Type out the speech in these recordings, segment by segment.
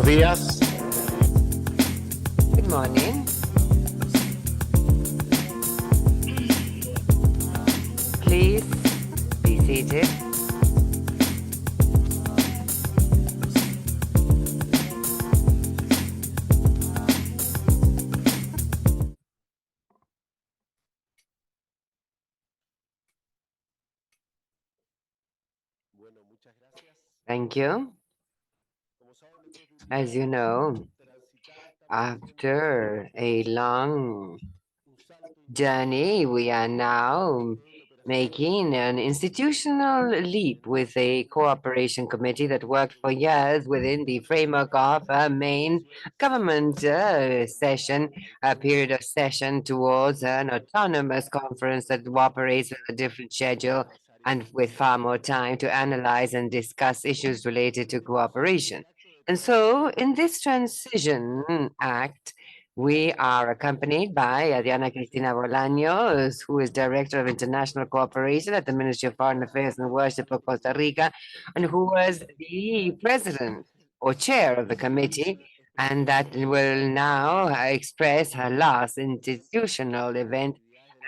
Buenos días. Good morning. Please be seated. Thank you. As you know, after a long journey, we are now making an institutional leap with a cooperation committee that worked for years within the framework of a main government session, a period of session towards an autonomous conference that operates with a different schedule and with far more time to analyze and discuss issues related to cooperation. And so, in this transition act, we are accompanied by Adriana Cristina Bolaños, who is Director of International Cooperation at the Ministry of Foreign Affairs and Worship of Costa Rica, and who was the president or chair of the committee, and that will now express her last institutional event.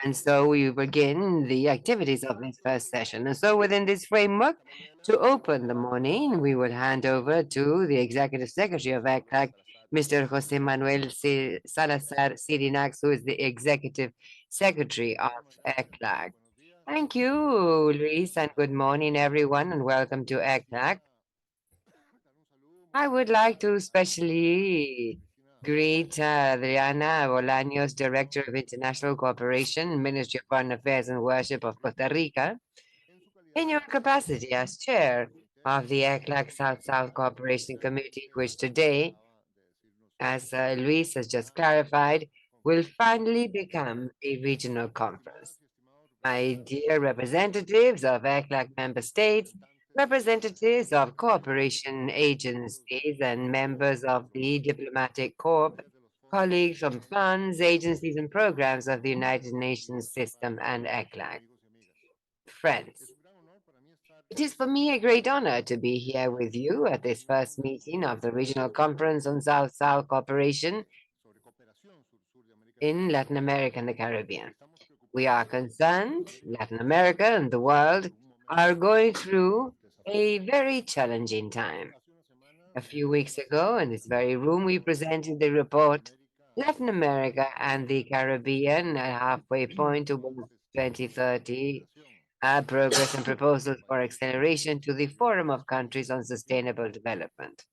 And so we begin the activities of this first session. And so within this framework, to open the morning, we will hand over to the Executive Secretary of ECAC, Mr. Jose Manuel Salazar Sirinax, who is the Executive Secretary of ECLAC. Thank you, Luis, and good morning, everyone, and welcome to ECLAC. I would like to especially greet Adriana Bolaños, Director of International Cooperation, Ministry of Foreign Affairs and Worship of Costa Rica, in your capacity as Chair of the ECLAC South-South Cooperation Committee, which today, as Luis has just clarified, will finally become a regional conference. My dear representatives of ECLAC member states, representatives of cooperation agencies, and members of the diplomatic corps, colleagues from funds, agencies, and programs of the United Nations system and ECLAC. Friends, it is for me a great honor to be here with you at this first meeting of the Regional Conference on South-South Cooperation in Latin America and the Caribbean. We are concerned, Latin America and the world are going through a very challenging time. A few weeks ago, in this very room, we presented the report, Latin America and the Caribbean, a halfway point towards 2030, progress and proposals for acceleration to the Forum of Countries on Sustainable Development.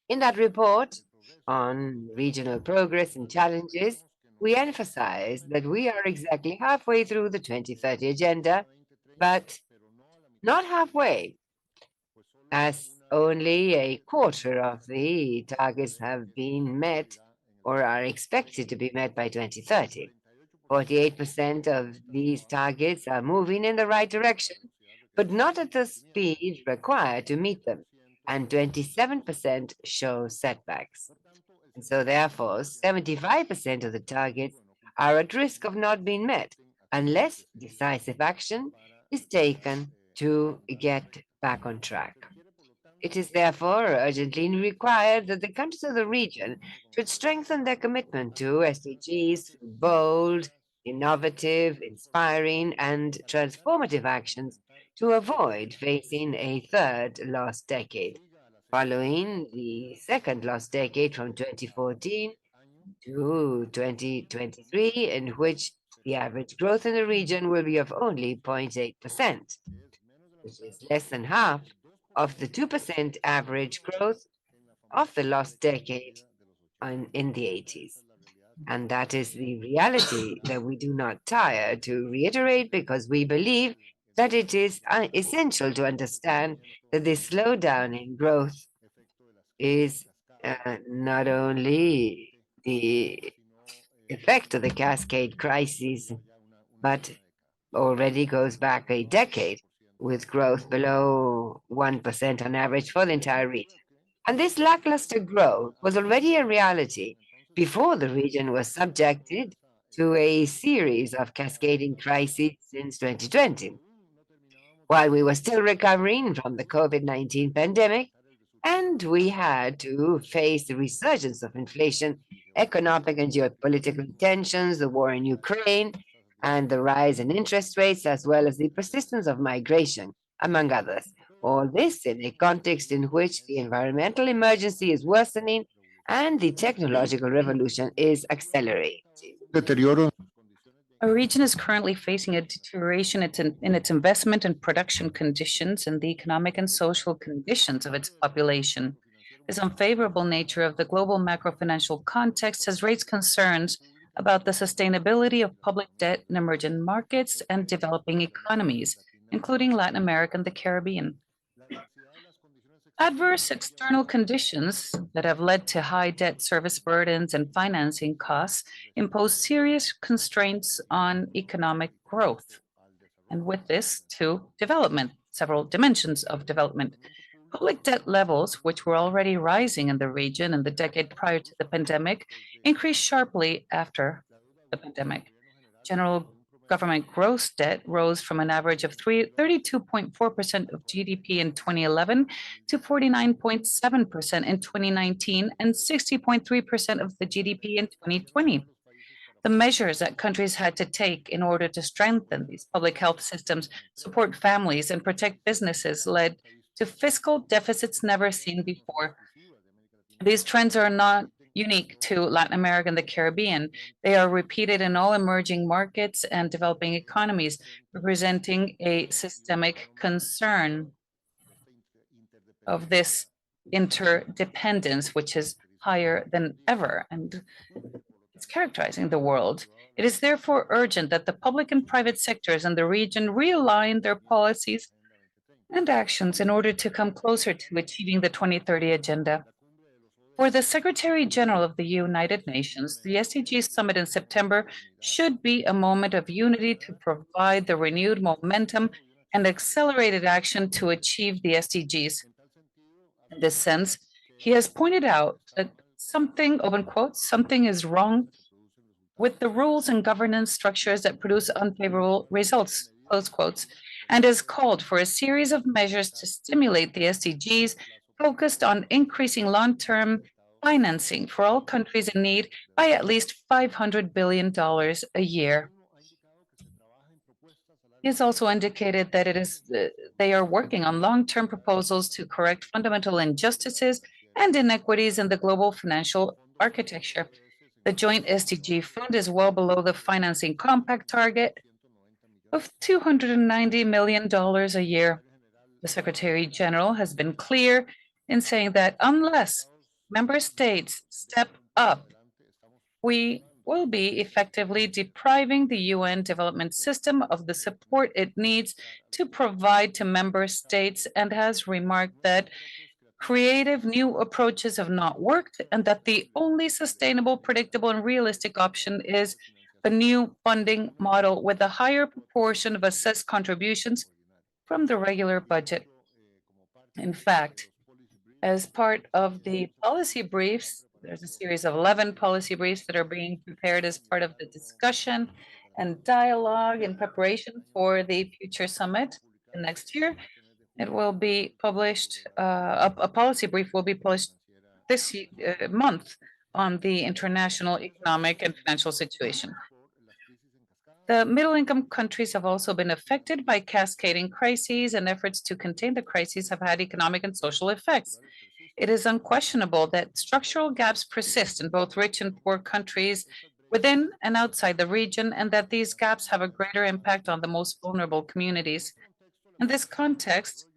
In that report on regional progress and challenges, we emphasize that we are exactly halfway through the 2030 agenda, but not halfway, as only a quarter of the targets have been met or are expected to be met by 2030. 48% of these targets are moving in the right direction, but not at the speed required to meet them, and 27% show setbacks. And so therefore, 75% of the targets are at risk of not being met unless decisive action is taken to get back on track. It is therefore urgently required that the countries of the region should strengthen their commitment to SDGs through bold, innovative, inspiring, and transformative actions to avoid facing a third lost decade, following the second lost decade from 2014 to 2023, in which the average growth in the region will be of only 0.8%, which is less than half of the 2% average growth of the lost decade in the 80s. And that is the reality that we do not tire to reiterate, because we believe that it is essential to understand that this slowdown in growth is not only the effect of the cascade crisis, but already goes back a decade with growth below 1% on average for the entire region. And this lackluster growth was already a reality before the region was subjected to a series of cascading crises since 2020. While we were still recovering from the COVID-19 pandemic, And we had to face the resurgence of inflation, economic and geopolitical tensions, the war in Ukraine, and the rise in interest rates, as well as the persistence of migration, among others. All this in a context in which the environmental emergency is worsening and the technological revolution is accelerating. Deterioro. Our region is currently facing a deterioration in its investment and production conditions and the economic and social conditions of its population. This unfavorable nature of the global macro-financial context has raised concerns about the sustainability of public debt in emerging markets and developing economies, including Latin America and the Caribbean. Adverse external conditions that have led to high debt service burdens and financing costs impose serious constraints on economic growth. And with this, to development, several dimensions of development. Public debt levels, which were already rising in the region in the decade prior to the pandemic, increased sharply after the pandemic. General government gross debt rose from an average of 32.4% of GDP in 2011 to 49.7% in 2019 and 60.3% of the GDP in 2020. The measures that countries had to take in order to strengthen these public health systems, support families, and protect businesses led to fiscal deficits never seen before. These trends are not unique to Latin America and the Caribbean. They are repeated in all emerging markets and developing economies, representing a systemic concern of this interdependence, which is higher than ever and it's characterizing the world. It is therefore urgent that the public and private sectors in the region realign their policies and actions in order to come closer to achieving the 2030 agenda. For the Secretary General of the United Nations, the SDG Summit in September should be a moment of unity to provide the renewed momentum and accelerated action to achieve the SDGs. In this sense, he has pointed out that something, open quotes, something is wrong with the rules and governance structures that produce unfavorable results, close quotes, and has called for a series of measures to stimulate the SDGs focused on increasing long-term financing for all countries in need by at least $500 billion a year. He has also indicated that they are working on long-term proposals to correct fundamental injustices and inequities in the global financial architecture. The joint SDG fund is well below the financing compact target of $290 million a year. The Secretary General has been clear in saying that unless member states step up, we will be effectively depriving the UN development system of the support it needs to provide to member states, and has remarked that creative new approaches have not worked and that the only sustainable, predictable, and realistic option is a new funding model with a higher proportion of assessed contributions from the regular budget. In fact, as part of the policy briefs, there's a series of 11 policy briefs that are being prepared as part of the discussion and dialogue in preparation for the future summit next year. It will be published, a policy brief will be published this month on the international economic and financial situation. The middle-income countries have also been affected by cascading crises, and efforts to contain the crises have had economic and social effects. It is unquestionable that structural gaps persist in both rich and poor countries within and outside the region, and that these gaps have a greater impact on the most vulnerable communities. In this context,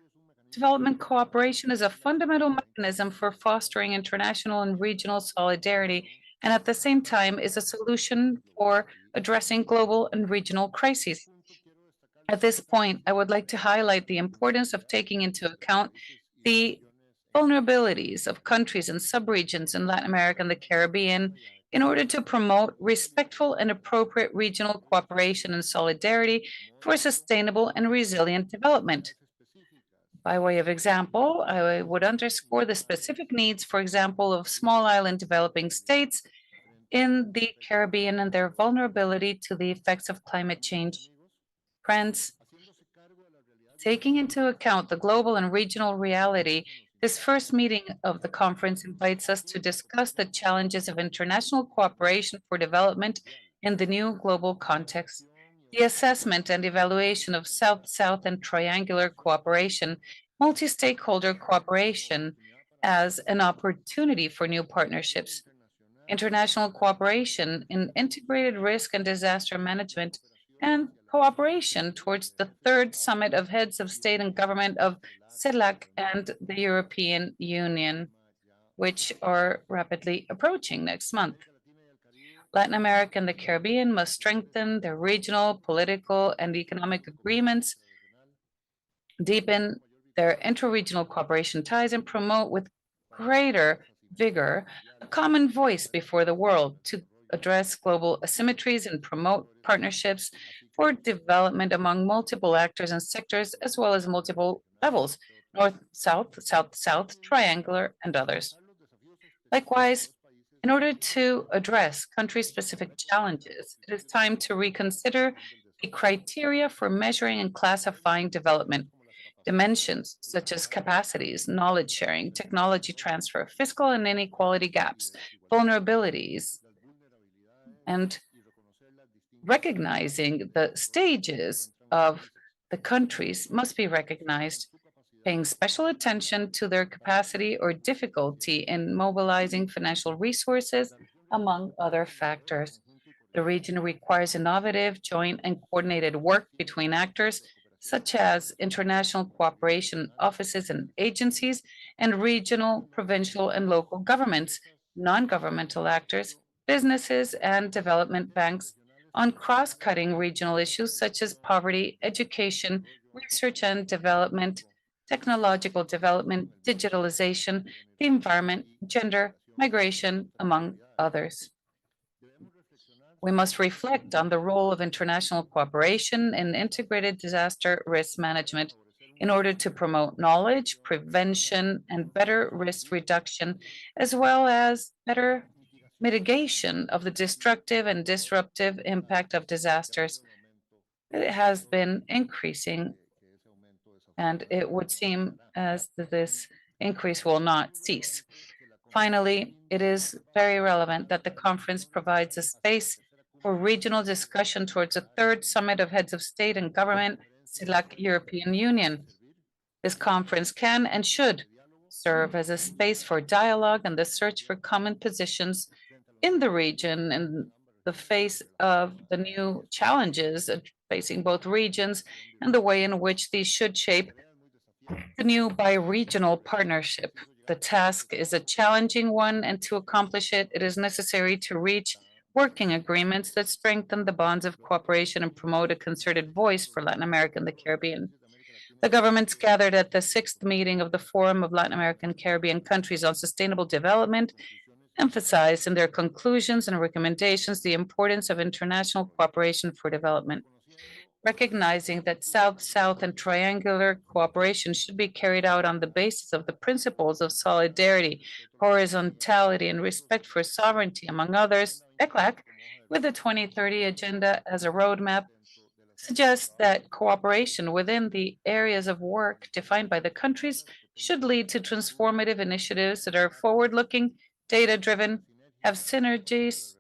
development cooperation is a fundamental mechanism for fostering international and regional solidarity, and at the same time is a solution for addressing global and regional crises. At this point, I would like to highlight the importance of taking into account the vulnerabilities of countries and subregions in Latin America and the Caribbean in order to promote respectful and appropriate regional cooperation and solidarity for sustainable and resilient development. By way of example, I would underscore the specific needs, for example, of small island developing states in the Caribbean and their vulnerability to the effects of climate change. Friends, taking into account the global and regional reality, This first meeting of the conference invites us to discuss the challenges of international cooperation for development in the new global context, the assessment and evaluation of South-South and triangular cooperation, multi-stakeholder cooperation as an opportunity for new partnerships, international cooperation in integrated risk and disaster management, and cooperation towards the third summit of heads of state and government of CELAC and the European Union, which are rapidly approaching next month. Latin America and the Caribbean must strengthen their regional, political, and economic agreements, deepen their interregional cooperation ties, and promote with greater vigor a common voice before the world to address global asymmetries and promote partnerships for development among multiple actors and sectors, as well as multiple levels, north, south, south, south, triangular, and others. Likewise, in order to address country-specific challenges, it is time to reconsider the criteria for measuring and classifying development. Dimensions such as capacities, knowledge sharing, technology transfer, fiscal and inequality gaps, vulnerabilities, and recognizing the stages of the countries must be recognized, paying special attention to their capacity or difficulty in mobilizing financial resources, among other factors. The region requires innovative, joint, and coordinated work between actors such as international cooperation offices and agencies, and regional, provincial, and local governments, non-governmental actors, businesses, and development banks on cross-cutting regional issues such as poverty, education, research and development, technological development, digitalization, the environment, gender, migration, among others. We must reflect on the role of international cooperation in integrated disaster risk management in order to promote knowledge, prevention, and better risk reduction, as well as better mitigation of the destructive and disruptive impact of disasters. It has been increasing, and it would seem as this increase will not cease. Finally, it is very relevant that the conference provides a space for regional discussion towards a third summit of heads of state and government, CELAC European Union. This conference can and should serve as a space for dialogue and the search for common positions in the region in the face of the new challenges facing both regions and the way in which these should shape the new bi-regional partnership. The task is a challenging one, and to accomplish it, it is necessary to reach working agreements that strengthen the bonds of cooperation and promote a concerted voice for Latin America and the Caribbean. The governments gathered at the sixth meeting of the Forum of Latin American and Caribbean Countries on Sustainable Development emphasized in their conclusions and recommendations the importance of international cooperation for development. Recognizing that South-South and triangular cooperation should be carried out on the basis of the principles of solidarity, horizontality, and respect for sovereignty, among others, ECLAC, with the 2030 Agenda as a roadmap, suggests that cooperation within the areas of work defined by the countries should lead to transformative initiatives that are forward-looking, data-driven, have synergistic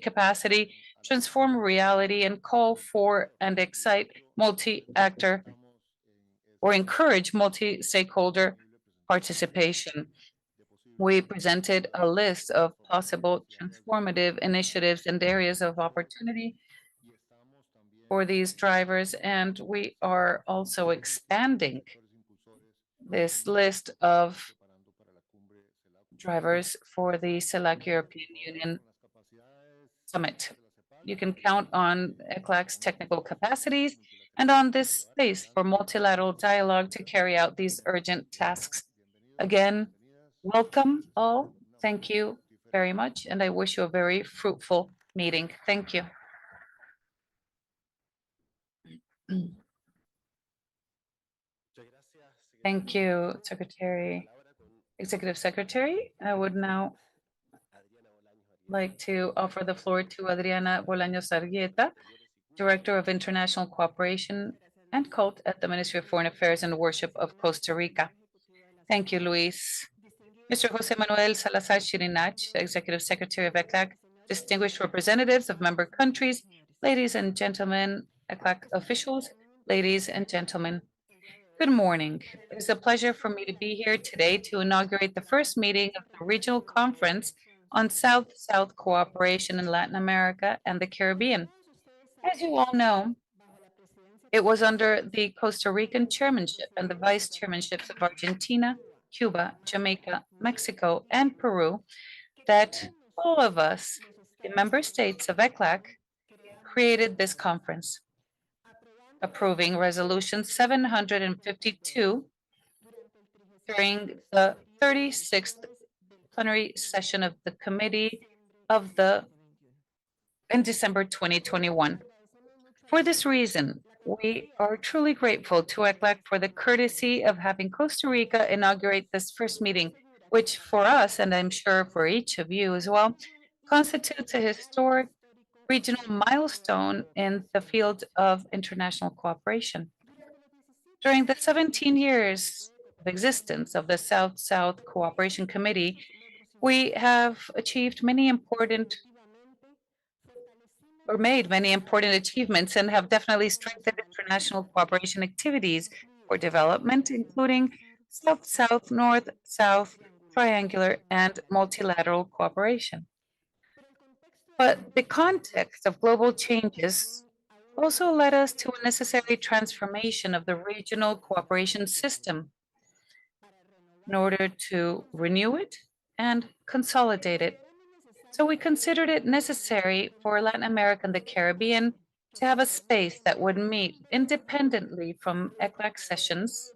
capacity, transform reality, and call for and excite multi-actor or encourage multi-stakeholder participation. We presented a list of possible transformative initiatives and areas of opportunity for these drivers, and we are also expanding this list of drivers for the CELAC European Union Summit. You can count on ECLAC's technical capacities and on this space for multilateral dialogue to carry out these urgent tasks. Again, welcome all. Thank you very much, and I wish you a very fruitful meeting. Thank you. Thank you, Executive Secretary. I would now like to offer the floor to Adriana Bolaños Argueta, Director of International Cooperation and Cult at the Ministry of Foreign Affairs and Worship of Costa Rica. Thank you, Luis. Mr. Jose Manuel Salazar Shirinach, Executive Secretary of ECLAC, distinguished representatives of member countries, ladies and gentlemen, ECLAC officials, ladies and gentlemen. Good morning. It is a pleasure for me to be here today to inaugurate the first meeting of the Regional Conference on South-South Cooperation in Latin America and the Caribbean. As you all know, it was under the Costa Rican chairmanship and the vice chairmanships of Argentina, Cuba, Jamaica, Mexico, and Peru that all of us, the member states of ECLAC, created this conference, approving Resolution 752 during the 36th plenary session of the committee in December 2021. For this reason, we are truly grateful to ECLAC for the courtesy of having Costa Rica inaugurate this first meeting, which for us, and I'm sure for each of you as well, constitutes a historic regional milestone in the field of international cooperation. During the 17 years of existence of the South-South Cooperation Committee, we have achieved many important or made many important achievements and have definitely strengthened international cooperation activities for development, including South-South, North-South, triangular, and multilateral cooperation. But the context of global changes also led us to a necessary transformation of the regional cooperation system in order to renew it and consolidate it. So we considered it necessary for Latin America and the Caribbean to have a space that would meet independently from ECLAC sessions,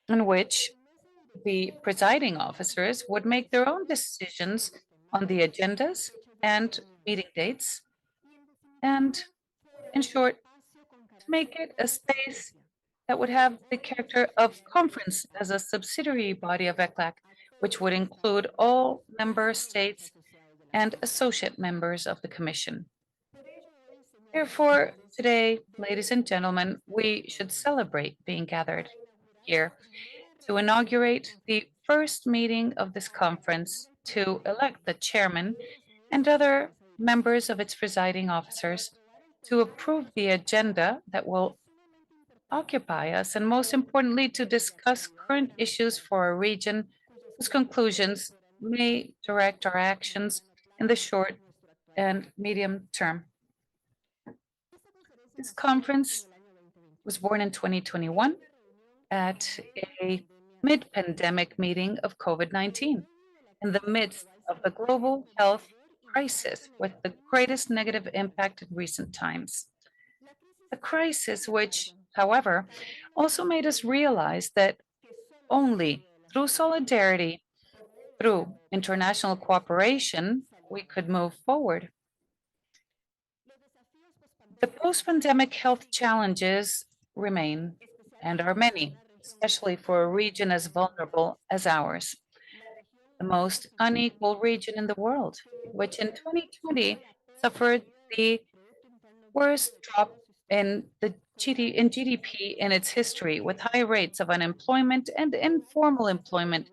in which the presiding officers would make their own decisions on the agendas and meeting dates, and in short, to make it a space that would have the character of conference as a subsidiary body of ECLAC, which would include all member states and associate members of the Commission. Therefore, today, ladies and gentlemen, we should celebrate being gathered here to inaugurate the first meeting of this conference, to elect the chairman and other members of its presiding officers, to approve the agenda that will occupy us, and most importantly, to discuss current issues for our region whose conclusions may direct our actions in the short and medium term. This conference was born in 2021 at a mid-pandemic meeting of COVID-19 in the midst of the global health crisis with the greatest negative impact in recent times. A crisis which, however, also made us realize that only through solidarity, through international cooperation, we could move forward. The post-pandemic health challenges remain and are many, especially for a region as vulnerable as ours, the most unequal region in the world, which in 2020 suffered the worst drop in GDP in its history, with high rates of unemployment and informal employment,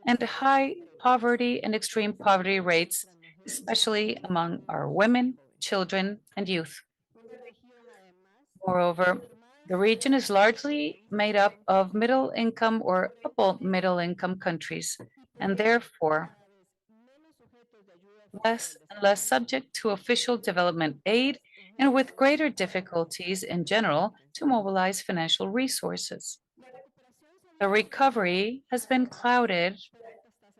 and high poverty and extreme poverty rates, especially among our women, children, and youth. Moreover, the region is largely made up of middle income or upper middle income countries, and therefore less and less subject to official development aid, and with greater difficulties in general to mobilize financial resources. The recovery has been clouded,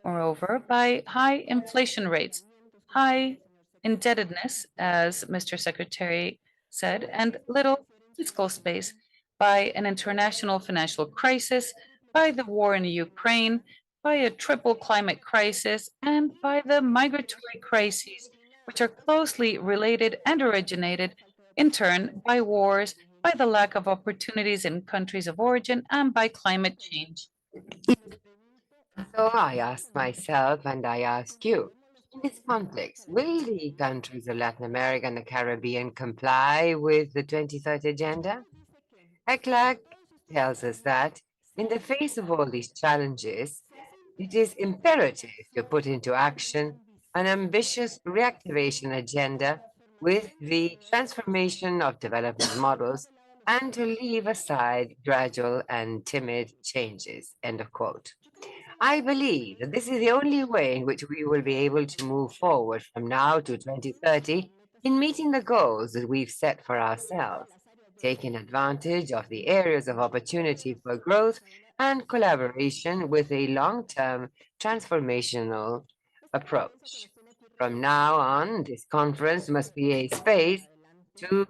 moreover, by high inflation rates, high indebtedness, as Mr. Secretary said, and little fiscal space, by an international financial crisis, by the war in Ukraine, by a triple climate crisis, and by the migratory crises, which are closely related and originated in turn by wars, by the lack of opportunities in countries of origin, and by climate change. So I ask myself and I ask you, in this context, will the countries of Latin America and the Caribbean comply with the 2030 Agenda? ECLAC tells us that In the face of all these challenges, it is imperative to put into action an ambitious reactivation agenda with the transformation of development models and to leave aside gradual and timid changes. End of quote. I believe that this is the only way in which we will be able to move forward from now to 2030 in meeting the goals that we've set for ourselves, taking advantage of the areas of opportunity for growth and collaboration with a long-term transformational approach. From now on, this conference must be a space to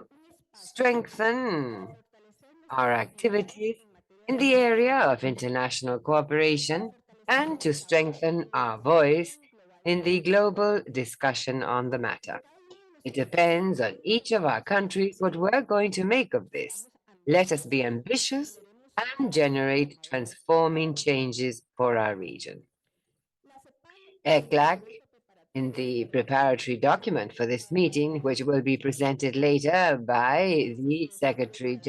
strengthen our activities in the area of international cooperation and to strengthen our voice in the global discussion on the matter. It depends on each of our countries what we're going to make of this. Let us be ambitious and generate transforming changes for our region. ECLAC, in the preparatory document for this meeting, which will be presented later by the Executive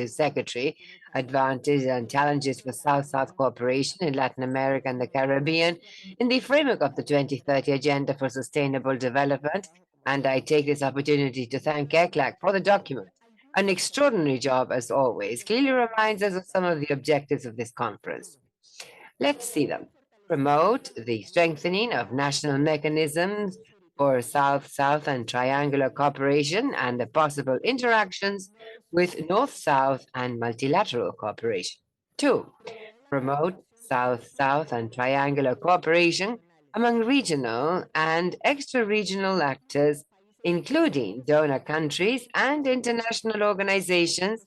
Secretary, Advantage and Challenges for South-South Cooperation in Latin America and the Caribbean, in the framework of the 2030 Agenda for Sustainable Development. And I take this opportunity to thank ECLAC for the document. An extraordinary job, as always, clearly reminds us of some of the objectives of this conference. Let's see them. Promote the strengthening of national mechanisms for South-South and triangular cooperation and the possible interactions with North-South and multilateral cooperation. 2. Promote South-South and triangular cooperation among regional and extra-regional actors, including donor countries and international organizations,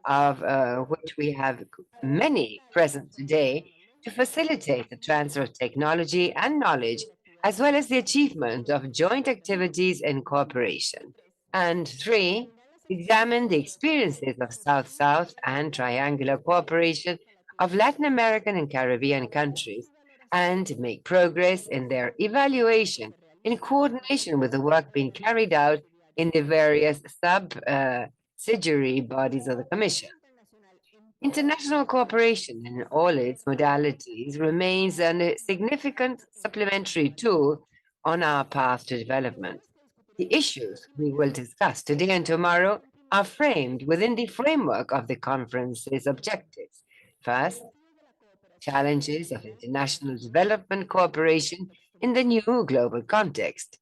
of which we have many present today, to facilitate the transfer of technology and knowledge, as well as the achievement of joint activities and cooperation. And 3, examine the experiences of South-South and triangular cooperation of Latin American and Caribbean countries and make progress in their evaluation in coordination with the work being carried out in the various subsidiary bodies of the Commission. International cooperation in all its modalities remains a significant supplementary tool on our path to development. The issues we will discuss today and tomorrow are framed within the framework of the conference's objectives. First, challenges of international development cooperation in the new global context.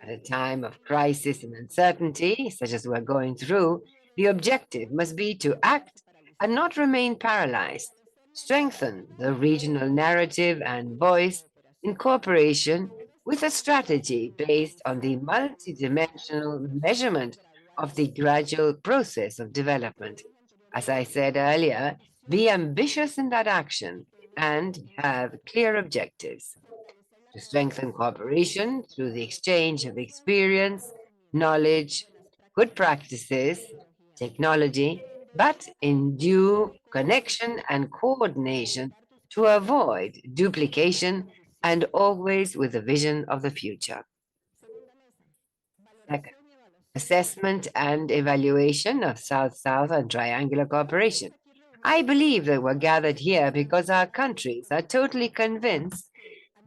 At a time of crisis and uncertainty, such as we're going through, the objective must be to act and not remain paralyzed, strengthen the regional narrative and voice in cooperation with a strategy based on the multidimensional measurement of the gradual process of development. As I said earlier, be ambitious in that action and have clear objectives to strengthen cooperation through the exchange of experience, knowledge, good practices, technology, but in due connection and coordination to avoid duplication and always with a vision of the future. Second, assessment and evaluation of South-South and triangular cooperation. I believe that we're gathered here because our countries are totally convinced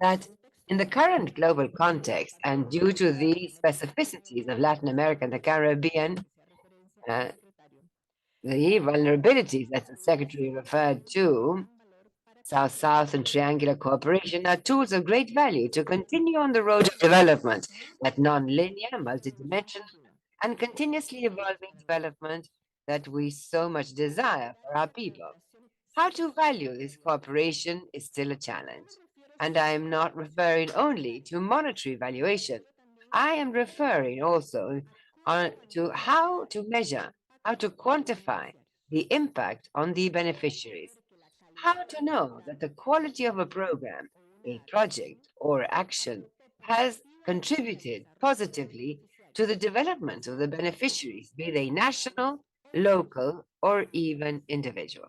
that in the current global context and due to the specificities of Latin America and the Caribbean, uh, the vulnerabilities that the Secretary referred to, South-South and triangular cooperation are tools of great value to continue on the road of development, that non-linear, multidimensional, and continuously evolving development that we so much desire for our people. How to value this cooperation is still a challenge. And I am not referring only to monetary valuation. I am referring also to how to measure, how to quantify the impact on the beneficiaries, how to know that the quality of a program, a project, or action has contributed positively to the development of the beneficiaries, be they national, local, or even individual.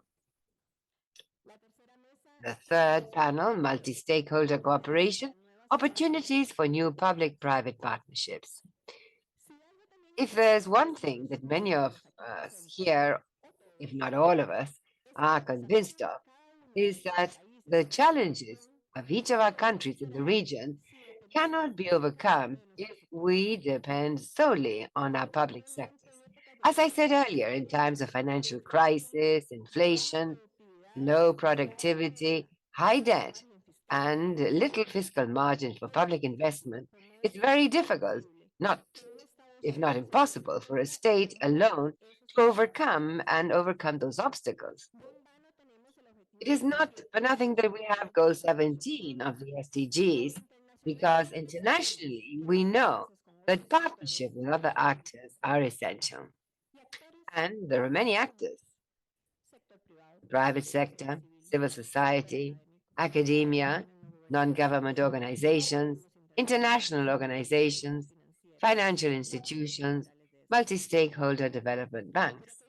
The third panel, multi-stakeholder cooperation, opportunities for new public-private partnerships. If there's one thing that many of us here, if not all of us, are convinced of is that the challenges of each of our countries in the region cannot be overcome if we depend solely on our public sectors. As I said earlier, in times of financial crisis, inflation, low productivity, high debt, and little fiscal margin for public investment, it's very difficult, not if not impossible, for a state alone to overcome those obstacles. It is not for nothing that we have Goal 17 of the SDGs, because internationally we know that partnership with other actors are essential. And there are many actors: the private sector, civil society, academia, non-government organizations, international organizations, financial institutions, multi-stakeholder development banks.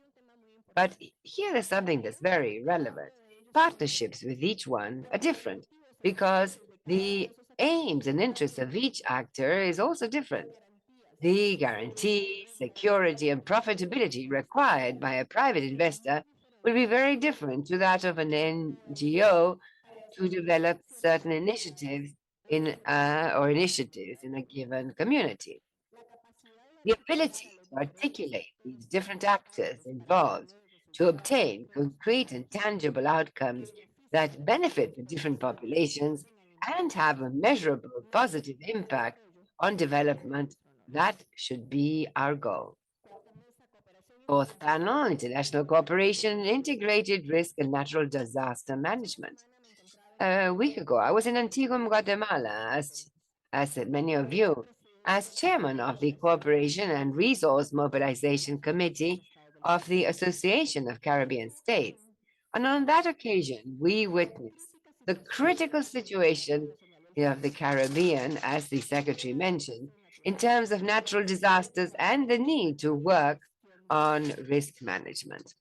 But here is something that's very relevant. Partnerships with each one are different because the aims and interests of each actor is also different. The guarantee, security, and profitability required by a private investor will be very different to that of an NGO to develop certain initiatives initiatives in a given community. The ability to articulate these different actors involved to obtain concrete and tangible outcomes that benefit the different populations and have a measurable positive impact on development, that should be our goal. Fourth panel, international cooperation, integrated risk and natural disaster management. A week ago, I was in Antigua, Guatemala, as many of you, as chairman of the Cooperation and Resource Mobilization Committee of the Association of Caribbean States. And on that occasion, we witnessed the critical situation of the Caribbean, as the secretary mentioned, in terms of natural disasters and the need to work on risk management.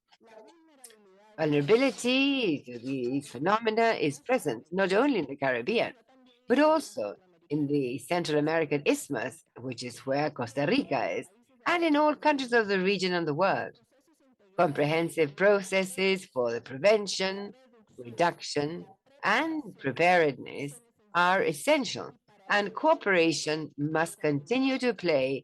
Vulnerability to these phenomena is present not only in the Caribbean, but also in the Central American Isthmus, which is where Costa Rica is, and in all countries of the region and the world. Comprehensive processes for the prevention, reduction, and preparedness are essential, and cooperation must continue to play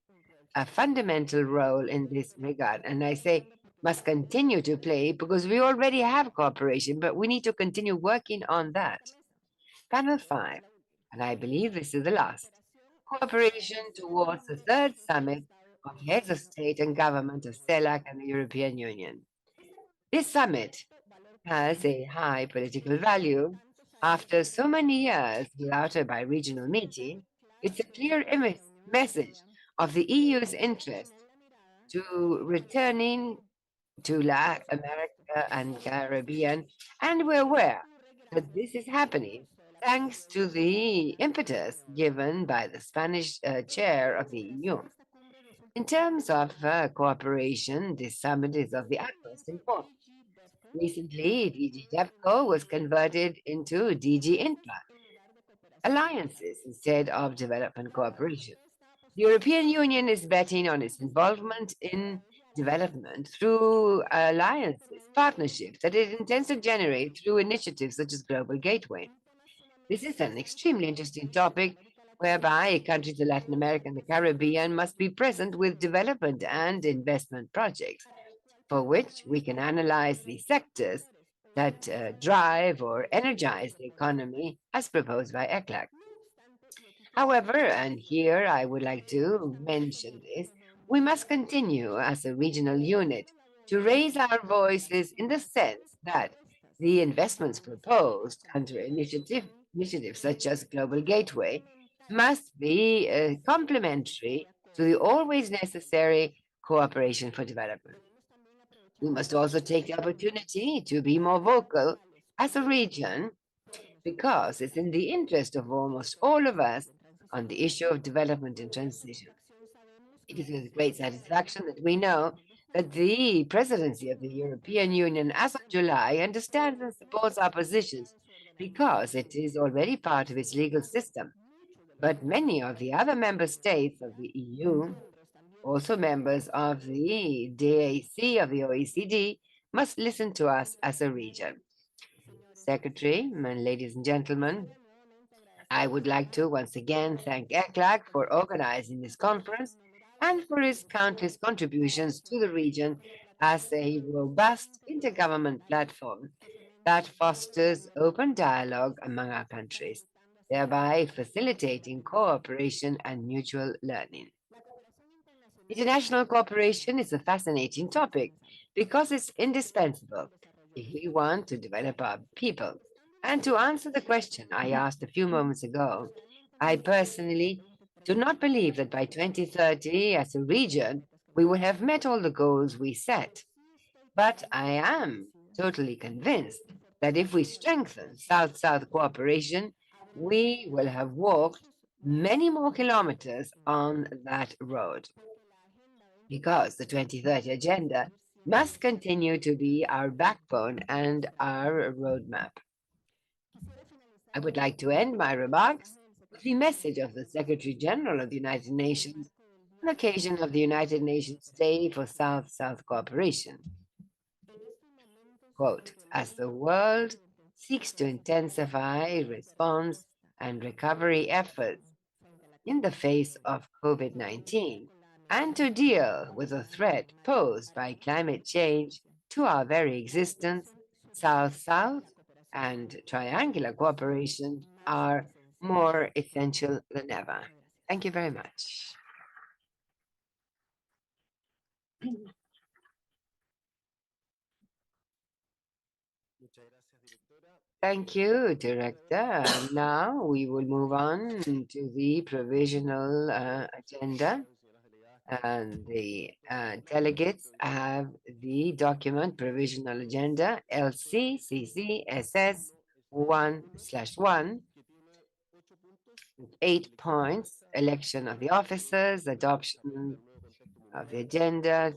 a fundamental role in this regard. And I say must continue to play because we already have cooperation, but we need to continue working on that. Panel 5, and I believe this is the last: cooperation towards the third summit of heads of state and government of CELAC and the European Union. This summit has a high political value. After so many years without a bi-regional meeting, it's a clear message of the EU's interest to returning to Latin America and Caribbean, and we're aware that this is happening thanks to the impetus given by the Spanish chair of the EU. In terms of cooperation, this summit is of the utmost importance. Recently, DG DevCo was converted into DG INPA, alliances instead of development cooperation. The European Union is betting on its involvement in development through alliances, partnerships that it intends to generate through initiatives such as Global Gateway. This is an extremely interesting topic whereby countries in Latin America and the Caribbean must be present with development and investment projects, for which we can analyze the sectors that drive or energize the economy as proposed by ECLAC. However, and here I would like to mention this, we must continue as a regional unit to raise our voices in the sense that the investments proposed under initiatives such as Global Gateway must be complementary to the always necessary cooperation for development. We must also take the opportunity to be more vocal as a region, because it's in the interest of almost all of us on the issue of development and transition. It is with great satisfaction that we know that the presidency of the European Union as of July understands and supports our positions because it is already part of its legal system. But many of the other member states of the EU, also members of the DAC of the OECD, must listen to us as a region. Secretary, and ladies and gentlemen, I would like to once again thank ECLAC for organizing this conference and for its countless contributions to the region as a robust intergovernment platform that fosters open dialogue among our countries, thereby facilitating cooperation and mutual learning. International cooperation is a fascinating topic because it's indispensable if we want to develop our people. And to answer the question I asked a few moments ago, I personally do not believe that by 2030, as a region, we will have met all the goals we set. But I am totally convinced that if we strengthen South-South cooperation, we will have walked many more kilometers on that road. Because the 2030 Agenda must continue to be our backbone and our roadmap. I would like to end my remarks with the message of the Secretary General of the United Nations on occasion of the United Nations Day for South-South Cooperation. Quote, as the world seeks to intensify response and recovery efforts in the face of COVID-19 and to deal with the threat posed by climate change to our very existence, South-South and triangular cooperation are more essential than ever. Thank you very much. Thank you, Director. And now we will move on to the provisional agenda. And the delegates have the document provisional agenda LCCCSS 1/1, 8 points: election of the officers, adoption of the agenda,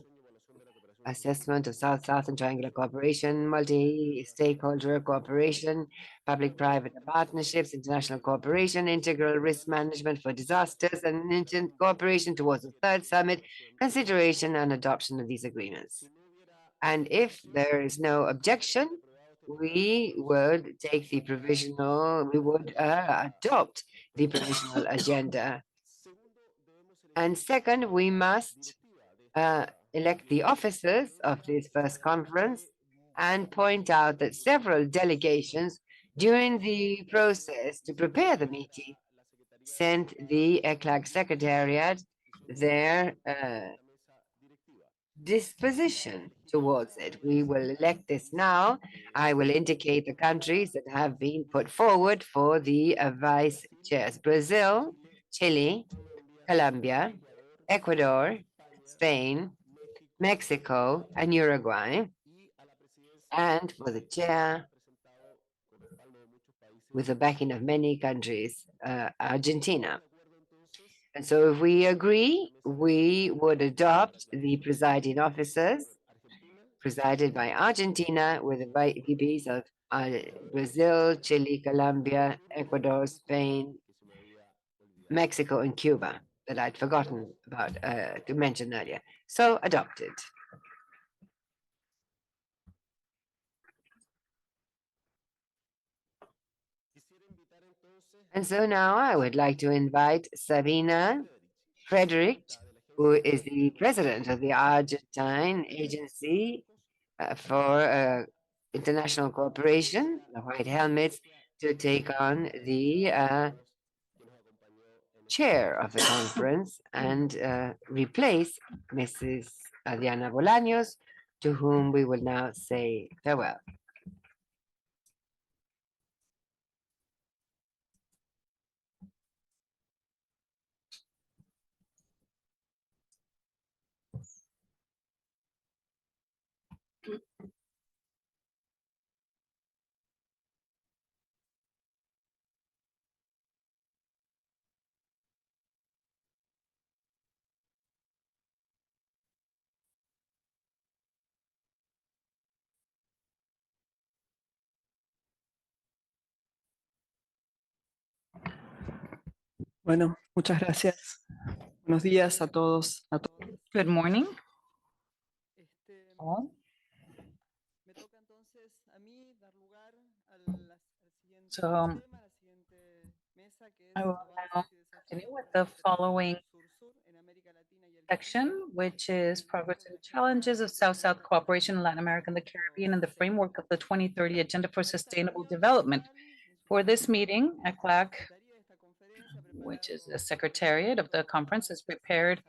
assessment of South-South and triangular cooperation, multi-stakeholder cooperation, public-private partnerships, international cooperation, integral risk management for disasters, and cooperation towards the third summit, consideration and adoption of these agreements. And if there is no objection, we would take the provisional, we would adopt the provisional agenda. And second, we must elect the officers of this first conference and point out that several delegations during the process to prepare the meeting sent the ECLAC Secretariat their disposition towards it. We will elect this now. I will indicate the countries that have been put forward for the vice chairs: Brazil, Chile, Colombia, Ecuador, Spain, Mexico, and Uruguay. And for the chair, with the backing of many countries, Argentina. And so if we agree, we would adopt the presiding officers presided by Argentina with the VPs of Brazil, Chile, Colombia, Ecuador, Spain, Mexico, and Cuba that I'd forgotten about to mention earlier. So adopted. And so now I would like to invite Sabina Frederick, who is the president of the Argentine Agency for International Cooperation, the White Helmets, to take on the chair of the conference and replace Mrs. Adriana Bolaños, to whom we will now say farewell. Bueno, muchas gracias. Buenos días a todos, a todos. Good morning, all. So I will now continue with the following section, which is progress and challenges of South-South cooperation in Latin America and the Caribbean in the framework of the 2030 Agenda for Sustainable Development. For this meeting, ECLAC, which is the secretariat of the conference, has prepared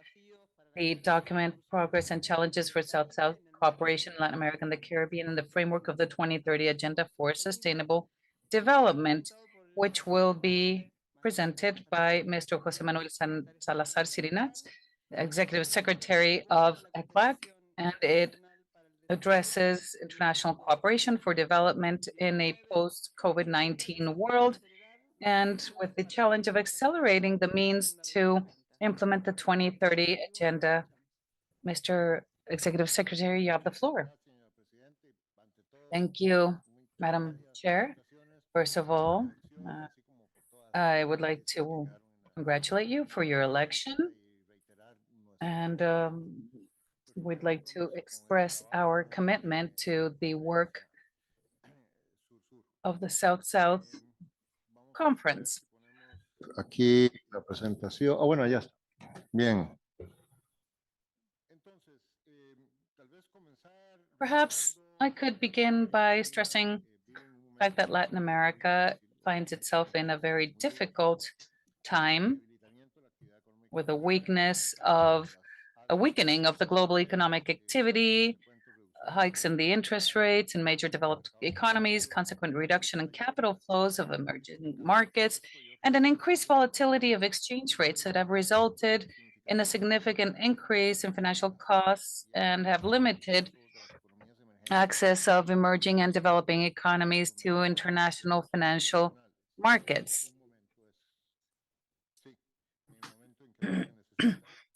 the document Progress and Challenges for South-South Cooperation in Latin America and the Caribbean in the framework of the 2030 Agenda for Sustainable Development, which will be presented by Mr. Jose Manuel Salazar Cirinats, Executive Secretary of ECLAC, and it addresses international cooperation for development in a post-COVID-19 world, and with the challenge of accelerating the means to implement the 2030 agenda. Mr. Executive Secretary, you have the floor. Thank you, Madam Chair. First of all, I would like to congratulate you for your election, and we'd like to express our commitment to the work of the South-South Conference. Aquí la presentación. Bueno, ya está. Bien. Perhaps I could begin by stressing the fact that Latin America finds itself in a very difficult time with a weakening of the global economic activity, hikes in the interest rates in major developed economies, consequent reduction in capital flows of emerging markets, and an increased volatility of exchange rates that have resulted in a significant increase in financial costs and have limited access of emerging and developing economies to international financial markets.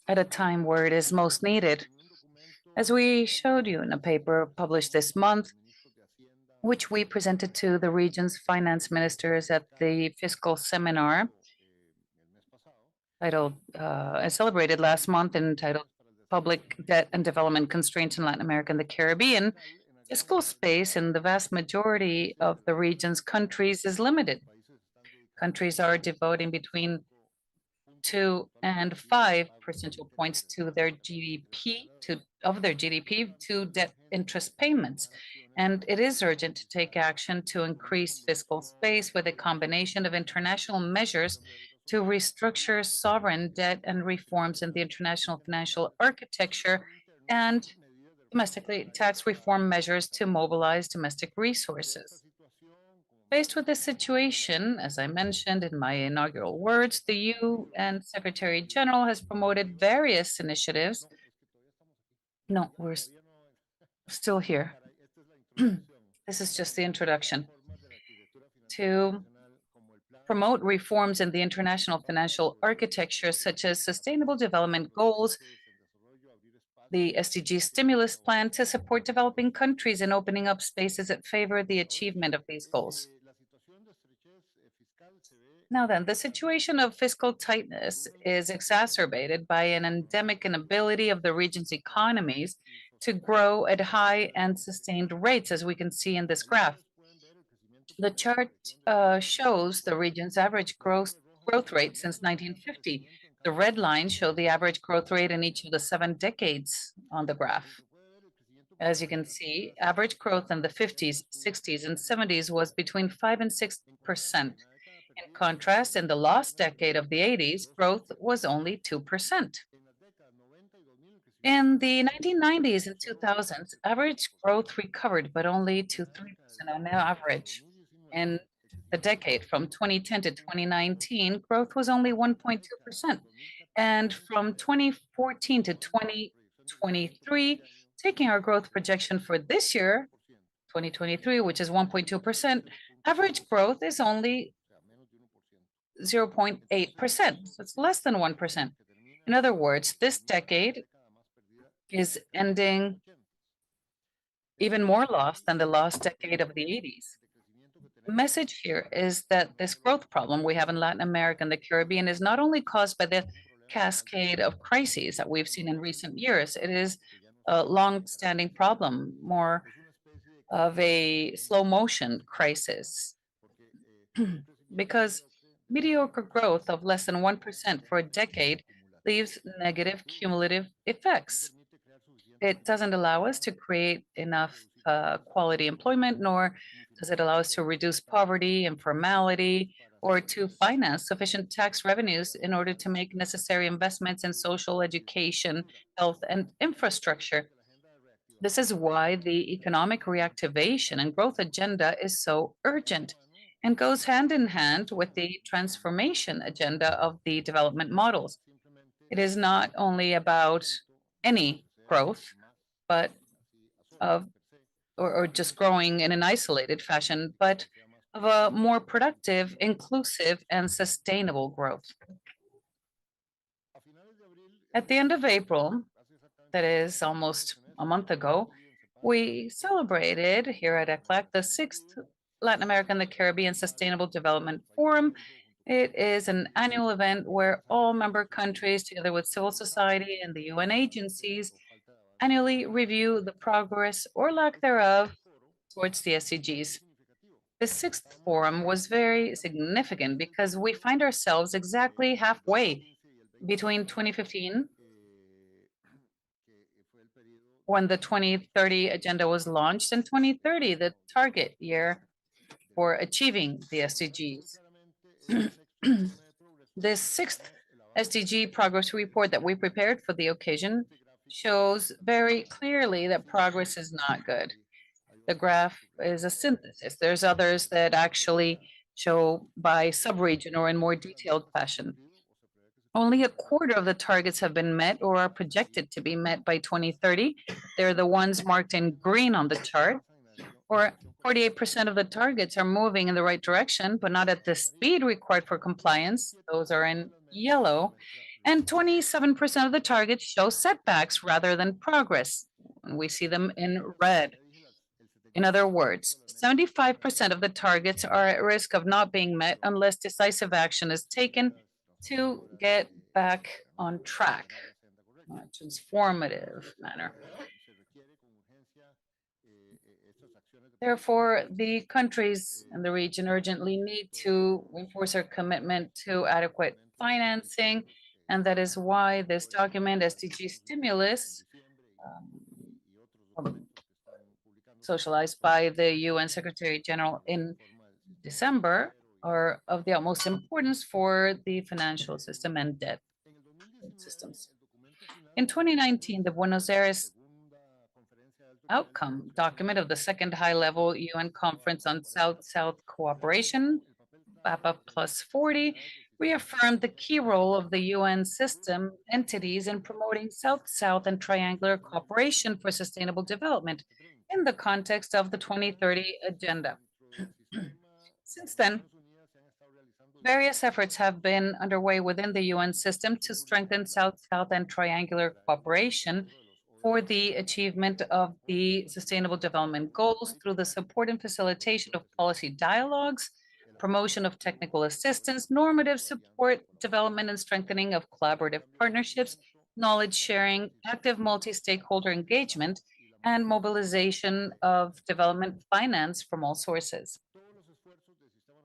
At a time where it is most needed. As we showed you in a paper published this month, which we presented to the region's finance ministers at the fiscal seminar titled, celebrated last month, entitled Public Debt and Development Constraints in Latin America and the Caribbean, fiscal space in the vast majority of the region's countries is limited. Countries are devoting between 2 and 5 percentage points to their GDP, to debt interest payments. And it is urgent to take action to increase fiscal space with a combination of international measures to restructure sovereign debt and reforms in the international financial architecture, and domestically tax reform measures to mobilize domestic resources. Faced with this situation, as I mentioned in my inaugural words, the UN Secretary General has promoted various initiatives. No, we're still here. This is just the introduction. To promote reforms in the international financial architecture, such as sustainable development goals, the SDG stimulus plan to support developing countries in opening up spaces that favor the achievement of these goals. Now then, the situation of fiscal tightness is exacerbated by an endemic inability of the region's economies to grow at high and sustained rates, as we can see in this graph. The chart shows the region's average growth rate since 1950. The red lines show the average growth rate in each of the 7 decades on the graph. As you can see, average growth in the 50s, 60s, and 70s was between 5 and 6%. In contrast, in the last decade of the 80s, growth was only 2%. In the 1990s and 2000s, average growth recovered, but only to 3% on average. In the decade from 2010 to 2019, growth was only 1.2%. And from 2014 to 2023, taking our growth projection for this year, 2023, which is 1.2%, average growth is only 0.8%. So it's less than 1%. In other words, this decade is ending even more lost than the last decade of the 80s. The message here is that this growth problem we have in Latin America and the Caribbean is not only caused by the cascade of crises that we've seen in recent years. It is a long-standing problem, more of a slow motion crisis. because mediocre growth of less than 1% for a decade leaves negative cumulative effects. It doesn't allow us to create enough quality employment, nor does it allow us to reduce poverty, informality, or to finance sufficient tax revenues in order to make necessary investments in social education, health, and infrastructure. This is why the economic reactivation and growth agenda is so urgent and goes hand in hand with the transformation agenda of the development models. It is not only about any growth, but of or just growing in an isolated fashion, but of a more productive, inclusive, and sustainable growth. At the end of April, that is almost a month ago, we celebrated here at ECLAC the 6th Latin America and the Caribbean Sustainable Development Forum. It is an annual event where all member countries, together with civil society and the UN agencies, annually review the progress or lack thereof towards the SDGs. The 6th forum was very significant because we find ourselves exactly halfway between 2015, when the 2030 agenda was launched, and 2030, the target year for achieving the SDGs. This 6th SDG progress report that we prepared for the occasion shows very clearly that progress is not good. The graph is a synthesis. There's others that actually show by subregion or in more detailed fashion. Only a quarter of the targets have been met or are projected to be met by 2030. They're the ones marked in green on the chart. Or 48% of the targets are moving in the right direction, but not at the speed required for compliance. Those are in yellow. And 27% of the targets show setbacks rather than progress. And we see them in red. In other words, 75% of the targets are at risk of not being met unless decisive action is taken to get back on track in a transformative manner. Therefore, the countries in the region urgently need to reinforce their commitment to adequate financing, and that is why this document, SDG Stimulus, socialized by the UN Secretary General in December, are of the utmost importance for the financial system and debt systems. In 2019, the Buenos Aires outcome document of the second high-level UN conference on South-South cooperation, BAPA plus 40, reaffirmed the key role of the UN system entities in promoting South-South and triangular cooperation for sustainable development in the context of the 2030 agenda. Since then, various efforts have been underway within the UN system to strengthen South-South and triangular cooperation for the achievement of the Sustainable Development Goals through the support and facilitation of policy dialogues, promotion of technical assistance, normative support, development and strengthening of collaborative partnerships, knowledge sharing, active multi-stakeholder engagement, and mobilization of development finance from all sources.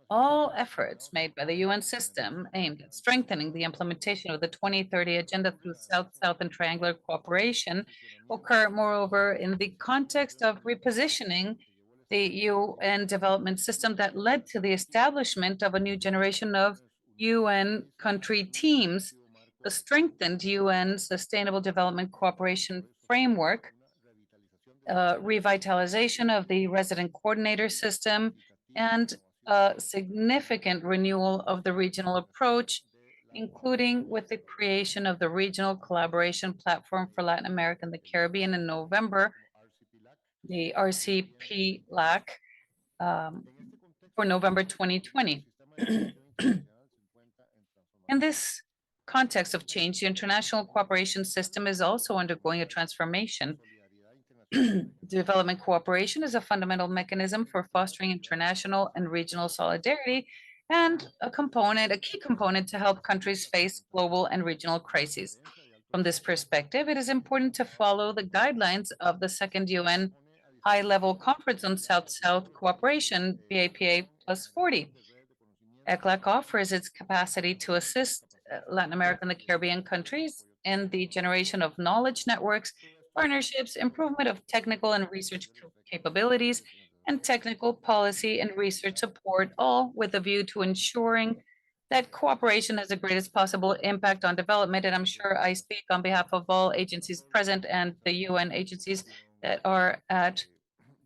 All efforts made by the UN system aimed at strengthening the implementation of the 2030 agenda through South-South and triangular cooperation occur, moreover, in the context of repositioning the UN development system that led to the establishment of a new generation of UN country teams, the strengthened UN Sustainable Development Cooperation Framework, revitalization of the resident coordinator system, and a significant renewal of the regional approach, including with the creation of the Regional Collaboration Platform for Latin America and the Caribbean in November, the RCP-LAC, for November 2020. In this context of change, the international cooperation system is also undergoing a transformation. Development cooperation is a fundamental mechanism for fostering international and regional solidarity and a key component to help countries face global and regional crises. From this perspective, it is important to follow the guidelines of the second UN High-Level Conference on South-South Cooperation, BAPA plus 40, ECLAC offers its capacity to assist Latin America and the Caribbean countries in the generation of knowledge networks, partnerships, improvement of technical and research capabilities, and technical policy and research support, all with a view to ensuring that cooperation has the greatest possible impact on development. And I'm sure I speak on behalf of all agencies present and the UN agencies that are at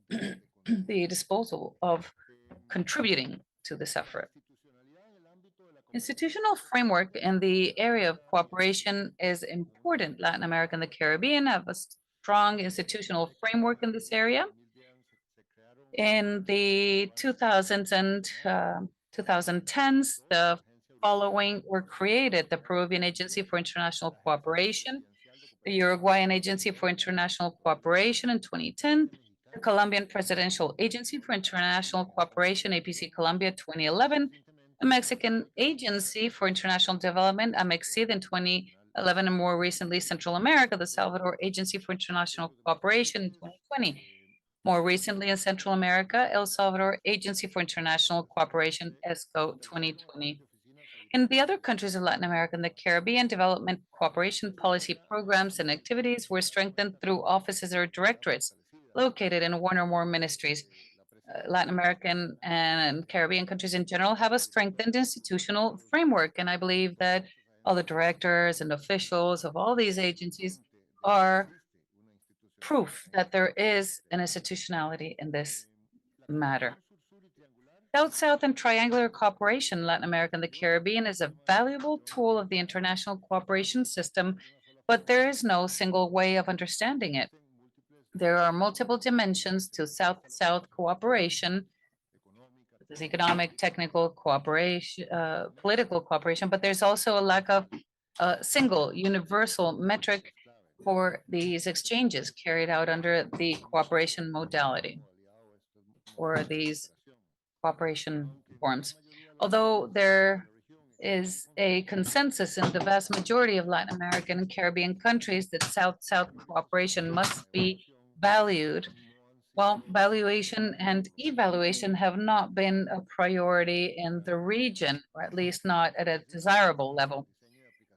the disposal of contributing to this effort. Institutional framework in the area of cooperation is important. Latin America and the Caribbean have a strong institutional framework in this area. In the 2000s and 2010s, the following were created: the Peruvian Agency for International Cooperation, the Uruguayan Agency for International Cooperation in 2010, the Colombian Presidential Agency for International Cooperation, APC Colombia, 2011, the Mexican Agency for International Development, AMEXID, in 2011, and more recently, Central America, the Salvador Agency for International Cooperation in 2020. More recently, in Central America, El Salvador Agency for International Cooperation, ESCO, 2020. In the other countries of Latin America and the Caribbean, development cooperation policy programs and activities were strengthened through offices or directorates located in one or more ministries. Latin American and Caribbean countries in general have a strengthened institutional framework, and I believe that all the directors and officials of all these agencies are proof that there is an institutionality in this matter. South-South and triangular cooperation in Latin America and the Caribbean is a valuable tool of the international cooperation system, but there is no single way of understanding it. There are multiple dimensions to South-South cooperation. There's economic, technical cooperation, political cooperation, but there's also a lack of a single universal metric for these exchanges carried out under the cooperation modality or these cooperation forms. Although there is a consensus in the vast majority of Latin American and Caribbean countries that South-South cooperation must be valued, well, valuation and evaluation have not been a priority in the region, or at least not at a desirable level.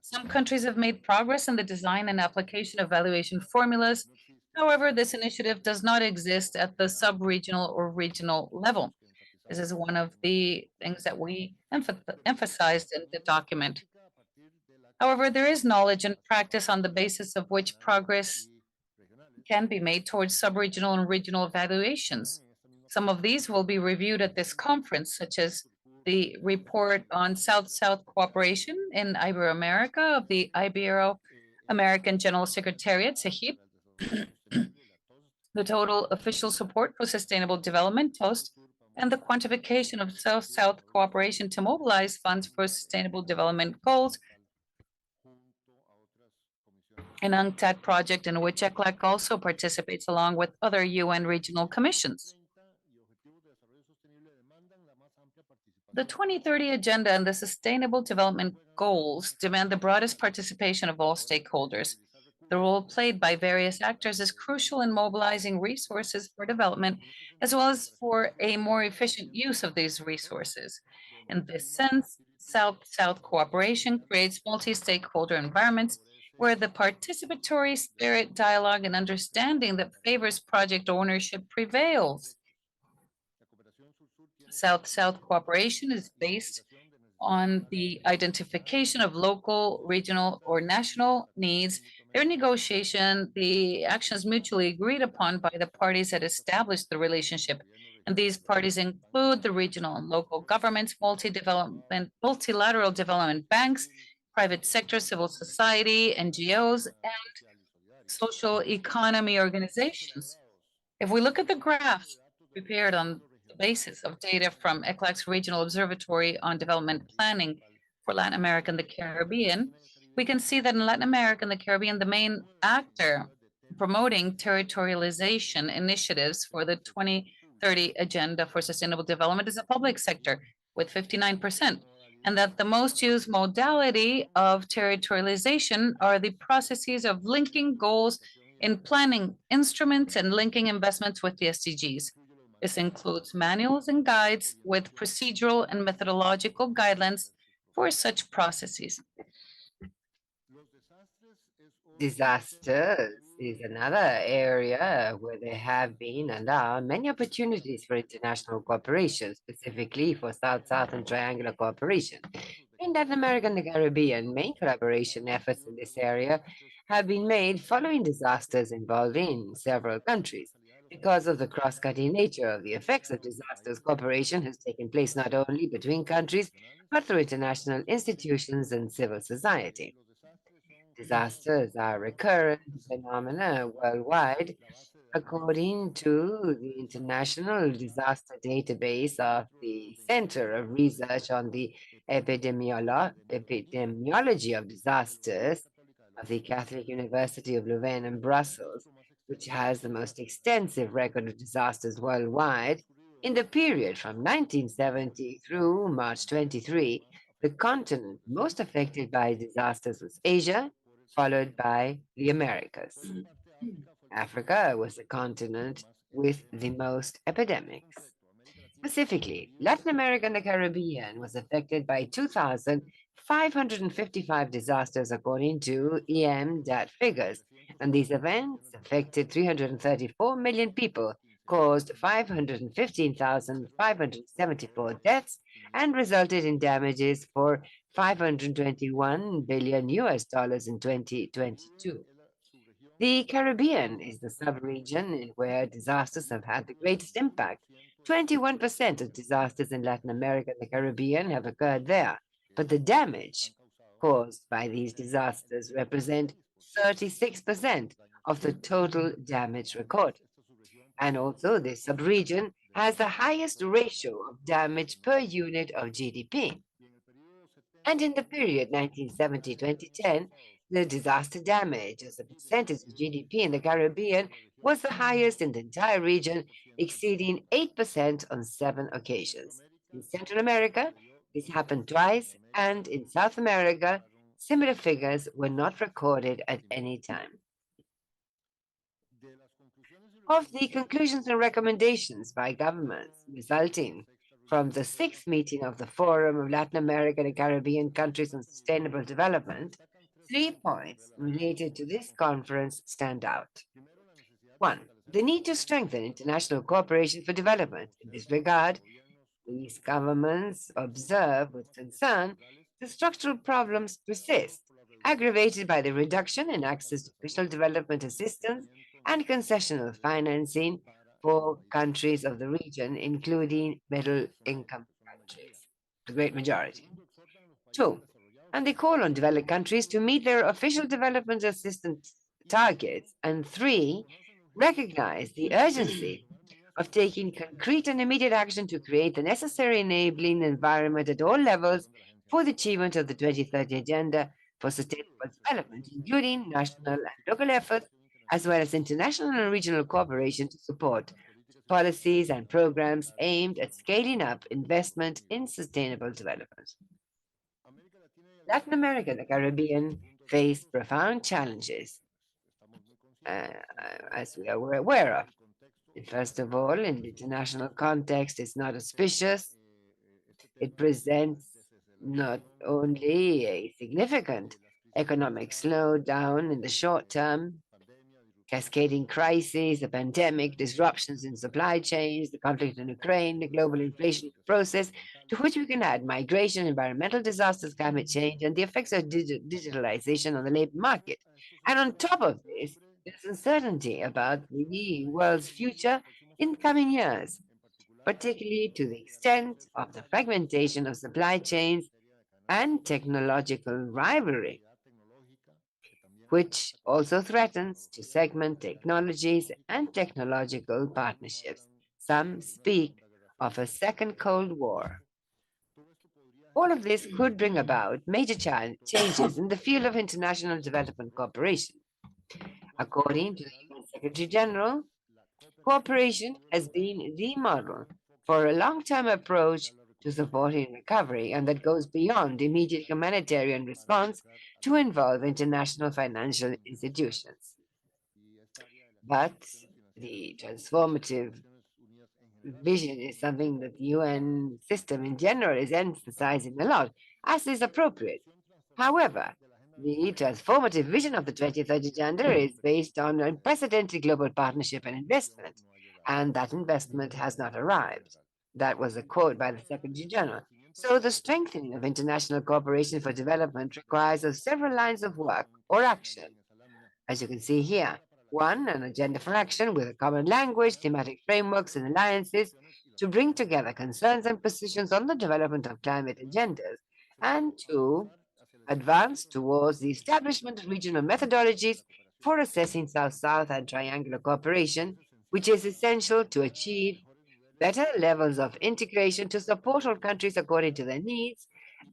Some countries have made progress in the design and application of valuation formulas. However, this initiative does not exist at the sub-regional or regional level. This is one of the things that we emphasized in the document. However, there is knowledge and practice on the basis of which progress can be made towards sub-regional and regional evaluations. Some of these will be reviewed at this conference, such as the report on South-South cooperation in Iberoamerica of the Ibero-American General Secretariat, SEGIP, the total official support for sustainable development, TOST, and the quantification of South-South cooperation to mobilize funds for sustainable development goals, an UNCTAD project in which ECLAC also participates along with other UN regional commissions. The 2030 Agenda and the Sustainable Development Goals demand the broadest participation of all stakeholders. The role played by various actors is crucial in mobilizing resources for development, as well as for a more efficient use of these resources. In this sense, South-South cooperation creates multi-stakeholder environments where the participatory spirit, dialogue, and understanding that favors project ownership prevails. South-South cooperation is based on the identification of local, regional, or national needs, their negotiation, the actions mutually agreed upon by the parties that established the relationship. And these parties include the regional and local governments, multilateral development banks, private sector, civil society, NGOs, and social economy organizations. If we look at the graph prepared on the basis of data from ECLAC's Regional Observatory on Development Planning for Latin America and the Caribbean, we can see that in Latin America and the Caribbean, the main actor promoting territorialization initiatives for the 2030 Agenda for Sustainable Development is the public sector with 59%, and that the most used modality of territorialization are the processes of linking goals in planning instruments and linking investments with the SDGs. This includes manuals and guides with procedural and methodological guidelines for such processes. Disasters is another area where there have been and are many opportunities for international cooperation, specifically for South-South and triangular cooperation. In Latin America and the Caribbean, main collaboration efforts in this area have been made following disasters involving several countries. Because of the cross-cutting nature of the effects of disasters, cooperation has taken place not only between countries, but through international institutions and civil society. Disasters are recurrent phenomena worldwide, according to the International Disaster Database of the Center of Research on the Epidemiology of Disasters of the Catholic University of Leuven in Brussels, which has the most extensive record of disasters worldwide. In the period from 1970 through March 23, the continent most affected by disasters was Asia, followed by the Americas. Africa was the continent with the most epidemics. Specifically, Latin America and the Caribbean was affected by 2,555 disasters according to EM.DAT figures, and these events affected 334 million people, caused 515,574 deaths, and resulted in damages for 521 billion US dollars in 2022. The Caribbean is the sub-region in where disasters have had the greatest impact. 21% of disasters in Latin America and the Caribbean have occurred there, but the damage caused by these disasters represent 36% of the total damage recorded. And also, this sub-region has the highest ratio of damage per unit of GDP. And in the period 1970-2010, the disaster damage as a percentage of GDP in the Caribbean was the highest in the entire region, exceeding 8% on 7 occasions. In Central America, this happened twice, and in South America, similar figures were not recorded at any time. Of the conclusions and recommendations by governments resulting from the 6th meeting of the Forum of Latin American and Caribbean Countries on Sustainable Development, 3 points related to this conference stand out. 1. The need to strengthen international cooperation for development. In this regard, these governments observe with concern the structural problems persist, aggravated by the reduction in access to official development assistance and concessional financing for countries of the region, including middle-income countries, the great majority. 2. And they call on developed countries to meet their official development assistance targets. And 3, recognize the urgency of taking concrete and immediate action to create the necessary enabling environment at all levels for the achievement of the 2030 Agenda for Sustainable Development, including national and local efforts, as well as international and regional cooperation to support policies and programs aimed at scaling up investment in sustainable development. Latin America and the Caribbean face profound challenges, as we are aware of. First of all, in the international context, it's not auspicious. It presents not only a significant economic slowdown in the short term, cascading crises, the pandemic, disruptions in supply chains, the conflict in Ukraine, the global inflation process, to which we can add migration, environmental disasters, climate change, and the effects of digitalization on the labor market. And on top of this, there's uncertainty about the world's future in coming years, particularly to the extent of the fragmentation of supply chains and technological rivalry, which also threatens to segment technologies and technological partnerships. Some speak of a second Cold War. All of this could bring about major changes in the field of international development cooperation. According to the UN Secretary General, cooperation has been the model for a long-term approach to supporting recovery, and that goes beyond immediate humanitarian response to involve international financial institutions. But the transformative vision is something that the UN system in general is emphasizing a lot, as is appropriate. However, the transformative vision of the 2030 Agenda is based on unprecedented global partnership and investment, and that investment has not arrived. That was a quote by the Secretary General. So the strengthening of international cooperation for development requires several lines of work or action. As you can see here, one, an agenda for action with a common language, thematic frameworks, and alliances to bring together concerns and positions on the development of climate agendas. And two, advance towards the establishment of regional methodologies for assessing South-South and triangular cooperation, which is essential to achieve better levels of integration to support all countries according to their needs,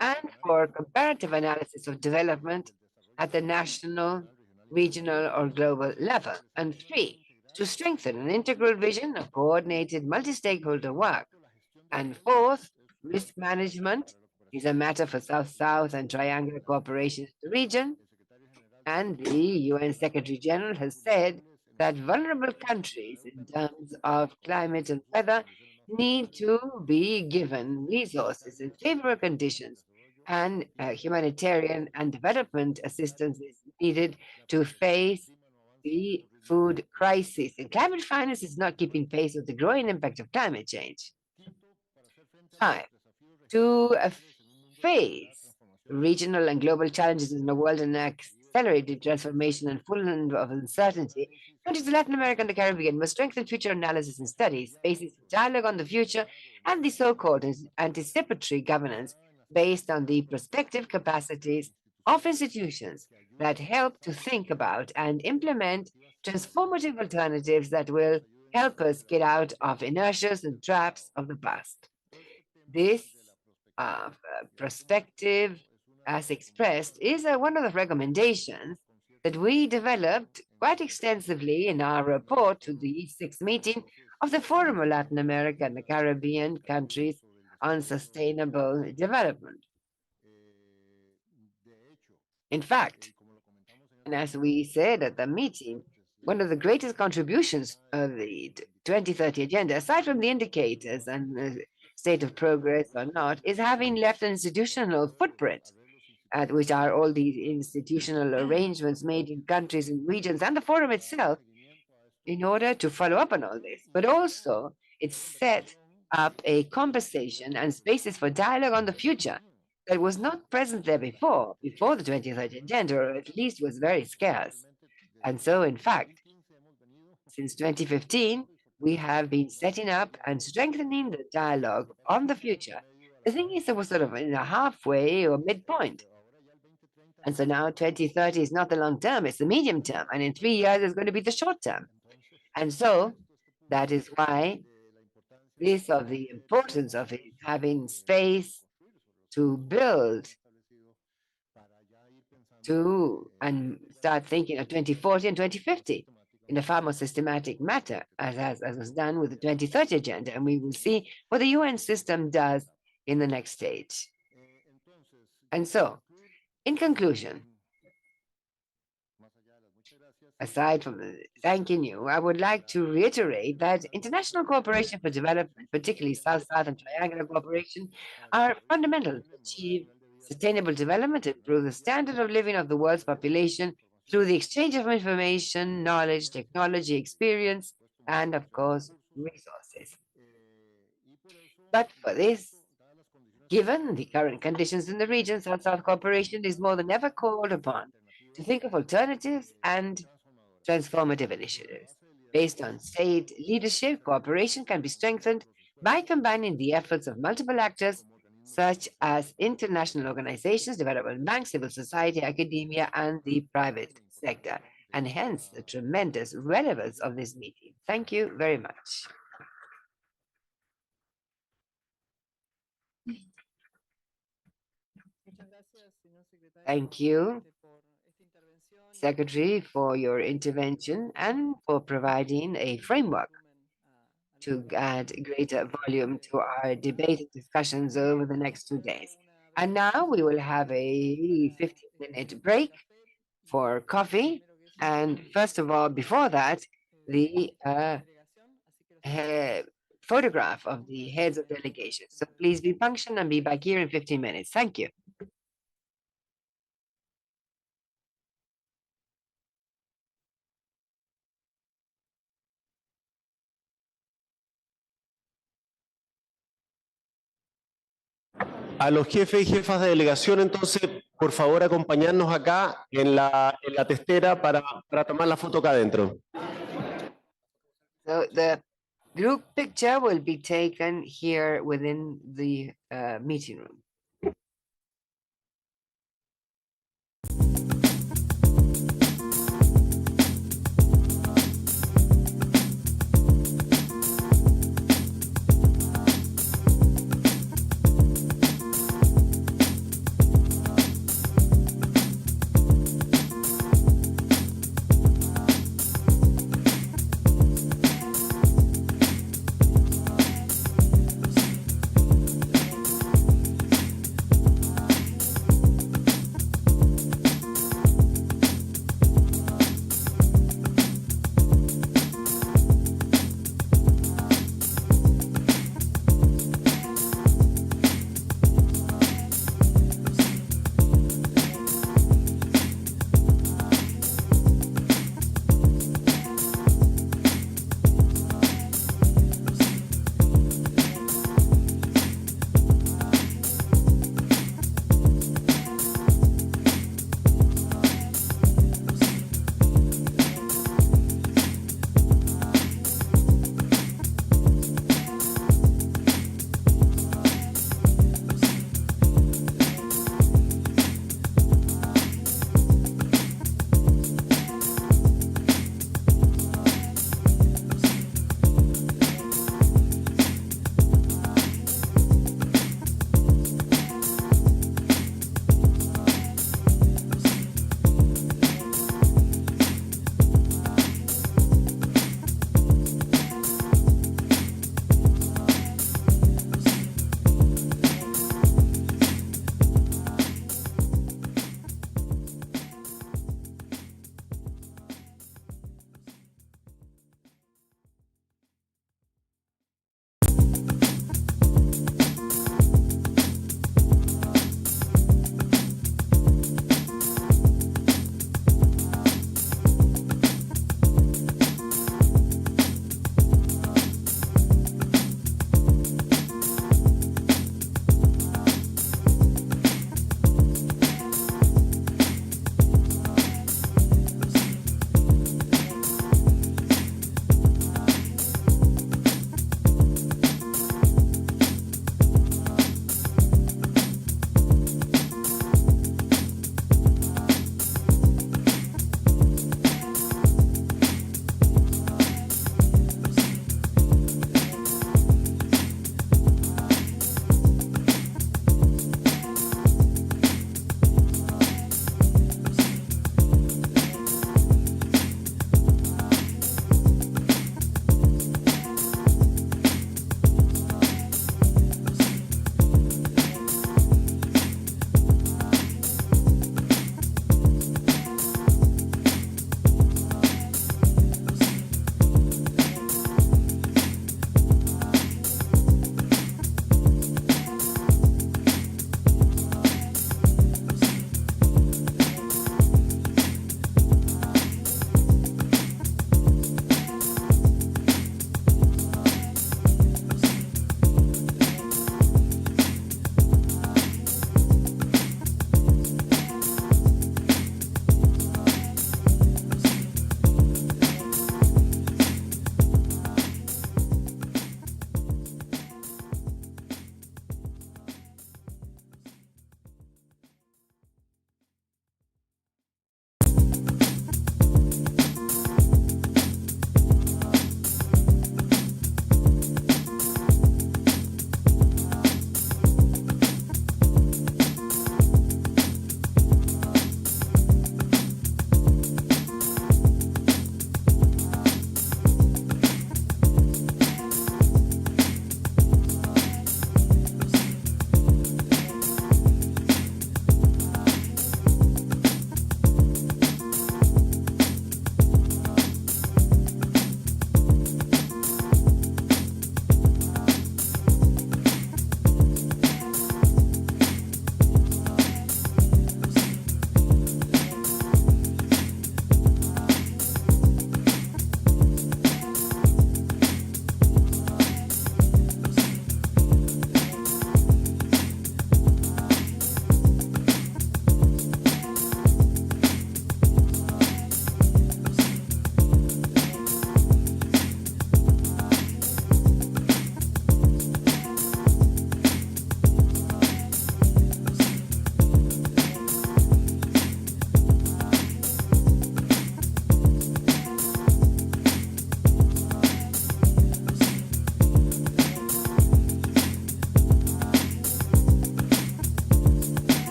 and for comparative analysis of development at the national, regional, or global level. And three, to strengthen an integral vision of coordinated multi-stakeholder work. And fourth, risk management is a matter for South-South and triangular cooperation in the region. And the UN Secretary General has said that vulnerable countries in terms of climate and weather need to be given resources in favorable conditions, and humanitarian and development assistance is needed to face the food crisis. And climate finance is not keeping pace with the growing impact of climate change. Five, to face regional and global challenges in the world and accelerated transformation and full of uncertainty, countries in Latin America and the Caribbean must strengthen future analysis and studies, basis of dialogue on the future, and the so-called anticipatory governance based on the prospective capacities of institutions that help to think about and implement transformative alternatives that will help us get out of inertias and traps of the past. This perspective, as expressed, is one of the recommendations that we developed quite extensively in our report to the sixth meeting of the Forum of Latin America and the Caribbean countries on sustainable development. In fact, and as we said at the meeting, one of the greatest contributions of the 2030 Agenda, aside from the indicators and state of progress or not, is having left an institutional footprint, which are all these institutional arrangements made in countries and regions and the forum itself in order to follow up on all this. But also, it set up a conversation and spaces for dialogue on the future that was not present there before the 2030 Agenda, or at least was very scarce. And so, in fact, since 2015, we have been setting up and strengthening the dialogue on the future. The thing is, it was sort of in a halfway or midpoint. And so now 2030 is not the long term, it's the medium term. And in 3 years, it's going to be the short term. And so that is why this of the importance of it, having space to build to and start thinking of 2040 and 2050 in a far more systematic manner, as was done with the 2030 Agenda. And we will see what the UN system does in the next stage. And so, in conclusion, aside from thanking you, I would like to reiterate that international cooperation for development, particularly South-South and triangular cooperation, are fundamental to achieve sustainable development, improve the standard of living of the world's population through the exchange of information, knowledge, technology, experience, and of course, resources. But for this, given the current conditions in the region, South-South cooperation is more than ever called upon to think of alternatives and transformative initiatives. Based on state leadership, cooperation can be strengthened by combining the efforts of multiple actors, such as international organizations, development banks, civil society, academia, and the private sector, and hence the tremendous relevance of this meeting. Thank you very much. Thank you, Secretary, for your intervention and for providing a framework to add greater volume to our debate and discussions over the next 2 days. And now we will have a 15-minute break for coffee. And first of all, before that, the photograph of the heads of delegations. So please be punctual and be back here in 15 minutes. Thank you. A los jefes y jefas de delegación, entonces, por favor, acompañarnos acá en la testera para tomar la foto acá adentro. So the group picture will be taken here within the meeting room.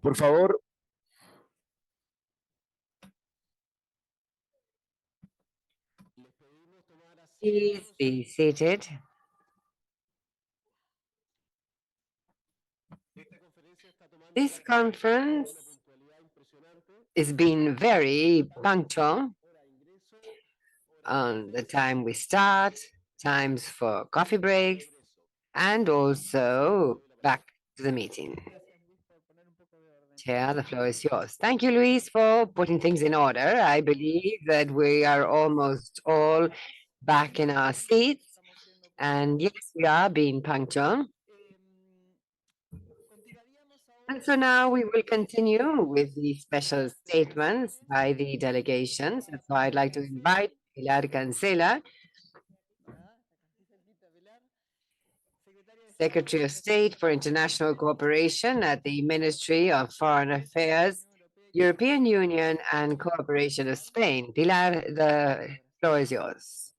Por favor, please be seated. This conference is being very punctual on the time we start, times for coffee breaks, and also back to the meeting. Chair, the floor is yours. Thank you, Luis, for putting things in order. I believe that we are almost all back in our seats. And yes, we are being punctual. And so now we will continue with the special statements by the delegations. And so I'd like to invite Pilar Cancela, Secretary of State for International Cooperation at the Ministry of Foreign Affairs, European Union and Cooperation of Spain. Pilar, the floor is yours.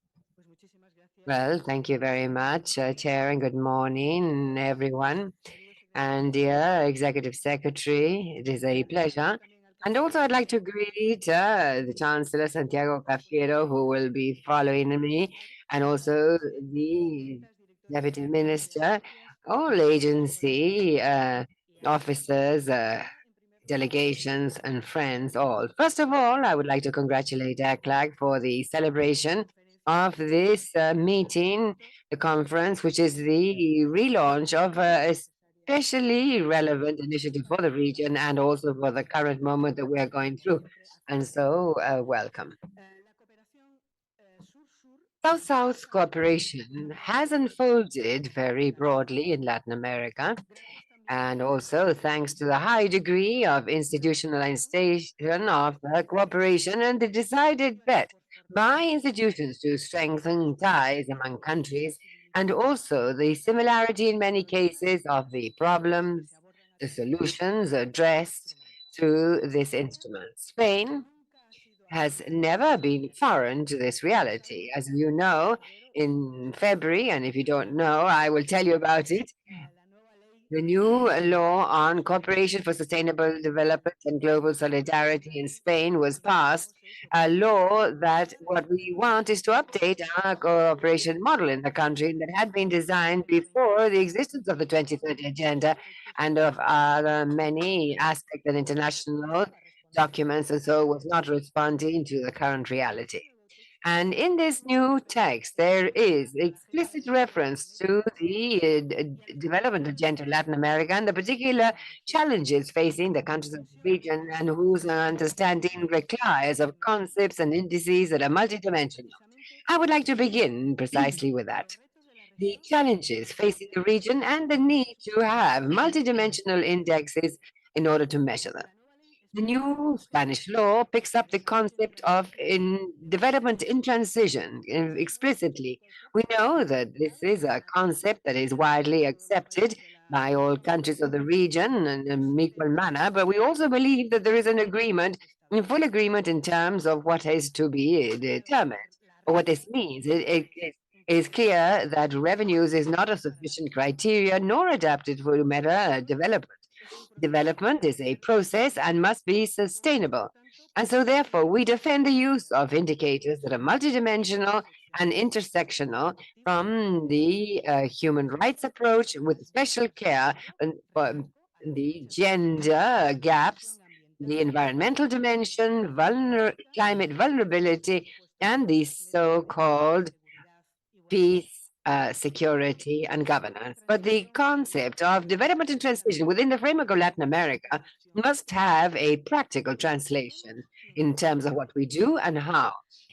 Well, thank you very much, Chair, and good morning, everyone. And dear Executive Secretary, it is a pleasure. And also I'd like to greet the Chancellor Santiago Cafiero, who will be following me, and also the Deputy Minister, all agency officers, delegations and friends all. First of all, I would like to congratulate ECLAC for the celebration of this meeting, the conference, which is the relaunch of a especially relevant initiative for the region and also for the current moment that we are going through. And so, welcome. South-South cooperation has unfolded very broadly in Latin America, and also thanks to the high degree of institutionalization of cooperation and the decided bet by institutions to strengthen ties among countries, and also the similarity in many cases of the problems, the solutions addressed through this instrument. Spain has never been foreign to this reality. As you know, in February, and if you don't know, I will tell you about it, the new law on cooperation for sustainable development and global solidarity in Spain was passed, a law that what we want is to update our cooperation model in the country that had been designed before the existence of the 2030 Agenda and of other many aspects and international documents, and so was not responding to the current reality. And in this new text, there is explicit reference to the development agenda in Latin America and the particular challenges facing the countries of the region, and whose understanding requires of concepts and indices that are multidimensional. I would like to begin precisely with that. The challenges facing the region and the need to have multidimensional indexes in order to measure them. The new Spanish law picks up the concept of development in transition explicitly. We know that this is a concept that is widely accepted by all countries of the region in an equal manner, but we also believe that there is an agreement, in full agreement in terms of what is to be determined, or what this means. It is clear that revenues is not a sufficient criteria nor adapted for meta development. Development is a process and must be sustainable. And so therefore, we defend the use of indicators that are multidimensional and intersectional from the human rights approach, with special care for the gender gaps, the environmental dimension, climate vulnerability, and the so-called peace, security, and governance. But the concept of development and transition within the framework of Latin America must have a practical translation in terms of what we do and how.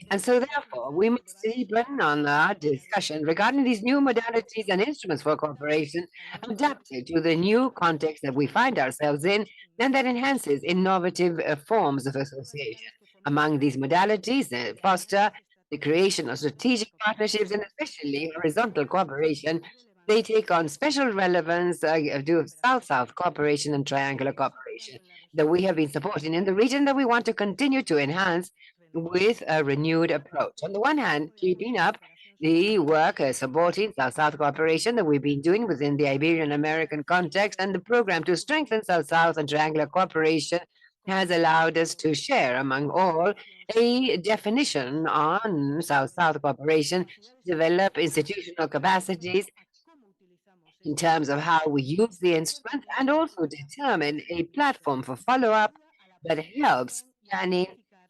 And so therefore, we must deepen on our discussion regarding these new modalities and instruments for cooperation adapted to the new context that we find ourselves in, and that enhances innovative forms of association. Among these modalities, foster the creation of strategic partnerships and especially horizontal cooperation. They take on special relevance due of South-South cooperation and triangular cooperation that we have been supporting in the region, that we want to continue to enhance with a renewed approach. On the one hand, keeping up the work supporting South-South cooperation that we've been doing within the Iberian American context, and the program to strengthen South-South and triangular cooperation has allowed us to share among all a definition on South-South cooperation, develop institutional capacities in terms of how we use the instrument, and also determine a platform for follow-up that helps planning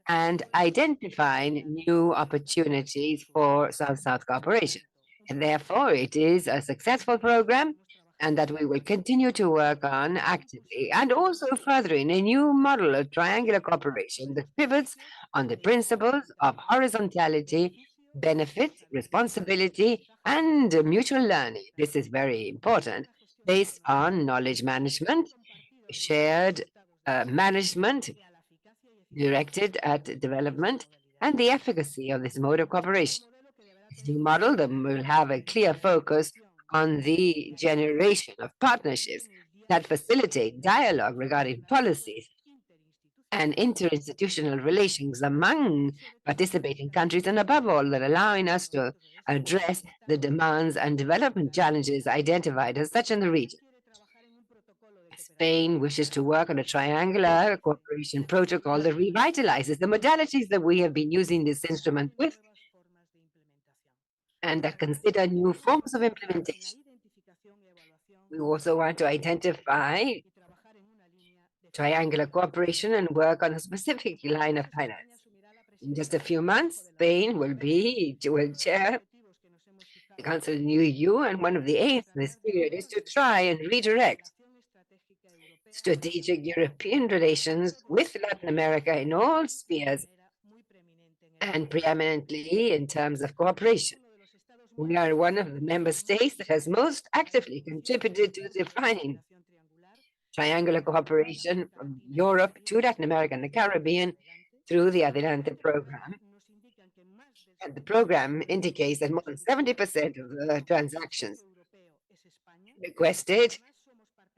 and identifying new opportunities for South-South cooperation. And therefore, it is a successful program and that we will continue to work on actively, and also furthering a new model of triangular cooperation that pivots on the principles of horizontality, benefit, responsibility, and mutual learning. This is very important, based on knowledge management, shared management directed at development, and the efficacy of this mode of cooperation. This new model that will have a clear focus on the generation of partnerships that facilitate dialogue regarding policies and interinstitutional relations among participating countries, and above all, that allowing us to address the demands and development challenges identified as such in the region. Spain wishes to work on a triangular cooperation protocol that revitalizes the modalities that we have been using this instrument with, and that consider new forms of implementation. We also want to identify triangular cooperation and work on a specific line of finance. In just a few months, Spain will chair the Council of the EU, and one of the aims of this period is to try and redirect strategic European relations with Latin America in all spheres, and preeminently in terms of cooperation. We are one of the member states that has most actively contributed to defining triangular cooperation from Europe to Latin America and the Caribbean through the Adelante program. And the program indicates that more than 70% of the transactions requested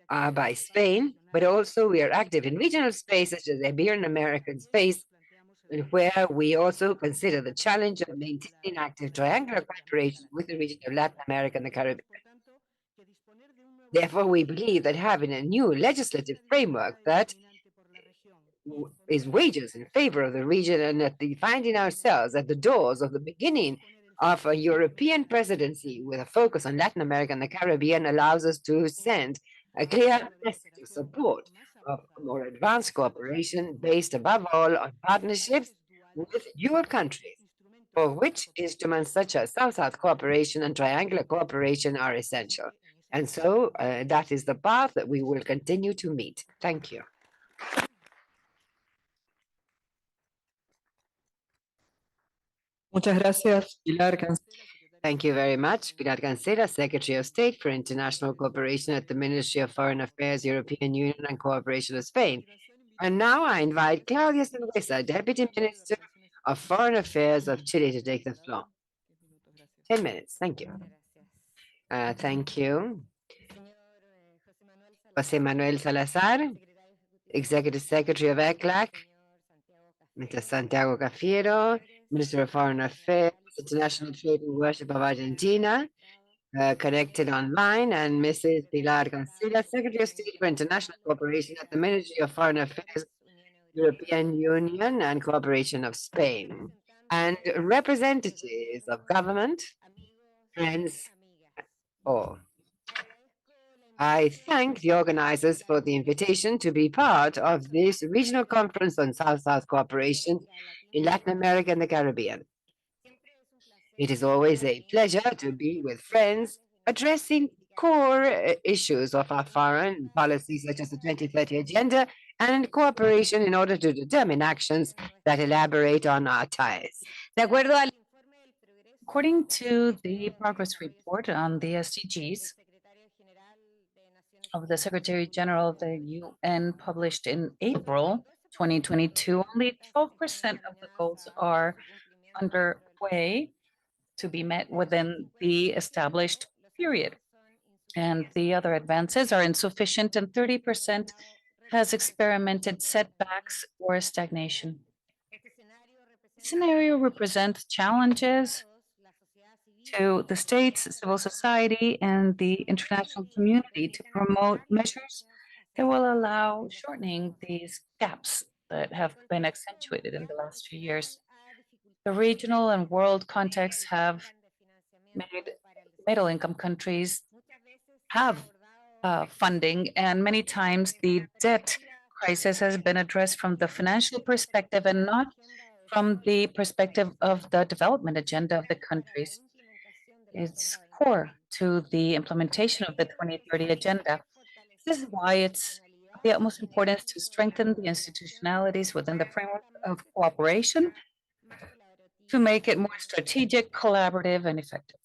are by Spain, but also we are active in regional space such as the Iberian American space, where we also consider the challenge of maintaining active triangular cooperation with the region of Latin America and the Caribbean. Therefore, we believe that having a new legislative framework that is wages in favor of the region, and that finding ourselves at the doors of the beginning of a European presidency with a focus on Latin America and the Caribbean, allows us to send a clear message of support of more advanced cooperation based above all on partnerships with dual countries, for which instruments such as South-South cooperation and triangular cooperation are essential. And so that is the path that we will continue to meet. Thank you. Muchas gracias, Pilar Cancela. Thank you very much, Pilar Cancela, Secretary of State for International Cooperation at the Ministry of Foreign Affairs, European Union and Cooperation of Spain. And now I invite Claudia Sangüesa, Deputy Minister of Foreign Affairs of Chile, to take the floor. 10 minutes. Thank you. Thank you. José Manuel Salazar, Executive Secretary of ECLAC, Mr. Santiago Cafiero, Minister of Foreign Affairs, International Trade and Worship of Argentina, connected online, and Mrs. Pilar Cancela, Secretary of State for International Cooperation at the Ministry of Foreign Affairs, European Union and Cooperation of Spain, and representatives of government, friends, all. I thank the organizers for the invitation to be part of this regional conference on South-South cooperation in Latin America and the Caribbean. It is always a pleasure to be with friends addressing core issues of our foreign policy, such as the 2030 Agenda, and cooperation in order to determine actions that elaborate on our ties. According to the progress report on the SDGs of the Secretary General of the UN published in April 2022, only 12% of the goals are underway to be met within the established period. And the other advances are insufficient, and 30% has experimented setbacks or stagnation. This scenario represents challenges to the states, civil society, and the international community to promote measures that will allow shortening these gaps that have been accentuated in the last few years. The regional and world contexts have made middle-income countries have funding, and many times the debt crisis has been addressed from the financial perspective and not from the perspective of the development agenda of the countries. It's core to the implementation of the 2030 agenda. This is why it's of the utmost importance to strengthen the institutionalities within the framework of cooperation to make it more strategic, collaborative, and effective.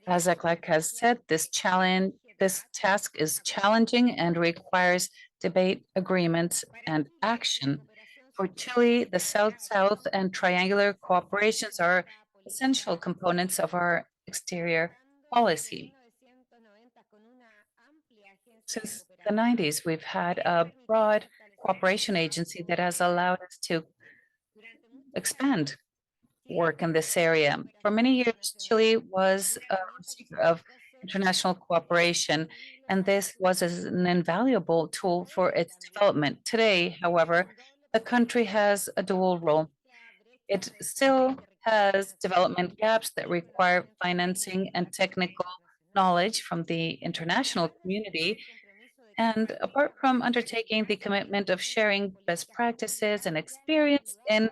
As ECLAC has said, this task is challenging and requires debate, agreements, and action. For Chile, the South-South and triangular cooperations are essential components of our exterior policy. Since the 90s, we've had a broad cooperation agency that has allowed us to expand work in this area. For many years, Chile was a receiver of international cooperation, and this was an invaluable tool for its development. Today, however, the country has a dual role. It still has development gaps that require financing and technical knowledge from the international community. And apart from undertaking the commitment of sharing best practices and experience in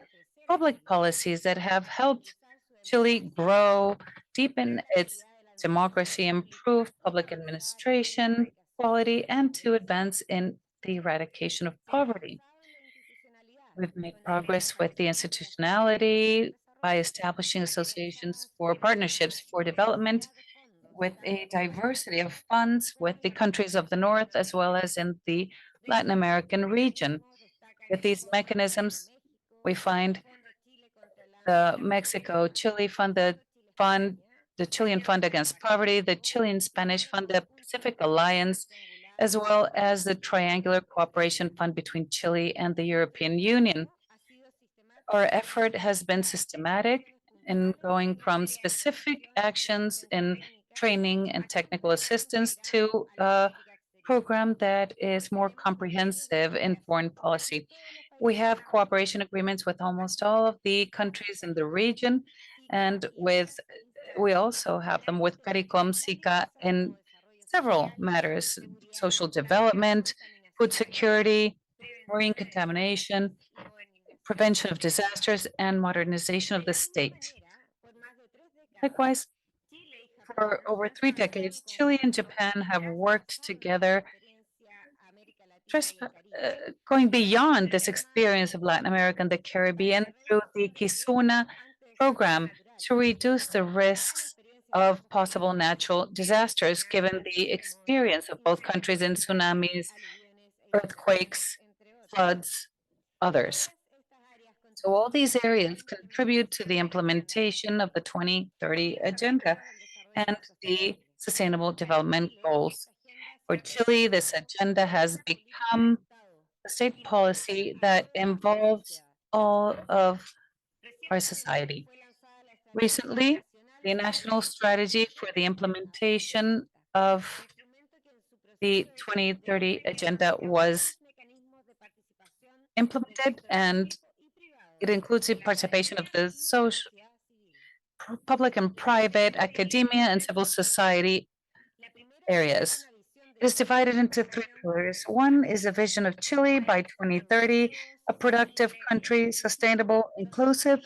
public policies that have helped Chile grow, deepen its democracy, improve public administration quality, and to advance in the eradication of poverty. We've made progress with the institutionality by establishing associations for partnerships for development with a diversity of funds with the countries of the North as well as in the Latin American region. With these mechanisms, we find the Mexico-Chile fund, the Chilean Fund Against Poverty, the Chilean-Spanish Fund, the Pacific Alliance, as well as the Triangular Cooperation Fund between Chile and the European Union. Our effort has been systematic in going from specific actions in training and technical assistance to a program that is more comprehensive in foreign policy. We have cooperation agreements with almost all of the countries in the region, and we also have them with CARICOM, SICA, in several matters: social development, food security, marine contamination, prevention of disasters, and modernization of the state. Likewise, for over 3 decades, Chile and Japan have worked together, going beyond this experience of Latin America and the Caribbean through the Kizuna program to reduce the risks of possible natural disasters, given the experience of both countries in tsunamis, earthquakes, floods, others. So all these areas contribute to the implementation of the 2030 Agenda and the Sustainable Development Goals. For Chile, this agenda has become a state policy that involves all of our society. Recently, the National Strategy for the Implementation of the 2030 Agenda was implemented, and it includes the participation of the public and private, academia, and civil society areas. It is divided into 3 pillars. One is a vision of Chile by 2030, a productive country, sustainable, inclusive,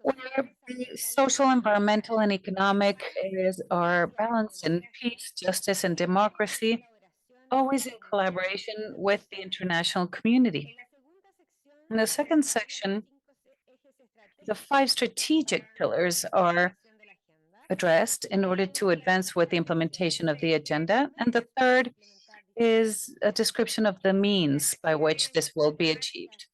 where the social, environmental, and economic areas are balanced in peace, justice, and democracy, always in collaboration with the international community. In the second section, the 5 strategic pillars are addressed in order to advance with the implementation of the agenda. And the third is a description of the means by which this will be achieved.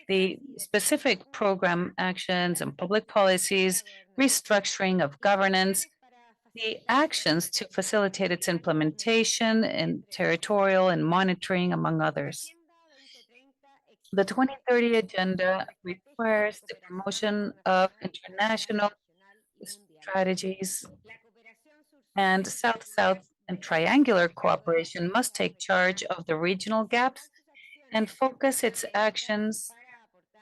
The specific program actions and public policies, restructuring of governance, the actions to facilitate its implementation and territorial and monitoring, among others. The 2030 agenda requires the promotion of international strategies, and South-South and triangular cooperation must take charge of the regional gaps and focus its actions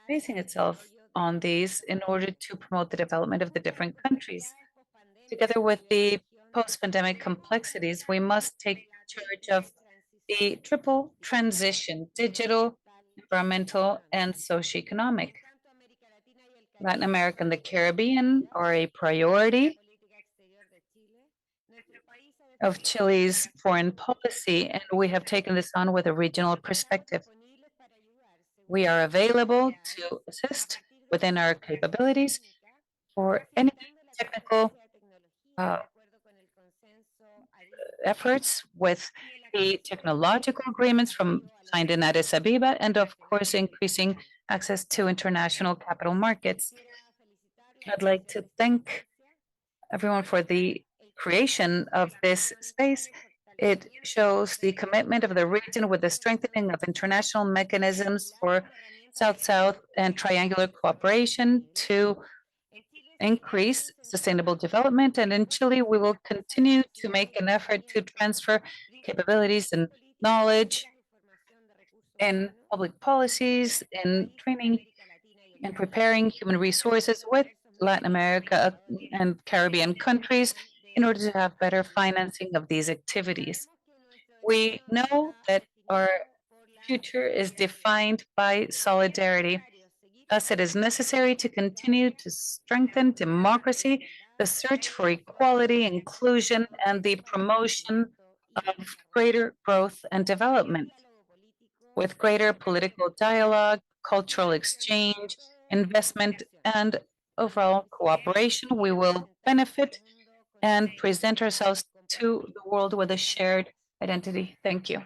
basing itself on these in order to promote the development of the different countries. Together with the post-pandemic complexities, we must take charge of the triple transition: digital, environmental, and socioeconomic. Latin America and the Caribbean are a priority of Chile's foreign policy, and we have taken this on with a regional perspective. We are available to assist within our capabilities for any technical efforts with the technological agreements signed in Addis Ababa, and of course, increasing access to international capital markets. I'd like to thank everyone for the creation of this space. It shows the commitment of the region with the strengthening of international mechanisms for South-South and triangular cooperation to increase sustainable development. And in Chile, we will continue to make an effort to transfer capabilities and knowledge in public policies, in training and preparing human resources with Latin America and Caribbean countries in order to have better financing of these activities. We know that our future is defined by solidarity. Thus, it is necessary to continue to strengthen democracy, the search for equality, inclusion, and the promotion of greater growth and development. With greater political dialogue, cultural exchange, investment, and overall cooperation, we will benefit and present ourselves to the world with a shared identity. Thank you.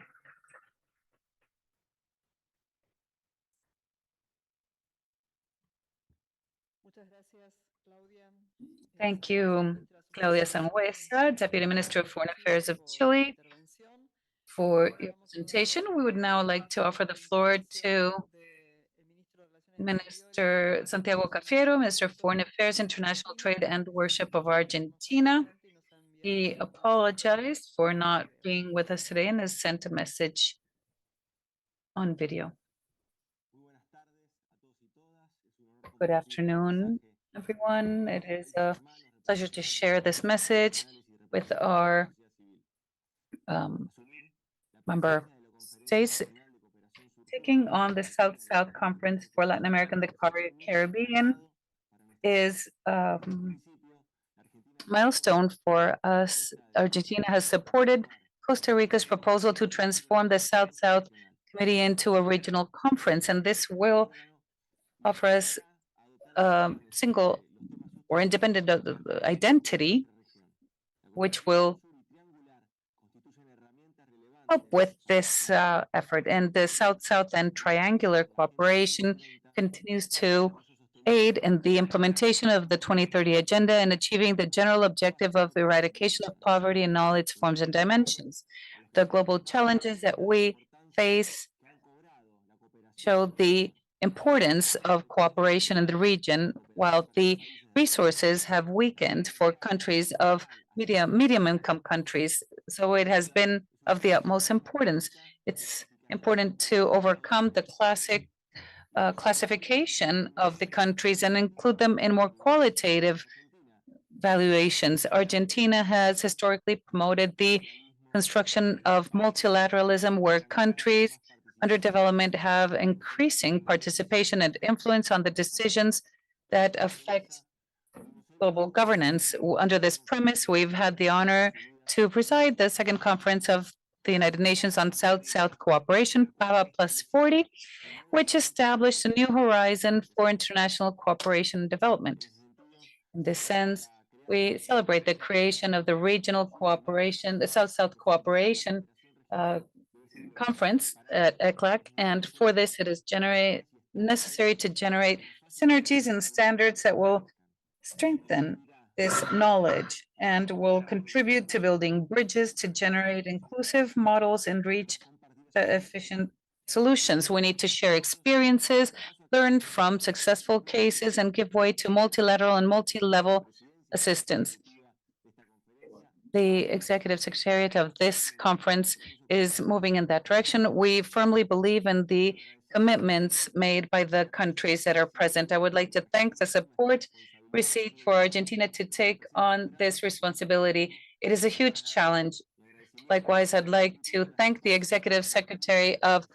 Thank you, Claudia Sangüesa, Deputy Minister of Foreign Affairs of Chile, for your presentation. We would now like to offer the floor to Minister Santiago Cafiero, Minister of Foreign Affairs, International Trade and Worship of Argentina. He apologized for not being with us today and has sent a message on video. Good afternoon, everyone. It is a pleasure to share this message with our member states. Taking on the South-South Conference for Latin America and the Caribbean is milestone for us. Argentina has supported Costa Rica's proposal to transform the South-South Committee into a regional conference, and this will offer us a single or independent identity, which will help with this effort. And the South-South and triangular cooperation continues to aid in the implementation of the 2030 agenda and achieving the general objective of eradication of poverty in all its forms and dimensions. The global challenges that we face show the importance of cooperation in the region, while the resources have weakened for countries of medium income countries. So it has been of the utmost importance. It's important to overcome the classic classification of the countries and include them in more qualitative valuations. Argentina has historically promoted the construction of multilateralism, where countries under development have increasing participation and influence on the decisions that affect global governance. Under this premise, we've had the honor to preside the second conference of the United Nations on South-South Cooperation, PABA +40, which established a new horizon for international cooperation and development. In this sense, we celebrate the creation of the regional cooperation, the South-South Cooperation Conference at ECLAC, and for this it is necessary to generate synergies and standards that will strengthen this knowledge and will contribute to building bridges to generate inclusive models and reach the efficient solutions. We need to share experiences, learn from successful cases, and give way to multilateral and multi-level assistance. The executive secretariat of this conference is moving in that direction. We firmly believe in the commitments made by the countries that are present. I would like to thank the support received for Argentina to take on this responsibility. It is a huge challenge. Likewise, I'd like to thank the executive secretary of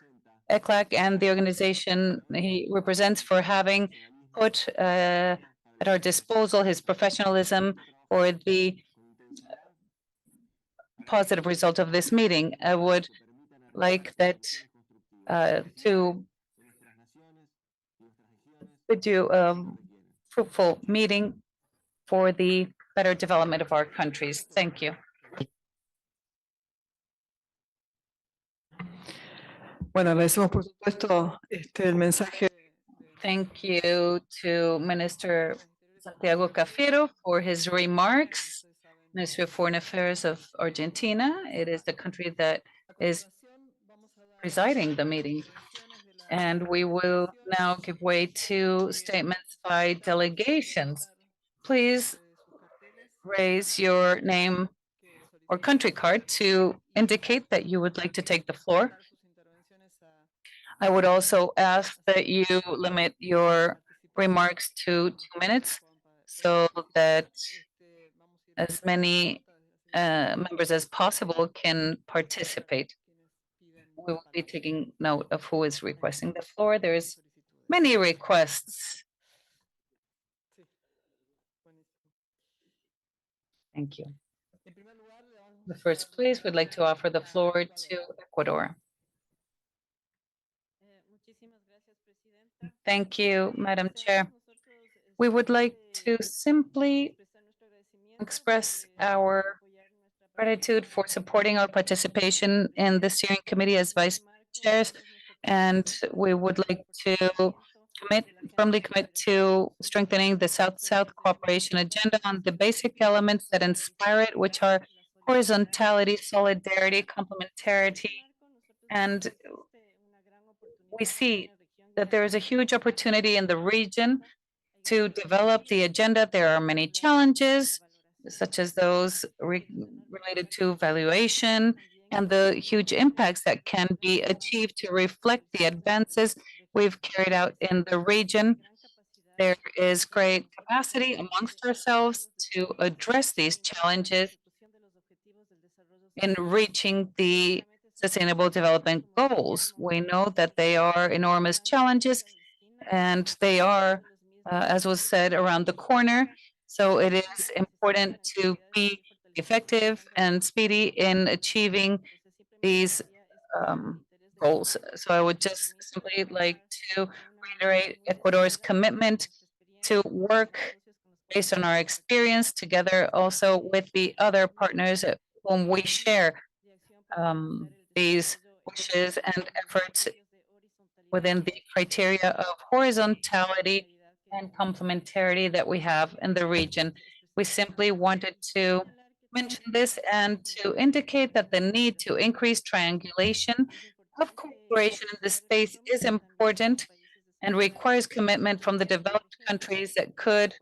ECLAC and the organization he represents for having put at our disposal his professionalism for the positive result of this meeting. I would like that to do a fruitful meeting for the better development of our countries. Thank you. Bueno, agradecemos por supuesto el mensaje. Thank you to Minister Santiago Cafiero for his remarks. Ministry of Foreign Affairs of Argentina. It is the country that is presiding the meeting. And we will now give way to statements by delegations. Please raise your name or country card to indicate that you would like to take the floor. I would also ask that you limit your remarks to 2 minutes so that as many members as possible can participate. We will be taking note of who is requesting the floor. There's many requests. Thank you. The first, please, would like to offer the floor to Ecuador. Thank you, Madam Chair. We would like to simply express our gratitude for supporting our participation in the steering committee as vice chairs, and we would like to firmly commit to strengthening the South-South cooperation agenda on the basic elements that inspire it, which are horizontality, solidarity, complementarity, and we see that there is a huge opportunity in the region to develop the agenda. There are many challenges, such as those related to valuation and the huge impacts that can be achieved to reflect the advances we've carried out in the region. There is great capacity amongst ourselves to address these challenges in reaching the Sustainable Development Goals. We know that they are enormous challenges, and they are, as was said, around the corner. So it is important to be effective and speedy in achieving these goals. So I would just simply like to reiterate Ecuador's commitment to work based on our experience together also with the other partners whom we share these wishes and efforts within the criteria of horizontality and complementarity that we have in the region. We simply wanted to mention this and to indicate that the need to increase triangulation of cooperation in this space is important and requires commitment from the developed countries that could,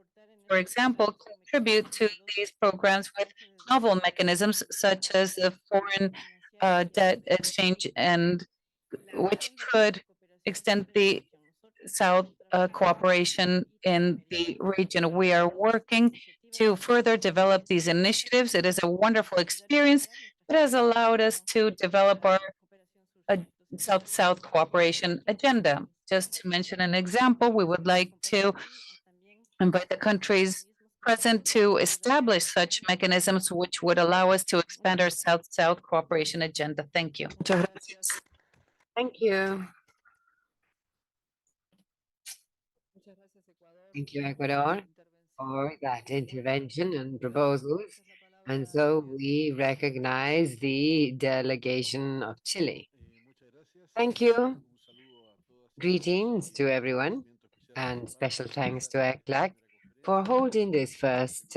for example, contribute to these programs with novel mechanisms such as the foreign debt exchange, and which could extend the South cooperation in the region. We are working to further develop these initiatives. It is a wonderful experience that has allowed us to develop our South-South cooperation agenda. Just to mention an example, we would like to invite the countries present to establish such mechanisms which would allow us to expand our South-South cooperation agenda. Thank you. Muchas gracias. Thank you. Thank you, Ecuador, for that intervention and proposals. And so we recognize the delegation of Chile. Thank you. Greetings to everyone, and special thanks to ECLAC for holding this first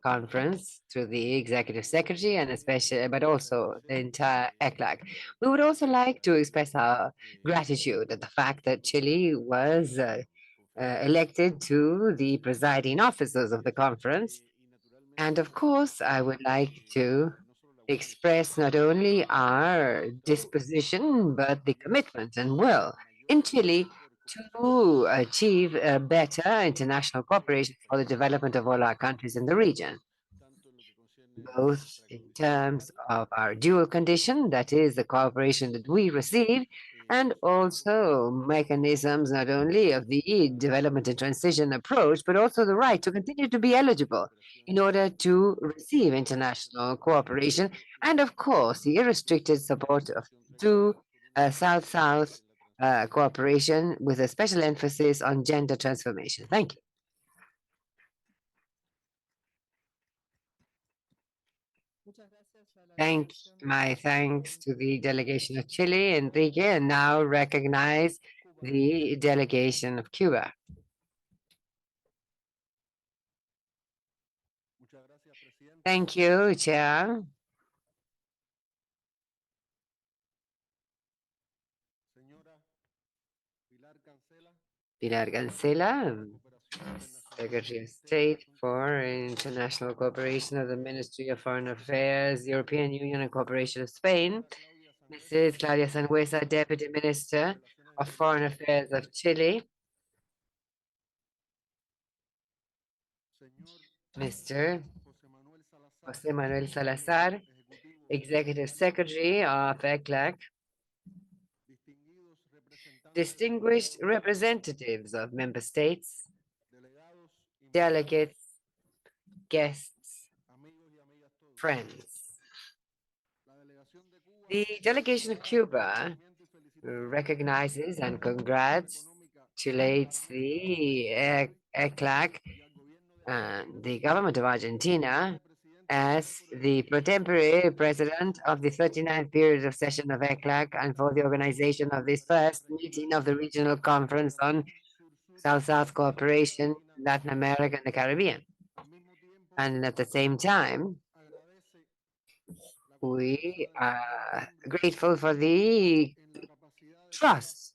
conference through the executive secretary and especially, but also the entire ECLAC. We would also like to express our gratitude at the fact that Chile was elected to the presiding officers of the conference. And of course, I would like to express not only our disposition, but the commitment and will in Chile to achieve better international cooperation for the development of all our countries in the region, both in terms of our dual condition, that is the cooperation that we receive, and also mechanisms not only of the development and transition approach, but also the right to continue to be eligible in order to receive international cooperation, and of course, the unrestricted support to South-South cooperation with a special emphasis on gender transformation. Thank you. My thanks to the delegation of Chile, Enrique, and now recognize the delegation of Cuba. Thank you, Chair. Pilar Cancela, Secretary of State for International Cooperation of the Ministry of Foreign Affairs, European Union and Cooperation of Spain. Mrs. Claudia Sangüesa, Deputy Minister of Foreign Affairs of Chile. Mr. José Manuel Salazar, Executive Secretary of ECLAC. Distinguished representatives of member states, delegates, guests, friends. The delegation of Cuba recognizes and congratulates the ECLAC and the government of Argentina as the pro tempore president of the 39th period of session of ECLAC and for the organization of this first meeting of the regional conference on South-South cooperation, Latin America and the Caribbean. And at the same time, we are grateful for the trust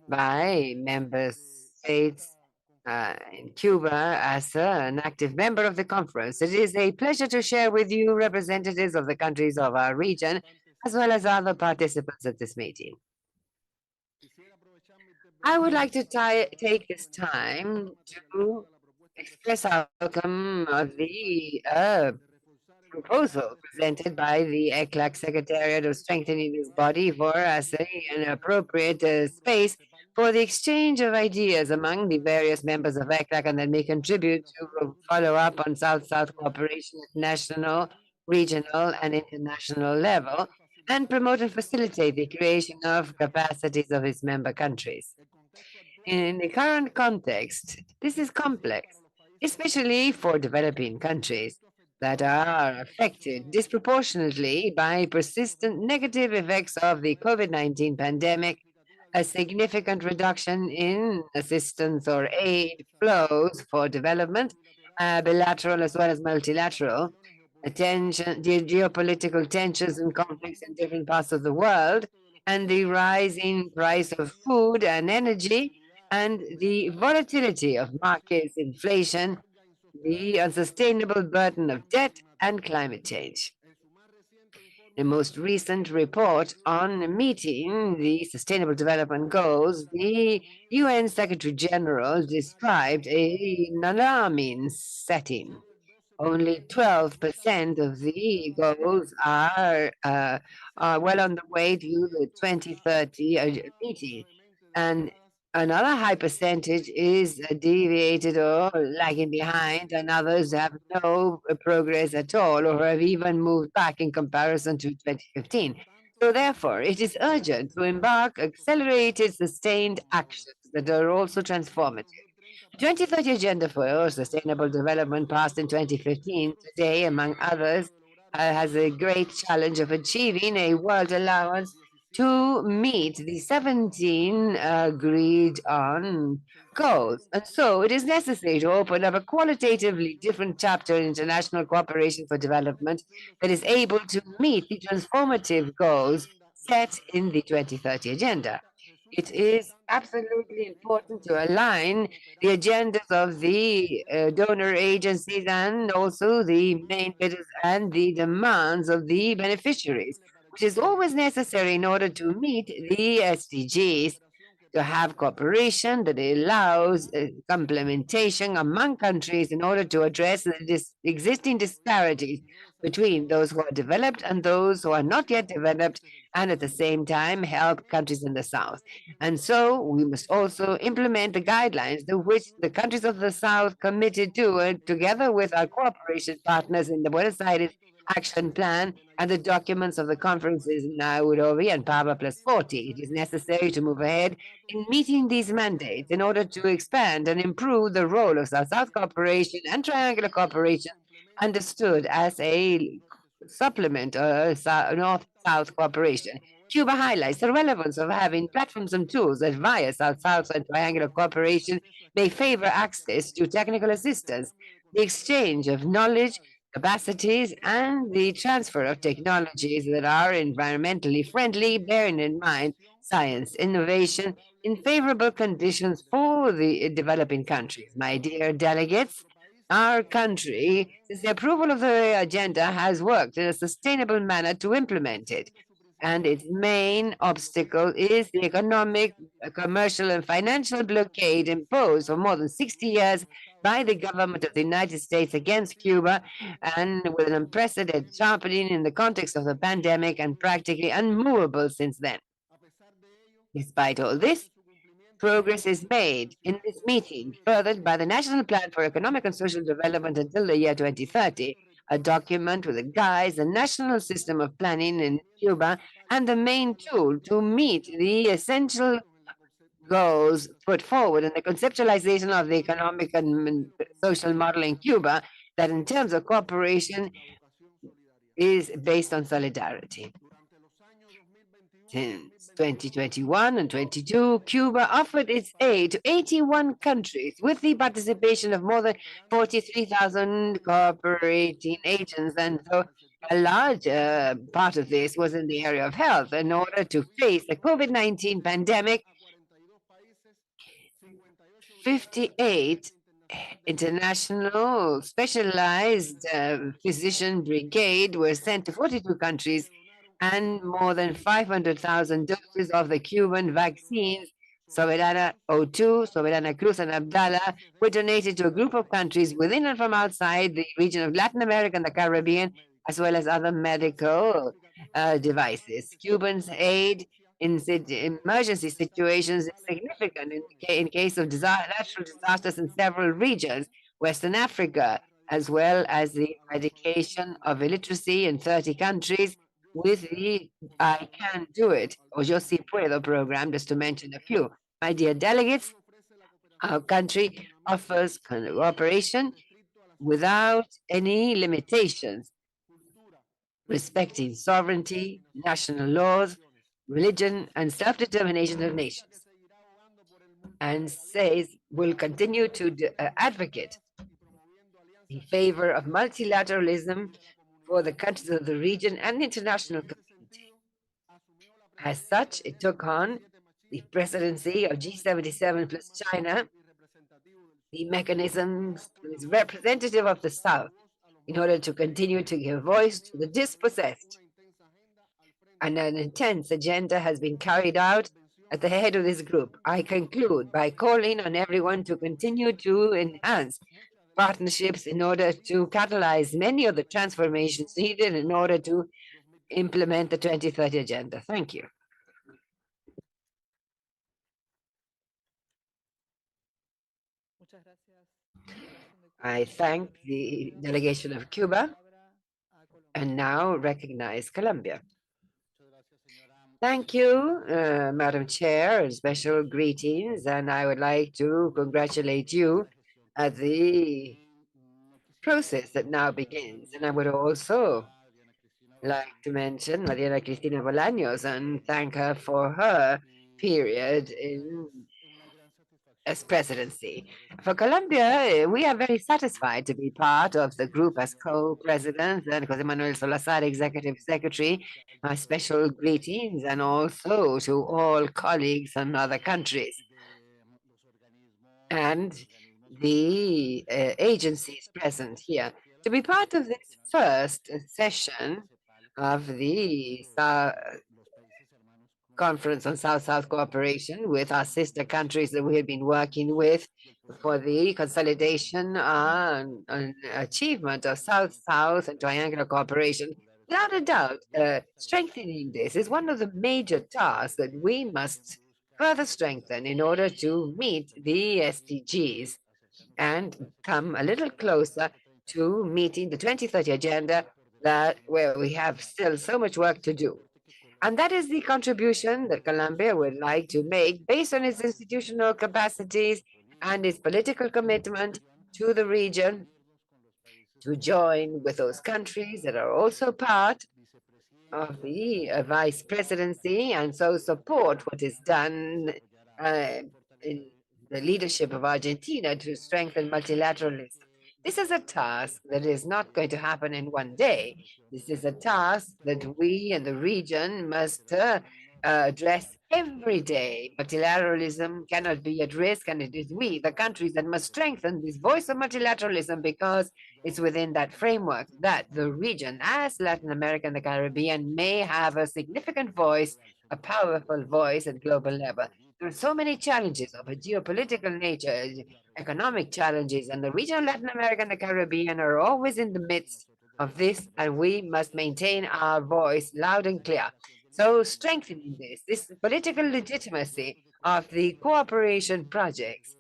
by member states in Cuba as an active member of the conference. It is a pleasure to share with you representatives of the countries of our region, as well as other participants at this meeting. I would like to take this time to express our welcome of the proposal presented by the ECLAC Secretariat of strengthening this body for as an appropriate space for the exchange of ideas among the various members of ECLAC and that may contribute to follow up on South-South cooperation at national, regional, and international level, and promote and facilitate the creation of capacities of its member countries. In the current context, this is complex, especially for developing countries that are affected disproportionately by persistent negative effects of the COVID-19 pandemic, a significant reduction in assistance or aid flows for development, bilateral as well as multilateral, the geopolitical tensions and conflicts in different parts of the world, and the rising price of food and energy, and the volatility of markets, inflation, the unsustainable burden of debt, and climate change. The most recent report on meeting the Sustainable Development Goals, the UN Secretary General described an alarming setting. Only 12% of the goals are well on the way to the 2030 meeting, and another high percentage is deviated or lagging behind, and others have no progress at all or have even moved back in comparison to 2015. So therefore, it is urgent to embark accelerated, sustained actions that are also transformative. The 2030 Agenda for Sustainable Development passed in 2015, today, among others, has a great challenge of achieving a world allowance to meet the 17 agreed on goals. And so it is necessary to open up a qualitatively different chapter in international cooperation for development that is able to meet the transformative goals set in the 2030 agenda. It is absolutely important to align the agendas of the donor agencies and also the main bidders and the demands of the beneficiaries, which is always necessary in order to meet the SDGs, to have cooperation that allows complementation among countries in order to address the existing disparities between those who are developed and those who are not yet developed, and at the same time help countries in the South. And so we must also implement the guidelines to which the countries of the South committed to, together with our cooperation partners in the Buenos Aires Action Plan and the documents of the conferences in Nairobi and Pava Plus 40. It is necessary to move ahead in meeting these mandates in order to expand and improve the role of South-South cooperation and triangular cooperation, understood as a supplement North-South cooperation. Cuba highlights the relevance of having platforms and tools that via South-South and triangular cooperation may favor access to technical assistance, the exchange of knowledge, capacities, and the transfer of technologies that are environmentally friendly, bearing in mind science, innovation, in favorable conditions for the developing countries. My dear delegates, our country, since the approval of the agenda, has worked in a sustainable manner to implement it. And its main obstacle is the economic, commercial, and financial blockade imposed for more than 60 years by the government of the United States against Cuba, and with an unprecedented sharpening in the context of the pandemic and practically unmovable since then. Despite all this, progress is made in this meeting, furthered by the National Plan for Economic and Social Development until the year 2030, a document with a guide, the national system of planning in Cuba, and the main tool to meet the essential goals put forward in the conceptualization of the economic and social model in Cuba, that in terms of cooperation is based on solidarity. Since 2021 and 22, Cuba offered its aid to 81 countries with the participation of more than 43,000 cooperating agents. And so a large part of this was in the area of health. In order to face the COVID-19 pandemic, 58 international specialized physician brigade were sent to 42 countries, and more than 500,000 doses of the Cuban vaccines, Soberana O2, Soberana Cruz, and Abdala, were donated to a group of countries within and from outside the region of Latin America and the Caribbean, as well as other medical devices. Cubans' aid in emergency situations is significant in case of natural disasters in several regions, Western Africa, as well as the eradication of illiteracy in 30 countries with the I Can Do It, or Yo Si Puedo program, just to mention a few. My dear delegates, our country offers cooperation without any limitations, respecting sovereignty, national laws, religion, and self-determination of nations, and says will continue to advocate in favor of multilateralism for the countries of the region and the international community. As such, it took on the presidency of G77 plus China, the mechanisms is representative of the South, in order to continue to give voice to the dispossessed. And an intense agenda has been carried out at the head of this group. I conclude by calling on everyone to continue to enhance partnerships in order to catalyze many of the transformations needed in order to implement the 2030 agenda. Thank you. I thank the delegation of Cuba and now recognize Colombia. Thank you, Madam Chair, and special greetings, and I would like to congratulate you at the process that now begins. And I would also like to mention Mariela Cristina Bolaños and thank her for her period as presidency. For Colombia, we are very satisfied to be part of the group as co-presidents, and Jose Manuel Salazar, executive secretary. My special greetings and also to all colleagues in other countries and the agencies present here. To be part of this first session of the Conference on South-South Cooperation with our sister countries that we have been working with for the consolidation and achievement of South-South and triangular cooperation. Without a doubt, strengthening this is one of the major tasks that we must further strengthen in order to meet the SDGs and come a little closer to meeting the 2030 agenda where we have still so much work to do. And that is the contribution that Colombia would like to make based on its institutional capacities and its political commitment to the region to join with those countries that are also part of the vice presidency and so support what is done in the leadership of Argentina to strengthen multilateralism. This is a task that is not going to happen in one day. This is a task that we in the region must address every day. Multilateralism cannot be at risk, and it is we, the countries, that must strengthen this voice of multilateralism because it's within that framework that the region, as Latin America and the Caribbean, may have a significant voice, a powerful voice at global level. There are so many challenges of a geopolitical nature, economic challenges, and the region of Latin America and the Caribbean are always in the midst of this, and we must maintain our voice loud and clear. So strengthening this political legitimacy of the cooperation projects,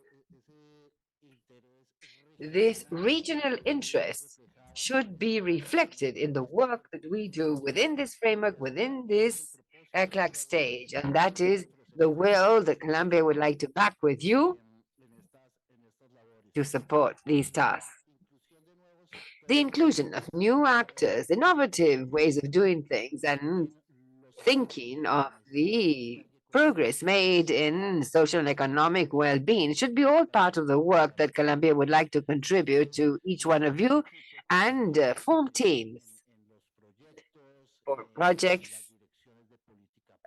this regional interest should be reflected in the work that we do within this framework, within this ECLAC stage, and that is the will that Colombia would like to back with you to support these tasks. The inclusion of new actors, innovative ways of doing things, and thinking of the progress made in social and economic well-being should be all part of the work that Colombia would like to contribute to each one of you and form teams for projects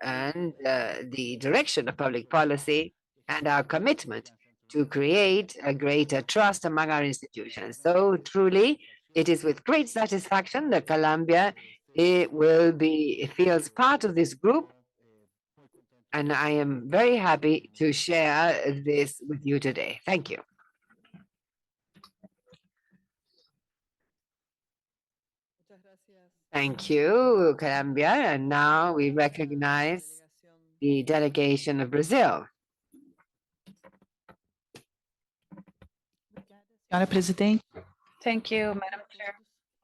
and the direction of public policy and our commitment to create a greater trust among our institutions. So truly, it is with great satisfaction that Colombia feels part of this group, and I am very happy to share this with you today. Thank you. Thank you, Colombia. And now we recognize the delegation of Brazil. Thank you, Madam Chair.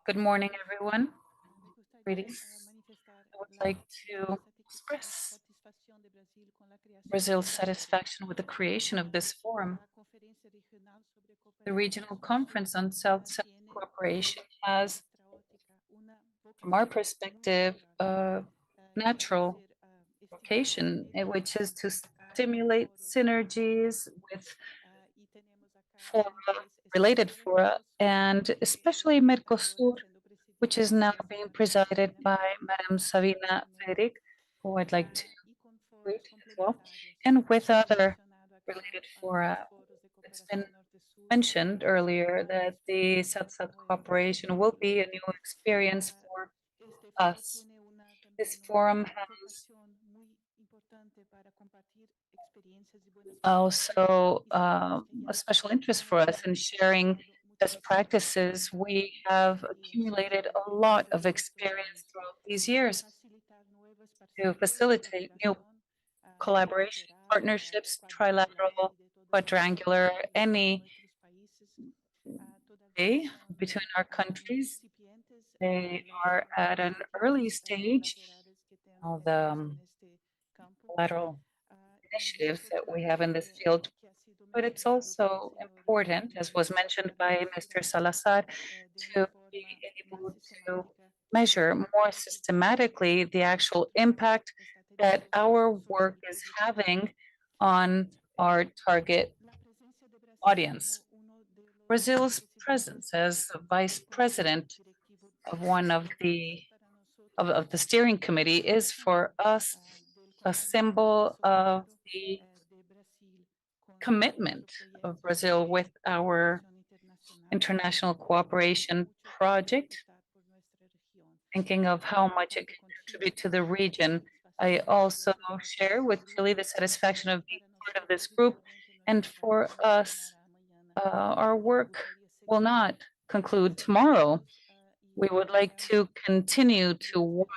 Good morning, everyone. Greetings. I would like to express Brazil's satisfaction with the creation of this forum. The Regional Conference on South-South Cooperation has, from our perspective, a natural vocation, which is to stimulate synergies with related fora, and especially Mercosur, which is now being presided by Madam Sabina Frederick, who I'd like to greet as well, and with other related fora. It's been mentioned earlier that the South-South cooperation will be a new experience for us. This forum has also a special interest for us in sharing best practices. We have accumulated a lot of experience throughout these years to facilitate new collaboration, partnerships, trilateral, quadrangular, any way between our countries. They are at an early stage of the bilateral initiatives that we have in this field, but it's also important, as was mentioned by Mr. Salazar, to be able to measure more systematically the actual impact that our work is having on our target audience. Brazil's presence as the vice president of one of the steering committee is for us a symbol of the commitment of Brazil with our international cooperation project, thinking of how much it can contribute to the region. I also share with Chile the satisfaction of being part of this group. And for us, our work will not conclude tomorrow. We would like to continue to work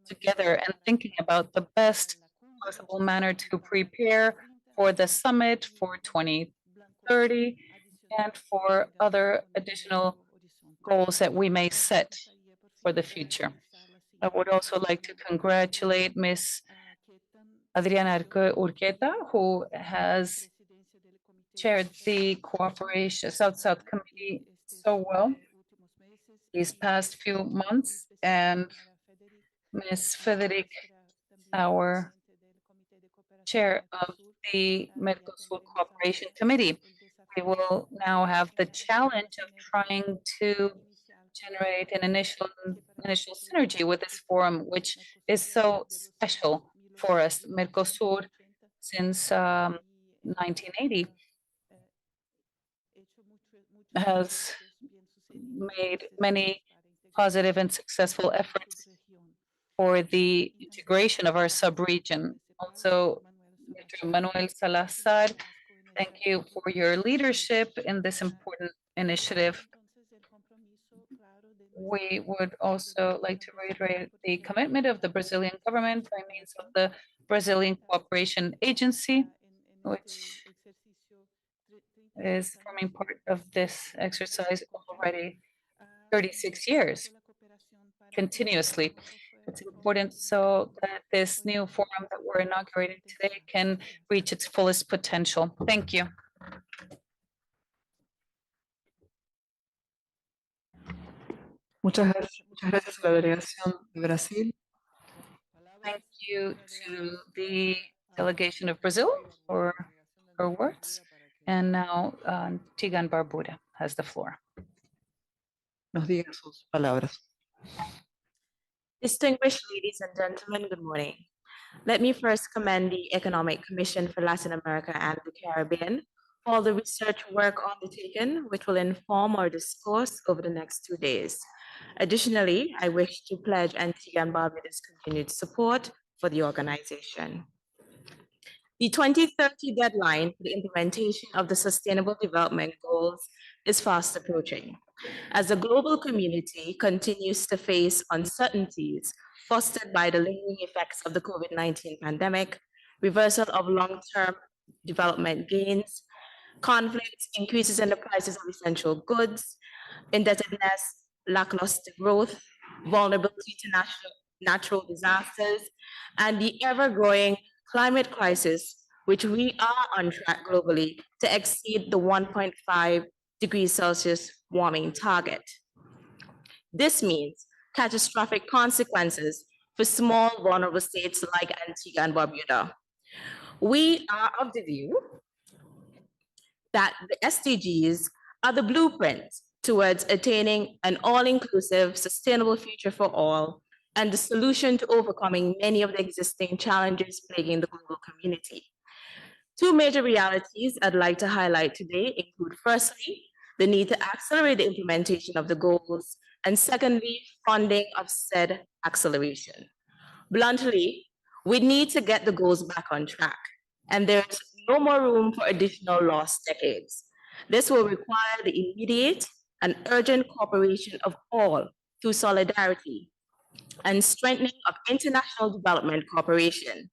together and thinking about the best possible manner to prepare for the summit for 2030 and for other additional goals that we may set for the future. I would also like to congratulate Ms. Adriana Urqueta, who has chaired the Cooperation South-South Committee so well these past few months, and Ms. Frederic, our chair of the Mercosur Cooperation Committee. We will now have the challenge of trying to generate an initial synergy with this forum, which is so special for us. Mercosur, since 1980, has made many positive and successful efforts for the integration of our sub-region. Also, Mr. Manuel Salazar, thank you for your leadership in this important initiative. We would also like to reiterate the commitment of the Brazilian government by means of the Brazilian Cooperation Agency, which is forming part of this exercise already 36 years continuously. It's important so that this new forum that we're inaugurating today can reach its fullest potential. Thank you. Muchas gracias a la delegación de Brasil. Thank you to the delegation of Brazil for her words. And now Tigan Barbuda has the floor. Nos diga sus palabras. Distinguished ladies and gentlemen, good morning. Let me first commend the Economic Commission for Latin America and the Caribbean for all the research work undertaken, which will inform our discourse over the next 2 days. Additionally, I wish to pledge Antigua and Barbuda's continued support for the organization. The 2030 deadline for the implementation of the Sustainable Development Goals is fast approaching. As the global community continues to face uncertainties fostered by the lingering effects of the COVID-19 pandemic, reversal of long-term development gains, conflicts, increases in the prices of essential goods, indebtedness, lackluster growth, vulnerability to natural disasters, and the ever-growing climate crisis, which we are on track globally to exceed the 1.5 degrees Celsius warming target. This means catastrophic consequences for small vulnerable states like Antigua and Barbuda. We are of the view that the SDGs are the blueprint towards attaining an all-inclusive, sustainable future for all, and the solution to overcoming many of the existing challenges plaguing the global community. Two major realities I'd like to highlight today include, firstly, the need to accelerate the implementation of the goals, and secondly, funding of said acceleration. Bluntly, we need to get the goals back on track, and there's no more room for additional lost decades. This will require the immediate and urgent cooperation of all through solidarity and strengthening of international development cooperation.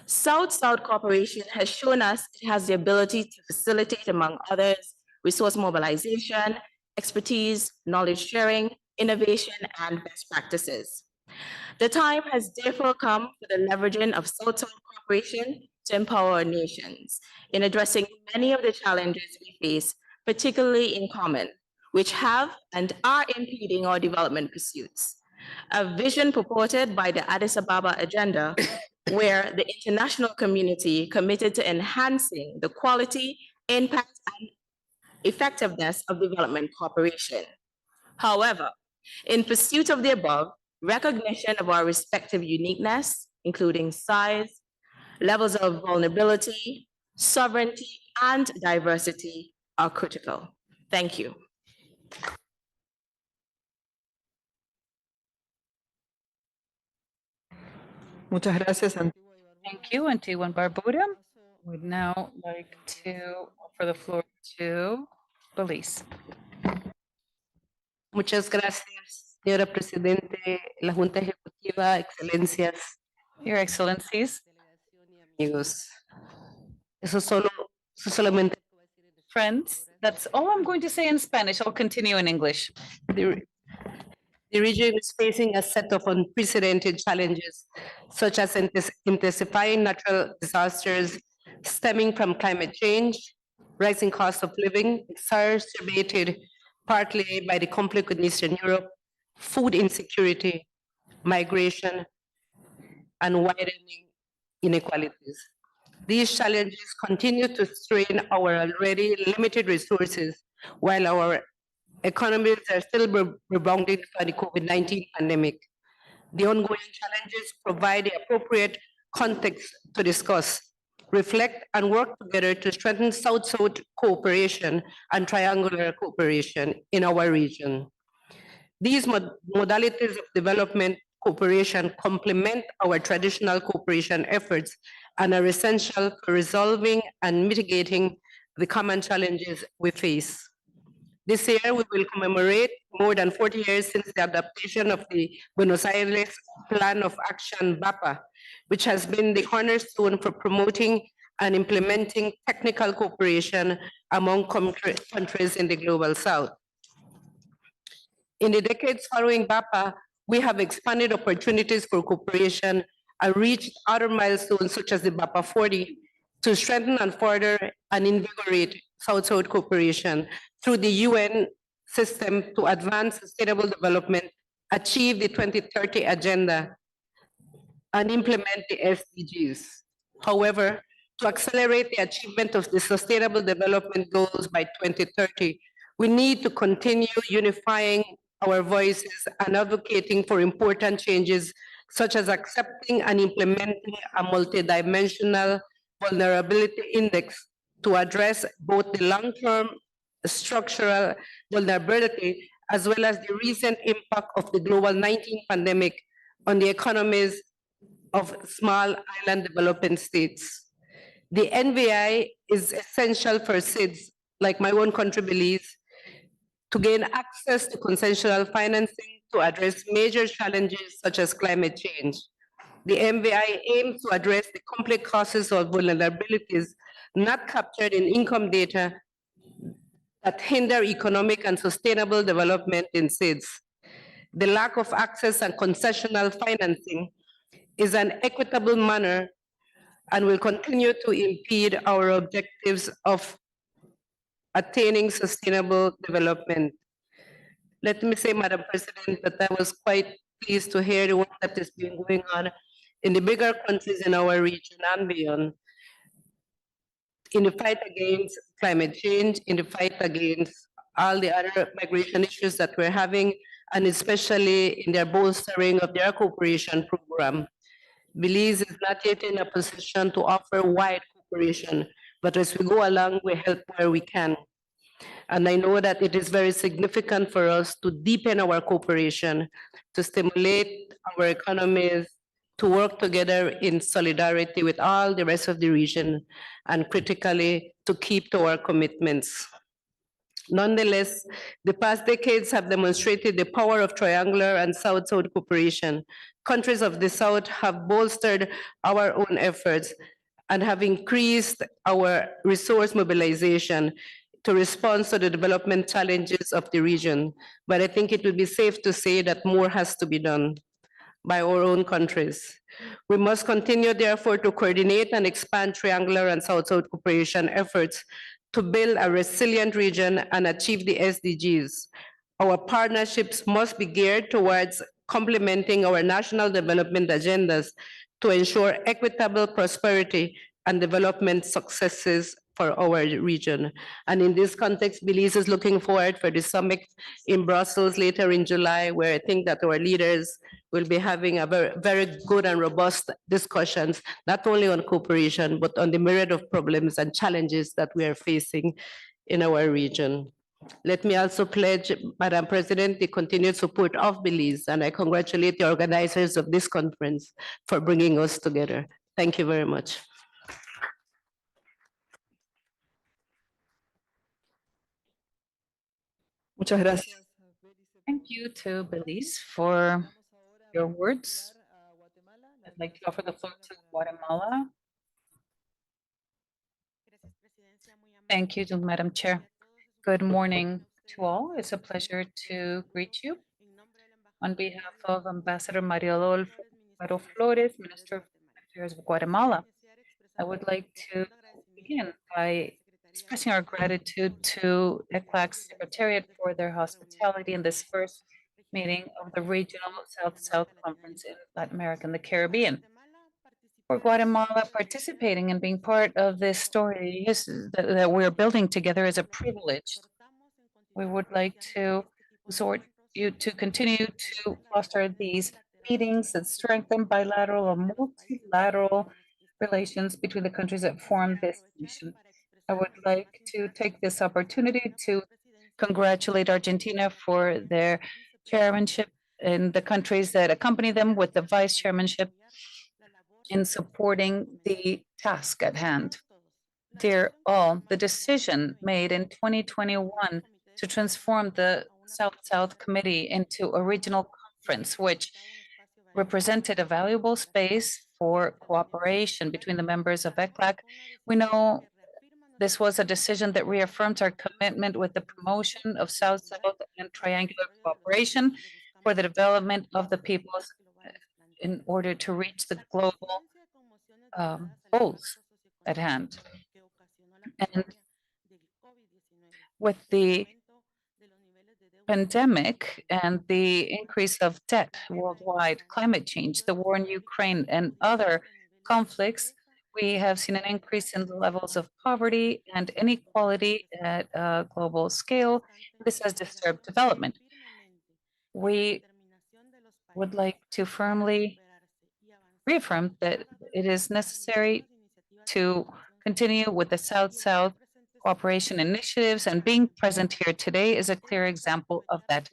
South-South cooperation has shown us it has the ability to facilitate, among others, resource mobilization, expertise, knowledge sharing, innovation, and best practices. The time has therefore come for the leveraging of South-South cooperation to empower our nations in addressing many of the challenges we face, particularly in common, which have and are impeding our development pursuits. a vision purported by the Addis Ababa Agenda, where the international community committed to enhancing the quality, impact, and effectiveness of development cooperation. However, in pursuit of the above, recognition of our respective uniqueness, including size, levels of vulnerability, sovereignty, and diversity, are critical. Thank you. Muchas gracias, Antigua. Thank you, Antigua and Barbuda. Would now like to offer the floor to Belize. Muchas gracias, señora Presidente, la Junta Ejecutiva, Excelencias, Your Excellencies, amigos. Eso solamente. friends, that's all I'm going to say in Spanish. I'll continue in English. The region is facing a set of unprecedented challenges, such as intensifying natural disasters stemming from climate change, rising cost of living, exacerbated partly by the conflict in Eastern Europe, food insecurity, migration, and widening inequalities. These challenges continue to strain our already limited resources, while our economies are still rebounding from the COVID-19 pandemic. The ongoing challenges provide the appropriate context to discuss, reflect, and work together to strengthen South-South cooperation and triangular cooperation in our region. These modalities of development cooperation complement our traditional cooperation efforts and are essential for resolving and mitigating the common challenges we face. This year, we will commemorate more than 40 years since the adoption of the Buenos Aires Plan of Action, BAPA, which has been the cornerstone for promoting and implementing technical cooperation among countries in the Global South. In the decades following BAPA, we have expanded opportunities for cooperation and reached other milestones such as the BAPA 40 to strengthen and further and invigorate South-South cooperation through the UN system to advance sustainable development, achieve the 2030 agenda, and implement the SDGs. However, to accelerate the achievement of the sustainable development goals by 2030, we need to continue unifying our voices and advocating for important changes, such as accepting and implementing a multidimensional vulnerability index to address both the long-term structural vulnerability as well as the recent impact of the global 19 pandemic on the economies of small island developing states. The NVI is essential for SIDS, like my own country Belize, to gain access to consensual financing to address major challenges such as climate change. The NVI aims to address the complex causes of vulnerabilities not captured in income data that hinder economic and sustainable development in SIDS. The lack of access and concessional financing is an equitable manner and will continue to impede our objectives of attaining sustainable development. Let me say, Madam President, that I was quite pleased to hear the work that has been going on in the bigger countries in our region and beyond, in the fight against climate change, in the fight against all the other migration issues that we're having, and especially in their bolstering of their cooperation program. Belize is not yet in a position to offer wide cooperation, but as we go along, we help where we can. And I know that it is very significant for us to deepen our cooperation, to stimulate our economies, to work together in solidarity with all the rest of the region, and critically, to keep to our commitments. Nonetheless, the past decades have demonstrated the power of triangular and South-South cooperation. Countries of the South have bolstered our own efforts and have increased our resource mobilization to respond to the development challenges of the region. But I think it would be safe to say that more has to be done by our own countries. We must continue, therefore, to coordinate and expand triangular and South-South cooperation efforts to build a resilient region and achieve the SDGs. Our partnerships must be geared towards complementing our national development agendas to ensure equitable prosperity and development successes for our region. And in this context, Belize is looking forward for the summit in Brussels later in July, where I think that our leaders will be having a very good and robust discussions, not only on cooperation, but on the myriad of problems and challenges that we are facing in our region. Let me also pledge, Madam President, the continued support of Belize, and I congratulate the organizers of this conference for bringing us together. Thank you very much. Muchas gracias. Thank you to Belize for your words. I'd like to offer the floor to Guatemala. Thank you, to Madam Chair. Good morning to all. It's a pleasure to greet you. On behalf of Ambassador Maria Adolfo Flores, Minister of Affairs of Guatemala, I would like to begin by expressing our gratitude to ECLAC's Secretariat for their hospitality in this first meeting of the Regional South-South Conference in Latin America and the Caribbean. For Guatemala, participating and being part of this story that we're building together is a privilege. We would like to exhort you to continue to foster these meetings that strengthen bilateral or multilateral relations between the countries that form this nation. I would like to take this opportunity to congratulate Argentina for their chairmanship in the countries that accompany them, with the vice chairmanship in supporting the task at hand. Dear all, the decision made in 2021 to transform the South-South Committee into a regional conference, which represented a valuable space for cooperation between the members of ECLAC. We know this was a decision that reaffirmed our commitment with the promotion of South-South and triangular cooperation for the development of the peoples in order to reach the global goals at hand. And with the pandemic and the increase of debt worldwide, climate change, the war in Ukraine, and other conflicts, we have seen an increase in the levels of poverty and inequality at a global scale. This has disturbed development. We would like to firmly reaffirm that it is necessary to continue with the South-South cooperation initiatives, and being present here today is a clear example of that.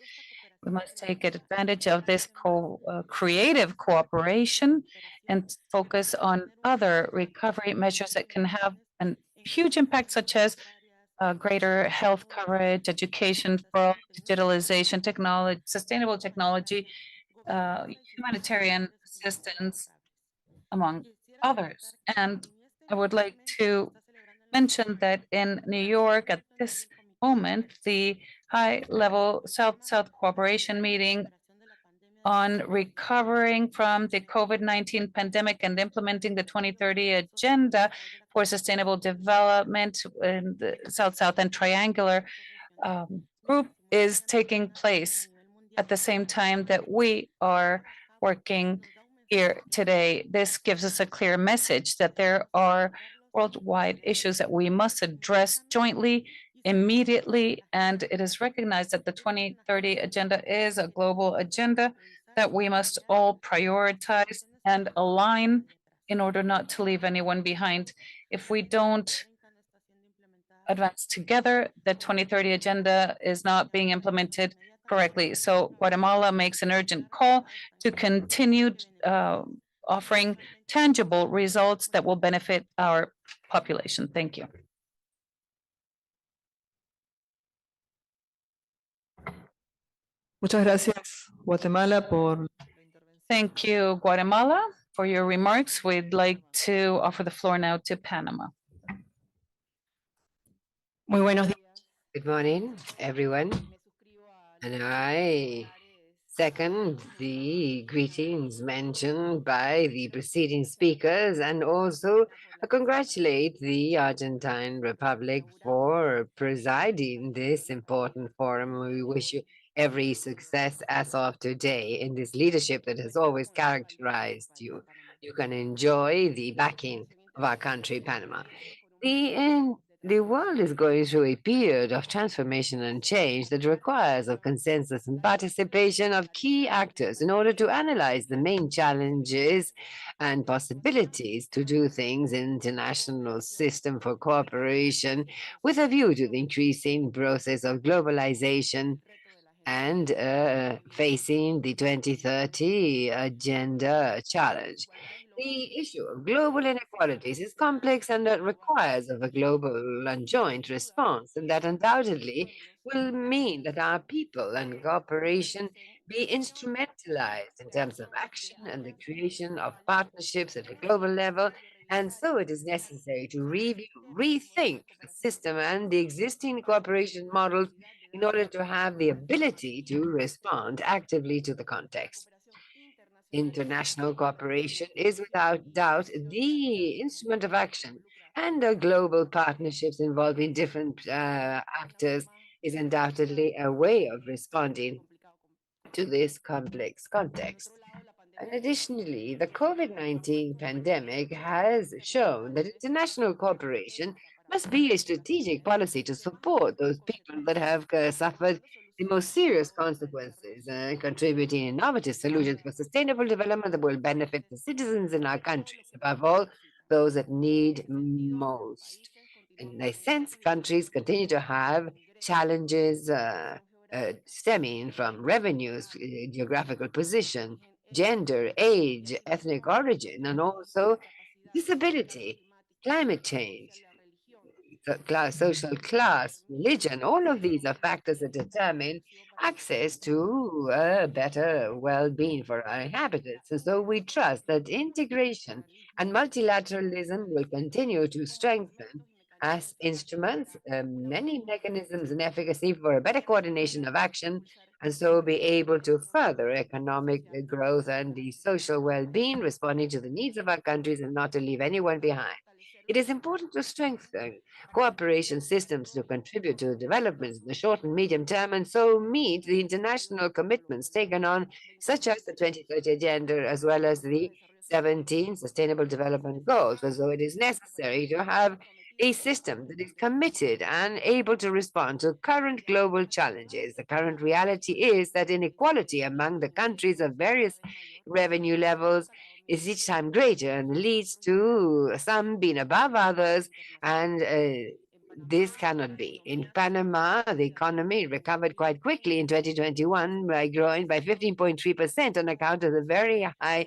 We must take advantage of this creative cooperation and focus on other recovery measures that can have a huge impact, such as greater health coverage, education for all, digitalization, technology, sustainable technology, humanitarian assistance, among others. And I would like to mention that in New York at this moment, the high-level South-South cooperation meeting on recovering from the COVID-19 pandemic and implementing the 2030 Agenda for Sustainable Development in the South-South and Triangular group is taking place at the same time that we are working here today. This gives us a clear message that there are worldwide issues that we must address jointly, immediately, and it is recognized that the 2030 Agenda is a global agenda that we must all prioritize and align in order not to leave anyone behind. If we don't advance together, the 2030 Agenda is not being implemented correctly. So Guatemala makes an urgent call to continue offering tangible results that will benefit our population. Thank you. Muchas gracias, Guatemala, por. Thank you, Guatemala, for your remarks. We'd like to offer the floor now to Panama. Muy buenos días. Good morning, everyone. And I second the greetings mentioned by the preceding speakers, and also congratulate the Argentine Republic for presiding this important forum. We wish you every success as of today in this leadership that has always characterized you. You can enjoy the backing of our country, Panama. The world is going through a period of transformation and change that requires of consensus and participation of key actors in order to analyze the main challenges and possibilities to do things in international system for cooperation with a view to the increasing process of globalization and facing the 2030 agenda challenge. The issue of global inequalities is complex and that requires of a global and joint response, and that undoubtedly will mean that our people and cooperation be instrumentalized in terms of action and the creation of partnerships at a global level. And so it is necessary to review, rethink the system and the existing cooperation models in order to have the ability to respond actively to the context. International cooperation is without doubt the instrument of action, and the global partnerships involving different actors is undoubtedly a way of responding to this complex context. And additionally, the COVID-19 pandemic has shown that international cooperation must be a strategic policy to support those people that have suffered the most serious consequences, contributing innovative solutions for sustainable development that will benefit the citizens in our countries, above all, those that need most. In a sense, countries continue to have challenges stemming from revenues, geographical position, gender, age, ethnic origin, and also disability, climate change, social class, religion. All of these are factors that determine access to a better well-being for our inhabitants. And so we trust that integration and multilateralism will continue to strengthen as instruments, many mechanisms and efficacy for a better coordination of action, and so be able to further economic growth and the social well-being, responding to the needs of our countries and not to leave anyone behind. It is important to strengthen cooperation systems to contribute to the developments in the short and medium term and so meet the international commitments taken on, such as the 2030 Agenda as well as the 17 Sustainable Development Goals. So it is necessary to have a system that is committed and able to respond to current global challenges. The current reality is that inequality among the countries of various revenue levels is each time greater and leads to some being above others, and this cannot be. In Panama, the economy recovered quite quickly in 2021 by growing by 15.3% on account of the very high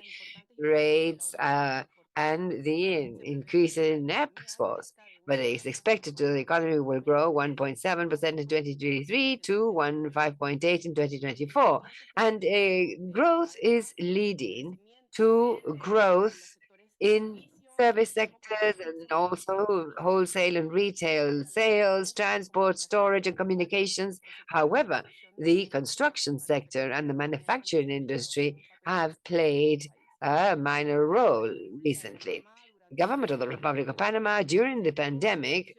rates and the increase in exports. But it is expected that the economy will grow 1.7% in 2023 to 5.8% in 2024. And growth is leading to growth in service sectors and also wholesale and retail sales, transport, storage, and communications. However, the construction sector and the manufacturing industry have played a minor role recently. The government of the Republic of Panama during the pandemic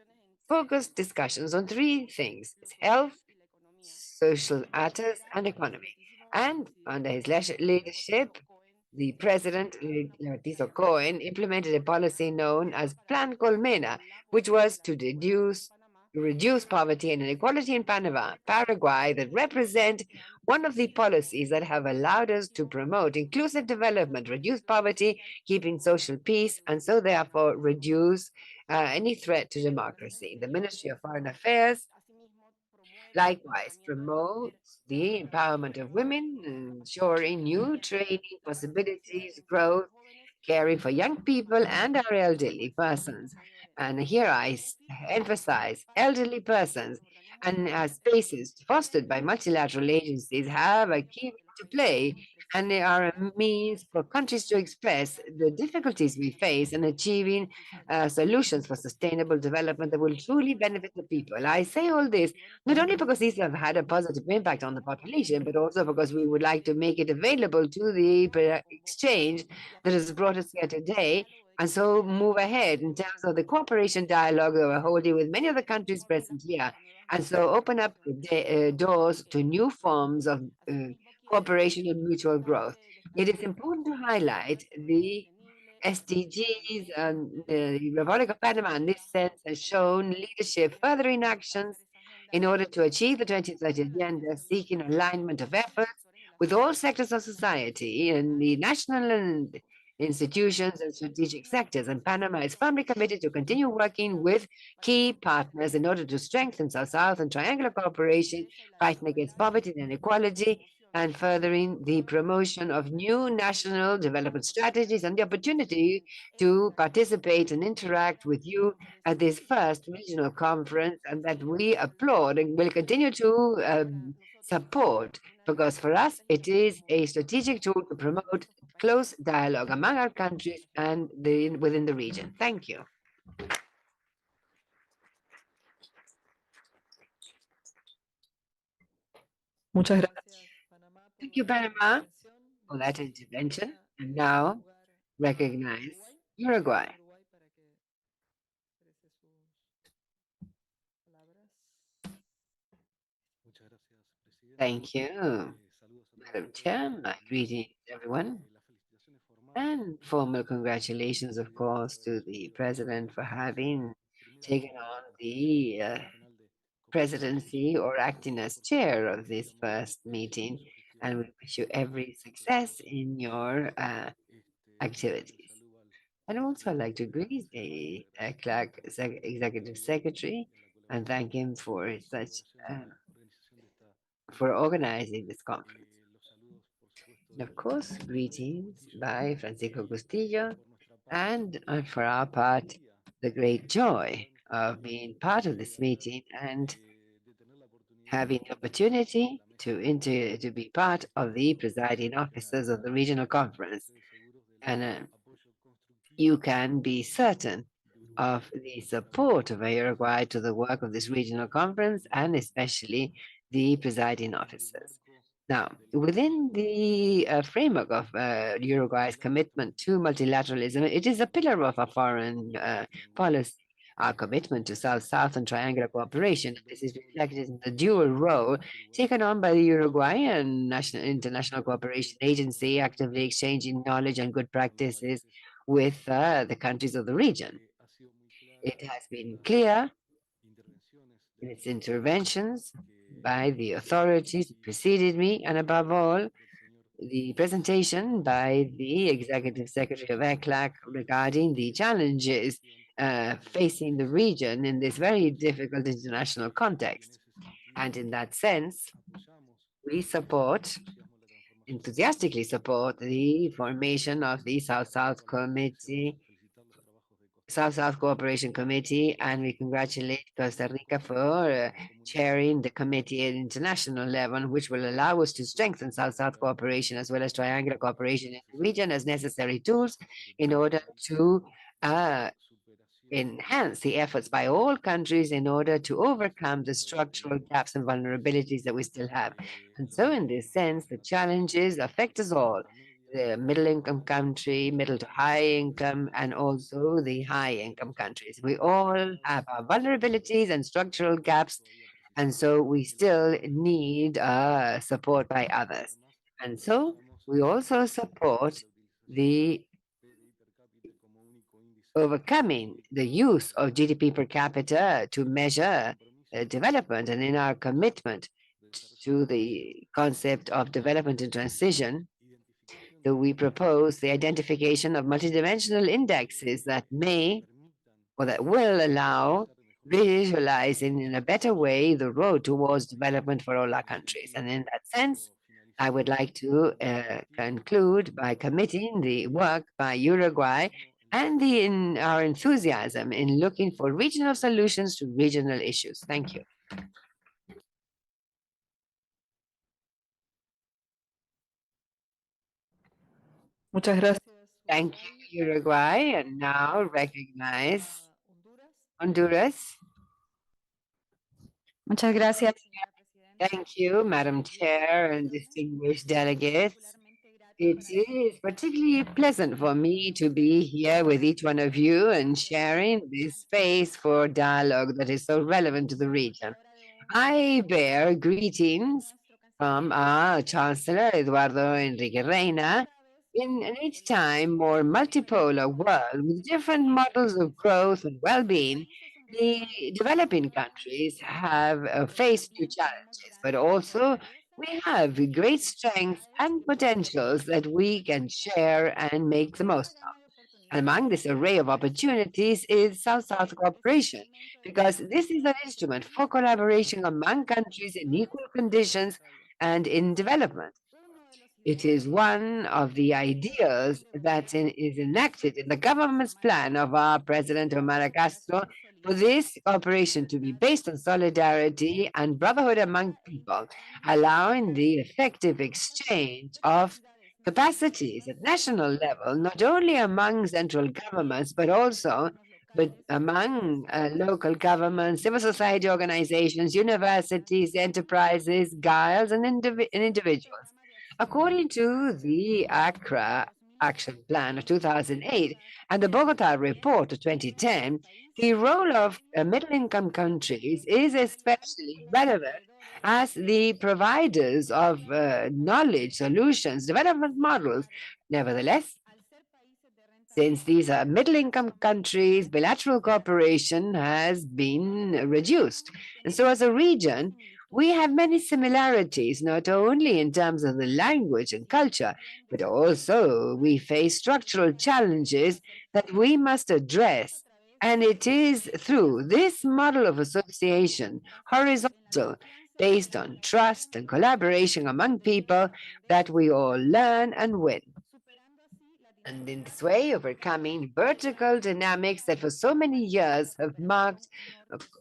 focused discussions on three things: health, social matters, and economy. And under his leadership, the president, Letizo Cohen, implemented a policy known as Plan Colmena, which was to reduce poverty and inequality in Panama, Paraguay, that represent one of the policies that have allowed us to promote inclusive development, reduce poverty, keeping social peace, and so therefore reduce any threat to democracy. The Ministry of Foreign Affairs likewise promotes the empowerment of women, ensuring new training possibilities, growth, caring for young people and our elderly persons. And here I emphasize elderly persons and spaces fostered by multilateral agencies have a key role to play, and they are a means for countries to express the difficulties we face in achieving solutions for sustainable development that will truly benefit the people. I say all this not only because these have had a positive impact on the population, but also because we would like to make it available to the exchange that has brought us here today, and so move ahead in terms of the cooperation dialogue that we're holding with many of the countries present here, and so open up the doors to new forms of cooperation and mutual growth. It is important to highlight the SDGs, and the Republic of Panama in this sense has shown leadership, furthering actions in order to achieve the 2030 agenda, seeking alignment of efforts with all sectors of society and the national and institutions and strategic sectors. And Panama is firmly committed to continue working with key partners in order to strengthen South-South and triangular cooperation, fighting against poverty and inequality, and furthering the promotion of new national development strategies and the opportunity to participate and interact with you at this first regional conference, and that we applaud and will continue to support, because for us it is a strategic tool to promote close dialogue among our countries and within the region. Thank you. Muchas gracias, Thank you, Panama, for that intervention. And now recognize Uruguay. Thank you, Madam Chair. My greetings, everyone. And formal congratulations, of course, to the President for having taken on the presidency or acting as chair of this first meeting. And we wish you every success in your activities. I'd also like to greet the Clark Executive Secretary and thank him for such for organizing this conference. And of course, greetings by Francisco Castillo, and for our part, the great joy of being part of this meeting and having the opportunity to be part of the presiding officers of the regional conference. And you can be certain of the support of Uruguay to the work of this regional conference, and especially the presiding officers. Now, within the framework of Uruguay's commitment to multilateralism, it is a pillar of our foreign policy. Our commitment to South-South and triangular cooperation. This is reflected in the dual role taken on by the Uruguayan International Cooperation Agency, actively exchanging knowledge and good practices with the countries of the region. It has been clear in its interventions by the authorities who preceded me, and above all, the presentation by the Executive Secretary of ECLAC regarding the challenges facing the region in this very difficult international context. And in that sense, we enthusiastically support the formation of the South-South Cooperation Committee, and we congratulate Costa Rica for chairing the committee at international level, which will allow us to strengthen South-South cooperation as well as triangular cooperation in the region as necessary tools in order to enhance the efforts by all countries in order to overcome the structural gaps and vulnerabilities that we still have. And so in this sense, the challenges affect us all, the middle-income country, middle to high income, and also the high-income countries. We all have our vulnerabilities and structural gaps, and so we still need support by others. And so we also support the overcoming the use of GDP per capita to measure development, and in our commitment to the concept of development and transition, that we propose the identification of multidimensional indexes that may or that will allow visualizing in a better way the road towards development for all our countries. And in that sense, I would like to conclude by committing the work by Uruguay and our enthusiasm in looking for regional solutions to regional issues. Thank you. Muchas gracias. Thank you, Uruguay, and now recognize Honduras. Muchas gracias. Thank you, Madam Chair and distinguished delegates. It is particularly pleasant for me to be here with each one of you and sharing this space for dialogue that is so relevant to the region. I bear greetings from our Chancellor Eduardo Enrique Reina. In an each time more multipolar world with different models of growth and well-being, the developing countries have faced new challenges, but also we have great strengths and potentials that we can share and make the most of. Among this array of opportunities is South-South cooperation, because this is an instrument for collaboration among countries in equal conditions and in development. It is one of the ideas that is enacted in the government's plan of our President Omar Castro for this cooperation to be based on solidarity and brotherhood among people, allowing the effective exchange of capacities at national level, not only among central governments, but among local governments, civil society organizations, universities, enterprises, guilds, and individuals. According to the Accra Action Plan of 2008 and the Bogota Report of 2010, the role of middle-income countries is especially relevant as the providers of knowledge, solutions, development models. Nevertheless, since these are middle-income countries, bilateral cooperation has been reduced. And so as a region, we have many similarities, not only in terms of the language and culture, but also we face structural challenges that we must address. And it is through this model of association, horizontal, based on trust and collaboration among people, that we all learn and win. And in this way, overcoming vertical dynamics that for so many years have marked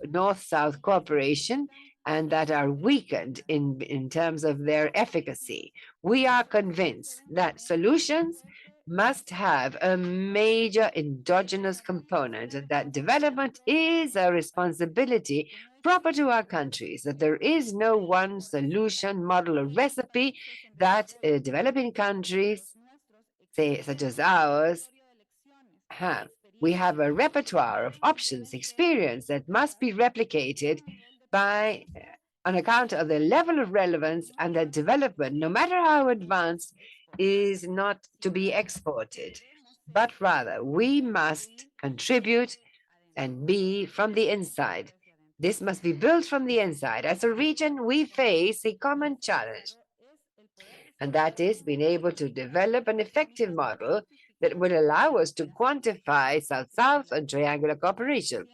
North-South cooperation and that are weakened in terms of their efficacy. We are convinced that solutions must have a major endogenous component and that development is a responsibility proper to our countries, that there is no one solution, model, or recipe that developing countries such as ours have. We have a repertoire of options, experience that must be replicated by on account of the level of relevance and that development, no matter how advanced, is not to be exported, but rather we must contribute and be from the inside. This must be built from the inside. As a region, we face a common challenge, and that is being able to develop an effective model that would allow us to quantify South-South and triangular cooperation,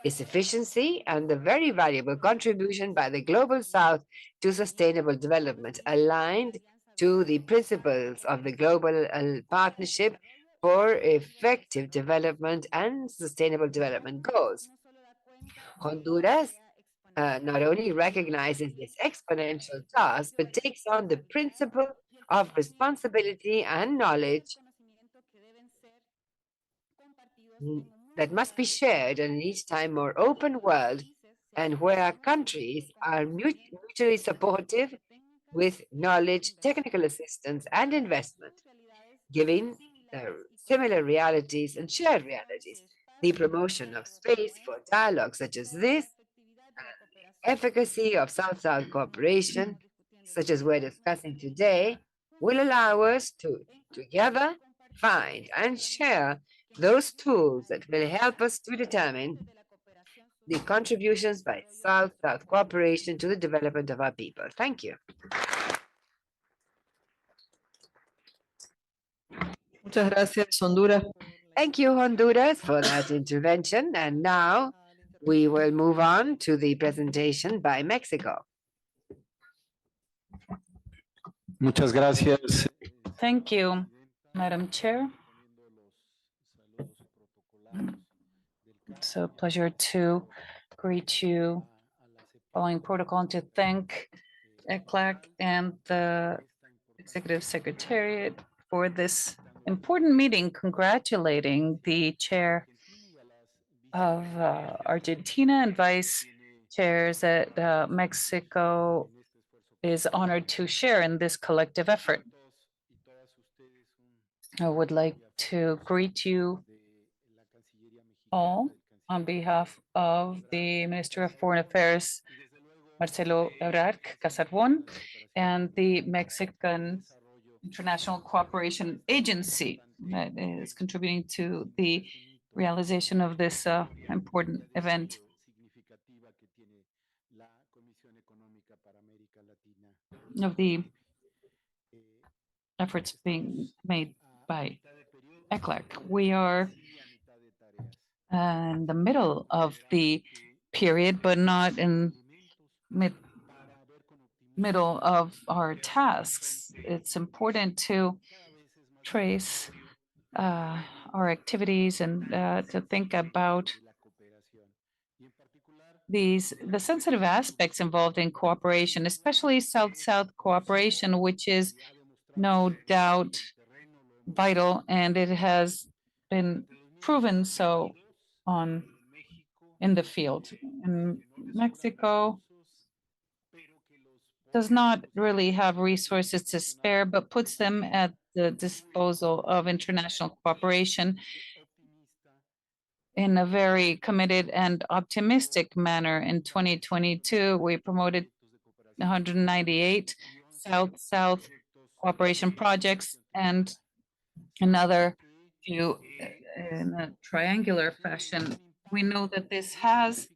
its efficiency, and the very valuable contribution by the Global South to sustainable development, aligned to the principles of the Global Partnership for Effective Development and Sustainable Development Goals. Honduras not only recognizes this exponential task, but takes on the principle of responsibility and knowledge that must be shared in an each time more open world, and where our countries are mutually supportive with knowledge, technical assistance, and investment, giving similar realities and shared realities. The promotion of space for dialogue such as this, efficacy of South-South cooperation, such as we're discussing today, will allow us to together find and share those tools that will help us to determine the contributions by South-South cooperation to the development of our people. Thank you. Muchas gracias, Honduras. Thank you, Honduras, for that intervention. And now we will move on to the presentation by Mexico. Muchas gracias. Thank you, Madam Chair. It's a pleasure to greet you following protocol and to thank ECLAC and the Executive Secretariat for this important meeting, congratulating the chair of Argentina and vice chairs that Mexico is honored to share in this collective effort. I would like to greet you all on behalf of the Minister of Foreign Affairs, Marcelo Ebrard Casarvon, and the Mexican International Cooperation Agency that is contributing to the realization of this important event. Of the efforts being made by ECLAC. We are in the middle of the period, but not in middle of our tasks. It's important to trace our activities and to think about the sensitive aspects involved in cooperation, especially South-South cooperation, which is no doubt vital, and it has been proven so in the field. And Mexico does not really have resources to spare, but puts them at the disposal of international cooperation in a very committed and optimistic manner. In 2022, we promoted 198 South-South cooperation projects and another few in a triangular fashion. We know that this has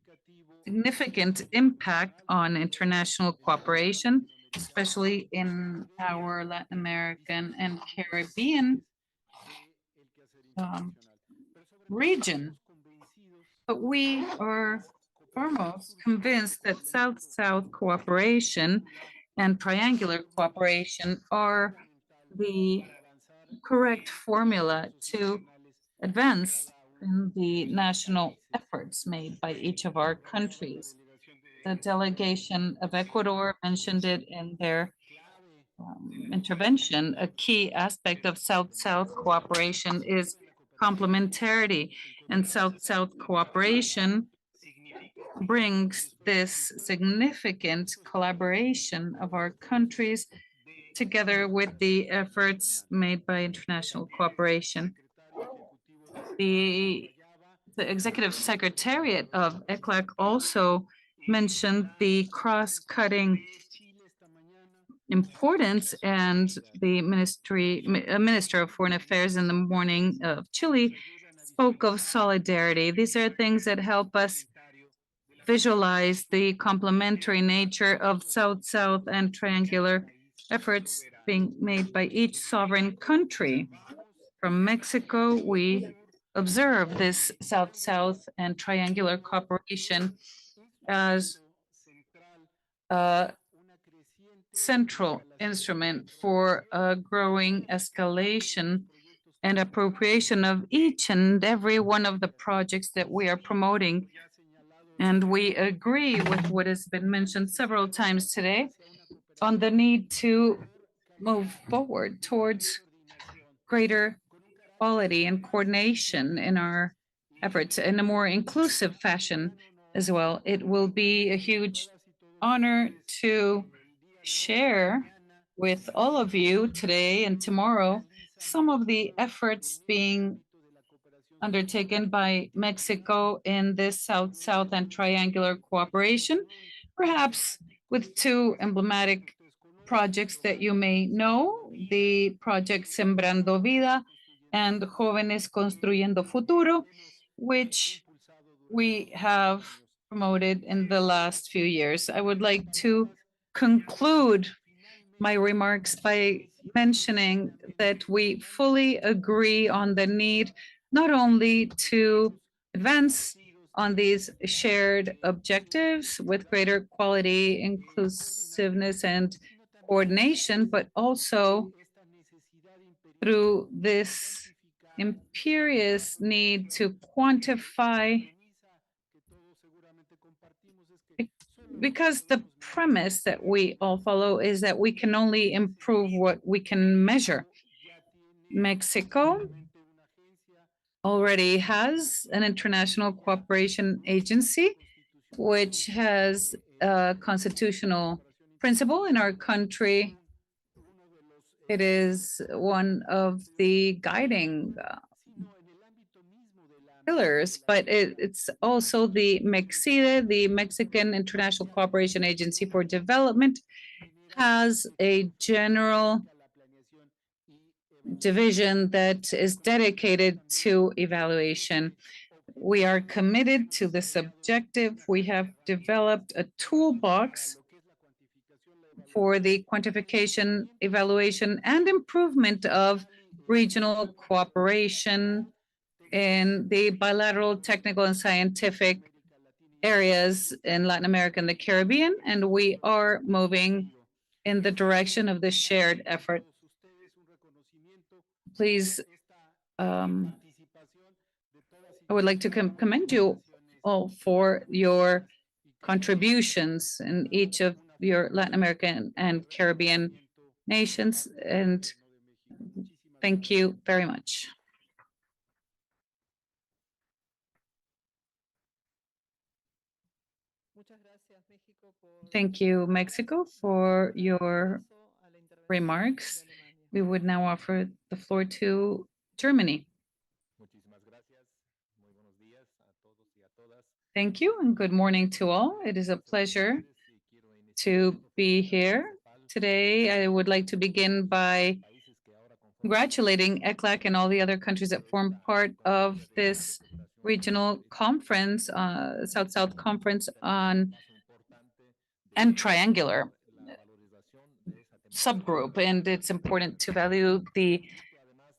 significant impact on international cooperation, especially in our Latin American and Caribbean region. But we are foremost convinced that South-South cooperation and triangular cooperation are the correct formula to advance in the national efforts made by each of our countries. The delegation of Ecuador mentioned it in their intervention. A key aspect of South-South cooperation is complementarity, and South-South cooperation brings this significant collaboration of our countries together with the efforts made by international cooperation. The executive secretariat of ECLAC also mentioned the cross-cutting importance, and the Minister of Foreign Affairs in the morning of Chile spoke of solidarity. These are things that help us visualize the complementary nature of South-South and triangular efforts being made by each sovereign country. From Mexico, we observe this South-South and triangular cooperation as a central instrument for a growing escalation and appropriation of each and every one of the projects that we are promoting. And we agree with what has been mentioned several times today on the need to move forward towards greater quality and coordination in our efforts in a more inclusive fashion as well. It will be a huge honor to share with all of you today and tomorrow some of the efforts being undertaken by Mexico in this South-South and triangular cooperation, perhaps with two emblematic projects that you may know, the project Sembrando Vida and Jóvenes Construyendo Futuro, which we have promoted in the last few years. I would like to conclude my remarks by mentioning that we fully agree on the need not only to advance on these shared objectives with greater quality, inclusiveness, and coordination, but also through this imperious need to quantify, because the premise that we all follow is that we can only improve what we can measure. Mexico already has an international cooperation agency, which has a constitutional principle in our country. It is one of the guiding pillars, but it's also the MEXIDE, the Mexican International Cooperation Agency for Development, has a general division that is dedicated to evaluation. We are committed to this objective. We have developed a toolbox for the quantification, evaluation, and improvement of regional cooperation in the bilateral, technical, and scientific areas in Latin America and the Caribbean, and we are moving in the direction of this shared effort. Please, I would like to commend you all for your contributions in each of your Latin American and Caribbean nations, and thank you very much. Thank you, Mexico, for your remarks. We would now offer the floor to Germany. Thank you and good morning to all. It is a pleasure to be here today. I would like to begin by congratulating ECLAC and all the other countries that form part of this regional conference, South-South Conference on and triangular subgroup. And it's important to value the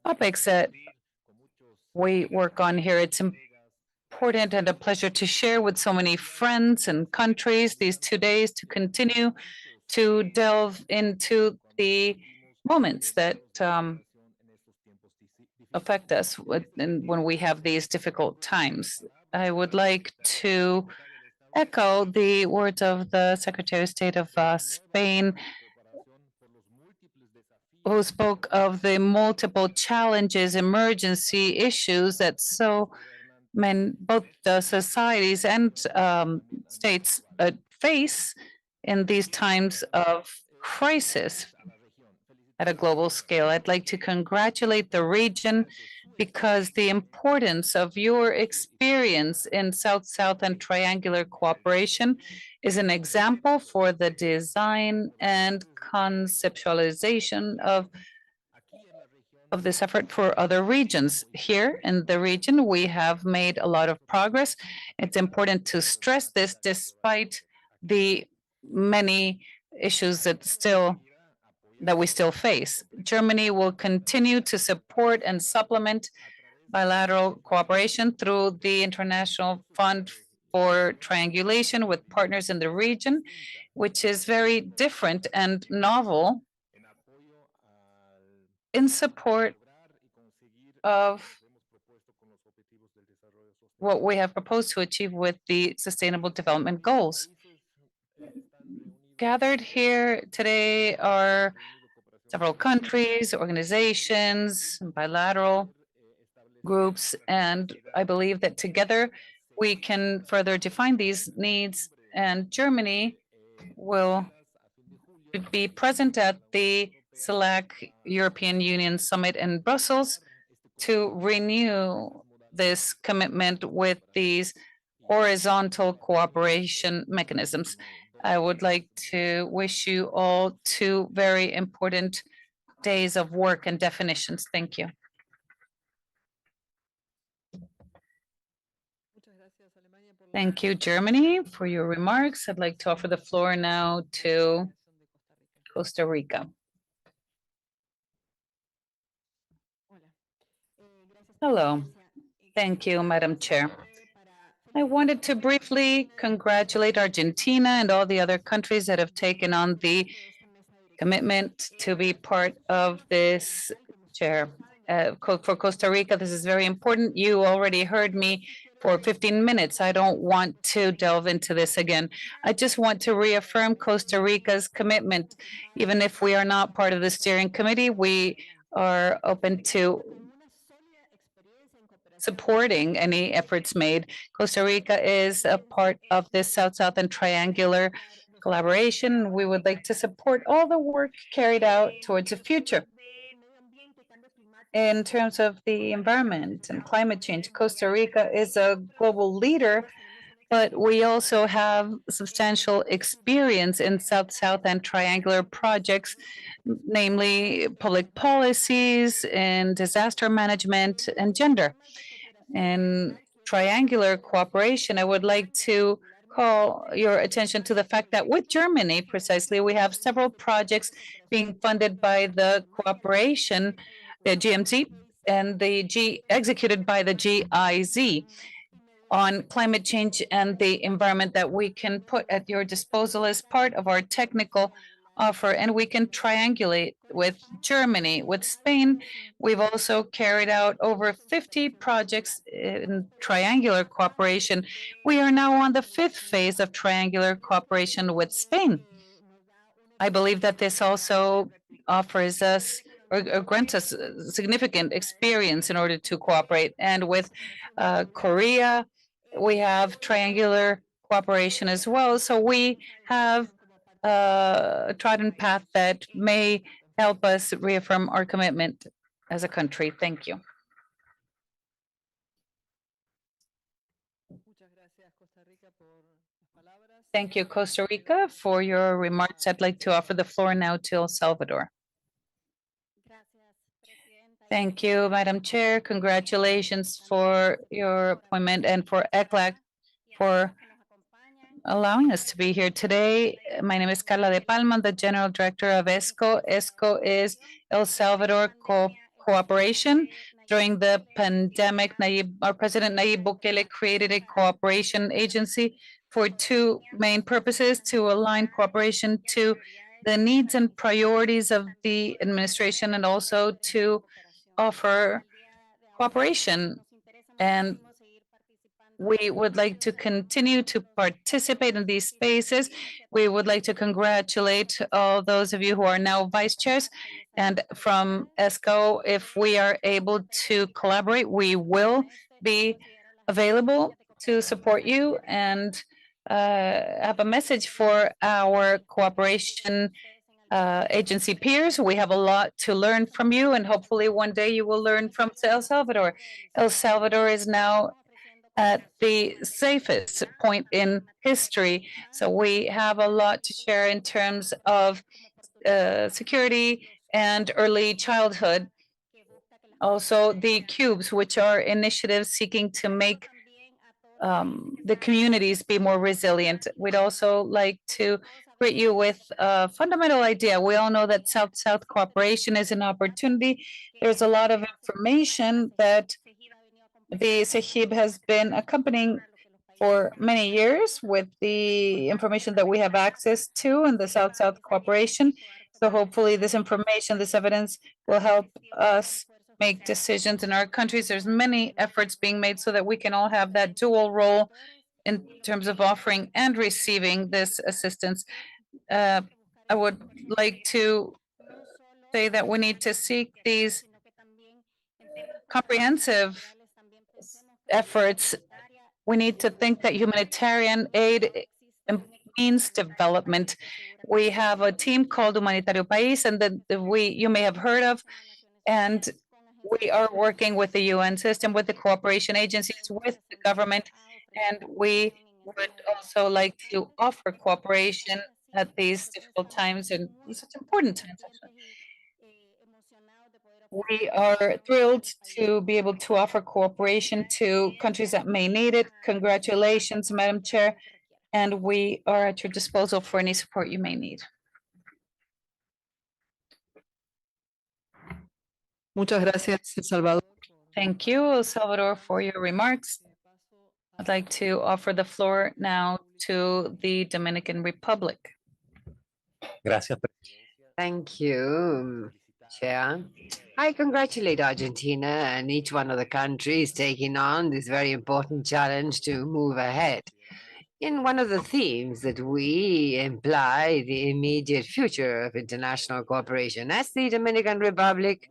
topics that we work on here. It's important and a pleasure to share with so many friends and countries these 2 days to continue to delve into the moments that affect us when we have these difficult times. I would like to echo the words of the Secretary of State of Spain, who spoke of the multiple challenges, emergency issues that both the societies and states face in these times of crisis at a global scale. I'd like to congratulate the region because the importance of your experience in South-South and triangular cooperation is an example for the design and conceptualization of this effort for other regions. Here in the region, we have made a lot of progress. It's important to stress this despite the many issues that we still face. Germany will continue to support and supplement bilateral cooperation through the International Fund for Triangulation with partners in the region, which is very different and novel in support of what we have proposed to achieve with the Sustainable Development Goals. Gathered here today are several countries, organizations, bilateral groups, and I believe that together we can further define these needs, and Germany will be present at the CELAC European Union Summit in Brussels to renew this commitment with these horizontal cooperation mechanisms. I would like to wish you all 2 very important days of work and definitions. Thank you. Thank you, Germany, for your remarks. I'd like to offer the floor now to Costa Rica. Hello. Thank you, Madam Chair. I wanted to briefly congratulate Argentina and all the other countries that have taken on the commitment to be part of this chair. For Costa Rica, this is very important. You already heard me for 15 minutes. I don't want to delve into this again. I just want to reaffirm Costa Rica's commitment. Even if we are not part of the steering committee, we are open to supporting any efforts made. Costa Rica is a part of this South-South and triangular collaboration. We would like to support all the work carried out towards the future in terms of the environment and climate change. Costa Rica is a global leader, but we also have substantial experience in South-South and triangular projects, namely public policies and disaster management and gender. And triangular cooperation, I would like to call your attention to the fact that with Germany, precisely, we have several projects being funded by the cooperation, the GMZ, and executed by the GIZ on climate change and the environment that we can put at your disposal as part of our technical offer. And we can triangulate with Germany, with Spain. We've also carried out over 50 projects in triangular cooperation. We are now on the 5th phase of triangular cooperation with Spain. I believe that this also offers us or grants us significant experience in order to cooperate. And with Korea, we have triangular cooperation as well. So we have a trodden path that may help us reaffirm our commitment as a country. Thank you. Thank you, Costa Rica, for your remarks. I'd like to offer the floor now to El Salvador. Thank you, Madam Chair. Congratulations for your appointment and for ECLAC for allowing us to be here today. My name is Carla de Palma, the General Director of ESCO. ESCO is El Salvador Cooperation. During the pandemic, our President Nayib Bukele created a cooperation agency for two main purposes: to align cooperation to the needs and priorities of the administration, and also to offer cooperation. And we would like to continue to participate in these spaces. We would like to congratulate all those of you who are now vice chairs. And from ESCO, if we are able to collaborate, we will be available to support you and have a message for our cooperation agency peers. We have a lot to learn from you, and hopefully one day you will learn from El Salvador. El Salvador is now at the safest point in history. So we have a lot to share in terms of security and early childhood. Also, the cubes, which are initiatives seeking to make the communities be more resilient. We'd also like to greet you with a fundamental idea. We all know that South-South cooperation is an opportunity. There's a lot of information that the SEGIB has been accompanying for many years with the information that we have access to in the South-South cooperation. So hopefully this information, this evidence will help us make decisions in our countries. There's many efforts being made so that we can all have that dual role in terms of offering and receiving this assistance. I would like to say that we need to seek these comprehensive efforts. We need to think that humanitarian aid means development. We have a team called Humanitario País, and that you may have heard of, and we are working with the UN system, with the cooperation agencies, with the government, and we would also like to offer cooperation at these difficult times and such important times, actually. We are thrilled to be able to offer cooperation to countries that may need it. Congratulations, Madam Chair, and we are at your disposal for any support you may need. Muchas gracias, El Salvador. Thank you, El Salvador, for your remarks. I'd like to offer the floor now to the Dominican Republic. Gracias. Thank you, Chair. I congratulate Argentina and each one of the countries taking on this very important challenge to move ahead. In one of the themes that we imply the immediate future of international cooperation, as the Dominican Republic,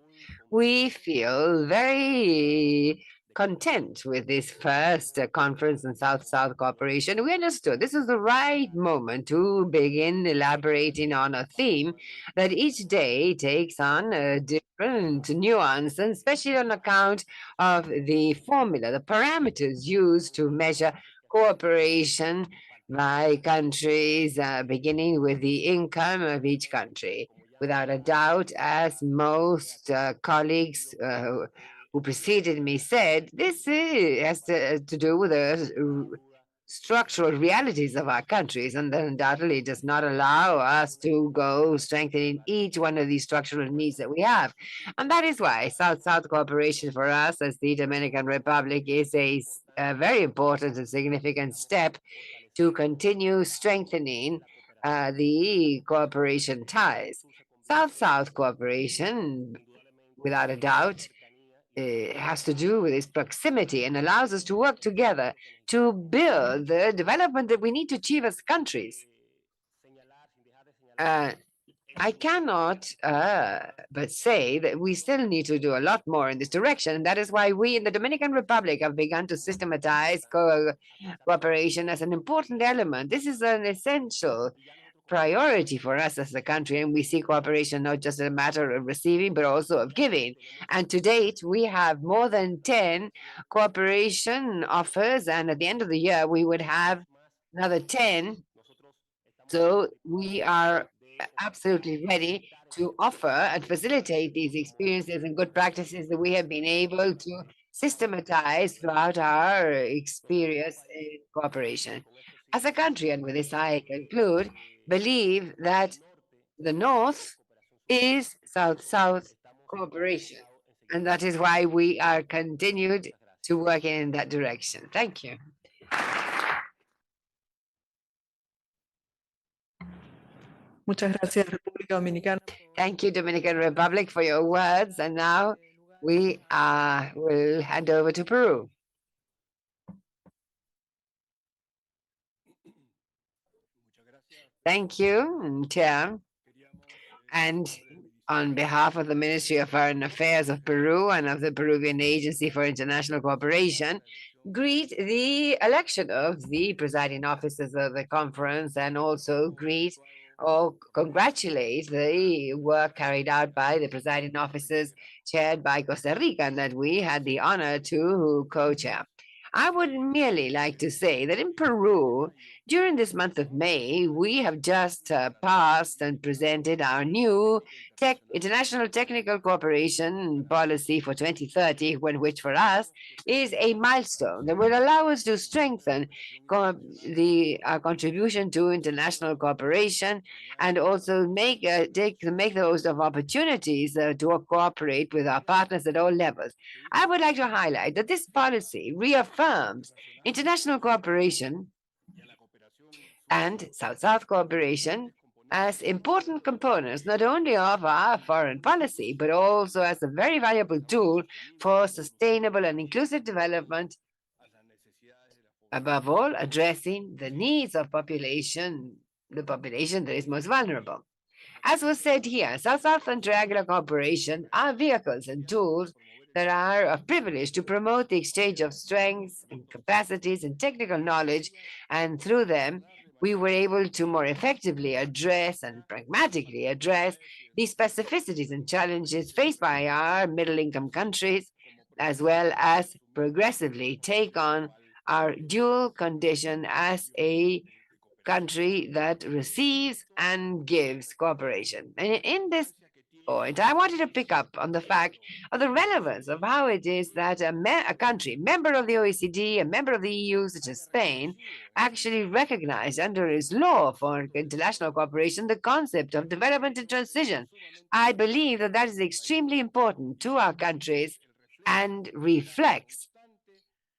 we feel very content with this first conference on South-South cooperation. We understood this is the right moment to begin elaborating on a theme that each day takes on a different nuance, and especially on account of the formula, the parameters used to measure cooperation by countries, beginning with the income of each country. Without a doubt, as most colleagues who preceded me said, this has to do with the structural realities of our countries, and undoubtedly does not allow us to go strengthening each one of these structural needs that we have. And that is why South-South cooperation for us as the Dominican Republic is a very important and significant step to continue strengthening the cooperation ties. South-South cooperation, without a doubt, has to do with its proximity and allows us to work together to build the development that we need to achieve as countries. I cannot but say that we still need to do a lot more in this direction. And that is why we in the Dominican Republic have begun to systematize cooperation as an important element. This is an essential priority for us as a country, and we see cooperation not just a matter of receiving, but also of giving. And to date, we have more than 10 cooperation offers, and at the end of the year, we would have another 10. So we are absolutely ready to offer and facilitate these experiences and good practices that we have been able to systematize throughout our experience in cooperation. As a country, and with this I conclude, believe that the North is South-South cooperation. And that is why we are continued to work in that direction. Thank you. Muchas gracias, República Dominicana. Thank you, Dominican Republic, for your words. And now we will hand over to Peru. Thank you, Chair. And on behalf of the Ministry of Foreign Affairs of Peru and of the Peruvian Agency for International Cooperation, greet the election of the presiding officers of the conference, and also greet or congratulate the work carried out by the presiding officers chaired by Costa Rica, and that we had the honor to co-chair. I would merely like to say that in Peru, during this month of May, we have just passed and presented our new international technical cooperation policy for 2030, which for us is a milestone that will allow us to strengthen our contribution to international cooperation, and also make the most of opportunities to cooperate with our partners at all levels. I would like to highlight that this policy reaffirms international cooperation and South-South cooperation as important components, not only of our foreign policy, but also as a very valuable tool for sustainable and inclusive development, above all, addressing the needs of the population that is most vulnerable. As was said here, South-South and triangular cooperation are vehicles and tools that are a privilege to promote the exchange of strengths and capacities and technical knowledge, and through them, we were able to more effectively address and pragmatically address the specificities and challenges faced by our middle-income countries, as well as progressively take on our dual condition as a country that receives and gives cooperation. And in this point, I wanted to pick up on the fact of the relevance of how it is that a country, member of the OECD, a member of the EU, such as Spain, actually recognized under its law for international cooperation the concept of development and transition. I believe that that is extremely important to our countries and reflects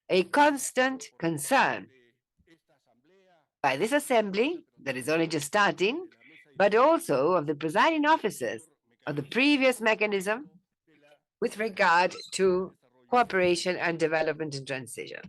a constant concern by this assembly that is only just starting, but also of the presiding officers of the previous mechanism with regard to cooperation and development and transition.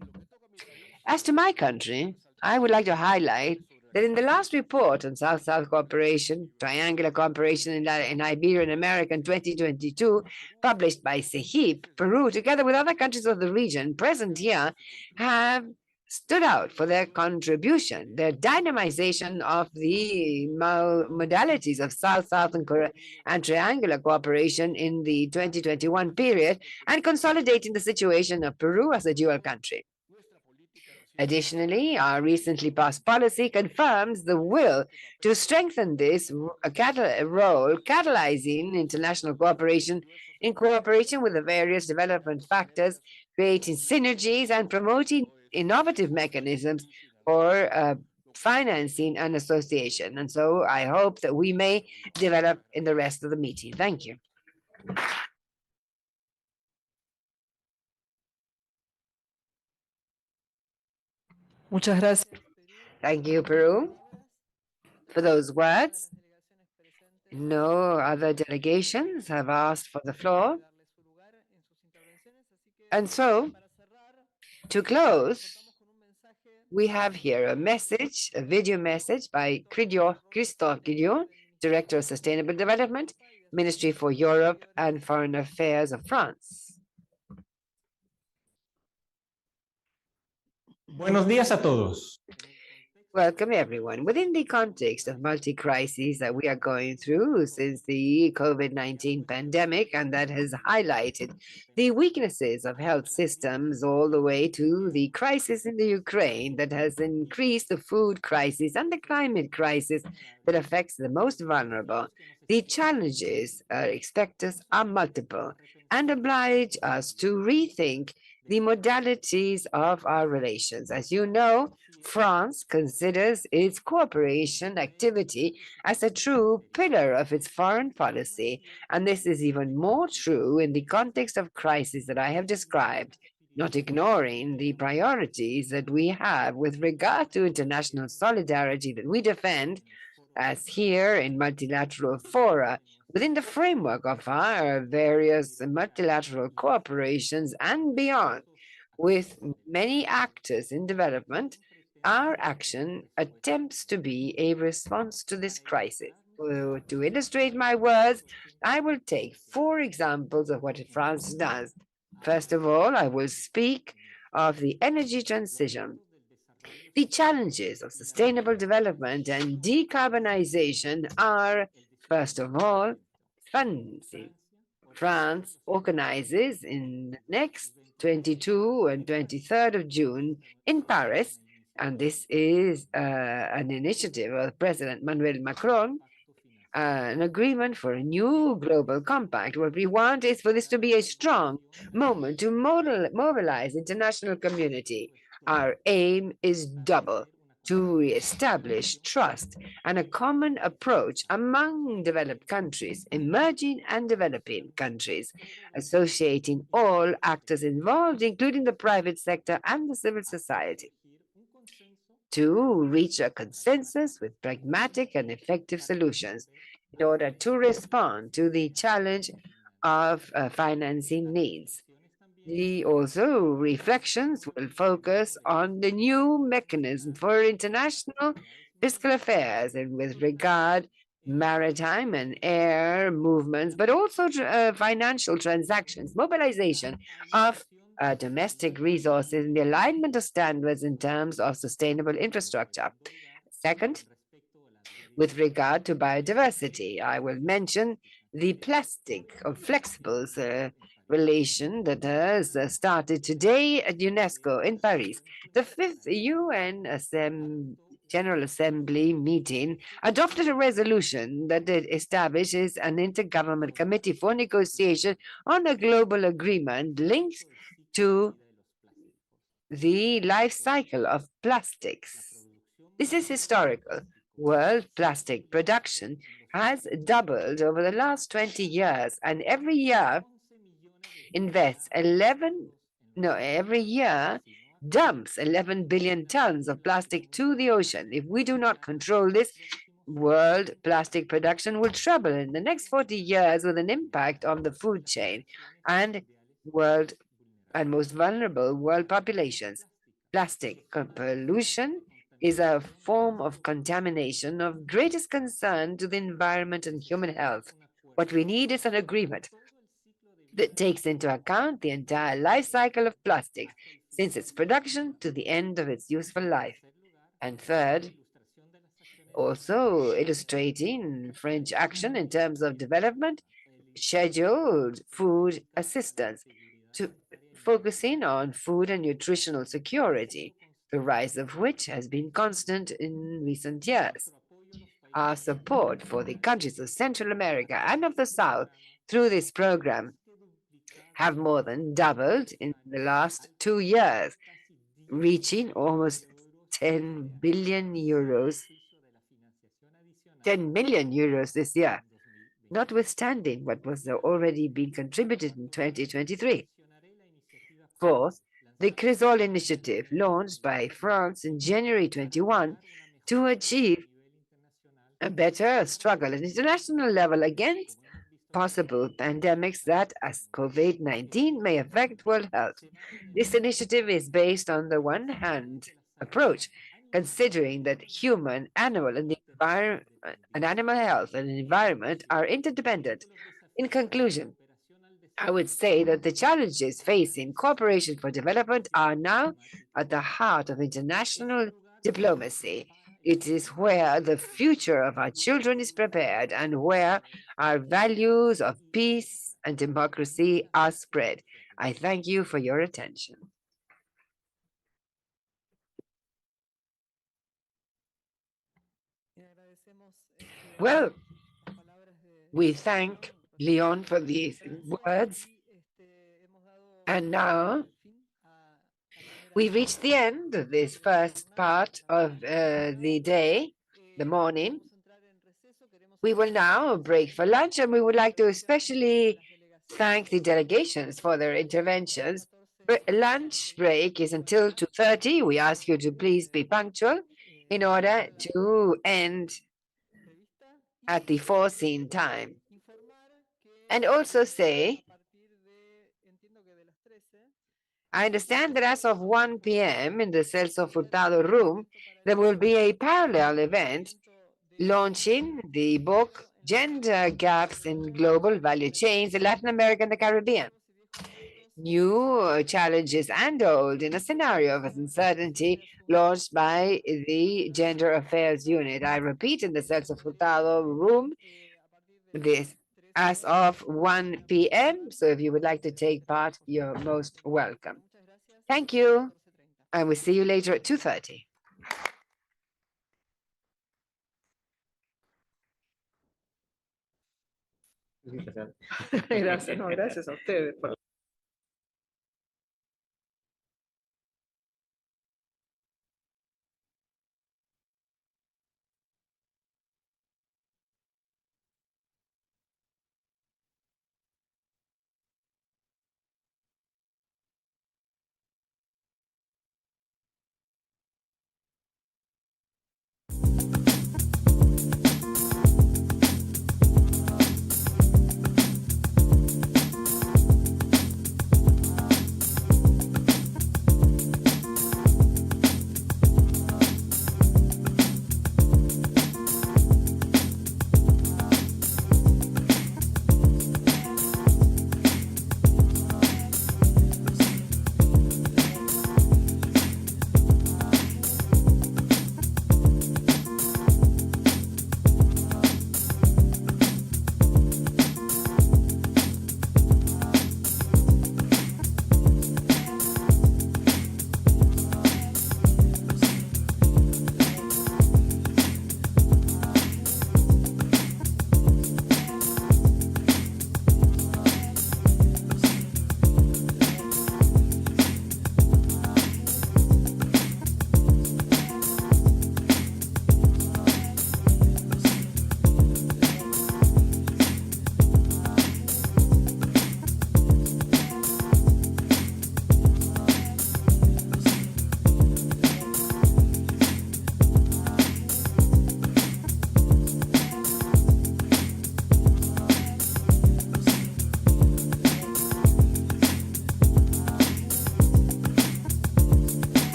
As to my country, I would like to highlight that in the last report on South-South cooperation, triangular cooperation in Iberian America in 2022, published by CEGIP, Peru, together with other countries of the region present here, have stood out for their contribution, their dynamization of the modalities of South-South and triangular cooperation in the 2021 period, and consolidating the situation of Peru as a dual country. Additionally, our recently passed policy confirms the will to strengthen this role, catalyzing international cooperation in cooperation with the various development factors, creating synergies and promoting innovative mechanisms for financing and association. And so I hope that we may develop in the rest of the meeting. Thank you. Muchas gracias. Thank you, Peru, for those words. No other delegations have asked for the floor. And so, to close, we have here a message, a video message by Christophe Guillon, Director of Sustainable Development, Ministry for Europe and Foreign Affairs of France. Buenos días a todos. Welcome, everyone. Within the context of multi-crises that we are going through since the COVID-19 pandemic, and that has highlighted the weaknesses of health systems all the way to the crisis in the Ukraine that has increased the food crisis and the climate crisis that affects the most vulnerable, the challenges expect us are multiple and oblige us to rethink the modalities of our relations. As you know, France considers its cooperation activity as a true pillar of its foreign policy, and this is even more true in the context of crisis that I have described, not ignoring the priorities that we have with regard to international solidarity that we defend, as here in multilateral fora, within the framework of our various multilateral cooperations and beyond, with many actors in development. Our action attempts to be a response to this crisis. To illustrate my words, I will take 4 examples of what France does. First of all, I will speak of the energy transition. The challenges of sustainable development and decarbonization are, first of all, funding. France organizes in the next 22 and 23rd of June in Paris, and this is an initiative of President Emmanuel Macron, an agreement for a new global compact. What we want is for this to be a strong moment to mobilize international community. Our aim is double: to reestablish trust and a common approach among developed countries, emerging and developing countries, associating all actors involved, including the private sector and the civil society, to reach a consensus with pragmatic and effective solutions in order to respond to the challenge of financing needs. Also, reflections will focus on the new mechanism for international fiscal affairs and with regard maritime and air movements, but also financial transactions, mobilization of domestic resources and the alignment of standards in terms of sustainable infrastructure. Second, with regard to biodiversity, I will mention the plastic or flexibles relation that has started today at UNESCO in Paris. The 5th UN General Assembly meeting adopted a resolution that establishes an intergovernmental committee for negotiation on a global agreement linked to the life cycle of plastics. This is historical. World plastic production has doubled over the last 20 years, and every year dumps 11 billion tons of plastic to the ocean. If we do not control this, world plastic production will treble in the next 40 years with an impact on the food chain and most vulnerable world populations. Plastic pollution is a form of contamination of greatest concern to the environment and human health. What we need is an agreement that takes into account the entire life cycle of plastics, since its production to the end of its useful life. And third, also illustrating French action in terms of development, scheduled food assistance, to focusing on food and nutritional security, the rise of which has been constant in recent years. Our support for the countries of Central America and of the South through this program have more than doubled in the last 2 years, reaching almost 10 billion euros, 10 million euros this year, notwithstanding what was already been contributed in 2023. Fourth, the Crisol initiative, launched by France in January 21 to achieve a better struggle at international level against possible pandemics that, as COVID-19, may affect world health. This initiative is based on the one hand approach, considering that human, animal, and animal health and environment are interdependent. In conclusion, I would say that the challenges facing cooperation for development are now at the heart of international diplomacy. It is where the future of our children is prepared and where our values of peace and democracy are spread. I thank you for your attention. Well, we thank Leon for these words. And now we reached the end of this first part of the day, the morning. We will now break for lunch, and we would like to especially thank the delegations for their interventions. Lunch break is until 2:30. We ask you to please be punctual in order to end at the foreseen time. And also say, I understand that as of 1 p.m. in the Celso Furtado room, there will be a parallel event launching the book Gender Gaps in Global Value Chains in Latin America and the Caribbean. New challenges and old in a scenario of uncertainty launched by the Gender Affairs Unit. I repeat, in the Celso Furtado room, this as of 1 p.m. So if you would like to take part, you're most welcome. Thank you. I will see you later at 2:30. Gracias, no, gracias a ustedes por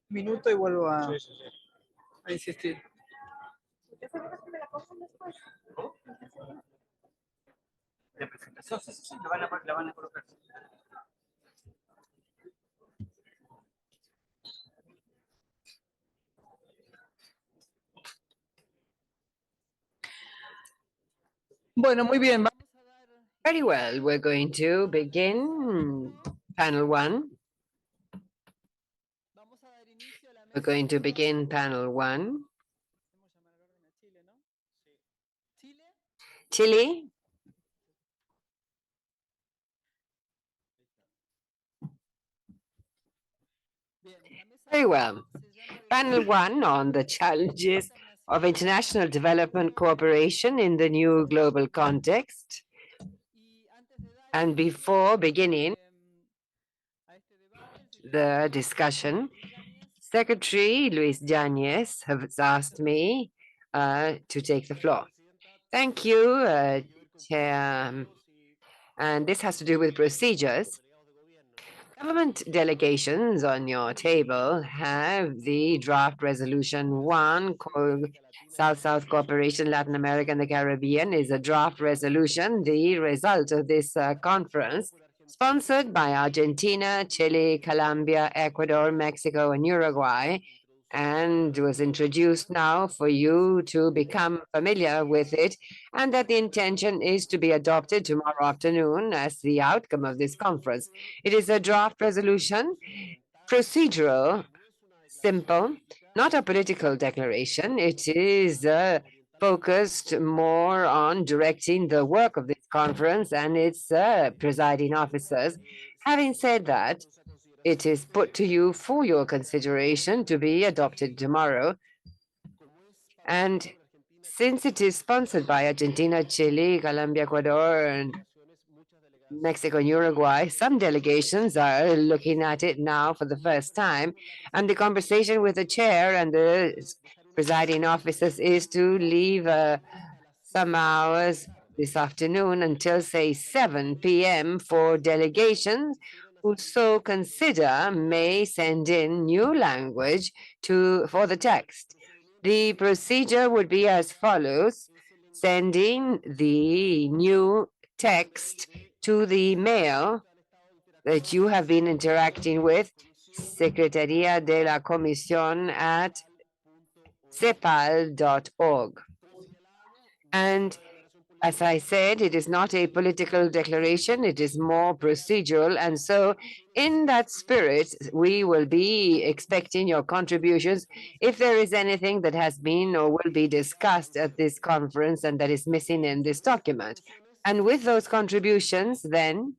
Minuto y vuelvo a insistir. Bueno, muy bien. Very well, we're going to begin panel 1. We're going to begin panel 1. Chile. Very well. Panel 1 on the challenges of international development cooperation in the new global context. And before beginning the discussion, Secretary Luis Yañez has asked me to take the floor. Thank you, Chair. And this has to do with procedures. Government delegations on your table have the draft resolution 1 called South-South Cooperation, Latin America and the Caribbean is a draft resolution, the result of this conference, sponsored by Argentina, Chile, Colombia, Ecuador, Mexico, and Uruguay, and was introduced now for you to become familiar with it, and that the intention is to be adopted tomorrow afternoon as the outcome of this conference. It is a draft resolution, procedural, simple, not a political declaration. It is focused more on directing the work of this conference and its presiding officers. Having said that, it is put to you for your consideration to be adopted tomorrow. And since it is sponsored by Argentina, Chile, Colombia, Ecuador, and Mexico and Uruguay, some delegations are looking at it now for the first time. And the conversation with the chair and the presiding officers is to leave some hours this afternoon until, say, 7 p.m. for delegations who so consider may send in new language for the text. The procedure would be as follows: sending the new text to the mail that you have been interacting with, Secretaría de la Comisión at cepal.org. And as I said, it is not a political declaration, it is more procedural. And so in that spirit, we will be expecting your contributions if there is anything that has been or will be discussed at this conference and that is missing in this document. And with those contributions then,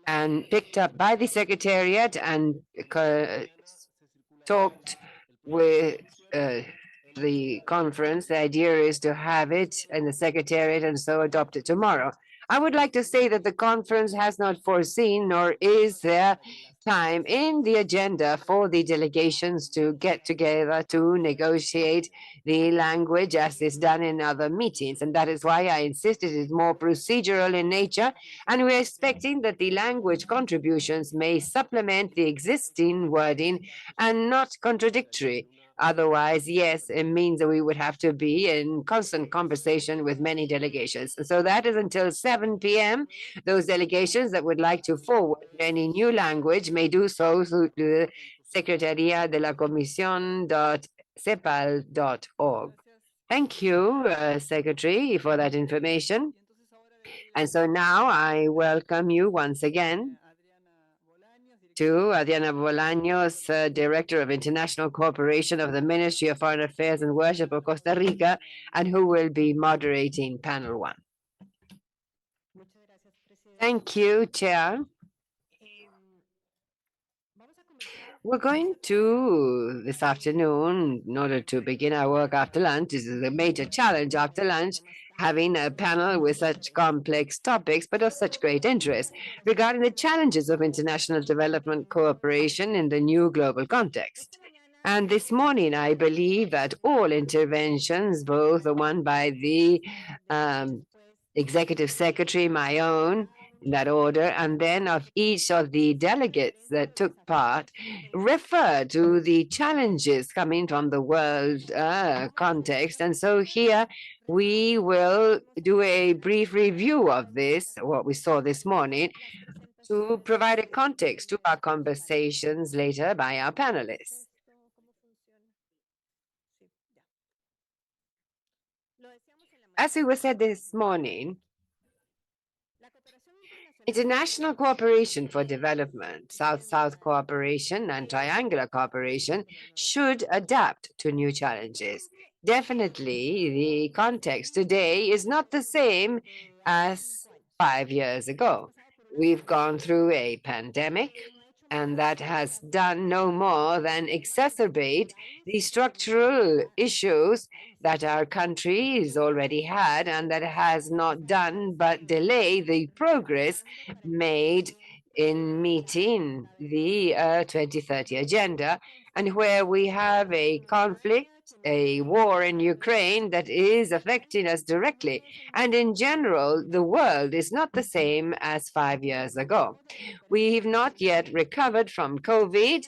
and picked up by the Secretariat and talked with the conference, the idea is to have it in the Secretariat and so adopt it tomorrow. I would like to say that the conference has not foreseen, nor is there time in the agenda for the delegations to get together to negotiate the language as is done in other meetings. And that is why I insisted it is more procedural in nature. And we're expecting that the language contributions may supplement the existing wording and not contradictory. Otherwise, yes, it means that we would have to be in constant conversation with many delegations. So that is until 7 p.m. Those delegations that would like to forward any new language may do so through the Secretaría de la Comisión.cepal.org. Thank you, Secretary, for that information. And so now I welcome you once again to Adriana Bolaños, Director of International Cooperation of the Ministry of Foreign Affairs and Worship of Costa Rica, and who will be moderating panel 1. Thank you, Chair. We're going to, this afternoon, in order to begin our work after lunch, this is a major challenge after lunch, having a panel with such complex topics, but of such great interest regarding the challenges of international development cooperation in the new global context. And this morning, I believe that all interventions, both the one by the Executive Secretary, my own, in that order, and then of each of the delegates that took part, refer to the challenges coming from the world context. And so here we will do a brief review of this, what we saw this morning, to provide a context to our conversations later by our panelists. As it was said this morning, international cooperation for development, South-South cooperation and triangular cooperation should adapt to new challenges. Definitely, the context today is not the same as 5 years ago. We've gone through a pandemic, and that has done no more than exacerbate the structural issues that our countries already had, and that has not done but delay the progress made in meeting the 2030 agenda, and where we have a conflict, a war in Ukraine that is affecting us directly. And in general, the world is not the same as 5 years ago. We've not yet recovered from COVID.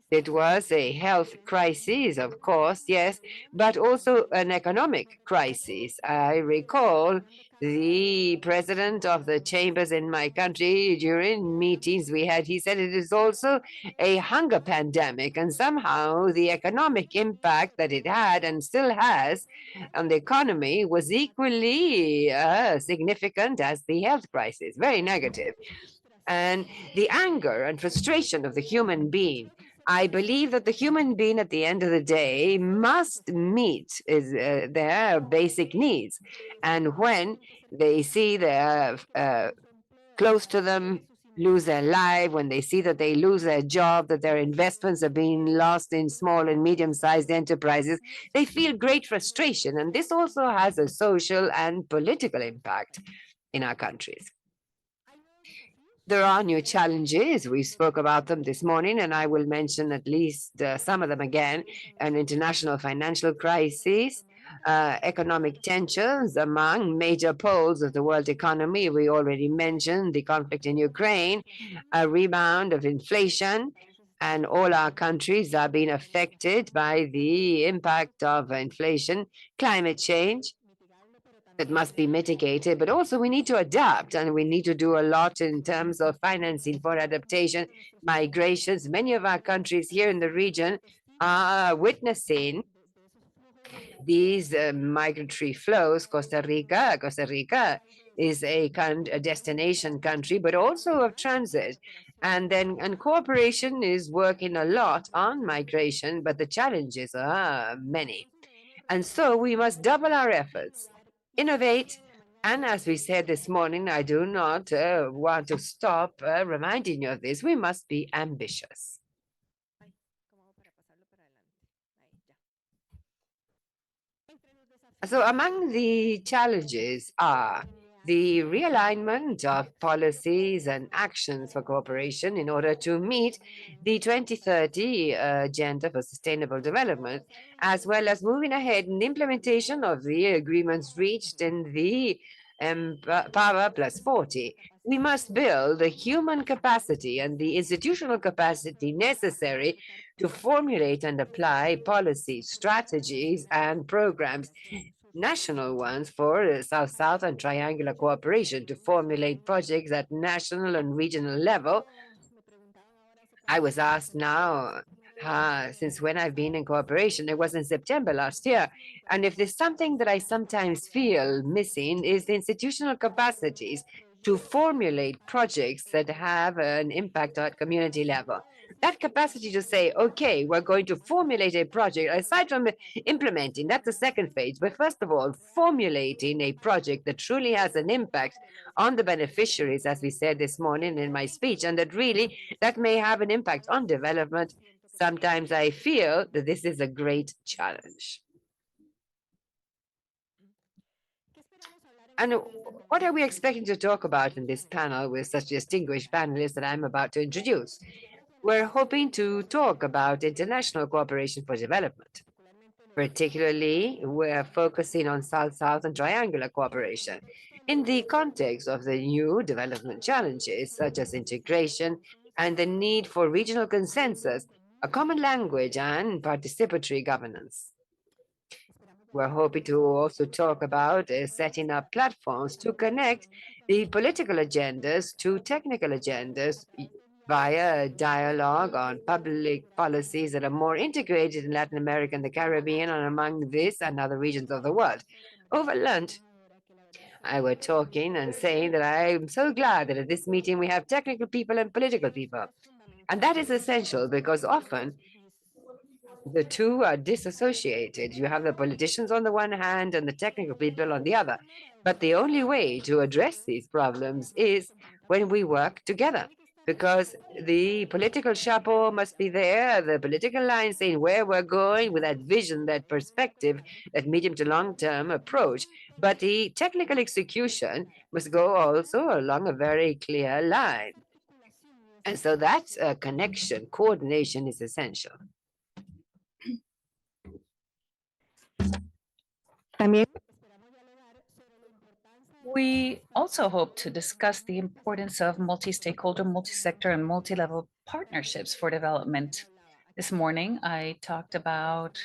It was a health crisis, of course, yes, but also an economic crisis. I recall the president of the chambers in my country during meetings we had, he said it is also a hunger pandemic, and somehow the economic impact that it had and still has on the economy was equally significant as the health crisis, very negative. And the anger and frustration of the human being, I believe that the human being at the end of the day must meet their basic needs. And when they see their close to them lose their life, when they see that they lose their job, that their investments are being lost in small and medium-sized enterprises, they feel great frustration. And this also has a social and political impact in our countries. There are new challenges. We spoke about them this morning, and I will mention at least some of them again. An international financial crisis, economic tensions among major poles of the world economy. We already mentioned the conflict in Ukraine, a rebound of inflation, and all our countries are being affected by the impact of inflation, climate change, that must be mitigated, but also we need to adapt, and we need to do a lot in terms of financing for adaptation, migrations. Many of our countries here in the region are witnessing these migratory flows. Costa Rica is a destination country, but also of transit. And cooperation is working a lot on migration, but the challenges are many. And so we must double our efforts, innovate, and as we said this morning, I do not want to stop reminding you of this, we must be ambitious. So among the challenges are the realignment of policies and actions for cooperation in order to meet the 2030 Agenda for Sustainable Development, as well as moving ahead in the implementation of the agreements reached in the Power Plus 40. We must build the human capacity and the institutional capacity necessary to formulate and apply policies, strategies, and programs, national ones for South-South and triangular cooperation, to formulate projects at national and regional level. I was asked now, since when I've been in cooperation. It was in September last year. And if there's something that I sometimes feel missing is the institutional capacities to formulate projects that have an impact at community level. That capacity to say, okay, we're going to formulate a project, aside from implementing, that's the second phase. But first of all, formulating a project that truly has an impact on the beneficiaries, as we said this morning in my speech, and that may have an impact on development. Sometimes I feel that this is a great challenge. And what are we expecting to talk about in this panel with such distinguished panelists that I'm about to introduce? We're hoping to talk about international cooperation for development. Particularly, we're focusing on South-South and triangular cooperation in the context of the new development challenges, such as integration and the need for regional consensus, a common language, and participatory governance. We're hoping to also talk about setting up platforms to connect the political agendas to technical agendas via a dialogue on public policies that are more integrated in Latin America and the Caribbean and among this and other regions of the world. Over lunch, I was talking and saying that I'm so glad that at this meeting we have technical people and political people. And that is essential because often the two are disassociated. You have the politicians on the one hand and the technical people on the other. But the only way to address these problems is when we work together, because the political chapeau must be there, the political line saying where we're going with that vision, that perspective, that medium to long-term approach. But the technical execution must go also along a very clear line. And so that connection, coordination is essential. We also hope to discuss the importance of multi-stakeholder, multi-sector, and multi-level partnerships for development. This morning, I talked about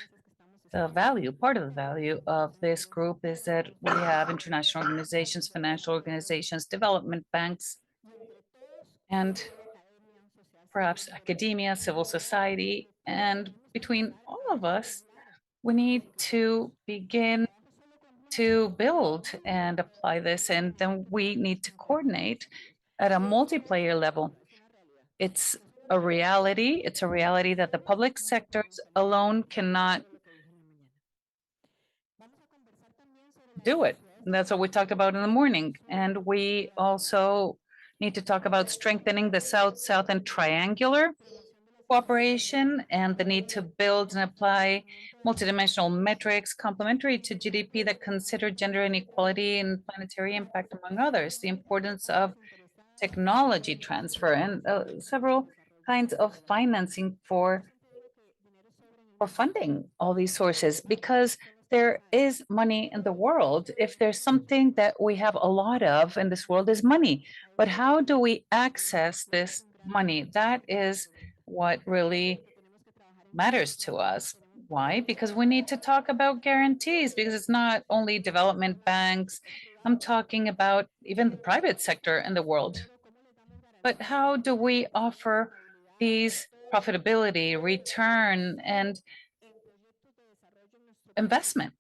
the value, part of the value of this group is that we have international organizations, financial organizations, development banks, and perhaps academia, civil society, and between all of us, we need to begin to build and apply this, and then we need to coordinate at a multiplayer level. It's a reality. It's a reality that the public sectors alone cannot do it. And that's what we talked about in the morning. And we also need to talk about strengthening the South-South and triangular cooperation and the need to build and apply multidimensional metrics complementary to GDP that consider gender inequality and planetary impact, among others, the importance of technology transfer and several kinds of financing for funding all these sources, because there is money in the world. If there's something that we have a lot of in this world is money, but how do we access this money? That is what really matters to us. Why? Because we need to talk about guarantees, because it's not only development banks. I'm talking about even the private sector in the world. But how do we offer these profitability, return, and investment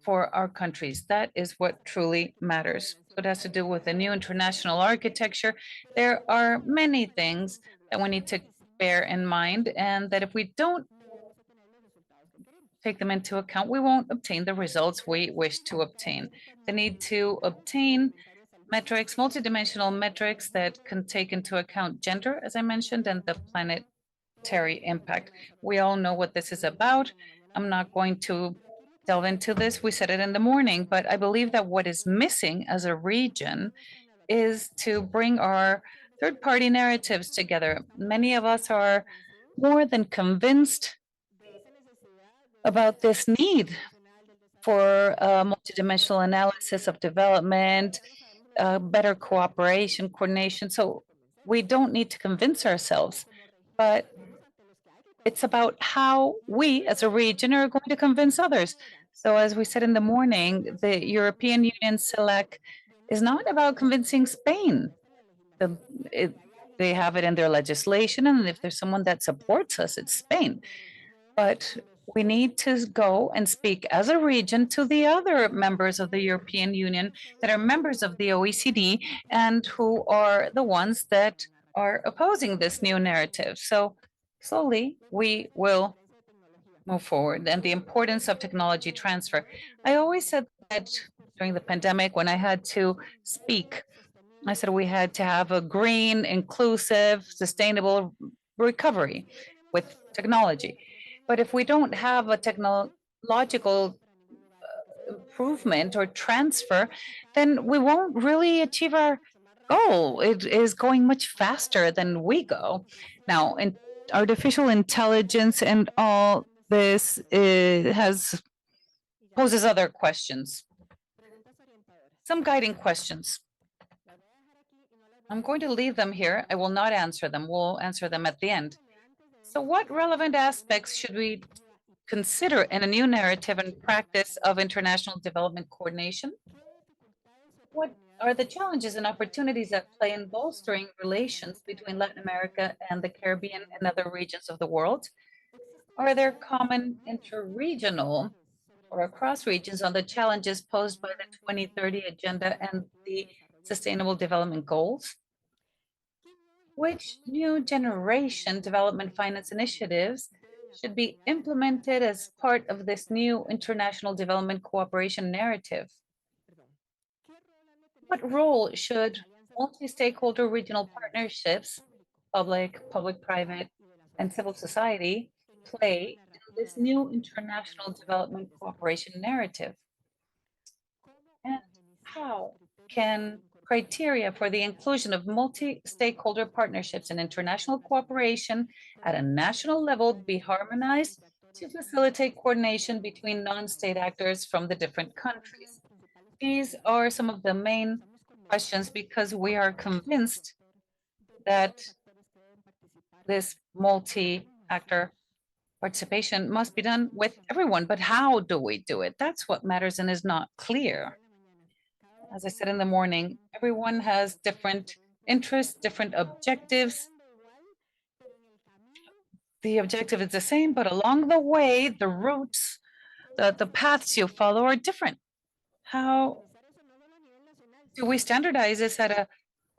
for our countries? That is what truly matters. So it has to do with the new international architecture. There are many things that we need to bear in mind, and that if we don't take them into account, we won't obtain the results we wish to obtain. The need to obtain metrics, multidimensional metrics that can take into account gender, as I mentioned, and the planetary impact. We all know what this is about. I'm not going to delve into this. We said it in the morning, but I believe that what is missing as a region is to bring our third-party narratives together. Many of us are more than convinced about this need for multidimensional analysis of development, better cooperation, coordination. So we don't need to convince ourselves, but it's about how we as a region are going to convince others. So as we said in the morning, the European Union SELEC is not about convincing Spain. They have it in their legislation, and if there's someone that supports us, it's Spain. But we need to go and speak as a region to the other members of the European Union that are members of the OECD and who are the ones that are opposing this new narrative. So slowly we will move forward, and the importance of technology transfer. I always said that during the pandemic, when I had to speak, I said we had to have a green, inclusive, sustainable recovery with technology. But if we don't have a technological improvement or transfer, then we won't really achieve our goal. It is going much faster than we go. Now, in artificial intelligence and all this poses other questions. Some guiding questions. I'm going to leave them here. I will not answer them. We'll answer them at the end. So what relevant aspects should we consider in a new narrative and practice of international development coordination? What are the challenges and opportunities at play in bolstering relations between Latin America and the Caribbean and other regions of the world? Are there common interregional or across regions on the challenges posed by the 2030 Agenda and the Sustainable Development Goals? Which new generation development finance initiatives should be implemented as part of this new international development cooperation narrative? What role should multi-stakeholder regional partnerships, public-private, and civil society play in this new international development cooperation narrative? And how can criteria for the inclusion of multi-stakeholder partnerships and international cooperation at a national level be harmonized to facilitate coordination between non-state actors from the different countries? These are some of the main questions because we are convinced that this multi-actor participation must be done with everyone, but how do we do it? That's what matters and is not clear. As I said in the morning, everyone has different interests, different objectives. The objective is the same, but along the way, the routes, the paths you follow are different. How do we standardize this at a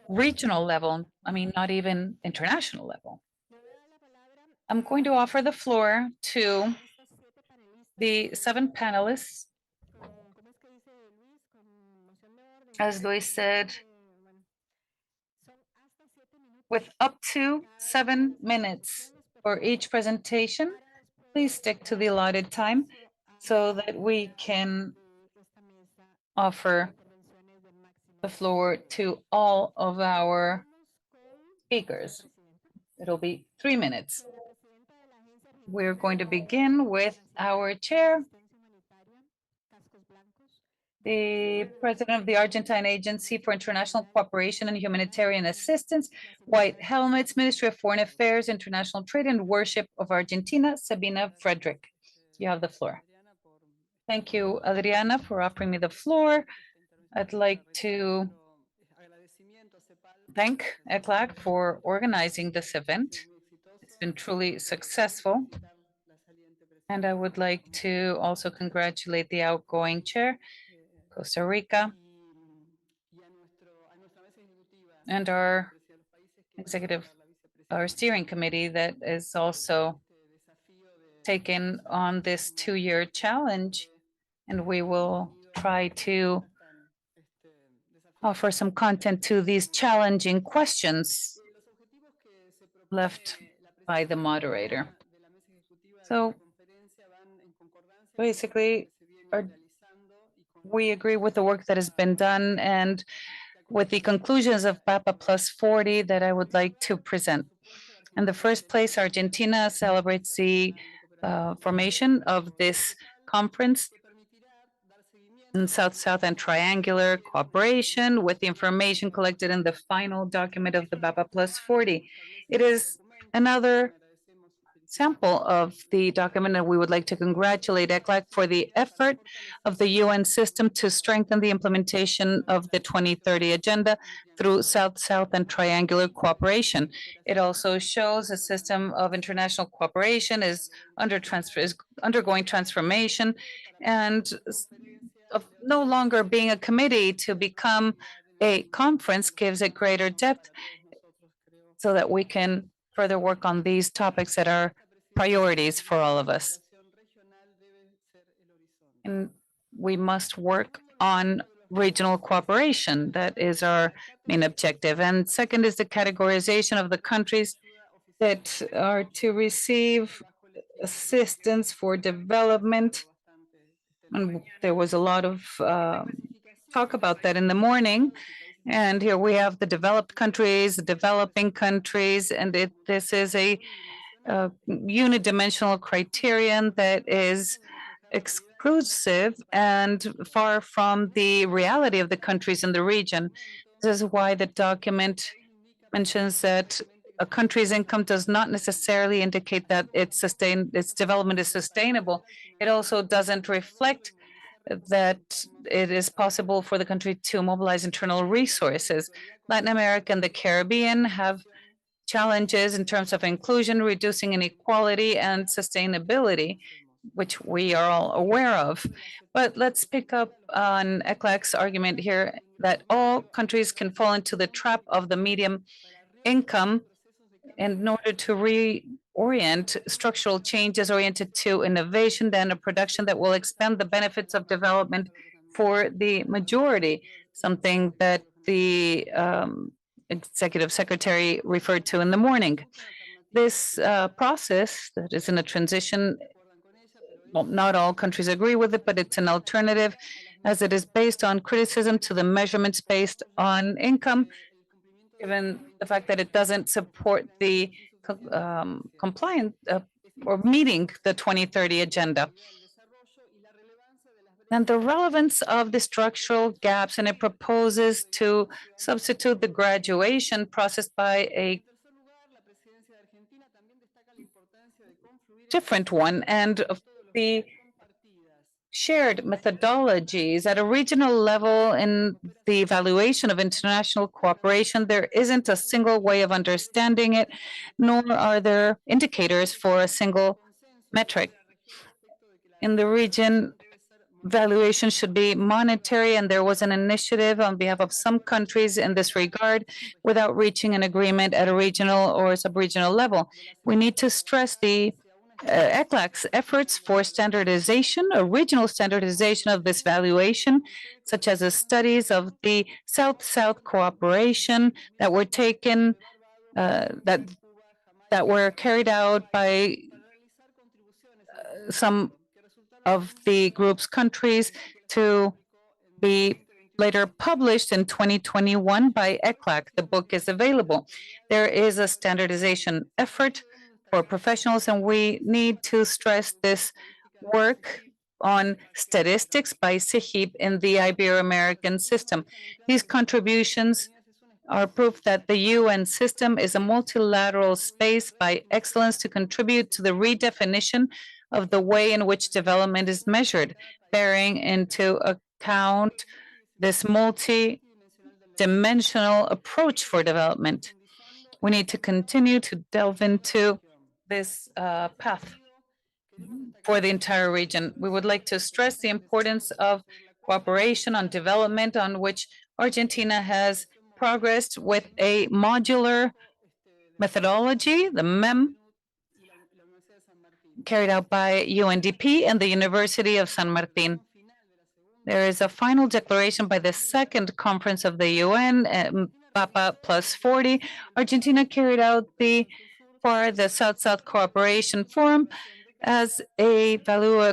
regional level? I mean, not even international level. I'm going to offer the floor to the 7 panelists. As Luis said, with up to 7 minutes for each presentation. Please stick to the allotted time so that we can offer the floor to all of our speakers. It'll be 3 minutes. We're going to begin with our chair, the president of the Argentine Agency for International Cooperation and Humanitarian Assistance, White Helmets, Ministry of Foreign Affairs, International Trade and Worship of Argentina, Sabina Frederick. You have the floor. Thank you, Adriana, for offering me the floor. I'd like to thank ECLAC for organizing this event. It's been truly successful. And I would like to also congratulate the outgoing chair, Costa Rica, and our steering committee that is also taken on this 2-year challenge. And we will try to offer some content to these challenging questions left by the moderator. So basically, we agree with the work that has been done and with the conclusions of PAPA Plus 40 that I would like to present. In the first place, Argentina celebrates the formation of this conference in South-South and triangular cooperation with the information collected in the final document of the PAPA Plus 40. It is another sample of the document, and we would like to congratulate ECLAC for the effort of the UN system to strengthen the implementation of the 2030 Agenda through South-South and triangular cooperation. It also shows a system of international cooperation is undergoing transformation, and of no longer being a committee to become a conference gives it greater depth so that we can further work on these topics that are priorities for all of us. And we must work on regional cooperation. That is our main objective. And second is the categorization of the countries that are to receive assistance for development. And there was a lot of talk about that in the morning. And here we have the developed countries, the developing countries, and this is a unidimensional criterion that is exclusive and far from the reality of the countries in the region. This is why the document mentions that a country's income does not necessarily indicate that its development is sustainable. It also doesn't reflect that it is possible for the country to mobilize internal resources. Latin America and the Caribbean have challenges in terms of inclusion, reducing inequality, and sustainability, which we are all aware of. But let's pick up on ECLAC's argument here that all countries can fall into the trap of the medium income in order to reorient structural changes oriented to innovation, then a production that will expand the benefits of development for the majority, something that the executive secretary referred to in the morning. This process that is in a transition, well, not all countries agree with it, but it's an alternative as it is based on criticism to the measurements based on income, given the fact that it doesn't support the compliant or meeting the 2030 agenda. And the relevance of the structural gaps, and it proposes to substitute the graduation process by a different one, and of the shared methodologies at a regional level in the evaluation of international cooperation. There isn't a single way of understanding it, nor are there indicators for a single metric. In the region, valuation should be monetary, and there was an initiative on behalf of some countries in this regard without reaching an agreement at a regional or sub-regional level. We need to stress the ECLAC's efforts for standardization, original standardization of this valuation, such as the studies of the South-South cooperation that were taken, that were carried out by some of the group's countries to be later published in 2021 by ECLAC. The book is available. There is a standardization effort for professionals, and we need to stress this work on statistics by SIGIP in the Ibero-American system. These contributions are proof that the UN system is a multilateral space by excellence to contribute to the redefinition of the way in which development is measured, bearing into account this multi-dimensional approach for development. We need to continue to delve into this path for the entire region. We would like to stress the importance of cooperation on development, on which Argentina has progressed with a modular methodology, the MEM, carried out by UNDP and the University of San Martin. There is a final declaration by the second conference of the UN, PAPA plus 40. Argentina carried out the South-South Cooperation Forum as a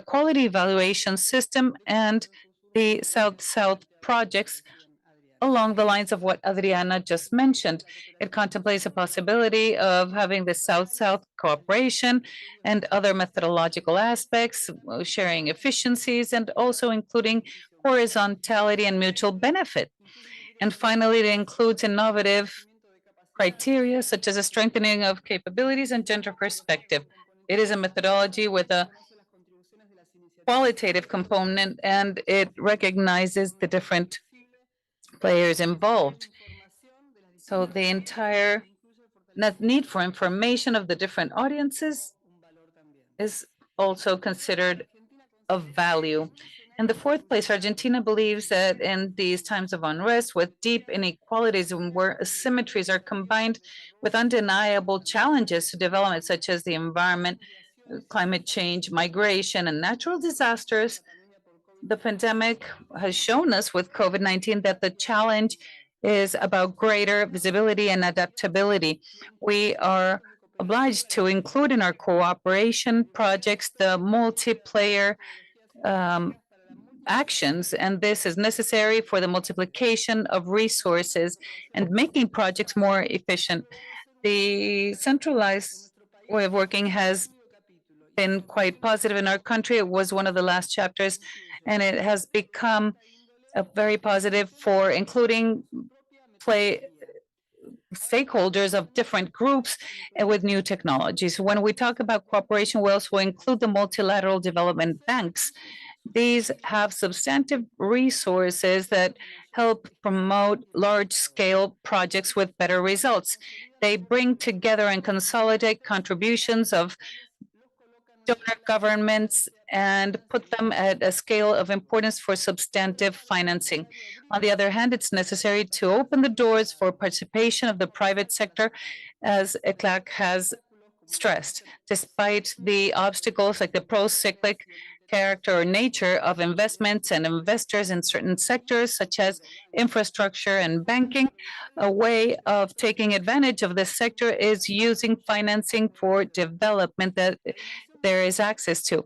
quality evaluation system, and the South-South projects along the lines of what Adriana just mentioned. It contemplates a possibility of having the South-South cooperation and other methodological aspects, sharing efficiencies, and also including horizontality and mutual benefit. And finally, it includes innovative criteria such as a strengthening of capabilities and gender perspective. It is a methodology with a qualitative component, and it recognizes the different players involved. So the entire need for information of the different audiences is also considered of value. In the fourth place, Argentina believes that in these times of unrest with deep inequalities and where asymmetries are combined with undeniable challenges to development, such as the environment, climate change, migration, and natural disasters, the pandemic has shown us with COVID-19 that the challenge is about greater visibility and adaptability. We are obliged to include in our cooperation projects the multiplayer actions, and this is necessary for the multiplication of resources and making projects more efficient. The centralized way of working has been quite positive in our country. It was one of the last chapters, and it has become very positive for including stakeholders of different groups and with new technologies. When we talk about cooperation, we also include the multilateral development banks. These have substantive resources that help promote large-scale projects with better results. They bring together and consolidate contributions of donor governments and put them at a scale of importance for substantive financing. On the other hand, it's necessary to open the doors for participation of the private sector, as ECLAC has stressed, despite the obstacles like the pro-cyclic character or nature of investments and investors in certain sectors, such as infrastructure and banking. A way of taking advantage of this sector is using financing for development that there is access to.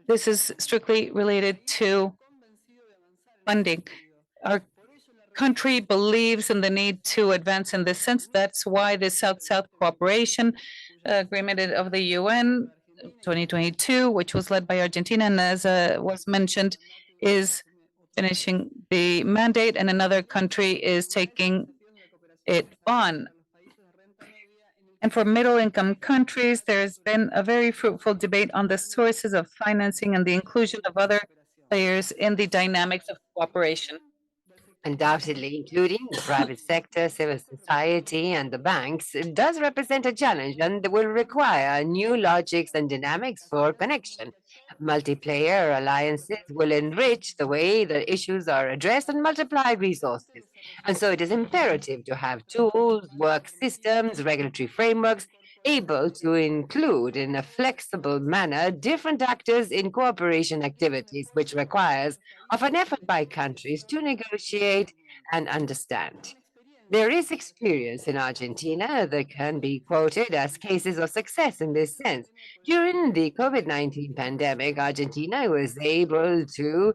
This is strictly related to funding. Our country believes in the need to advance in this sense. That's why the South-South Cooperation Agreement of the UN 2022, which was led by Argentina, and as was mentioned, is finishing the mandate, and another country is taking it on. And for middle-income countries, there's been a very fruitful debate on the sources of financing and the inclusion of other players in the dynamics of cooperation. Undoubtedly, including the private sector, civil society, and the banks, it does represent a challenge and will require new logics and dynamics for connection. Multiplayer alliances will enrich the way the issues are addressed and multiply resources. And so it is imperative to have tools, work systems, regulatory frameworks able to include in a flexible manner different actors in cooperation activities, which requires of an effort by countries to negotiate and understand. There is experience in Argentina that can be quoted as cases of success in this sense. During the COVID-19 pandemic, Argentina was able to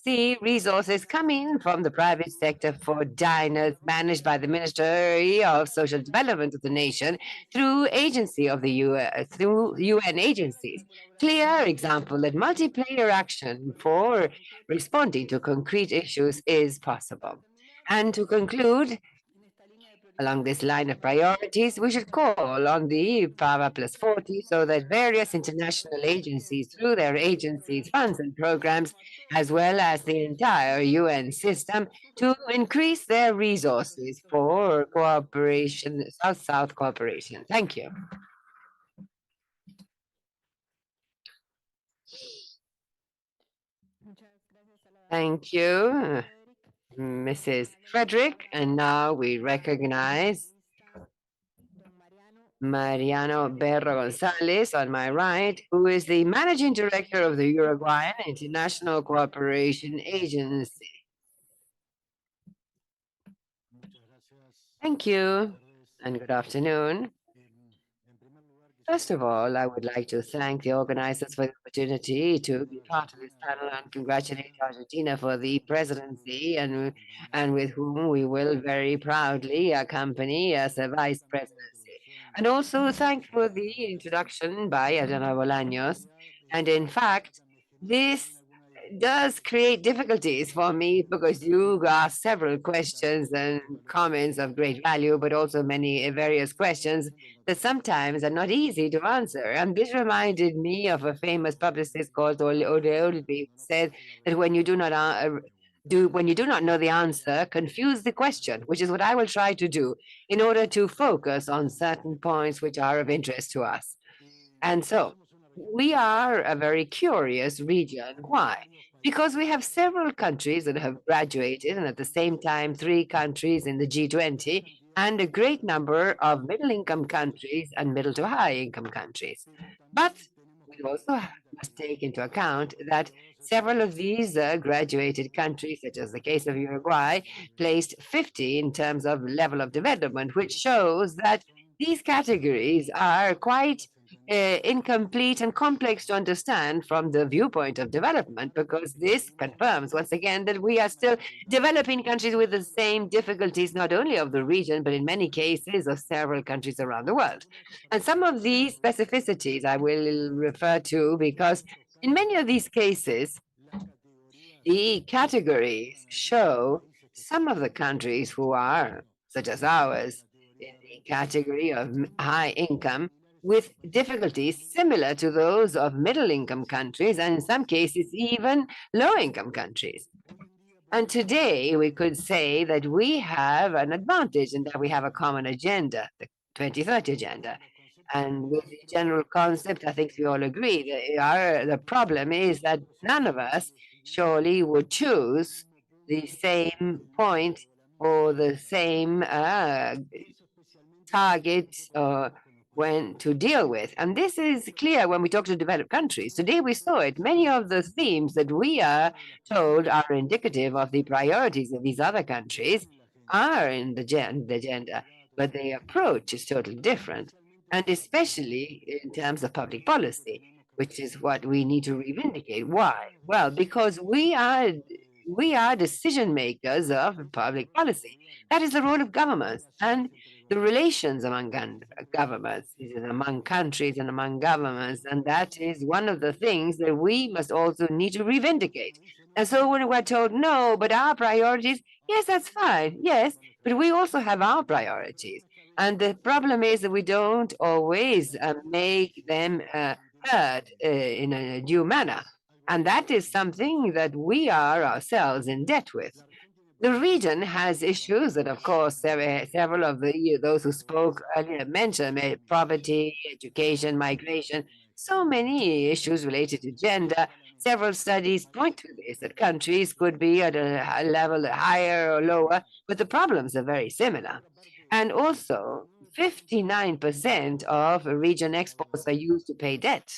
see resources coming from the private sector for diners managed by the Ministry of Social Development of the nation through agency of the through UN agencies. Clear example that multiplayer action for responding to concrete issues is possible. And to conclude, along this line of priorities, we should call on the Power Plus 40 so that various international agencies, through their agencies, funds, and programs, as well as the entire UN system, to increase their resources for cooperation, South-South cooperation. Thank you. Thank you, Mrs. Frederick. And now we recognize Mariano Berro Gonzalez on my right, who is the Managing Director of the Uruguayan International Cooperation Agency. Thank you, and good afternoon. First of all, I would like to thank the organizers for the opportunity to be part of this panel and congratulate Argentina for the presidency and with whom we will very proudly accompany as a vice presidency. And also thank for the introduction by Adriana Bolaños. And in fact, this does create difficulties for me because you asked several questions and comments of great value, but also many various questions that sometimes are not easy to answer. And this reminded me of a famous publicist called Odeolbi, who said that when you do not know the answer, confuse the question, which is what I will try to do in order to focus on certain points which are of interest to us. And so we are a very curious region. Why? Because we have several countries that have graduated, and at the same time, 3 countries in the G20, and a great number of middle-income countries and middle to high-income countries. But we also must take into account that several of these graduated countries, such as the case of Uruguay, placed 50 in terms of level of development, which shows that these categories are quite incomplete and complex to understand from the viewpoint of development, because this confirms once again that we are still developing countries with the same difficulties, not only of the region, but in many cases of several countries around the world. And some of these specificities I will refer to because in many of these cases, the categories show some of the countries who are, such as ours, in the category of high income, with difficulties similar to those of middle income countries, and in some cases, even low income countries. And today, we could say that we have an advantage in that we have a common agenda, the 2030 agenda. And with the general concept, I think we all agree that the problem is that none of us surely would choose the same point or the same target when to deal with. And this is clear when we talk to developed countries. Today we saw it. Many of the themes that we are told are indicative of the priorities of these other countries are in the agenda, but the approach is totally different. And especially in terms of public policy, which is what we need to reivindicate. Why? Well, because we are decision makers of public policy. That is the role of governments, and the relations among governments, among countries and among governments. And that is one of the things that we must also need to reivindicate. And so when we're told, no, but our priorities, yes, that's fine. Yes, but we also have our priorities. And the problem is that we don't always make them heard in a due manner. And that is something that we are ourselves in debt with. The region has issues that, of course, several of those who spoke earlier mentioned: poverty, education, migration, so many issues related to gender. Several studies point to this, that countries could be at a level higher or lower, but the problems are very similar. And also, 59% of region exports are used to pay debt,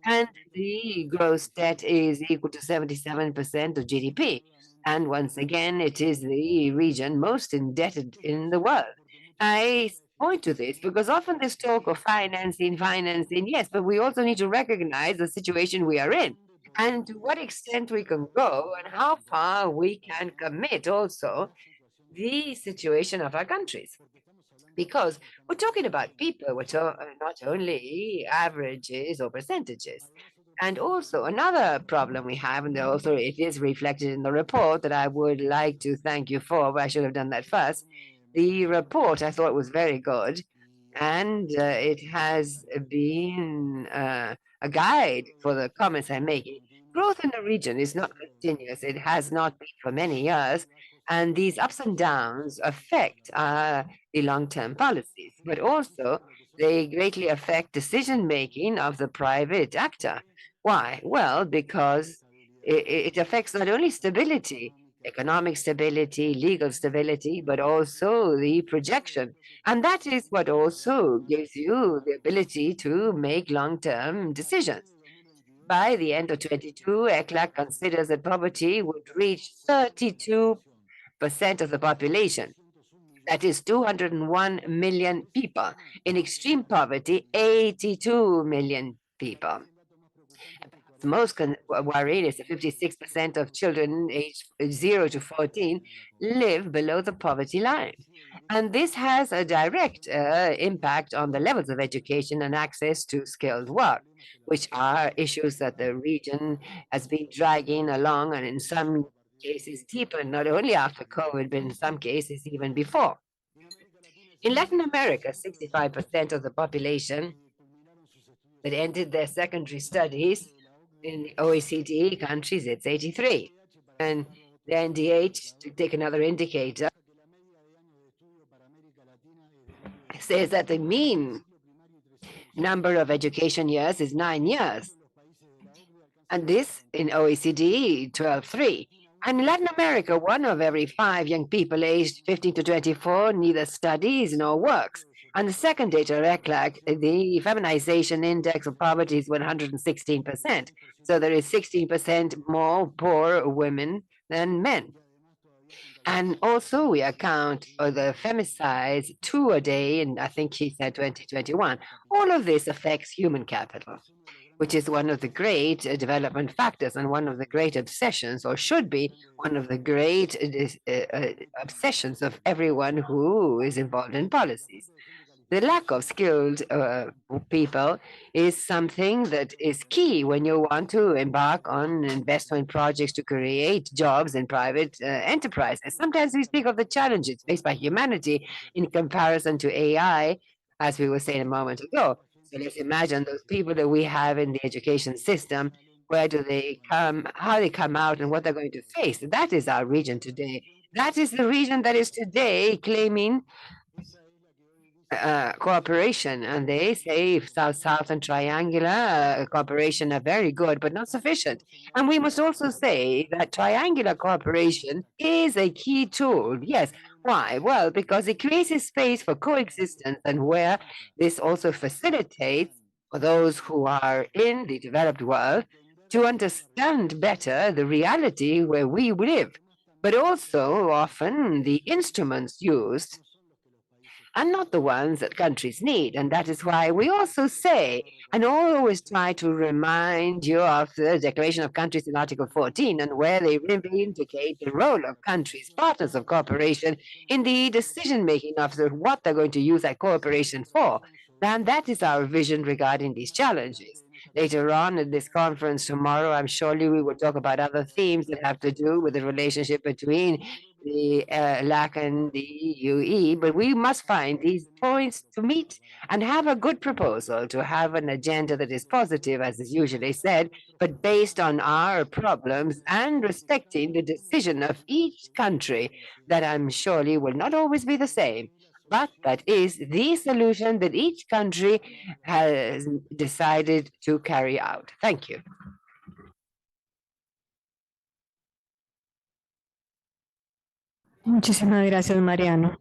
and the gross debt is equal to 77% of GDP. And once again, it is the region most indebted in the world. I point to this because often there's talk of financing, yes, but we also need to recognize the situation we are in and to what extent we can go and how far we can commit also the situation of our countries. Because we're talking about people, we're not only averages or percentages. And also another problem we have, and also it is reflected in the report that I would like to thank you for, but I should have done that first. The report I thought was very good, and it has been a guide for the comments I'm making. Growth in the region is not continuous. It has not been for many years. And these ups and downs affect the long-term policies, but also they greatly affect decision-making of the private actor. Why? Well, because it affects not only stability, economic stability, legal stability, but also the projection. And that is what also gives you the ability to make long-term decisions. By the end of 22, ECLAC considers that poverty would reach 32% of the population. That is 201 million people. In extreme poverty, 82 million people. The most worried is that 56% of children aged 0 to 14 live below the poverty line. And this has a direct impact on the levels of education and access to skilled work, which are issues that the region has been dragging along, and in some cases deeper, not only after COVID, but in some cases even before. In Latin America, 65% of the population that ended their secondary studies in the OECD countries, it's 83. And the NDH, to take another indicator, says that the mean number of education years is 9 years. And this in OECD, 12.3. And in Latin America, 1 of every 5 young people aged 15 to 24 neither studies nor works. And the second data, ECLAC, the feminization index of poverty is 116%. So there is 16% more poor women than men. And also we account for the femicides, 2 a day, and I think he said 2021. All of this affects human capital, which is one of the great development factors and one of the great obsessions, or should be one of the great obsessions of everyone who is involved in policies. The lack of skilled people is something that is key when you want to embark on investment projects to create jobs in private enterprises. Sometimes we speak of the challenges faced by humanity in comparison to AI, as we were saying a moment ago. So let's imagine those people that we have in the education system. Where do they come, how they come out, and what they're going to face? That is our region today. That is the region that is today claiming cooperation, and they say South-South and triangular cooperation are very good, but not sufficient. And we must also say that triangular cooperation is a key tool. Yes. Why? Well, because it creates a space for coexistence, and where this also facilitates for those who are in the developed world to understand better the reality where we live, but also often the instruments used and not the ones that countries need. And that is why we also say, and always try to remind you of the Declaration of Countries in Article 14, and where they really indicate the role of countries, partners of cooperation, in the decision-making of what they're going to use that cooperation for. And that is our vision regarding these challenges. Later on in this conference tomorrow, I'm surely we will talk about other themes that have to do with the relationship between the LAC and the UE, but we must find these points to meet and have a good proposal, to have an agenda that is positive, as is usually said, but based on our problems and respecting the decision of each country, that I'm surely will not always be the same, but that is the solution that each country has decided to carry out. Thank you. Muchísimas gracias, Mariano.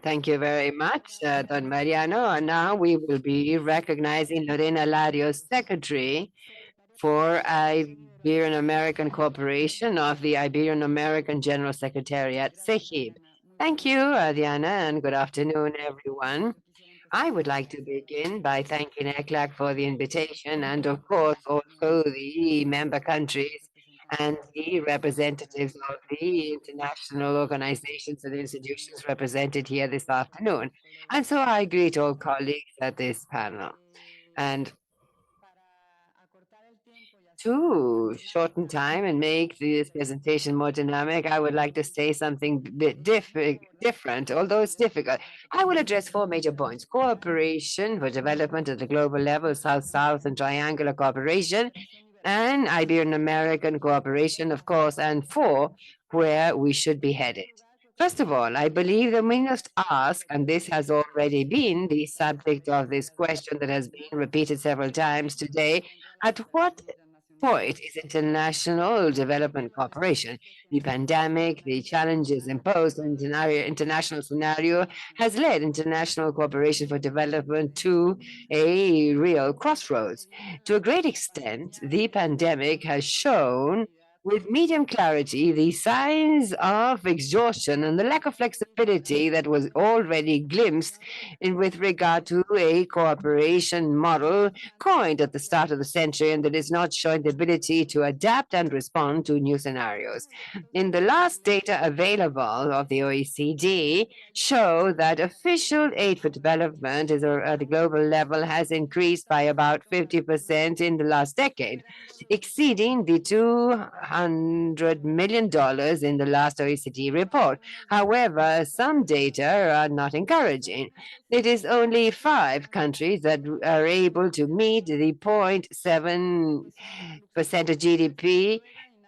Thank you very much, Don Mariano. And now we will be recognizing Lorena Larios, Secretary for Iberian American Corporation of the Iberian American General Secretariat, SEGIB. Thank you, Diana, and good afternoon, everyone. I would like to begin by thanking ECLAC for the invitation, and of course also the member countries and the representatives of the international organizations and institutions represented here this afternoon. And so I greet all colleagues at this panel. And to shorten time and make this presentation more dynamic, I would like to say something a bit different, although it's difficult. I will address 4 major points: cooperation for development at the global level, South-South and triangular cooperation, and Iberian American cooperation, of course, and 4, where we should be headed. First of all, I believe that we must ask, and this has already been the subject of this question that has been repeated several times today, at what point is international development cooperation? The pandemic, the challenges imposed in the international scenario has led international cooperation for development to a real crossroads. To a great extent, the pandemic has shown with medium clarity the signs of exhaustion and the lack of flexibility that was already glimpsed with regard to a cooperation model coined at the start of the century, and that is not showing the ability to adapt and respond to new scenarios. In the last data available of the OECD show that official aid for development at the global level has increased by about 50% in the last decade, exceeding the $200 million in the last OECD report. However, some data are not encouraging. It is only 5 countries that are able to meet the 0.7% of GDP: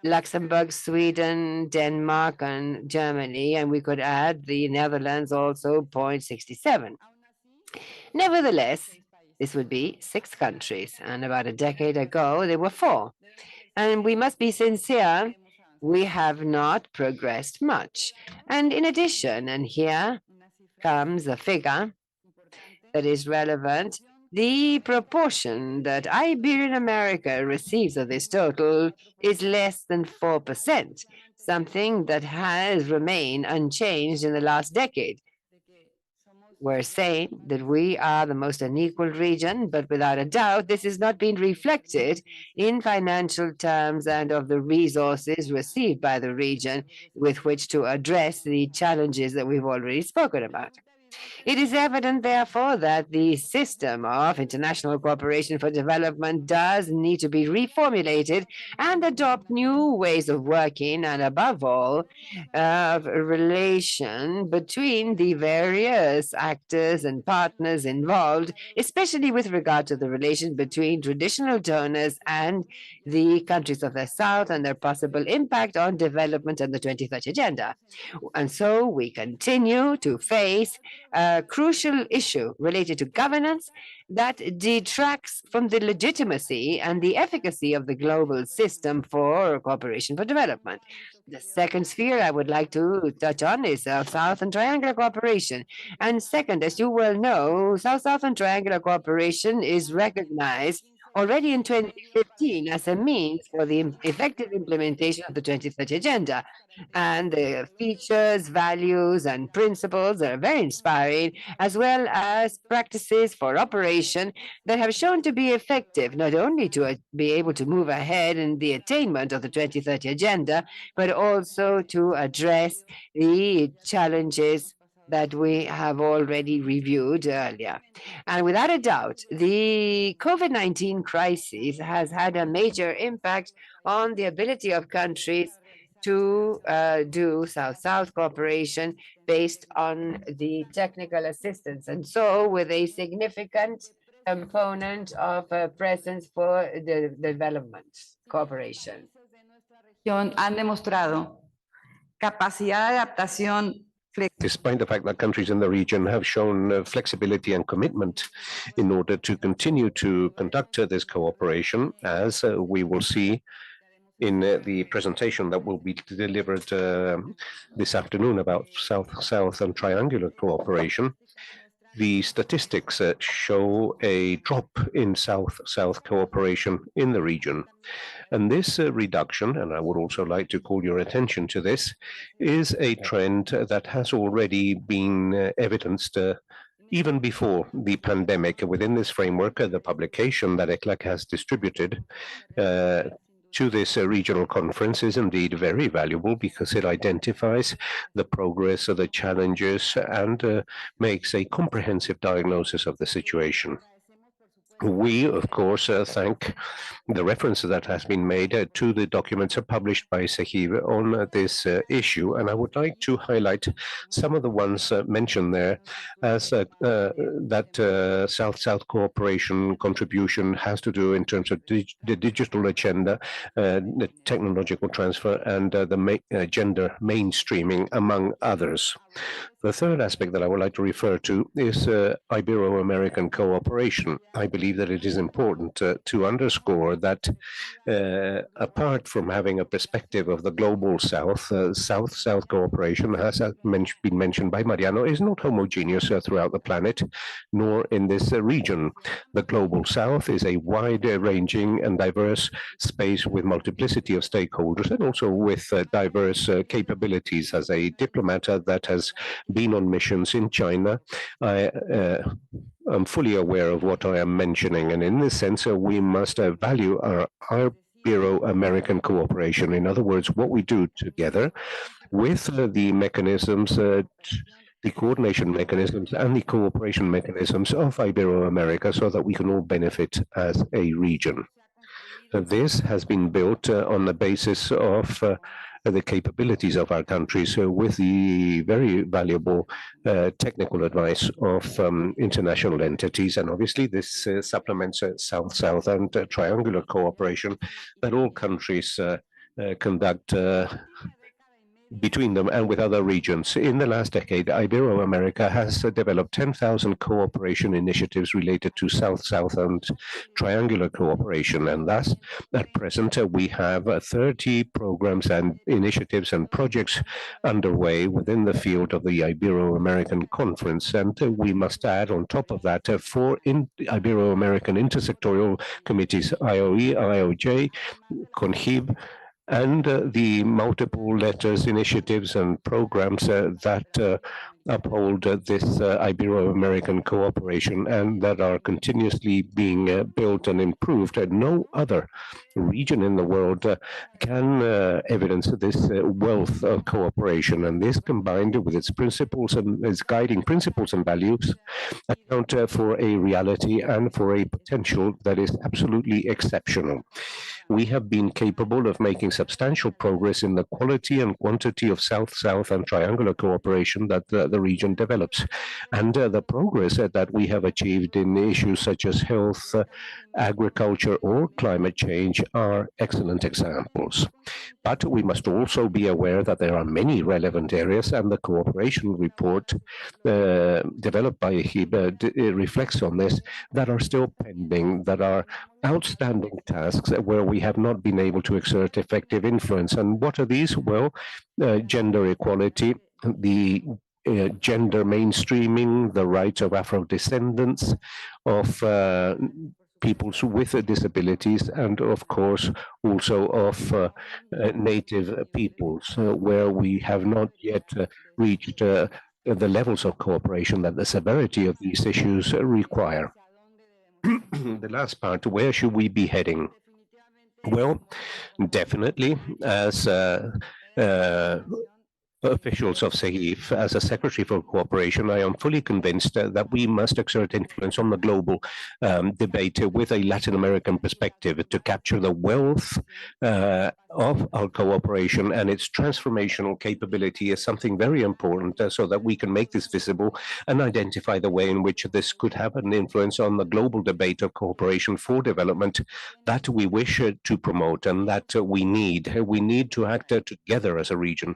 Luxembourg, Sweden, Denmark, and Germany, and we could add the Netherlands also 0.67. Nevertheless, this would be 6 countries, and about a decade ago, there were 4. And we must be sincere, we have not progressed much. And in addition, and here comes a figure that is relevant, the proportion that Iberian America receives of this total is less than 4%, something that has remained unchanged in the last decade. We're saying that we are the most unequal region, but without a doubt, this is not being reflected in financial terms and of the resources received by the region with which to address the challenges that we've already spoken about. It is evident, therefore, that the system of international cooperation for development does need to be reformulated and adopt new ways of working, and above all, a relation between the various actors and partners involved, especially with regard to the relation between traditional donors and the countries of the South and their possible impact on development and the 2030 Agenda. And so we continue to face a crucial issue related to governance that detracts from the legitimacy and the efficacy of the global system for cooperation for development. The second sphere I would like to touch on is South and Triangular Cooperation. And second, as you well know, South and Triangular Cooperation is recognized already in 2015 as a means for the effective implementation of the 2030 Agenda. And the features, values, and principles are very inspiring, as well as practices for operation that have shown to be effective, not only to be able to move ahead in the attainment of the 2030 Agenda, but also to address the challenges that we have already reviewed earlier. And without a doubt, the COVID-19 crisis has had a major impact on the ability of countries to do South-South cooperation based on the technical assistance. And so with a significant component of presence for the development cooperation. Han demostrado capacidad de adaptación. Despite the fact that countries in the region have shown flexibility and commitment in order to continue to conduct this cooperation, as we will see in the presentation that will be delivered this afternoon about South and Triangular Cooperation, the statistics show a drop in South-South cooperation in the region. And this reduction, and I would also like to call your attention to this, is a trend that has already been evidenced even before the pandemic. Within this framework, the publication that ECLAC has distributed to this regional conference is indeed very valuable because it identifies the progress of the challenges and makes a comprehensive diagnosis of the situation. We, of course, thank the reference that has been made to the documents published by SEGIB on this issue, and I would like to highlight some of the ones mentioned there as that South-South cooperation contribution has to do in terms of the digital agenda, the technological transfer, and the gender mainstreaming, among others. The third aspect that I would like to refer to is Ibero-American cooperation. I believe that it is important to underscore that apart from having a perspective of the global South, South-South cooperation, has been mentioned by Mariano, is not homogeneous throughout the planet, nor in this region. The global South is a wide-ranging and diverse space with multiplicity of stakeholders and also with diverse capabilities. As a diplomat that has been on missions in China, I'm fully aware of what I am mentioning, and in this sense, we must value our Ibero-American cooperation. In other words, what we do together with the mechanisms, the coordination mechanisms and the cooperation mechanisms of Ibero-America so that we can all benefit as a region. This has been built on the basis of the capabilities of our countries with the very valuable technical advice of international entities. And obviously this supplements South-South and triangular cooperation that all countries conduct between them and with other regions. In the last decade, Ibero-America has developed 10,000 cooperation initiatives related to South-South and triangular cooperation. And thus, at present, we have 30 programs and initiatives and projects underway within the field of the Ibero-American Conference. And we must add on top of that 4 Ibero-American intersectorial committees, IOE, IOJ, CONHIB, and the multiple letters, initiatives, and programs that uphold this Ibero-American cooperation and that are continuously being built and improved. No other region in the world can evidence this wealth of cooperation, and this, combined with its principles and its guiding principles and values, account for a reality and for a potential that is absolutely exceptional. We have been capable of making substantial progress in the quality and quantity of South-South and triangular cooperation that the region develops. And the progress that we have achieved in issues such as health, agriculture, or climate change are excellent examples. But we must also be aware that there are many relevant areas, and the cooperation report developed by HIB reflects on this, that are still pending, that are outstanding tasks where we have not been able to exert effective influence. And what are these? Well, gender equality, the gender mainstreaming, the rights of Afro-descendants, of peoples with disabilities, and of course also of native peoples, where we have not yet reached the levels of cooperation that the severity of these issues require. The last part, where should we be heading? Well, definitely as officials of SEGIF, as a Secretary for Cooperation, I am fully convinced that we must exert influence on the global debate with a Latin American perspective to capture the wealth of our cooperation, and its transformational capability is something very important so that we can make this visible and identify the way in which this could have an influence on the global debate of cooperation for development that we wish to promote and that we need. We need to act together as a region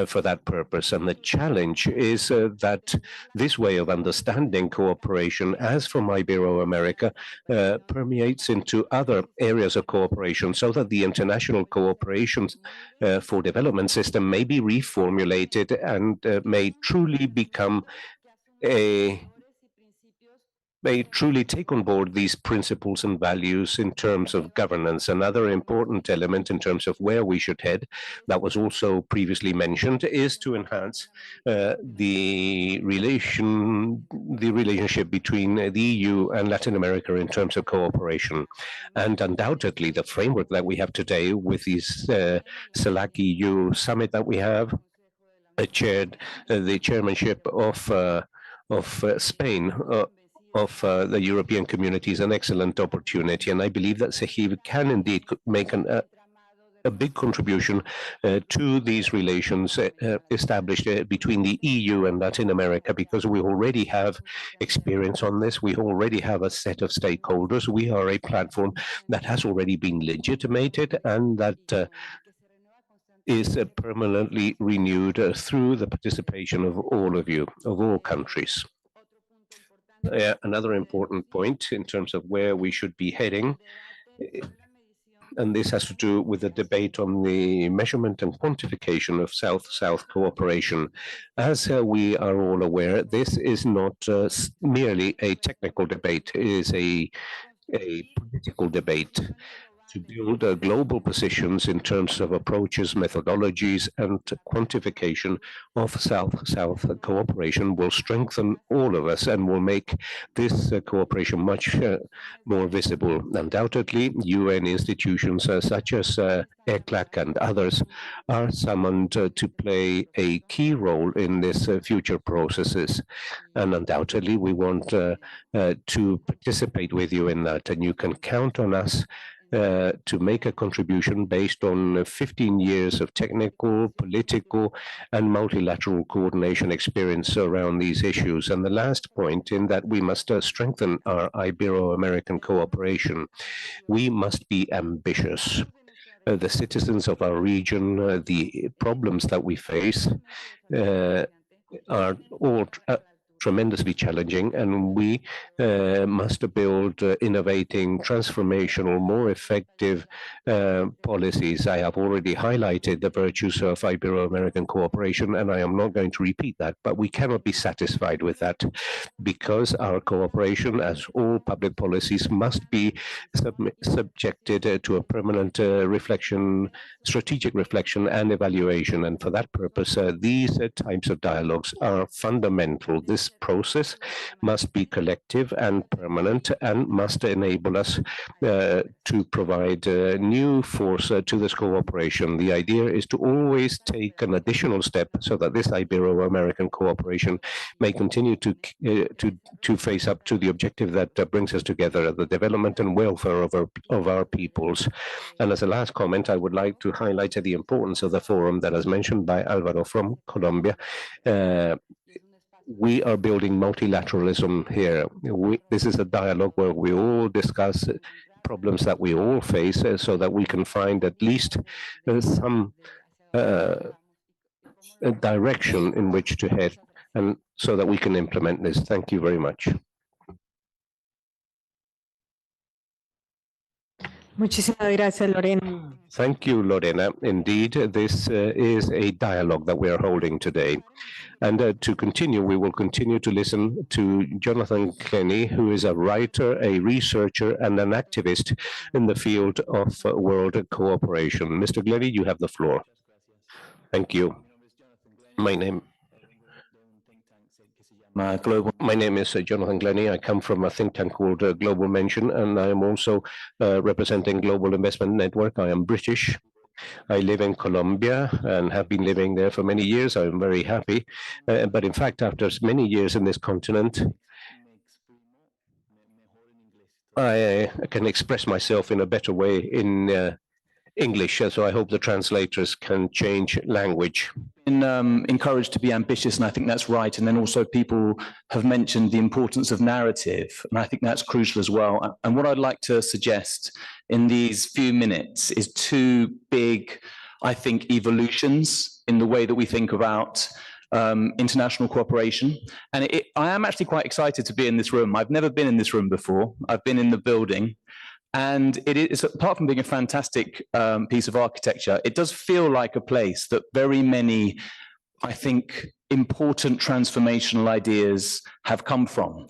for that purpose. And the challenge is that this way of understanding cooperation, as from Ibero-America, permeates into other areas of cooperation, so that the international cooperation for development system may be reformulated and may truly become may truly take on board these principles and values in terms of governance. Another important element in terms of where we should head, that was also previously mentioned, is to enhance the relationship between the EU and Latin America in terms of cooperation. And undoubtedly, the framework that we have today with this CELAC EU summit that we have, chaired the chairmanship of Spain, of the European community, is an excellent opportunity. And I believe that SEGIF can indeed make a big contribution to these relations established between the EU and Latin America, because we already have experience on this. We already have a set of stakeholders. We are a platform that has already been legitimated and that is permanently renewed through the participation of all of you, of all countries. Another important point in terms of where we should be heading, and this has to do with the debate on the measurement and quantification of South-South cooperation. As we are all aware, this is not merely a technical debate, it is a political debate. To build global positions in terms of approaches, methodologies, and quantification of South-South cooperation will strengthen all of us and will make this cooperation much more visible. Undoubtedly, UN institutions such as ECLAC and others are summoned to play a key role in this future processes. And undoubtedly, we want to participate with you in that, and you can count on us to make a contribution based on 15 years of technical, political, and multilateral coordination experience around these issues. And the last point, in that we must strengthen our Ibero-American cooperation. We must be ambitious. the citizens of our region, the problems that we face are all tremendously challenging, and we must build innovating, transformational, more effective policies. I have already highlighted the virtues of Ibero-American cooperation, and I am not going to repeat that, but we cannot be satisfied with that because our cooperation, as all public policies, must be subjected to a permanent reflection, strategic reflection and evaluation. And for that purpose, these types of dialogues are fundamental. This process must be collective and permanent and must enable us to provide new force to this cooperation. The idea is to always take an additional step so that this Ibero-American cooperation may continue to face up to the objective that brings us together, the development and welfare of our peoples. And as a last comment, I would like to highlight the importance of the forum that was mentioned by Alvaro from Colombia. We are building multilateralism here. This is a dialogue where we all discuss problems that we all face so that we can find at least some direction in which to head, and so that we can implement this. Thank you very much. Muchísimas gracias, Lorena. Thank you, Lorena. Indeed, this is a dialogue that we are holding today. And to continue, we will continue to listen to Jonathan Glennie, who is a writer, a researcher, and an activist in the field of world cooperation. Mr. Glennie, you have the floor. Thank you. My name is Jonathan Glennie. I come from a think tank called Global Mention, and I am also representing Global Investment Network. I am British. I live in Colombia and have been living there for many years. I'm very happy. But in fact, after many years in this continent, I can express myself in a better way in English, so I hope the translators can change language. Encouraged to be ambitious, and I think that's right. And then also people have mentioned the importance of narrative, and I think that's crucial as well. And what I'd like to suggest in these few minutes is two big, I think, evolutions in the way that we think about international cooperation. And I am actually quite excited to be in this room. I've never been in this room before. I've been in the building. And it is, apart from being a fantastic piece of architecture, it does feel like a place that very many, I think, important transformational ideas have come from,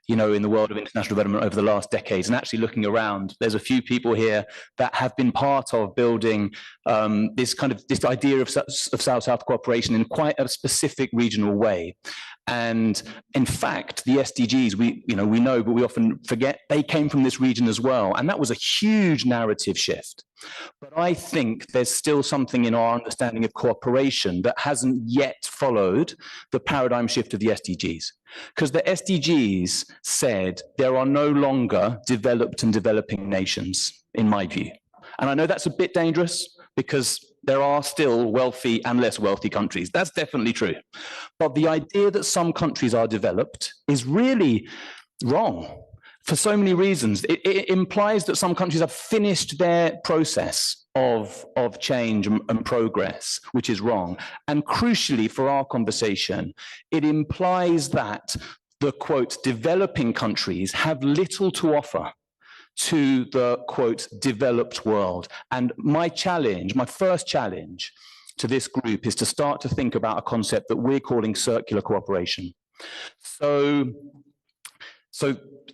you know, in the world of international development over the last decades. And actually looking around, there's a few people here that have been part of building this idea of South-South cooperation in quite a specific regional way. And in fact, the SDGs, we know, but we often forget they came from this region as well. And that was a huge narrative shift. But I think there's still something in our understanding of cooperation that hasn't yet followed the paradigm shift of the SDGs. Because the SDGs said there are no longer developed and developing nations, in my view. And I know that's a bit dangerous because there are still wealthy and less wealthy countries. That's definitely true. But the idea that some countries are developed is really wrong for so many reasons. It implies that some countries have finished their process of change and progress, which is wrong. And crucially for our conversation, it implies that the, quote, developing countries have little to offer to the, quote, developed world. And my first challenge to this group is to start to think about a concept that we're calling circular cooperation. So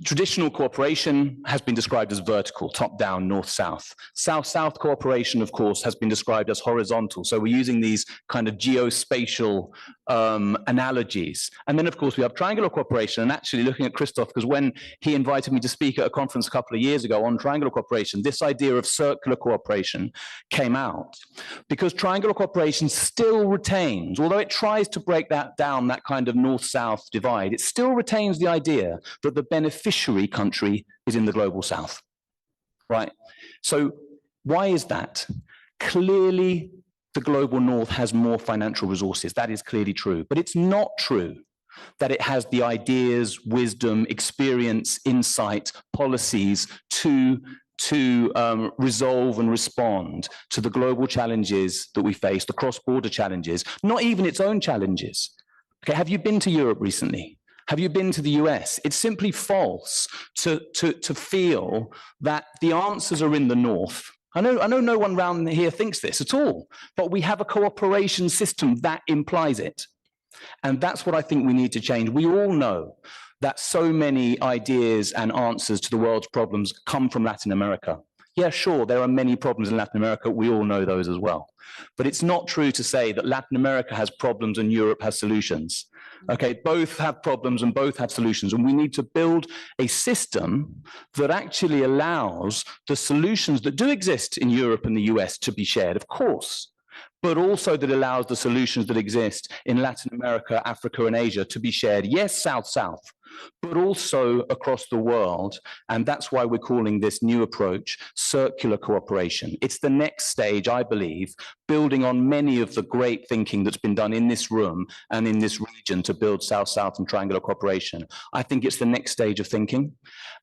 traditional cooperation has been described as vertical, top-down, north-south. South-south cooperation, of course, has been described as horizontal. So we're using these kind of geospatial analogies. And then, of course, we have triangular cooperation. And actually looking at Christoph, because when he invited me to speak at a conference a couple of years ago on triangular cooperation, this idea of circular cooperation came out. Because triangular cooperation still retains, although it tries to break that down, that kind of north-south divide, it still retains the idea that the beneficiary country is in the global south, right? So why is that? Clearly, the global north has more financial resources. That is clearly true, but it's not true that it has the ideas, wisdom, experience, insight, policies to to resolve and respond to the global challenges that we face, the cross-border challenges, not even its own challenges. Okay, have you been to Europe recently? Have you been to the US? It's simply false to feel that the answers are in the north. I know no one around here thinks this at all, but we have a cooperation system that implies it. And that's what I think we need to change. We all know that so many ideas and answers to the world's problems come from Latin America. Yeah, sure, there are many problems in Latin America. We all know those as well. But it's not true to say that Latin America has problems and Europe has solutions. Okay, both have problems and both have solutions. And we need to build a system that actually allows the solutions that do exist in Europe and the US to be shared, of course, but also that allows the solutions that exist in Latin America, Africa, and Asia to be shared. Yes, South-South, but also across the world. And that's why we're calling this new approach circular cooperation. It's the next stage, I believe, building on many of the great thinking that's been done in this room and in this region to build South-South and triangular cooperation. I think it's the next stage of thinking.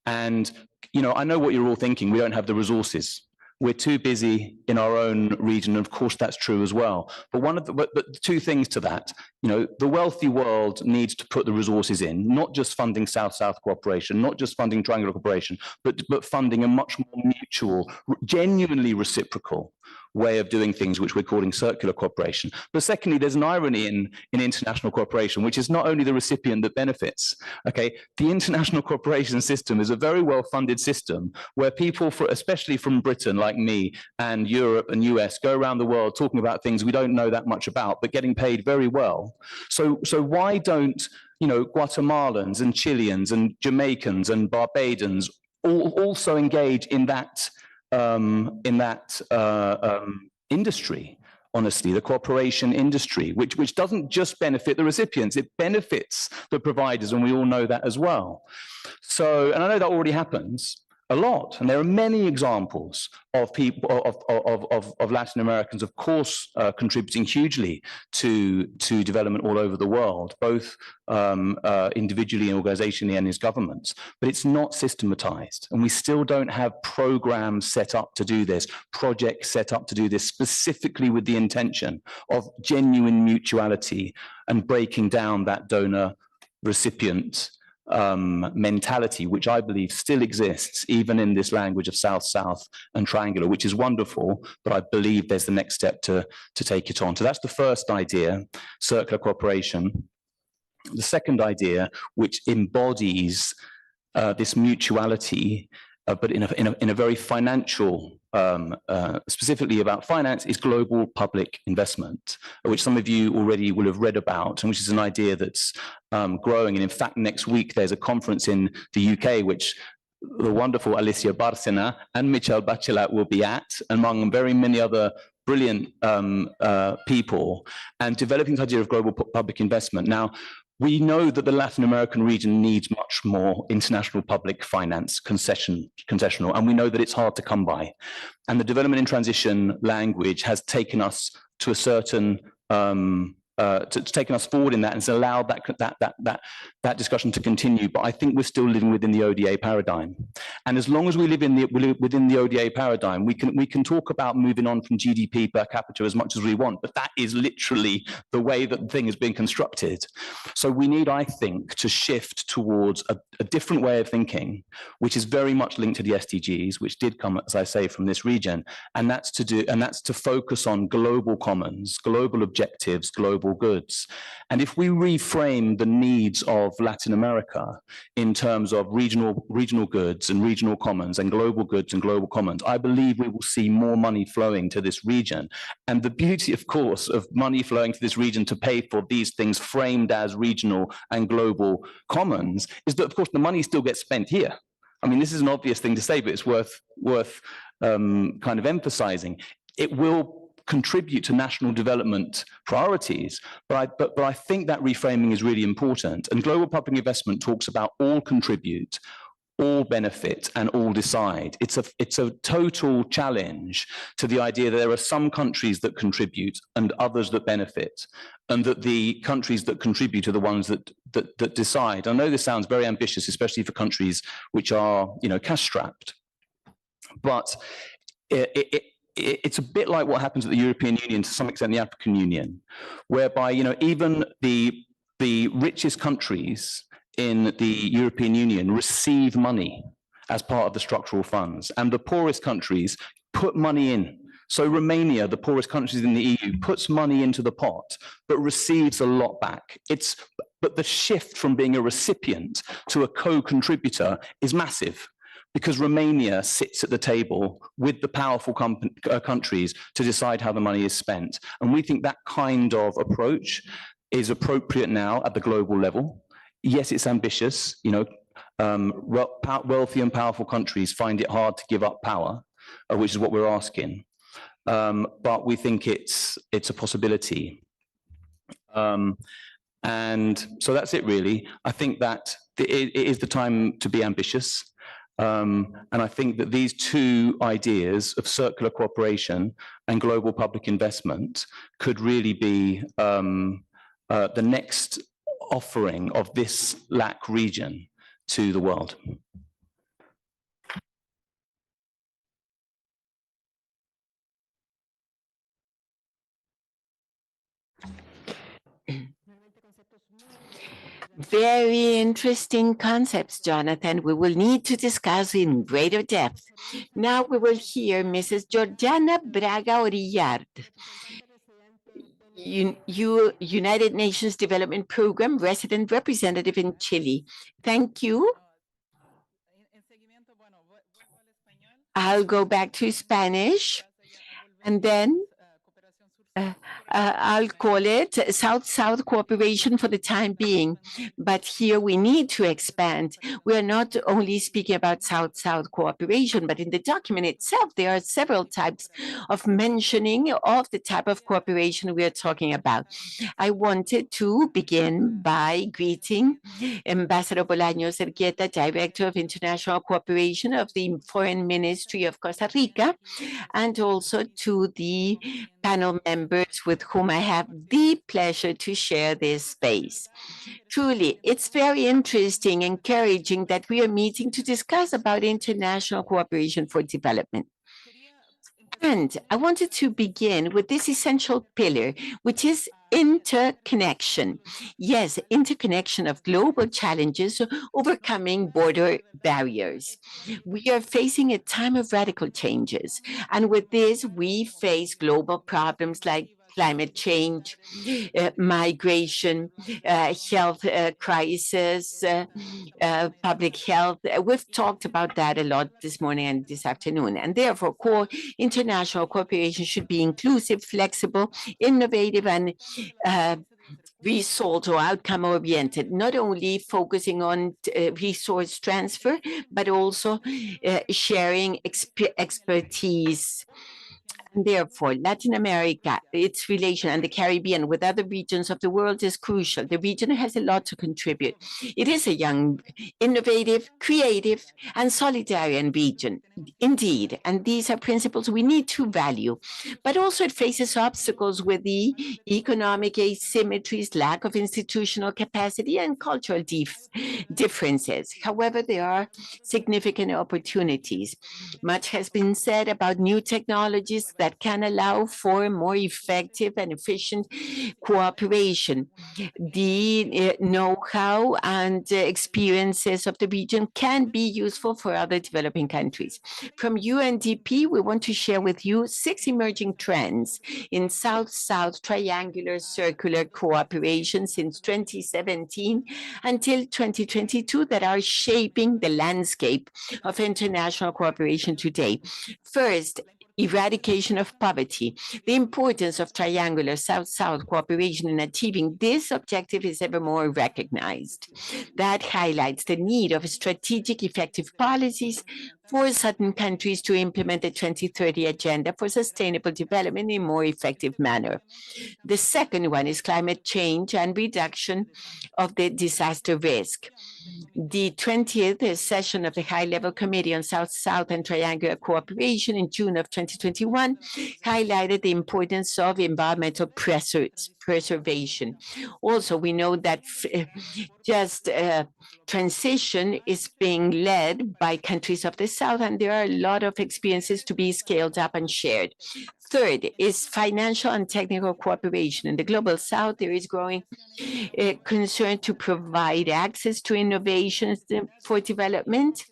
And, you know, I know what you're all thinking. We don't have the resources. We're too busy in our own region. And of course, that's true as well. But but two things to that, you know, the wealthy world needs to put the resources in, not just funding South-South cooperation, not just funding triangular cooperation, but funding a much more mutual, genuinely reciprocal way of doing things, which we're calling circular cooperation. But secondly, there's an irony in international cooperation, which is not only the recipient that benefits. Okay, the international cooperation system is a very well-funded system where people, especially from Britain, like me, and Europe and US, go around the world talking about things we don't know that much about, but getting paid very well. So why don't, you know, Guatemalans and Chileans and Jamaicans and Barbadians also engage in that industry, honestly, the cooperation industry, which doesn't just benefit the recipients, it benefits the providers, and we all know that as well. So, and I know that already happens a lot, and there are many examples of people, of Latin Americans, of course, contributing hugely to development all over the world, both individually and organizationally and as governments, but it's not systematized. And we still don't have programs set up to do this, projects set up to do this, specifically with the intention of genuine mutuality and breaking down that donor-recipient mentality, which I believe still exists even in this language of South-South and triangular, which is wonderful, but I believe there's the next step to take it on. So that's the first idea, circular cooperation. The second idea, which embodies this mutuality, but in a very financial, specifically about finance, is global public investment, which some of you already will have read about, and which is an idea that's growing. And in fact, next week, there's a conference in the UK, which the wonderful Alicia Bárcena and Michelle Bachelet will be at, among very many other brilliant people, and developing this idea of global public investment. Now, we know that the Latin American region needs much more international public finance concessional, and we know that it's hard to come by. And the development in transition language has taken us to a certain, taken us forward in that, and it's allowed that discussion to continue. But I think we're still living within the ODA paradigm. And as long as we live within the ODA paradigm, we can talk about moving on from GDP per capita as much as we want, but that is literally the way that the thing is being constructed. So we need, I think, to shift towards a different way of thinking, which is very much linked to the SDGs, which did come, as I say, from this region. And that's to focus on global commons, global objectives, global goods. And if we reframe the needs of Latin America in terms of regional goods and regional commons and global goods and global commons, I believe we will see more money flowing to this region. And the beauty, of course, of money flowing to this region to pay for these things framed as regional and global commons is that, of course, the money still gets spent here. I mean, this is an obvious thing to say, but it's worth kind of emphasizing. It will contribute to national development priorities, but I think that reframing is really important. And global public investment talks about all contribute, all benefit, and all decide. It's a total challenge to the idea that there are some countries that contribute and others that benefit, and that the countries that contribute are the ones that decide. I know this sounds very ambitious, especially for countries which are, you know, cash strapped. But it's a bit like what happens at the European Union, to some extent the African Union, whereby, you know, even the richest countries in the European Union receive money as part of the structural funds, and the poorest countries put money in. So Romania, the poorest countries in the EU, puts money into the pot, but receives a lot back. But the shift from being a recipient to a co-contributor is massive, because Romania sits at the table with the powerful countries to decide how the money is spent. And we think that kind of approach is appropriate now at the global level. Yes, it's ambitious. You know, wealthy and powerful countries find it hard to give up power, which is what we're asking. But we think it's a possibility. And so that's it, really. I think that it is the time to be ambitious. And I think that these two ideas of circular cooperation and global public investment could really be the next offering of this LAC region to the world. Very interesting concepts, Jonathan. We will need to discuss in greater depth. Now we will hear Mrs. Georgiana Braga Orillard, United Nations Development Program resident representative in Chile. Thank you. I'll go back to Spanish, and then I'll call it South-South cooperation for the time being, but here we need to expand. We are not only speaking about South-South cooperation, but in the document itself, there are several types of mentioning of the type of cooperation we are talking about. I wanted to begin by greeting Ambassador Bolaños Ergueta, Director of International Cooperation of the Foreign Ministry of Costa Rica, and also to the panel members with whom I have the pleasure to share this space. Truly, it's very interesting, encouraging that we are meeting to discuss about international cooperation for development. And I wanted to begin with this essential pillar, which is interconnection. Yes, interconnection of global challenges, overcoming border barriers. We are facing a time of radical changes. And with this, we face global problems like climate change, migration, health crisis, public health. We've talked about that a lot this morning and this afternoon. And therefore, international cooperation should be inclusive, flexible, innovative, and result or outcome oriented, not only focusing on resource transfer, but also sharing expertise. Therefore, Latin America, its relation, and the Caribbean with other regions of the world is crucial. The region has a lot to contribute. It is a young, innovative, creative, and solidarian region, indeed. And these are principles we need to value. But also it faces obstacles with the economic asymmetries, lack of institutional capacity, and cultural differences. However, there are significant opportunities. Much has been said about new technologies that can allow for more effective and efficient cooperation. The know-how and experiences of the region can be useful for other developing countries. From UNDP, we want to share with you 6 emerging trends in South-South triangular circular cooperation since 2017 until 2022 that are shaping the landscape of international cooperation today. First, eradication of poverty. The importance of triangular South-South cooperation in achieving this objective is ever more recognized. That highlights the need of strategic, effective policies for certain countries to implement the 2030 Agenda for Sustainable Development in a more effective manner. The second one is climate change and reduction of the disaster risk. The 20th session of the High-Level Committee on South-South and Triangular Cooperation in June of 2021 highlighted the importance of environmental preservation. Also, we know that just transition is being led by countries of the South, and there are a lot of experiences to be scaled up and shared. Third is financial and technical cooperation. In the Global South, there is growing concern to provide access to innovations for development,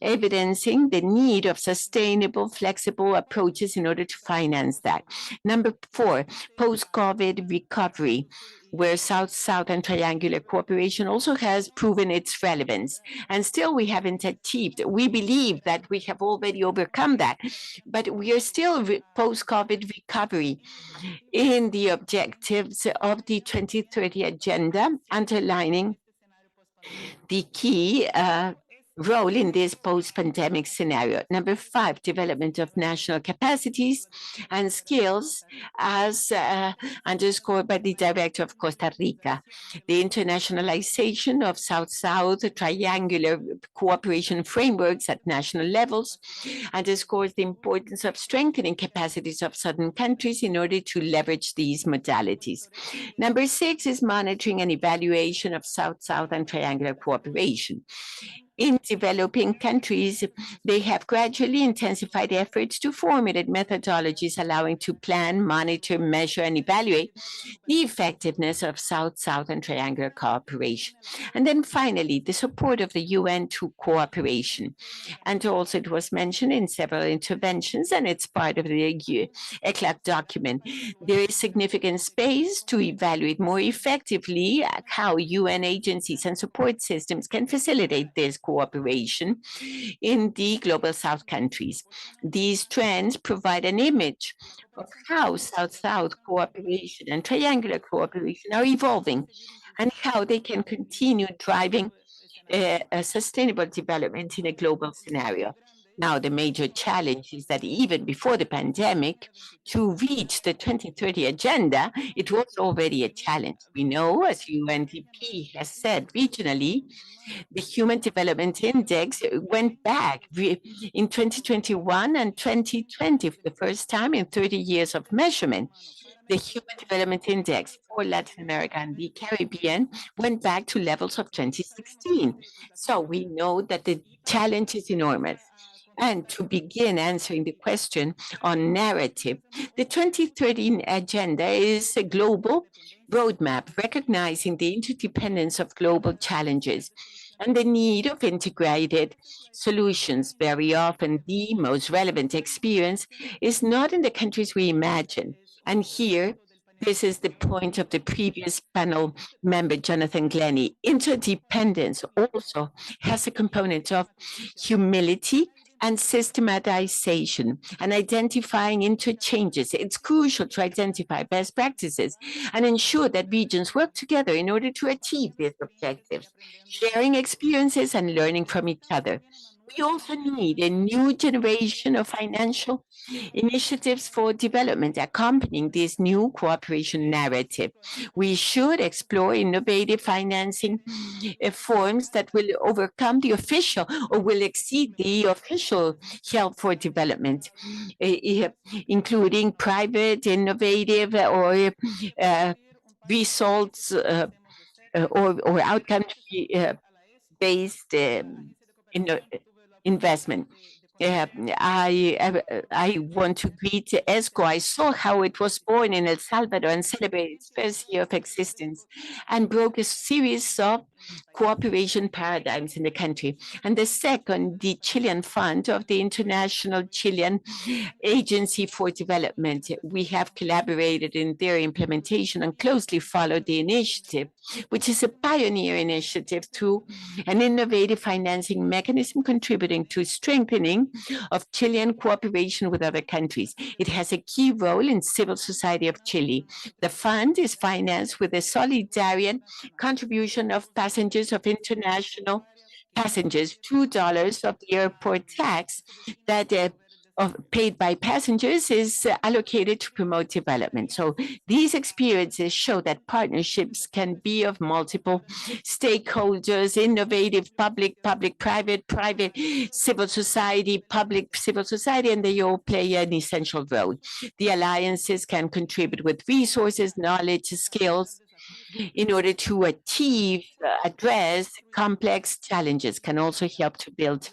evidencing the need of sustainable, flexible approaches in order to finance that. Number 4, post-COVID recovery, where South-South and triangular cooperation also has proven its relevance. And still we haven't achieved. We believe that we have already overcome that, but we are still post-COVID recovery in the objectives of the 2030 agenda, underlining the key role in this post-pandemic scenario. Number 5, development of national capacities and skills as underscored by the director of Costa Rica. The internationalization of South-South triangular cooperation frameworks at national levels underscores the importance of strengthening capacities of southern countries in order to leverage these modalities. Number 6 is monitoring and evaluation of South-South and triangular cooperation. In developing countries, they have gradually intensified efforts to formulate methodologies allowing to plan, monitor, measure, and evaluate the effectiveness of South-South and triangular cooperation. And then finally, the support of the UN to cooperation. And also it was mentioned in several interventions, and it's part of the ECLAC document. There is significant space to evaluate more effectively how UN agencies and support systems can facilitate this cooperation in the Global South countries. These trends provide an image of how South-South cooperation and triangular cooperation are evolving and how they can continue driving a sustainable development in a global scenario. Now, the major challenge is that even before the pandemic, to reach the 2030 agenda, it was already a challenge. We know, as UNDP has said regionally, the Human Development Index went back in 2021 and 2020 for the first time in 30 years of measurement. The Human Development Index for Latin America and the Caribbean went back to levels of 2016. So we know that the challenge is enormous. And to begin answering the question on narrative, the 2030 agenda is a global roadmap recognizing the interdependence of global challenges and the need of integrated solutions. Very often, the most relevant experience is not in the countries we imagine. And here, this is the point of the previous panel member, Jonathan Glennie. Interdependence also has a component of humility and systematization and identifying interchanges. It's crucial to identify best practices and ensure that regions work together in order to achieve these objectives, sharing experiences and learning from each other. We also need a new generation of financial initiatives for development accompanying this new cooperation narrative. We should explore innovative financing forms that will overcome the official or will exceed the official help for development, including private, innovative, or results or outcome-based investment. I want to greet ESCO. I saw how it was born in El Salvador and celebrated its first year of existence and broke a series of cooperation paradigms in the country. And the second, the Chilean Fund of the International Chilean Agency for Development. We have collaborated in their implementation and closely followed the initiative, which is a pioneer initiative to an innovative financing mechanism contributing to strengthening of Chilean cooperation with other countries. It has a key role in civil society of Chile. The fund is financed with a solidarian contribution of passengers, of international passengers, $2 of the airport tax that paid by passengers is allocated to promote development. So these experiences show that partnerships can be of multiple stakeholders, innovative, public, private, civil society, public, civil society, and they all play an essential role. The alliances can contribute with resources, knowledge, skills, in order to address complex challenges, can also help to build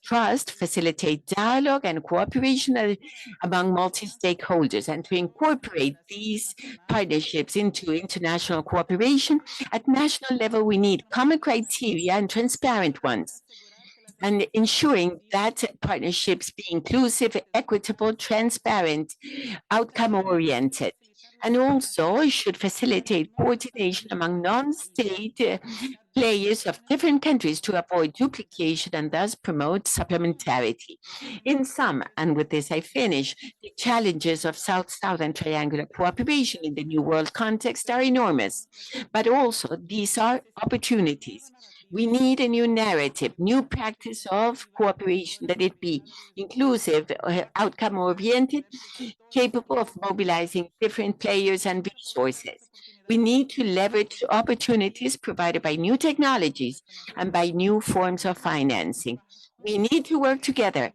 trust, facilitate dialogue and cooperation among multi-stakeholders, and to incorporate these partnerships into international cooperation. At national level, we need common criteria and transparent ones, and ensuring that partnerships be inclusive, equitable, transparent, outcome-oriented. And also should facilitate coordination among non-state players of different countries to avoid duplication and thus promote supplementarity. In sum, and with this I finish, the challenges of South-South and triangular cooperation in the New World context are enormous, but also these are opportunities. We need a new narrative, new practice of cooperation, that it be inclusive, outcome-oriented, capable of mobilizing different players and resources. We need to leverage opportunities provided by new technologies and by new forms of financing. We need to work together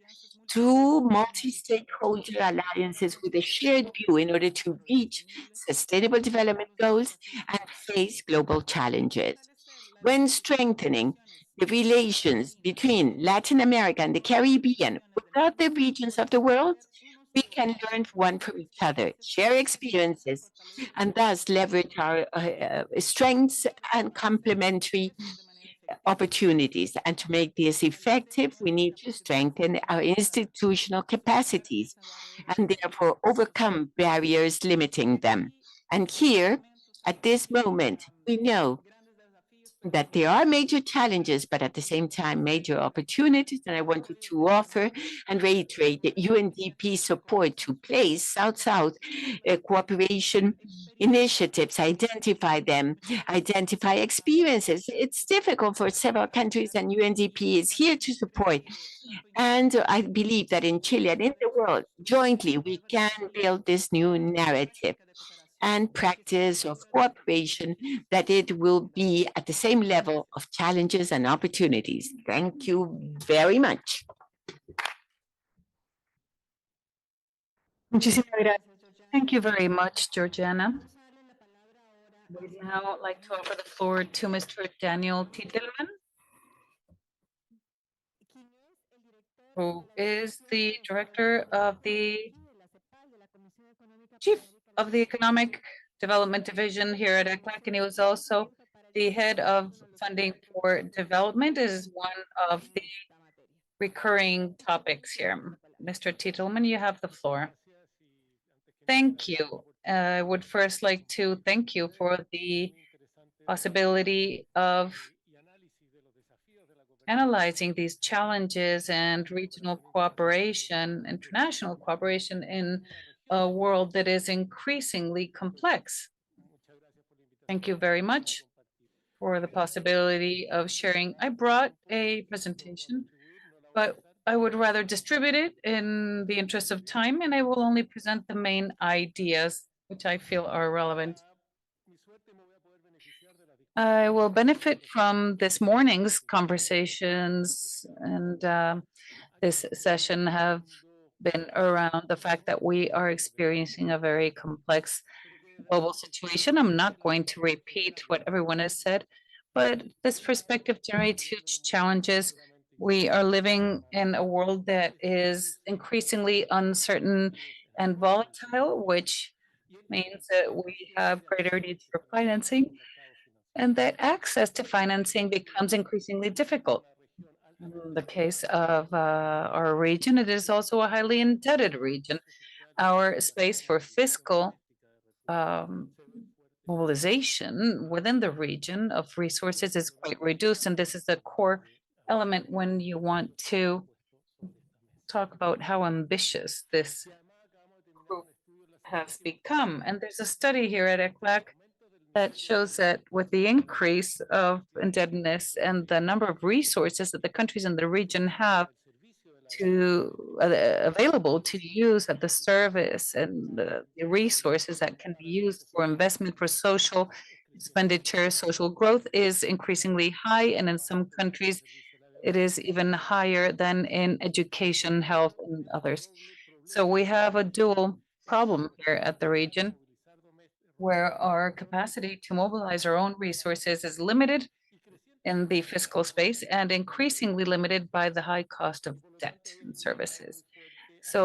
through multi-stakeholder alliances with a shared view in order to reach sustainable development goals and face global challenges. When strengthening the relations between Latin America and the Caribbean with other regions of the world, we can learn one from each other, share experiences, and thus leverage our strengths and complementary opportunities. And to make this effective, we need to strengthen our institutional capacities and therefore overcome barriers limiting them. And here, at this moment, we know that there are major challenges, but at the same time, major opportunities. And I wanted to offer and reiterate that UNDP support to place South-South cooperation initiatives, identify them, identify experiences. It's difficult for several countries, and UNDP is here to support. And I believe that in Chile and in the world, jointly, we can build this new narrative and practice of cooperation, that it will be at the same level of challenges and opportunities. Thank you very much. Thank you very much, Georgiana. We'd now like to offer the floor to Mr. Daniel Titelman, who is the director of the Chief of the Economic Development Division here at ECLAC, and he was also the head of funding for development. Is one of the recurring topics here. Mr. Titelman, you have the floor. Thank you. I would first like to thank you for the possibility of analyzing these challenges and regional cooperation, international cooperation in a world that is increasingly complex. Thank you very much for the possibility of sharing. I brought a presentation, but I would rather distribute it in the interest of time, and I will only present the main ideas which I feel are relevant. I will benefit from this morning's conversations, and this session have been around the fact that we are experiencing a very complex global situation. I'm not going to repeat what everyone has said, but this perspective generates huge challenges. We are living in a world that is increasingly uncertain and volatile, which means that we have greater needs for financing, and that access to financing becomes increasingly difficult. In the case of our region, it is also a highly indebted region. Our space for fiscal mobilization within the region of resources is quite reduced, and this is a core element when you want to talk about how ambitious this group has become. And there's a study here at ECLAC that shows that with the increase of indebtedness and the number of resources that the countries in the region have to available to use at the service, and the resources that can be used for investment, for social expenditure, social growth is increasingly high, and in some countries it is even higher than in education, health, and others. So we have a dual problem here at the region. where our capacity to mobilize our own resources is limited in the fiscal space and increasingly limited by the high cost of debt and services. So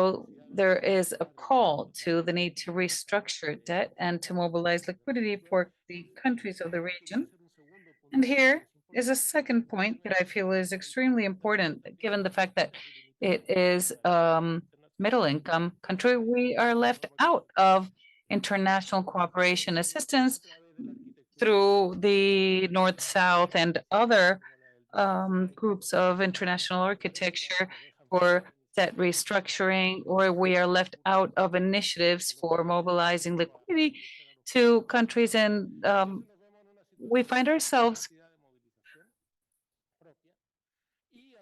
there is a call to the need to restructure debt and to mobilize liquidity for the countries of the region. And here is a second point that I feel is extremely important, given the fact that it is middle income country. We are left out of international cooperation assistance through the North-South and other groups of international architecture for debt restructuring, or we are left out of initiatives for mobilizing liquidity to countries. And we find ourselves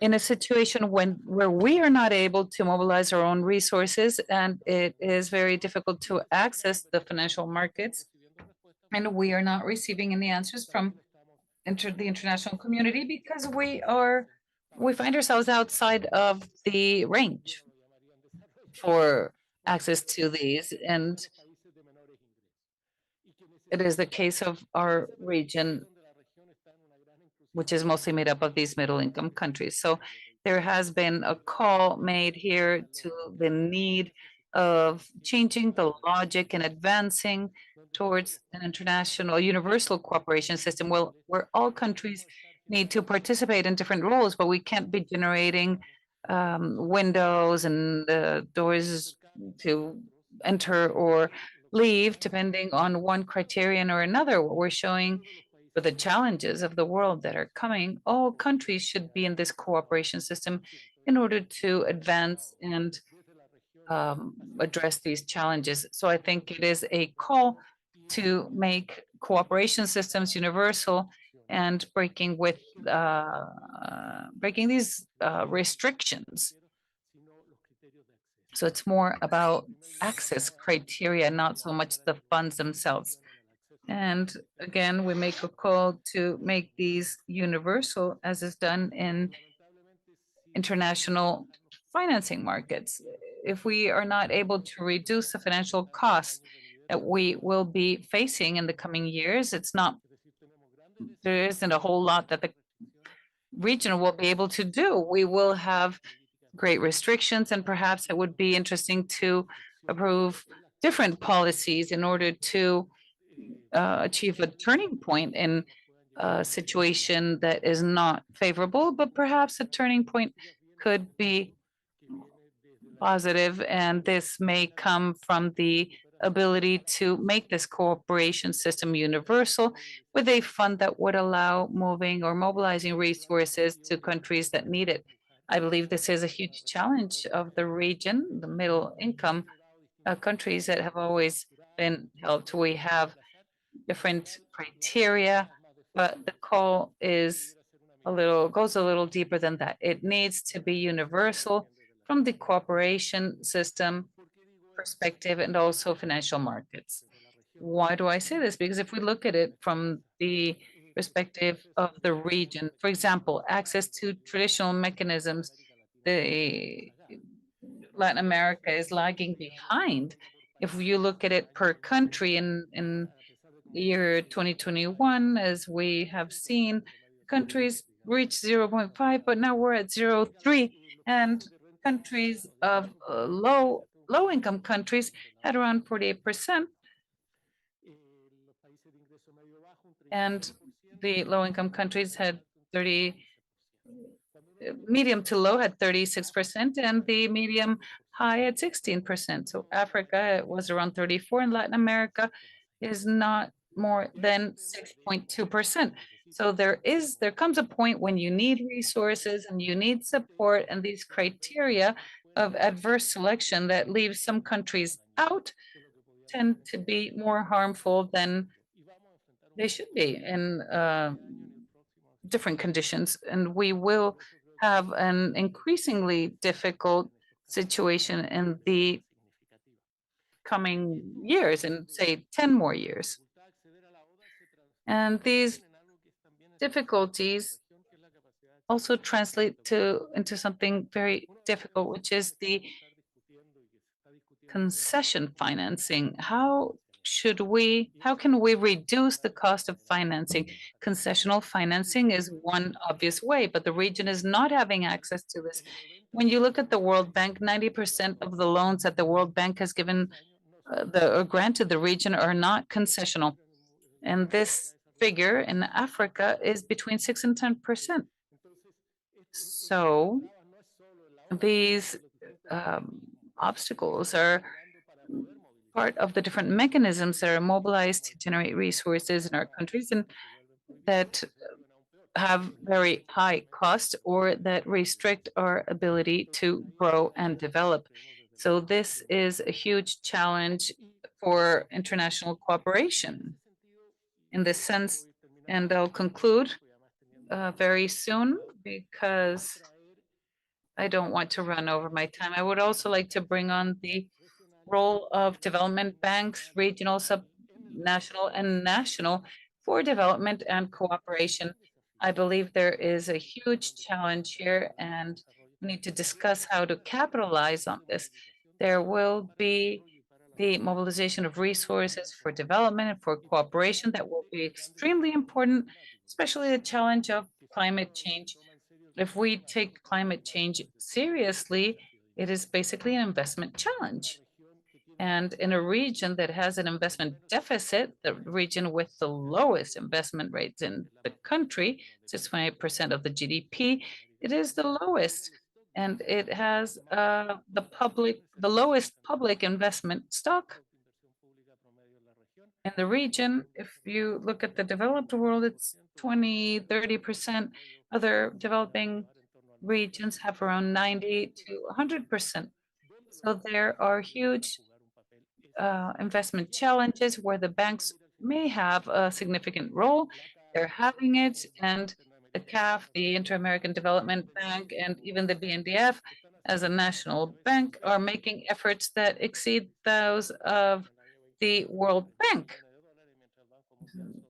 in a situation where we are not able to mobilize our own resources, and it is very difficult to access the financial markets. And we are not receiving any answers from the international community because we find ourselves outside of the range for access to these. And it is the case of our region, which is mostly made up of these middle income countries. So there has been a call made here to the need of changing the logic and advancing towards an international universal cooperation system, where all countries need to participate in different roles, but we can't be generating windows and doors to enter or leave depending on one criterion or another. What we're showing for the challenges of the world that are coming, all countries should be in this cooperation system in order to advance and address these challenges. So I think it is a call to make cooperation systems universal and breaking these restrictions. So it's more about access criteria, not so much the funds themselves. And again, we make a call to make these universal, as is done in international financing markets. If we are not able to reduce the financial costs that we will be facing in the coming years, there isn't a whole lot that the region will be able to do. We will have great restrictions, and perhaps it would be interesting to approve different policies in order to achieve a turning point in a situation that is not favorable, but perhaps a turning point could be positive, and this may come from the ability to make this cooperation system universal with a fund that would allow moving or mobilizing resources to countries that need it. I believe this is a huge challenge of the region, the middle income countries that have always been helped. We have different criteria, but the call goes a little deeper than that. It needs to be universal from the cooperation system perspective and also financial markets. Why do I say this? Because if we look at it from the perspective of the region, for example, access to traditional mechanisms, Latin America is lagging behind. If you look at it per country in the year 2021, as we have seen, countries reached 0.5, but now we're at 0.3, and countries of low-income countries had around 48%, and the low-income countries had medium to low had 36%, and the medium high at 16%. So Africa was around 34%, and Latin America is not more than 6.2%. So there comes a point when you need resources and you need support, and these criteria of adverse selection that leaves some countries out tend to be more harmful than they should be in different conditions. And we will have an increasingly difficult situation in the coming years, in say 10 more years. And these difficulties also translate into something very difficult, which is the concession financing. How how can we reduce the cost of financing? Concessional financing is one obvious way, but the region is not having access to this. When you look at the World Bank, 90% of the loans that the World Bank has given or granted the region are not concessional. And this figure in Africa is between 6 and 10%. So these obstacles are part of the different mechanisms that are mobilized to generate resources in our countries and that have very high costs or that restrict our ability to grow and develop. So this is a huge challenge for international cooperation in this sense. And I'll conclude very soon because I don't want to run over my time. I would also like to bring on the role of development banks, regional, subnational, and national for development and cooperation. I believe there is a huge challenge here and we need to discuss how to capitalize on this. There will be the mobilization of resources for development and for cooperation that will be extremely important, especially the challenge of climate change. If we take climate change seriously, it is basically an investment challenge. And in a region that has an investment deficit, the region with the lowest investment rates in the country, 6.8% of the GDP, it is the lowest. And it has the lowest public investment stock in the region. If you look at the developed world, it's 20, 30%. Other developing regions have around 90 to 100%. So there are huge investment challenges where the banks may have a significant role. They're having it, and the CAF, the Inter-American Development Bank, and even the BNDF as a national bank are making efforts that exceed those of the World Bank.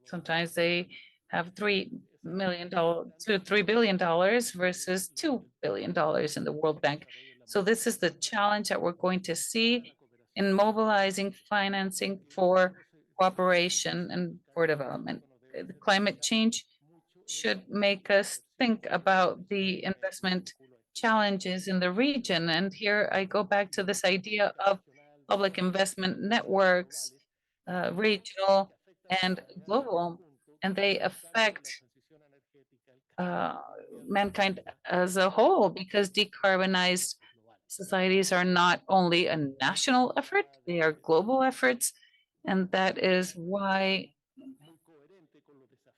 Sometimes they have $3 to $3 billion versus $2 billion in the World Bank. So this is the challenge that we're going to see in mobilizing financing for cooperation and for development. The climate change should make us think about the investment challenges in the region. And here I go back to this idea of public investment networks, regional and global, and they affect mankind as a whole because decarbonized societies are not only a national effort, they are global efforts. And that is why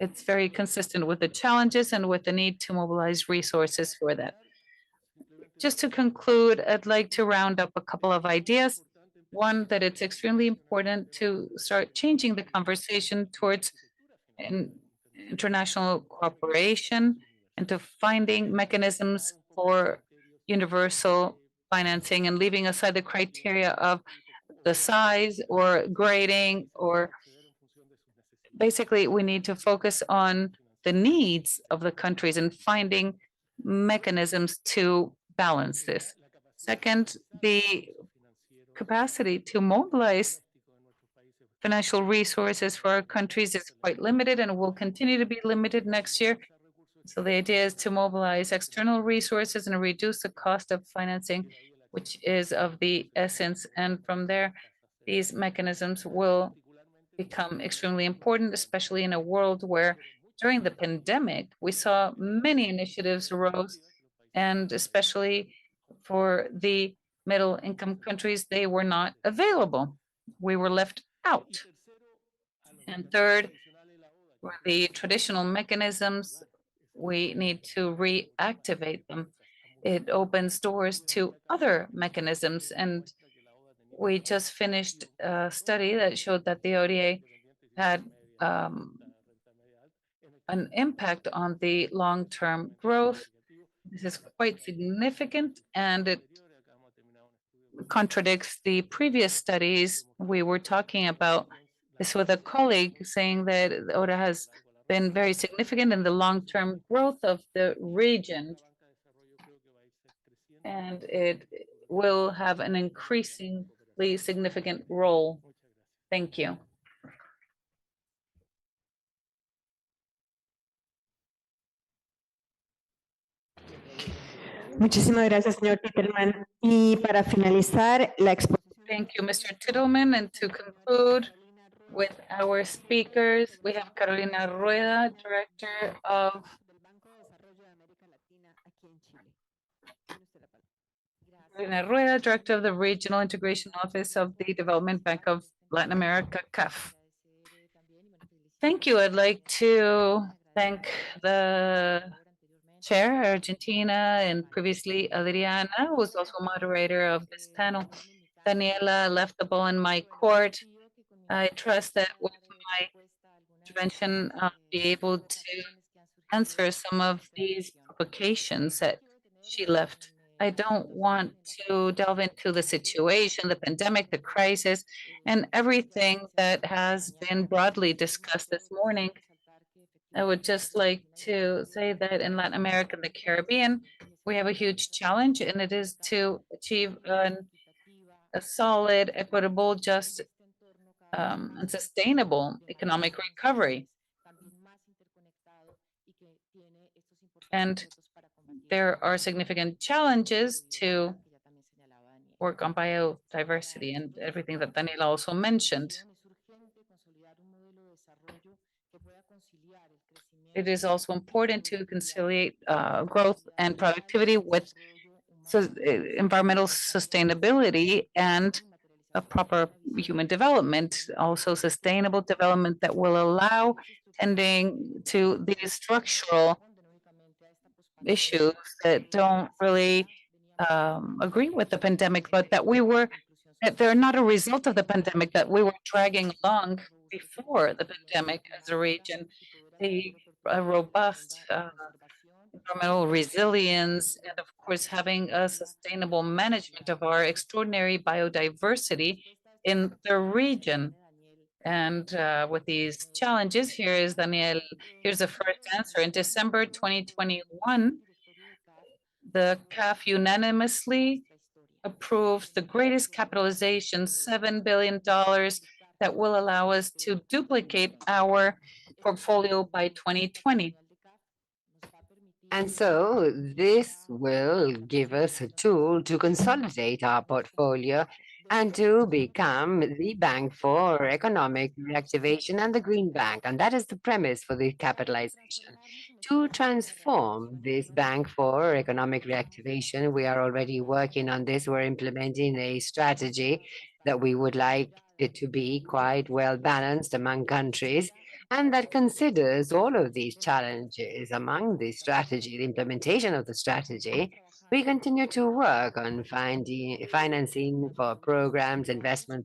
it's very consistent with the challenges and with the need to mobilize resources for that. Just to conclude, I'd like to round up a couple of ideas. One, that it's extremely important to start changing the conversation towards international cooperation and to finding mechanisms for universal financing and leaving aside the criteria of the size or grading, or basically we need to focus on the needs of the countries and finding mechanisms to balance this. Second, the capacity to mobilize financial resources for our countries is quite limited and will continue to be limited next year. So the idea is to mobilize external resources and reduce the cost of financing, which is of the essence. And from there, these mechanisms will become extremely important, especially in a world where during the pandemic, we saw many initiatives arose, and especially for the middle income countries, they were not available. We were left out. And third, for the traditional mechanisms, we need to reactivate them. It opens doors to other mechanisms. And we just finished a study that showed that the ODA had an impact on the long-term growth. This is quite significant, and it contradicts the previous studies. We were talking about this with a colleague, saying that ODA has been very significant in the long-term growth of the region, and it will have an increasingly significant role. Thank you. Muchísimas gracias, señor Titelman. Y para finalizar, la exposición. Thank you, Mr. Titelman. And to conclude with our speakers, we have Carolina Rueda, Director of Carolina Rueda, Director of the Regional Integration Office of the Development Bank of Latin America, CAF. Thank you. I'd like to thank the Chair, Argentina, and previously Adriana, who was also moderator of this panel. Daniela left the ball in my court. I trust that with my intervention, I'll be able to answer some of these provocations that she left. I don't want to delve into the situation, the pandemic, the crisis, and everything that has been broadly discussed this morning. I would just like to say that in Latin America and the Caribbean, we have a huge challenge, and it is to achieve a solid, equitable, just, and sustainable economic recovery. And there are significant challenges to work on biodiversity and everything that Daniela also mentioned. It is also important to conciliate growth and productivity with environmental sustainability and a proper human development, also sustainable development that will allow tending to these structural issues that don't really agree with the pandemic, but that they're not a result of the pandemic, that we were dragging along before the pandemic as a region. The robust environmental resilience, and of course, having a sustainable management of our extraordinary biodiversity in the region. And with these challenges, here's the first answer. In December 2021, the CAF unanimously approved the greatest capitalization, $7 billion, that will allow us to duplicate our portfolio by 2020. And so this will give us a tool to consolidate our portfolio and to become the bank for economic reactivation and the green bank. And that is the premise for the capitalization. To transform this bank for economic reactivation, we are already working on this. We're implementing a strategy that we would like it to be quite well balanced among countries, and that considers all of these challenges. Among the strategy, the implementation of the strategy, we continue to work on finding financing for programs, investment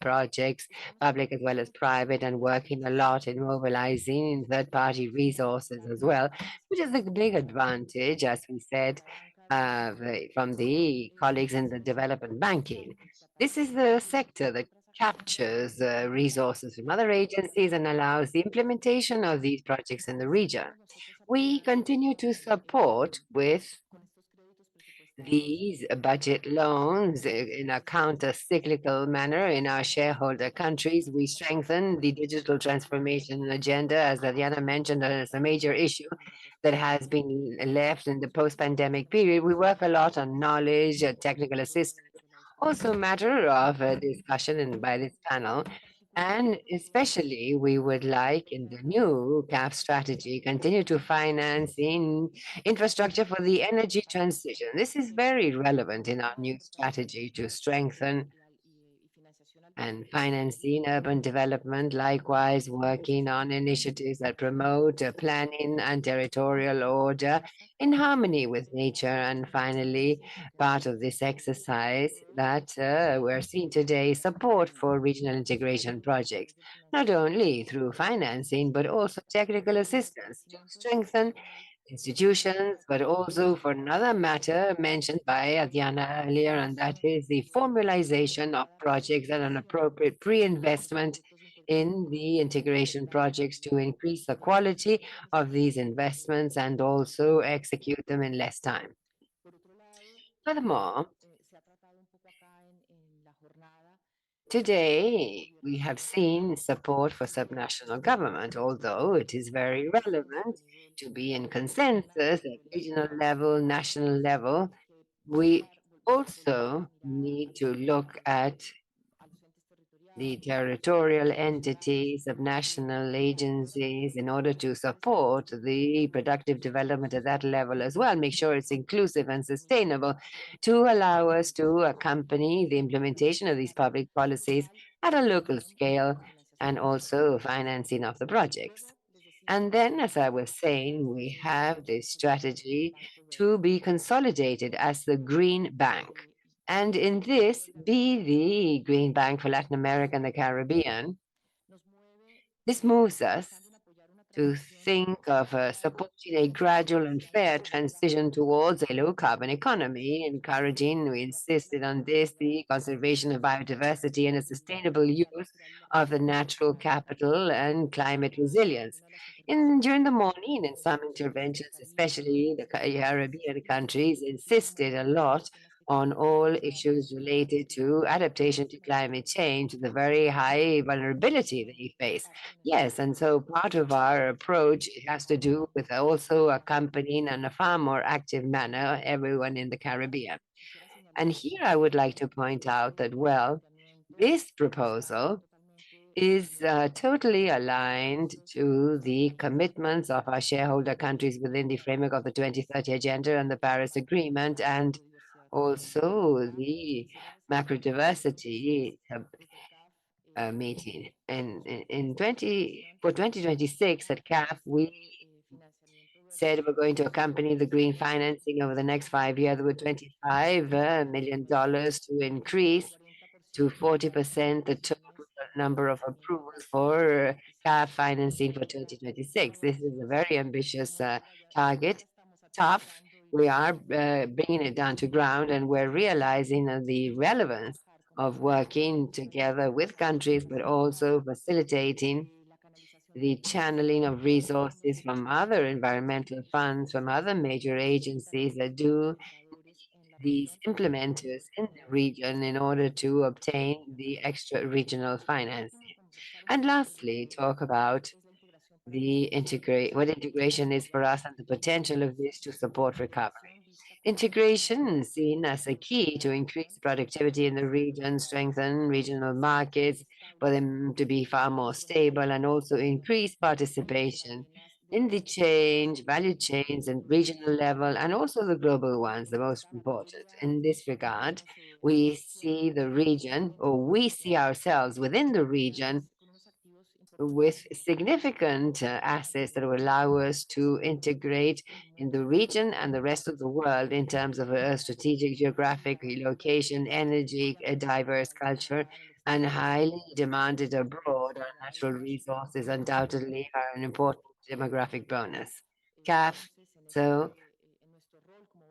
projects, public as well as private, and working a lot in mobilizing third-party resources as well, which is a big advantage, as we said, from the colleagues in the development banking. This is the sector that captures resources from other agencies and allows the implementation of these projects in the region. We continue to support with these budget loans in a counter-cyclical manner in our shareholder countries. We strengthen the digital transformation agenda, as Adriana mentioned, as a major issue that has been left in the post-pandemic period. We work a lot on knowledge, technical assistance, also a matter of discussion and by this panel. And especially, we would like in the new CAF strategy, continue to finance in infrastructure for the energy transition. This is very relevant in our new strategy to strengthen and financing urban development, likewise working on initiatives that promote planning and territorial order in harmony with nature. And finally, part of this exercise that we're seeing today, support for regional integration projects, not only through financing, but also technical assistance to strengthen institutions, but also for another matter mentioned by Adriana earlier, and that is the formalization of projects and an appropriate pre-investment in the integration projects to increase the quality of these investments and also execute them in less time. Furthermore, Today, we have seen support for subnational government, although it is very relevant to be in consensus at regional level, national level. We also need to look at the territorial entities of national agencies in order to support the productive development at that level as well, make sure it's inclusive and sustainable to allow us to accompany the implementation of these public policies at a local scale and also financing of the projects. And then, as I was saying, we have this strategy to be consolidated as the Green Bank. And in this, be the Green Bank for Latin America and the Caribbean, this moves us to think of supporting a gradual and fair transition towards a low carbon economy, encouraging, we insisted on this, the conservation of biodiversity and a sustainable use of the natural capital and climate resilience. During the morning, in some interventions, especially the Caribbean countries, insisted a lot on all issues related to adaptation to climate change, the very high vulnerability they face. Yes, and so part of our approach has to do with also accompanying in a far more active manner everyone in the Caribbean. And here I would like to point out that, well, this proposal is totally aligned to the commitments of our shareholder countries within the framework of the 2030 Agenda and the Paris Agreement, and also the macrodiversity meeting. And for 2026 at CAF, we said we're going to accompany the green financing over the next 5 years with $25 million to increase to 40% the total number of approvals for CAF financing for 2026. This is a very ambitious target, tough. We are bringing it down to ground, and we're realizing the relevance of working together with countries, but also facilitating the channeling of resources from other environmental funds, from other major agencies that do these implementers in the region in order to obtain the extra regional financing. And lastly, talk about what integration is for us and the potential of this to support recovery. Integration is seen as a key to increase productivity in the region, strengthen regional markets, for them to be far more stable, and also increase participation in the value chains and regional level, and also the global ones, the most important. In this regard, we see the region, or we see ourselves within the region, with significant assets that will allow us to integrate in the region and the rest of the world in terms of a strategic geographic location, energy, a diverse culture, and highly demanded abroad. Our natural resources undoubtedly are an important demographic bonus. CAF, so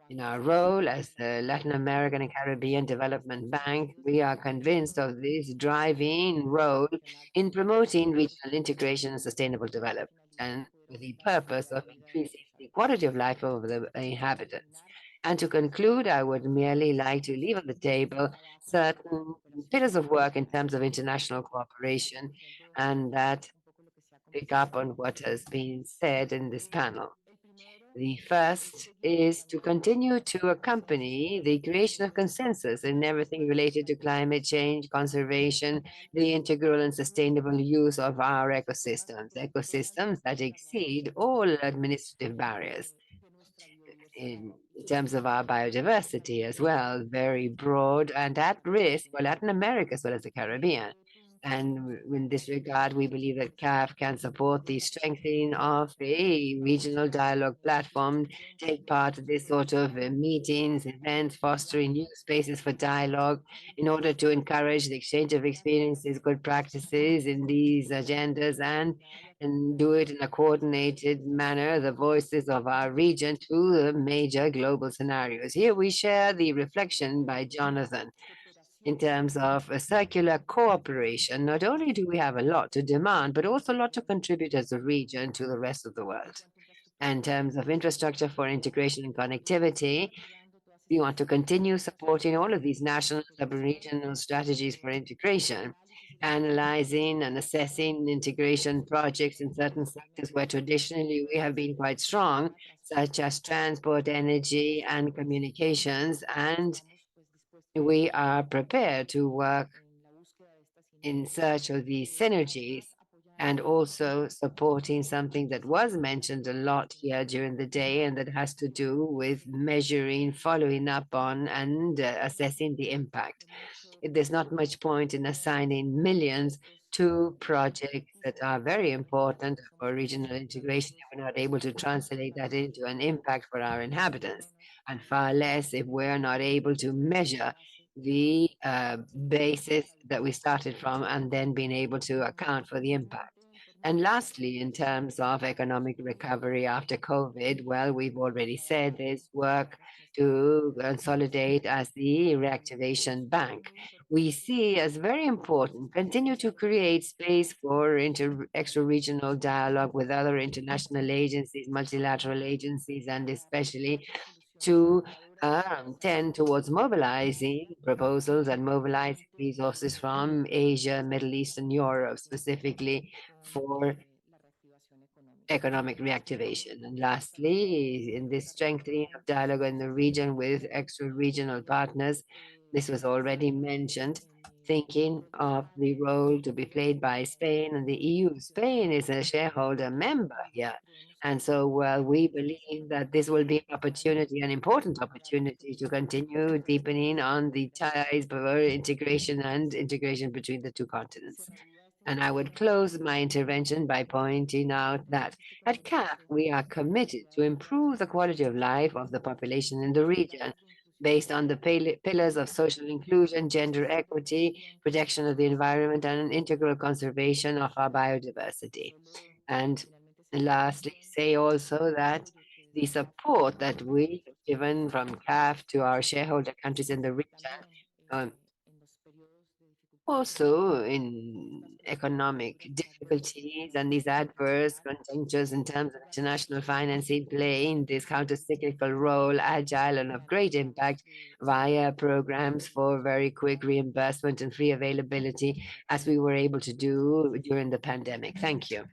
in our role as the Latin American and Caribbean Development Bank, we are convinced of this driving role in promoting regional integration and sustainable development, and with the purpose of increasing the quality of life of the inhabitants. And to conclude, I would merely like to leave on the table certain pillars of work in terms of international cooperation, and that pick up on what has been said in this panel. The first is to continue to accompany the creation of consensus in everything related to climate change, conservation, the integral and sustainable use of our ecosystems that exceed all administrative barriers. In terms of our biodiversity as well, very broad and at risk for Latin America as well as the Caribbean. And in this regard, we believe that CAF can support the strengthening of a regional dialogue platform, take part in this sort of meetings, events, fostering new spaces for dialogue in order to encourage the exchange of experiences, good practices in these agendas, and do it in a coordinated manner, the voices of our region to the major global scenarios. Here we share the reflection by Jonathan. In terms of a circular cooperation, not only do we have a lot to demand, but also a lot to contribute as a region to the rest of the world. In terms of infrastructure for integration and connectivity, We want to continue supporting all of these national and regional strategies for integration, analyzing and assessing integration projects in certain sectors where traditionally we have been quite strong, such as transport, energy, and communications. And we are prepared to work in search of these synergies and also supporting something that was mentioned a lot here during the day, and that has to do with measuring, following up on, and assessing the impact. There's not much point in assigning millions to projects that are very important for regional integration if we're not able to translate that into an impact for our inhabitants, and far less if we're not able to measure the basis that we started from and then being able to account for the impact. And lastly, in terms of economic recovery after COVID, well, we've already said there's work to consolidate as the reactivation bank. We see as very important, continue to create space for extra-regional dialogue with other international agencies, multilateral agencies, and especially to tend towards mobilizing proposals and mobilizing resources from Asia, Middle East, and Europe, specifically for economic reactivation. And lastly, in this strengthening of dialogue in the region with extra-regional partners, this was already mentioned, thinking of the role to be played by Spain and the EU. Spain is a shareholder member here. And so, well, we believe that this will be an opportunity, an important opportunity to continue deepening on the ties for integration and integration between the two continents. And I would close my intervention by pointing out that at CAF, we are committed to improve the quality of life of the population in the region based on the pillars of social inclusion, gender equity, protection of the environment, and an integral conservation of our biodiversity. And lastly, say also that the support that we have given from CAF to our shareholder countries in the region, also in economic difficulties and these adverse conjunctures in terms of international financing, playing this counter-cyclical role, agile and of great impact via programs for very quick reimbursement and free availability, as we were able to do during the pandemic. Thank you.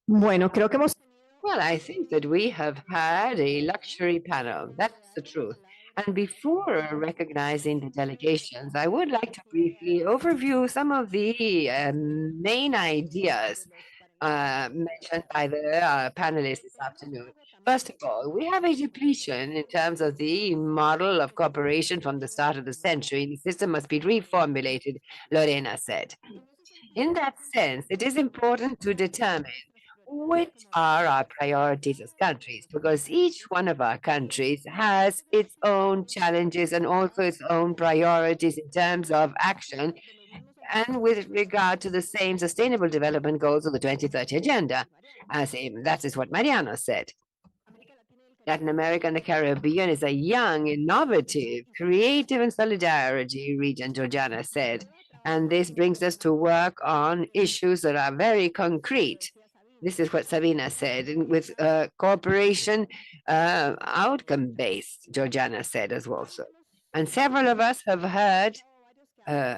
Bueno, creo que hemos... Well, I think that we have had a luxury panel. That's the truth. And before recognizing the delegations, I would like to briefly overview some of the main ideas mentioned by the panelists this afternoon. First of all, we have a depletion in terms of the model of cooperation from the start of the century. The system must be reformulated, Lorena said. In that sense, it is important to determine what are our priorities as countries, because each one of our countries has its own challenges and also its own priorities in terms of action and with regard to the same sustainable development goals of the 2030 agenda. That is what Mariano said. Latin America and the Caribbean is a young, innovative, creative and solidarity region, Georgiana said. And this brings us to work on issues that are very concrete. This is what Sabina said, and with cooperation outcome-based, Georgiana said as well. So. And several of us have heard,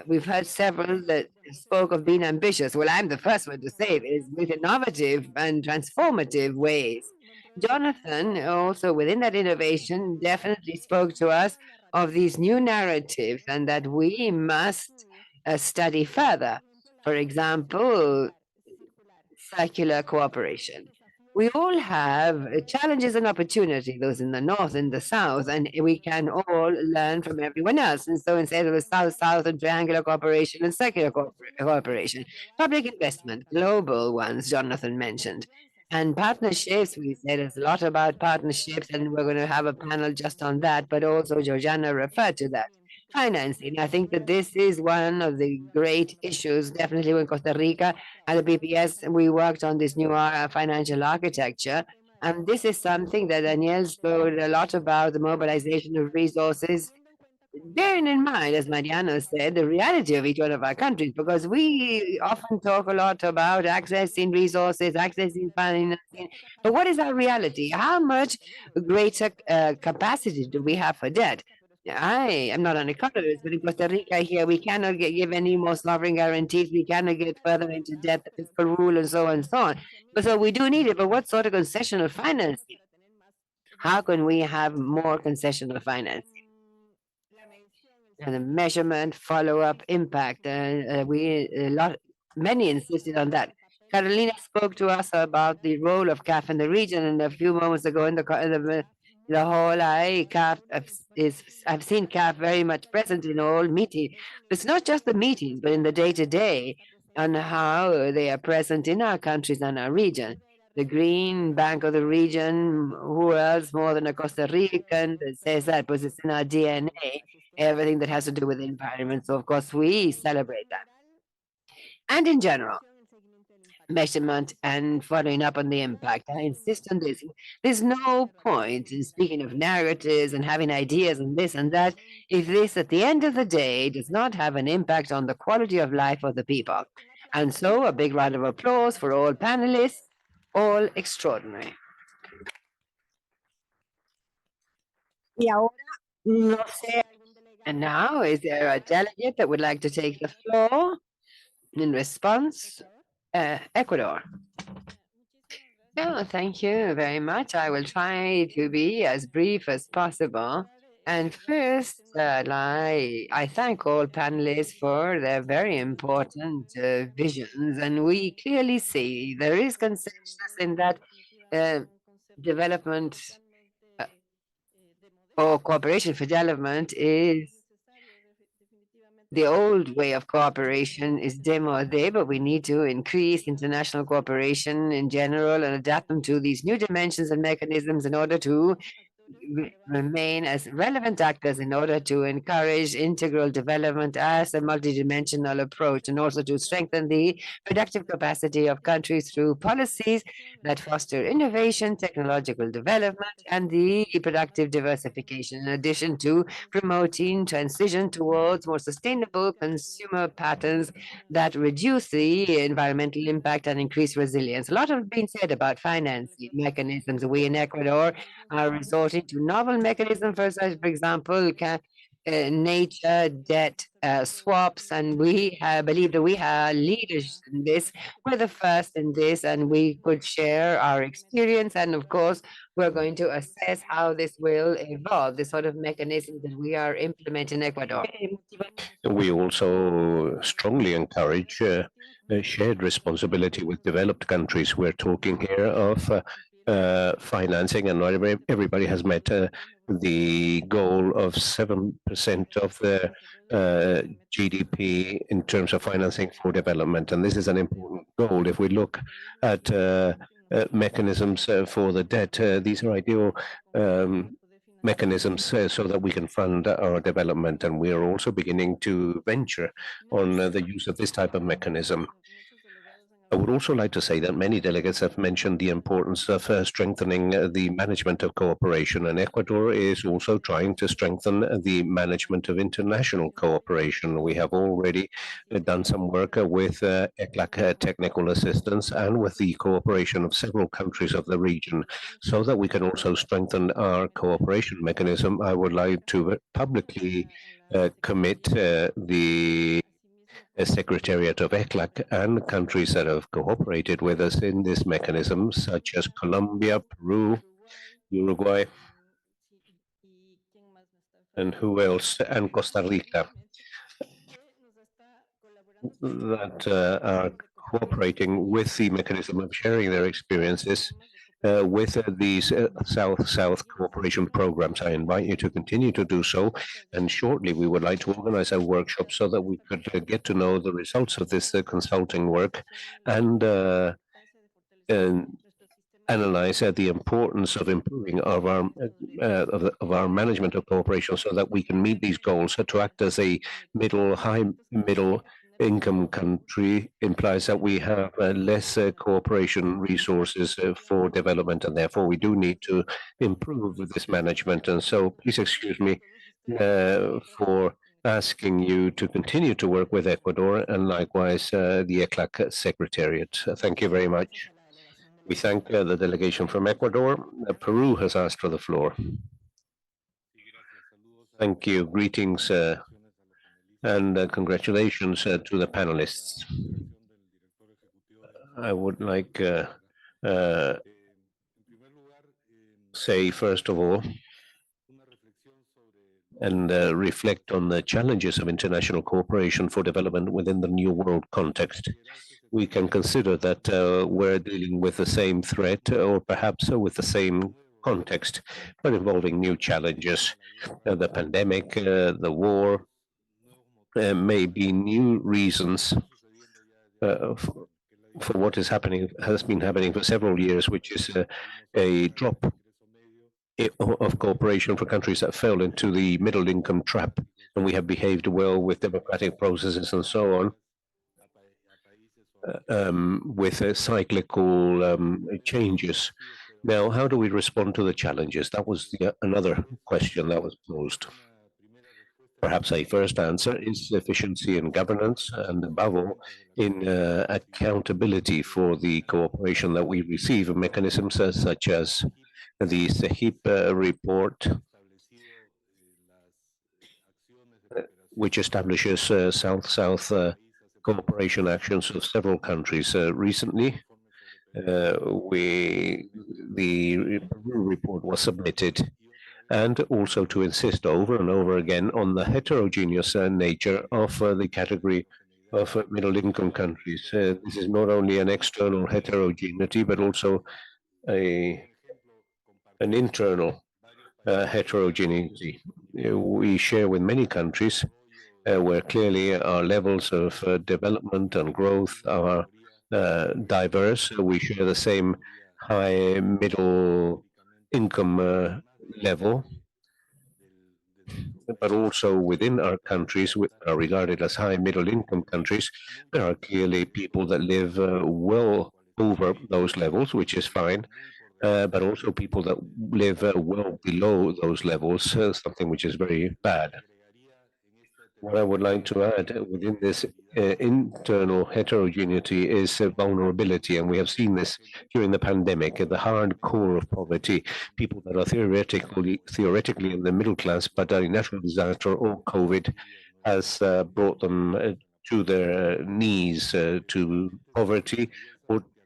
we've heard several that spoke of being ambitious. Well, I'm the first one to say this, with innovative and transformative ways. Jonathan, also within that innovation, definitely spoke to us of these new narratives and that we must study further. For example, circular cooperation. We all have challenges and opportunities, those in the north and the south, and we can all learn from everyone else. And so instead of the south-south and triangular cooperation and circular cooperation, public investment, global ones, Jonathan mentioned. And partnerships, we said there's a lot about partnerships, and we're going to have a panel just on that, but also Georgiana referred to that. Financing. I think that this is one of the great issues, definitely when Costa Rica and the BPS, we worked on this new financial architecture. And this is something that Daniel spoke a lot about, the mobilization of resources, bearing in mind, as Mariano said, the reality of each one of our countries, because we often talk a lot about accessing resources, accessing financing, but what is our reality? How much greater capacity do we have for debt? I am not an economist, but in Costa Rica here, we cannot give any more sovereign guarantees. We cannot get further into debt, fiscal rule, and so on and so on. But so we do need it, but what sort of concessional financing? How can we have more concessional financing? And the measurement, follow-up, impact. Many insisted on that. Carolina spoke to us about the role of CAF in the region, and a few moments ago in the whole I've seen CAF very much present in all meetings. It's not just the meetings, but in the day-to-day on how they are present in our countries and our region. The Green Bank of the region, who else more than a Costa Rican that says that, because it's in our DNA, everything that has to do with the environment. So of course we celebrate that. And in general, measurement and following up on the impact. I insist on this. There's no point in speaking of narratives and having ideas and this and that if this, at the end of the day, does not have an impact on the quality of life of the people. And so a big round of applause for all panelists, all extraordinary. And now, is there a delegate that would like to take the floor in response? Ecuador. No, thank you very much. I will try to be as brief as possible. And first, I thank all panelists for their very important visions. And we clearly see there is consensus in that development or cooperation for development is the old way of cooperation is démodé, but we need to increase international cooperation in general and adapt them to these new dimensions and mechanisms in order to remain as relevant actors in order to encourage integral development as a multidimensional approach, and also to strengthen the productive capacity of countries through policies that foster innovation, technological development, and the productive diversification, in addition to promoting transition towards more sustainable consumer patterns that reduce the environmental impact and increase resilience. A lot has been said about financing mechanisms. We in Ecuador are resorting to novel mechanisms, for example, nature debt swaps, and we believe that we have leaders in this. We're the first in this, and we could share our experience. And of course, we're going to assess how this will evolve, this sort of mechanism that we are implementing in Ecuador. We also strongly encourage shared responsibility with developed countries. We're talking here of financing, and not everybody has met the goal of 7% of their GDP in terms of financing for development. And this is an important goal. If we look at mechanisms for the debt, these are ideal mechanisms so that we can fund our development. And we are also beginning to venture on the use of this type of mechanism. I would also like to say that many delegates have mentioned the importance of strengthening the management of cooperation, and Ecuador is also trying to strengthen the management of international cooperation. We have already done some work with ECLAC technical assistance and with the cooperation of several countries of the region, so that we can also strengthen our cooperation mechanism. I would like to publicly commit the Secretariat of ECLAC and countries that have cooperated with us in this mechanism, such as Colombia, Peru, Uruguay, and who else, and Costa Rica, that are cooperating with the mechanism of sharing their experiences with these South-South cooperation programs. I invite you to continue to do so, and shortly we would like to organize a workshop so that we could get to know the results of this consulting work and analyze the importance of improving of our management of cooperation so that we can meet these goals to act as a high middle income country implies that we have less cooperation resources for development, and therefore we do need to improve this management. And so please excuse me for asking you to continue to work with Ecuador and likewise the ECLAC Secretariat. Thank you very much. We thank the delegation from Ecuador. Peru has asked for the floor. Thank you. Greetings and congratulations to the panelists. I would like say, first of all, and reflect on the challenges of international cooperation for development within the New World context. We can consider that we're dealing with the same threat or perhaps with the same context, but involving new challenges. The pandemic, the war, may be new reasons for what is happening, has been happening for several years, which is a drop of cooperation for countries that fell into the middle income trap, and we have behaved well with democratic processes and so on, with cyclical changes. Now, how do we respond to the challenges? That was another question that was posed. Perhaps a first answer is efficiency in governance and above all in accountability for the cooperation that we receive, mechanisms such as the CEGIP report, which establishes South-South cooperation actions of several countries. Recently, the report was submitted, and also to insist over and over again on the heterogeneous nature of the category of middle-income countries. This is not only an external heterogeneity, but also an internal heterogeneity. We share with many countries where clearly our levels of development and growth are diverse. We share the same high middle income level, but also within our countries, which are regarded as high middle income countries, there are clearly people that live well over those levels, which is fine, but also people that live well below those levels, something which is very bad. What I would like to add within this internal heterogeneity is vulnerability, and we have seen this during the pandemic at the hard core of poverty, people that are theoretically in the middle class, but a natural disaster or COVID has brought them to their knees, to poverty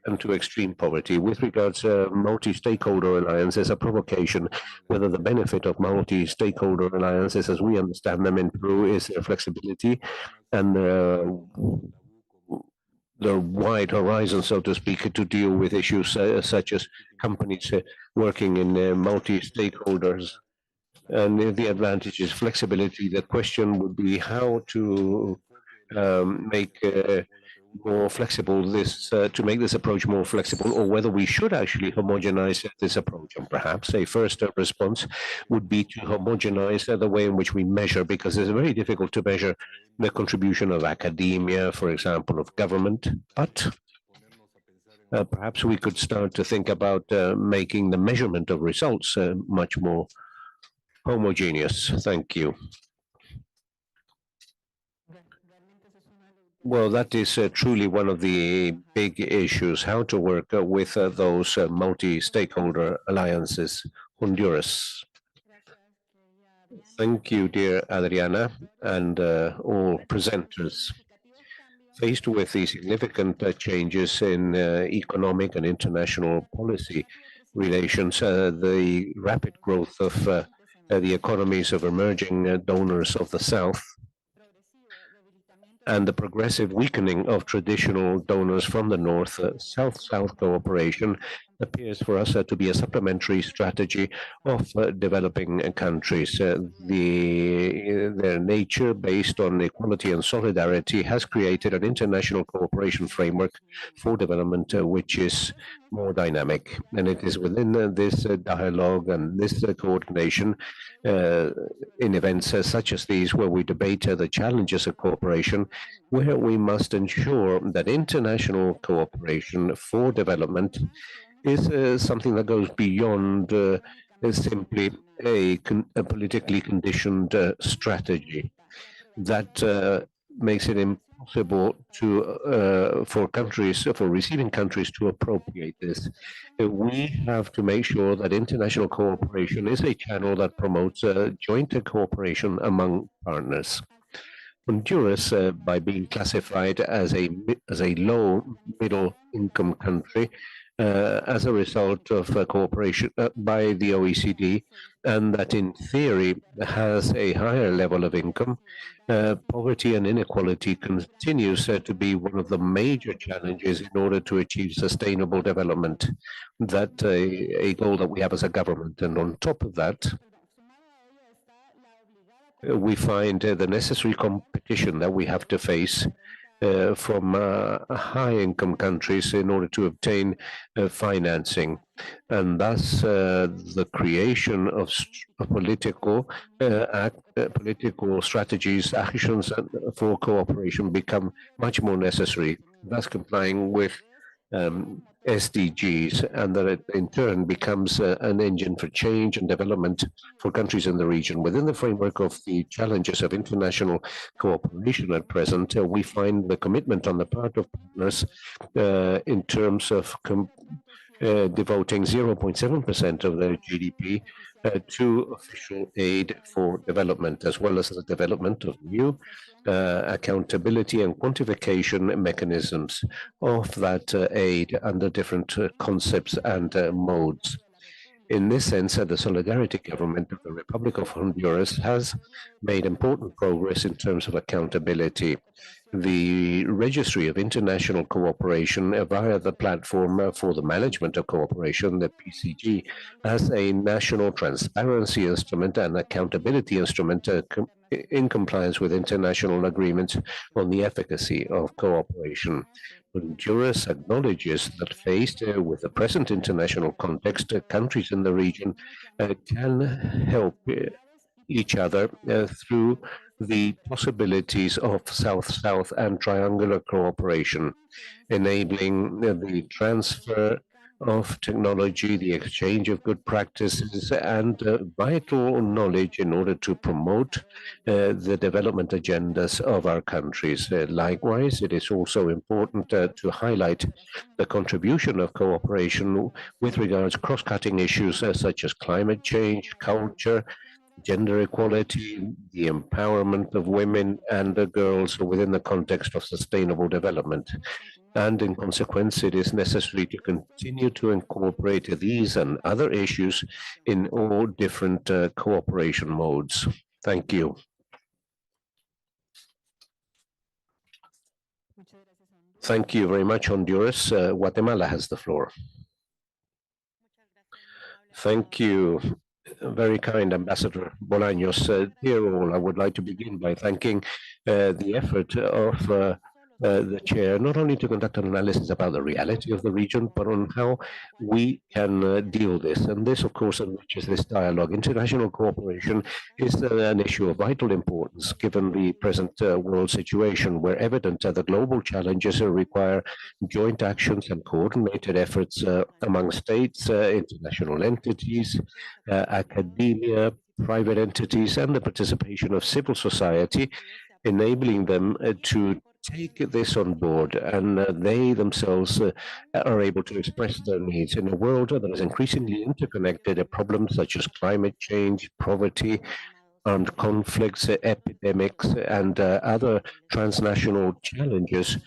and to extreme poverty. With regards to multi-stakeholder alliances, a provocation, whether the benefit of multi-stakeholder alliances, as we understand them in Peru, is their flexibility and the wide horizon, so to speak, to deal with issues such as companies working in multi-stakeholders. And the advantage is flexibility. The question would be how to make more flexible this to make this approach more flexible, or whether we should actually homogenize this approach. And perhaps a first response would be to homogenize the way in which we measure, because it's very difficult to measure the contribution of academia, for example, of government. But perhaps we could start to think about making the measurement of results much more homogeneous. Thank you. Well, that is truly one of the big issues, how to work with those multi-stakeholder alliances. Honduras. Thank you, dear Adriana, and all presenters. Faced with the significant changes in economic and international policy relations, the rapid growth of the economies of emerging donors of the South, and the progressive weakening of traditional donors from the North, South-South cooperation appears for us to be a supplementary strategy of developing countries. Their nature, based on equality and solidarity, has created an international cooperation framework for development which is more dynamic. And it is within this dialogue and this coordination in events such as these, where we debate the challenges of cooperation, where we must ensure that international cooperation for development is something that goes beyond simply a politically conditioned strategy that makes it impossible for receiving countries to appropriate this. We have to make sure that international cooperation is a channel that promotes joint cooperation among partners. Honduras, by being classified as a low middle income country, as a result of cooperation by the OECD, and that in theory has a higher level of income, poverty and inequality continues to be one of the major challenges in order to achieve sustainable development. That a goal that we have as a government. And on top of that, we find the necessary competition that we have to face from high-income countries in order to obtain financing, and thus the creation of political strategies, actions for cooperation become much more necessary, thus complying with SDGs, and that it in turn becomes an engine for change and development for countries in the region. Within the framework of the challenges of international cooperation at present, we find the commitment on the part of partners in terms of devoting 0.7% of their GDP to official aid for development, as well as the development of new accountability and quantification mechanisms of that aid under different concepts and modes. In this sense, the Solidarity Government of the Republic of Honduras has made important progress in terms of accountability. The Registry of International Cooperation via the Platform for the Management of Cooperation, the PCG, has a national transparency instrument and accountability instrument in compliance with international agreements on the efficacy of cooperation. Honduras acknowledges that faced with the present international context, countries in the region can help each other through the possibilities of South-South and triangular cooperation, enabling the transfer of technology, the exchange of good practices, and vital knowledge in order to promote the development agendas of our countries. Likewise, it is also important to highlight the contribution of cooperation with regards to cross-cutting issues such as climate change, culture, gender equality, the empowerment of women and girls within the context of sustainable development. And in consequence, it is necessary to continue to incorporate these and other issues in all different cooperation modes. Thank you. Thank you very much, Honduras. Guatemala has the floor. Thank you. Very kind Ambassador Bolaños. Dear all, I would like to begin by thanking the effort of the chair, not only to conduct an analysis about the reality of the region, but on how we can deal this. And this, of course, enriches this dialogue. International cooperation is an issue of vital importance, given the present world situation, where evident the global challenges require joint actions and coordinated efforts among states, international entities, academia, private entities, and the participation of civil society, enabling them to take this on board, and they themselves are able to express their needs in a world that is increasingly interconnected. Problems such as climate change, poverty, armed conflicts, epidemics, and other transnational challenges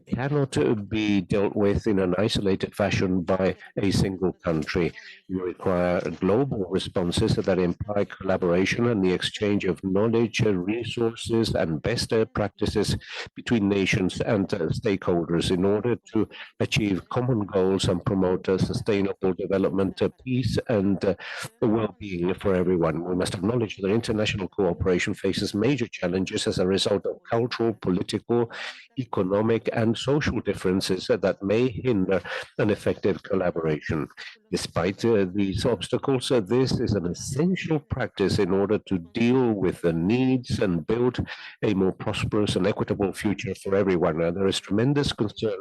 cannot be dealt with in an isolated fashion by a single country. We require global responses that imply collaboration and the exchange of knowledge, resources, and best practices between nations and stakeholders in order to achieve common goals and promote sustainable development, peace, and well-being for everyone. We must acknowledge that international cooperation faces major challenges as a result of cultural, political, economic, and social differences that may hinder an effective collaboration. Despite these obstacles, this is an essential practice in order to deal with the needs and build a more prosperous and equitable future for everyone. There is tremendous concern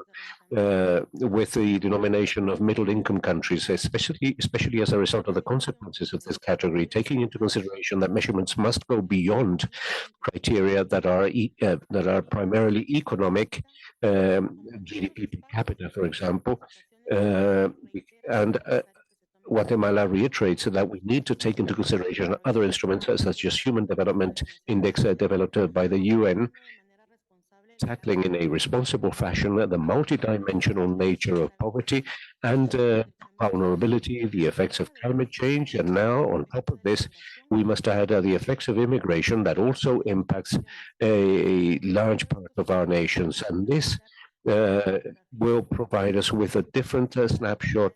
with the denomination of middle-income countries, especially as a result of the consequences of this category, taking into consideration that measurements must go beyond criteria that are primarily economic, GDP per capita, for example, Guatemala reiterates that we need to take into consideration other instruments such as Human Development Index developed by the UN, tackling in a responsible fashion the multidimensional nature of poverty and vulnerability, the effects of climate change, and now on top of this, we must add the effects of immigration that also impacts a large part of our nations, and this will provide us with a different snapshot,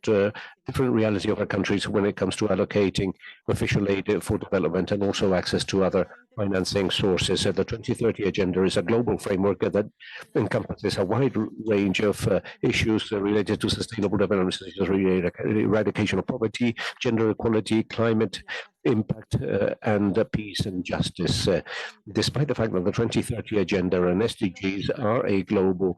different reality of our countries when it comes to allocating official aid for development and also access to other financing sources. The 2030 Agenda is a global framework that encompasses a wide range of issues related to sustainable development, such as eradication of poverty, gender equality, climate impact, and peace and justice. Despite the fact that the 2030 Agenda and SDGs are a global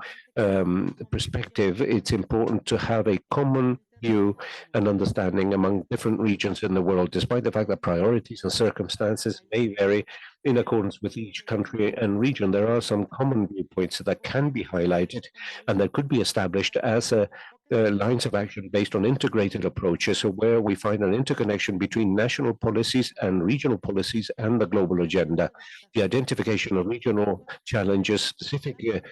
perspective, it's important to have a common view and understanding among different regions in the world, despite the fact that priorities and circumstances may vary in accordance with each country and region. There are some common viewpoints that can be highlighted and that could be established as lines of action based on integrated approaches, so where we find an interconnection between national policies and regional policies and the global agenda. The identification of regional challenges, specific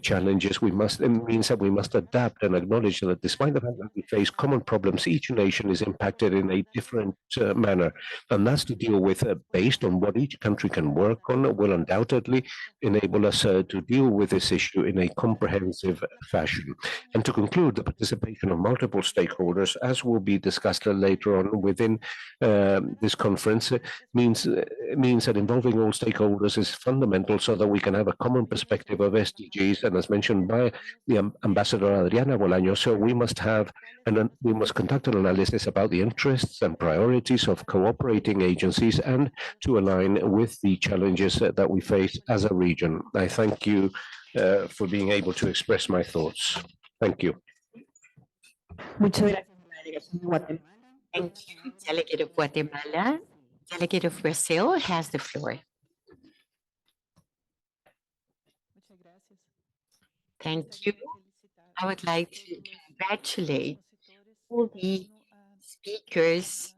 challenges, means that we must adapt and acknowledge that despite the fact that we face common problems, each nation is impacted in a different manner, and that's to deal with based on what each country can work on will undoubtedly enable us to deal with this issue in a comprehensive fashion. And to conclude, the participation of multiple stakeholders, as will be discussed later on within this conference, means that involving all stakeholders is fundamental so that we can have a common perspective of SDGs. And as mentioned by the Ambassador Adriana Bolaños, so we must conduct an analysis about the interests and priorities of cooperating agencies and to align with the challenges that we face as a region. I thank you for being able to express my thoughts. Thank you. Thank you, Delegate of Guatemala. Delegate of Brazil has the floor. Thank you. I would like to congratulate all the speakers.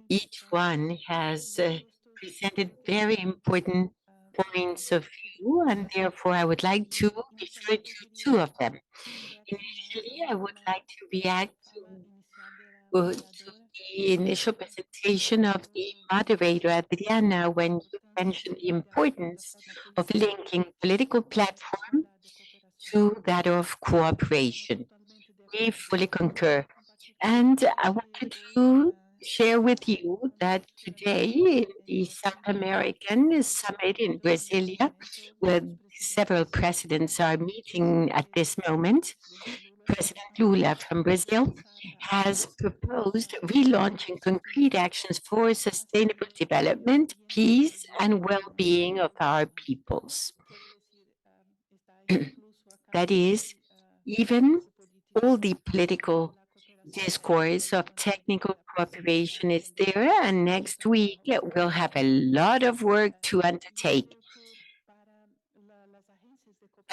Each one has presented very important points of view, and therefore I would like to refer to two of them. Initially, I would like to react to the initial presentation of the moderator, Adriana, when you mentioned the importance of linking political platform to that of cooperation. We fully concur. And I wanted to share with you that today in the South American Summit in Brasilia, where several presidents are meeting at this moment, President Lula from Brazil has proposed relaunching concrete actions for sustainable development, peace, and well-being of our peoples. That is, even all the political discourse of technical cooperation is there, and next week we'll have a lot of work to undertake.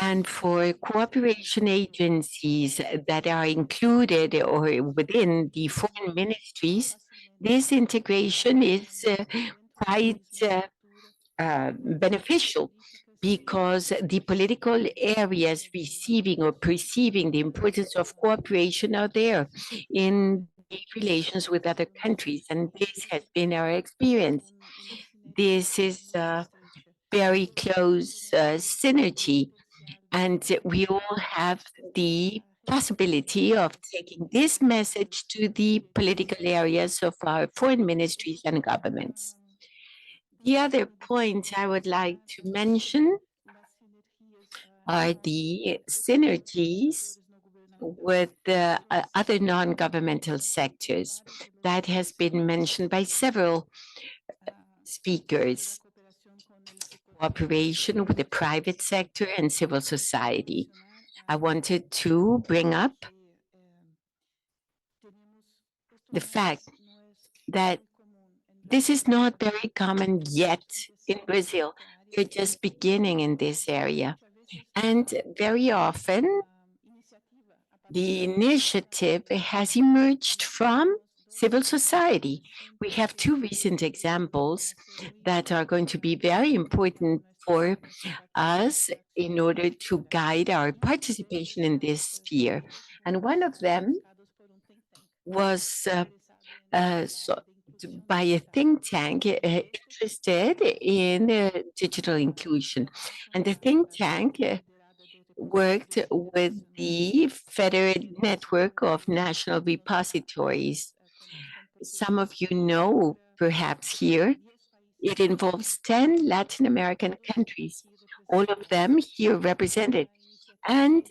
And for cooperation agencies that are included or within the foreign ministries, This integration is quite beneficial because the political areas receiving or perceiving the importance of cooperation are there in the relations with other countries, and this has been our experience. This is a very close synergy, and we all have the possibility of taking this message to the political areas of our foreign ministries and governments. The other point I would like to mention are the synergies with the other non-governmental sectors that has been mentioned by several speakers. Cooperation with the private sector and civil society. I wanted to bring up the fact that this is not very common yet in Brazil. We're just beginning in this area. And very often, the initiative has emerged from civil society. We have two recent examples that are going to be very important for us in order to guide our participation in this sphere. And one of them was by a think tank interested in digital inclusion. And the think tank worked with the Federal Network of National Repositories. Some of you know, perhaps here, it involves 10 Latin American countries, all of them here represented. And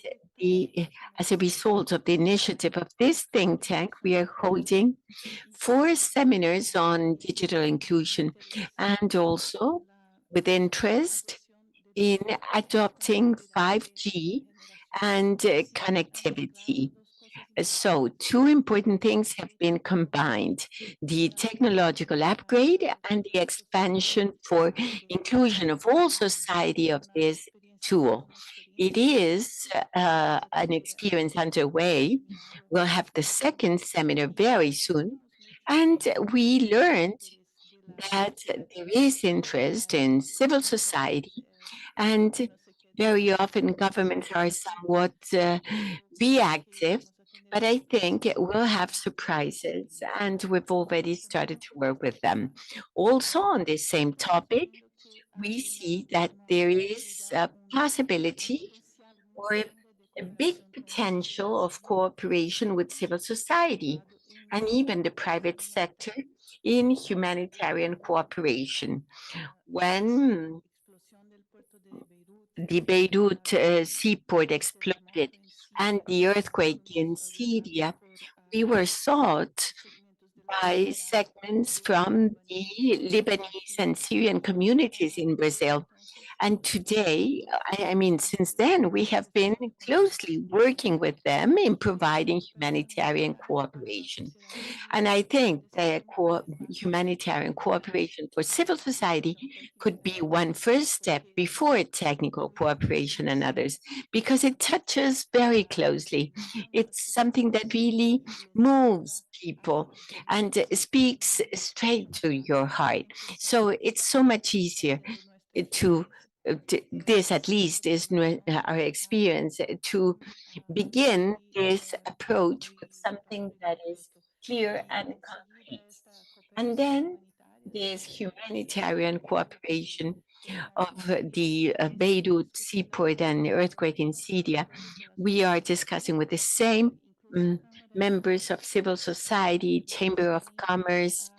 as a result of the initiative of this think tank, we are holding 4 seminars on digital inclusion and also with interest in adopting 5G and connectivity. So 2 important things have been combined, the technological upgrade and the expansion for inclusion of all society of this tool. It is an experience underway. We'll have the second seminar very soon. And we learned that there is interest in civil society, and very often governments are somewhat reactive, but I think we'll have surprises, and we've already started to work with them. Also on this same topic, we see that there is a possibility or a big potential of cooperation with civil society and even the private sector in humanitarian cooperation. When the Beirut seaport exploded and the earthquake in Syria, we were sought by segments from the Lebanese and Syrian communities in Brazil. And today, I mean, since then, we have been closely working with them in providing humanitarian cooperation. And I think that humanitarian cooperation for civil society could be one first step before technical cooperation and others, because it touches very closely. It's something that really moves people and speaks straight to your heart. So it's so much easier to this at least is our experience to begin this approach with something that is clear and concrete. And then this humanitarian cooperation of the Beirut seaport and earthquake in Syria. We are discussing with the same members of civil society, Chamber of Commerce,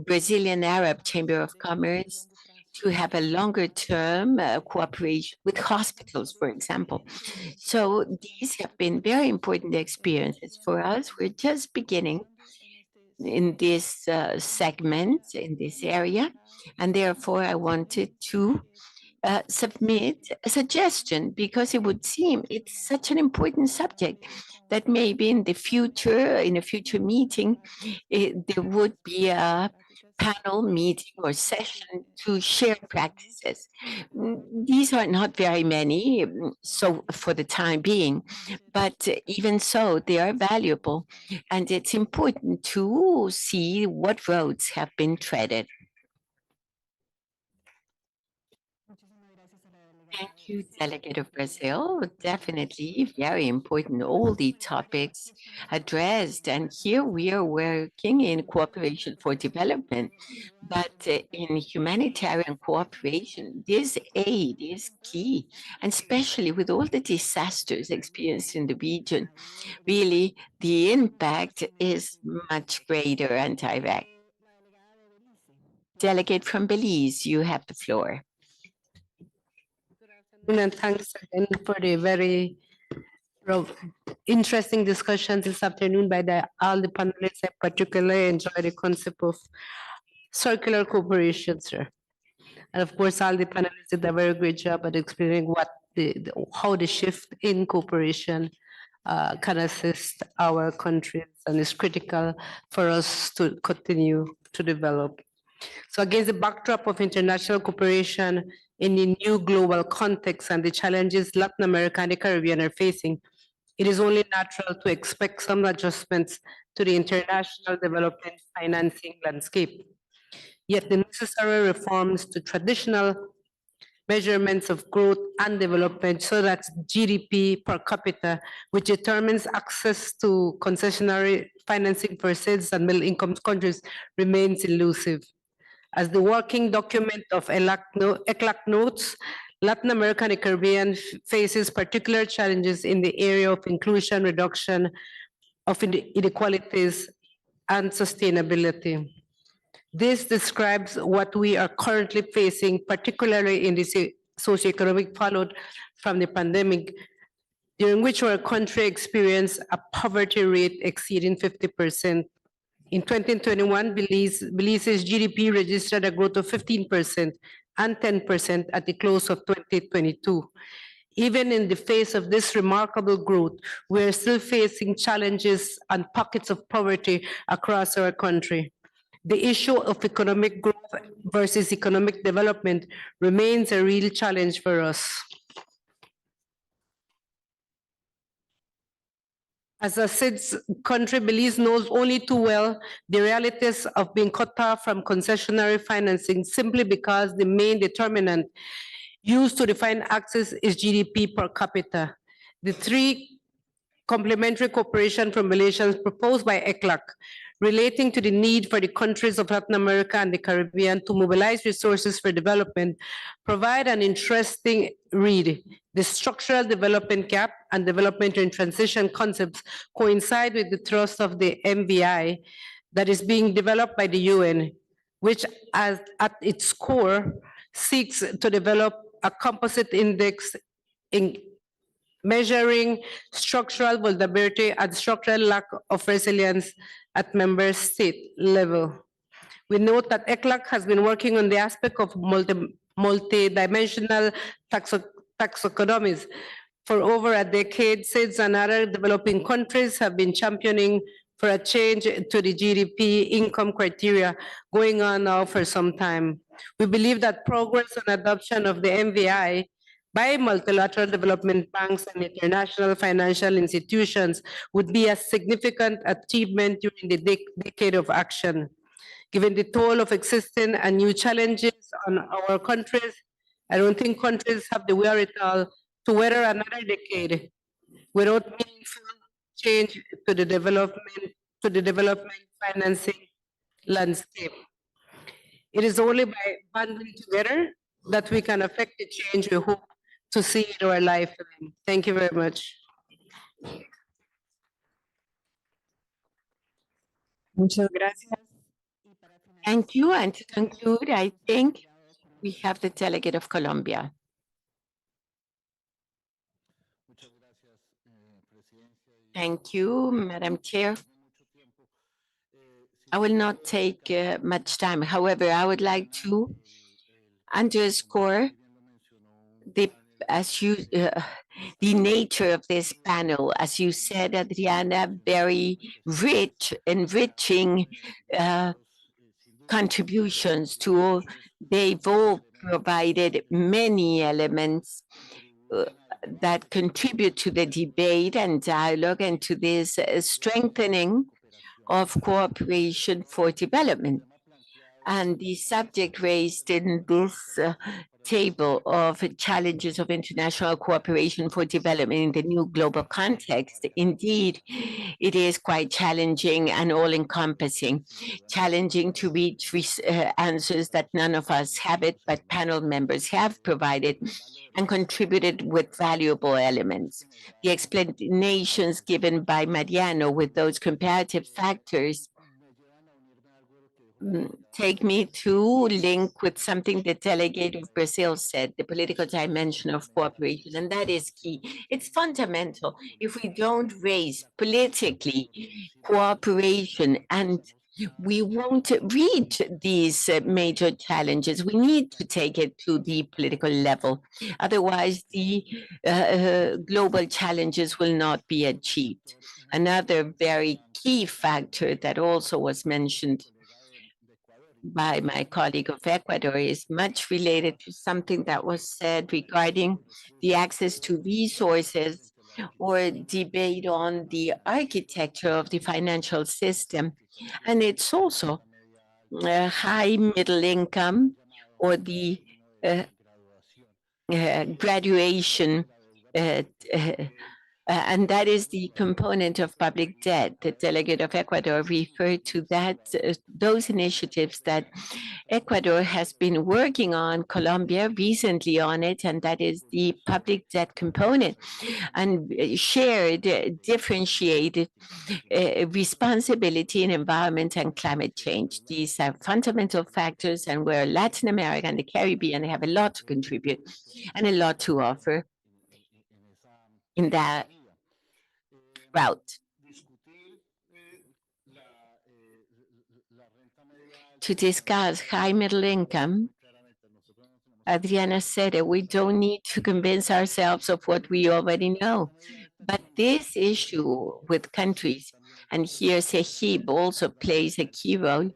Brazilian Arab Chamber of Commerce, to have a longer term cooperation with hospitals, for example. So these have been very important experiences for us. We're just beginning in this segment, in this area, and therefore I wanted to submit a suggestion, because it would seem it's such an important subject that maybe in the future, in a future meeting, there would be a panel meeting or session to share practices. These are not very many, so for the time being, but even so, they are valuable, and it's important to see what roads have been treaded. Thank you, Delegate of Brazil. Definitely very important, all the topics addressed. And here we are working in cooperation for development. But in humanitarian cooperation, this aid is key, and especially with all the disasters experienced in the region, really the impact is much greater and direct. Delegate from Belize, you have the floor. And thanks again for the very interesting discussions this afternoon by all the panelists. I particularly enjoy the concept of circular cooperation, sir. And of course, all the panelists did a very great job at explaining what how the shift in cooperation can assist our countries and is critical for us to continue to develop. So against the backdrop of international cooperation in the new global context and the challenges Latin America and the Caribbean are facing, it is only natural to expect some adjustments to the international development financing landscape. Yet the necessary reforms to traditional measurements of growth and development, so that's GDP per capita, which determines access to concessionary financing for cities and middle-income countries, remains elusive. As the working document of ECLAC notes, Latin America and the Caribbean faces particular challenges in the area of inclusion, reduction of inequalities, and sustainability. This describes what we are currently facing, particularly in the socioeconomic fallout from the pandemic, during which our country experienced a poverty rate exceeding 50%. In 2021, Belize's GDP registered a growth of 15% and 10% at the close of 2022. Even in the face of this remarkable growth, we are still facing challenges and pockets of poverty across our country. The issue of economic growth versus economic development remains a real challenge for us. As a SIDS country, Belize knows only too well the realities of being cut off from concessionary financing simply because the main determinant used to define access is GDP per capita. The three complementary cooperation formulations proposed by ECLAC relating to the need for the countries of Latin America and the Caribbean to mobilize resources for development provide an interesting read. The structural development gap and development in transition concepts coincide with the thrust of the MVI that is being developed by the UN, which at its core seeks to develop a composite index in measuring structural vulnerability and structural lack of resilience at member state level. We note that ECLAC has been working on the aspect of multi-dimensional taxonomies. For over a decade, SIDS and other developing countries have been championing for a change to the GDP income criteria going on now for some time. We believe that progress on adoption of the MVI by multilateral development banks and international financial institutions would be a significant achievement during the decade of action. Given the toll of existing and new challenges on our countries, I don't think countries have the wherewithal to weather another decade without meaningful change to the development financing landscape. It is only by banding together that we can affect the change we hope to see in our lifetime. Thank you very much. Muchas gracias. Thank you. And to conclude, I think we have the delegate of Colombia. Thank you, Madam Chair. I will not take much time. However, I would like to underscore the nature of this panel. As you said, Adriana, very rich, enriching contributions to, they've all provided many elements that contribute to the debate and dialogue and to this strengthening of cooperation for development. And the subject raised in this table of challenges of international cooperation for development in the new global context, indeed, it is quite challenging and all-encompassing, challenging to reach answers that none of us have it, but panel members have provided and contributed with valuable elements. The explanations given by Mariano with those comparative factors take me to link with something the delegate of Brazil said, the political dimension of cooperation, and that is key. It's fundamental. If we don't raise politically cooperation, and we won't reach these major challenges, we need to take it to the political level. Otherwise, the global challenges will not be achieved. Another very key factor that also was mentioned by my colleague of Ecuador is much related to something that was said regarding the access to resources or debate on the architecture of the financial system. And it's also high middle income or the graduation and that is the component of public debt. The delegate of Ecuador referred to that, those initiatives that Ecuador has been working on, Colombia recently on it, and that is the public debt component, and shared, differentiated responsibility in environment and climate change. These are fundamental factors, and where Latin America and the Caribbean have a lot to contribute and a lot to offer in that route. To discuss high middle income, Adriana said it, we don't need to convince ourselves of what we already know. But this issue with countries, and here SEGIP also plays a key role,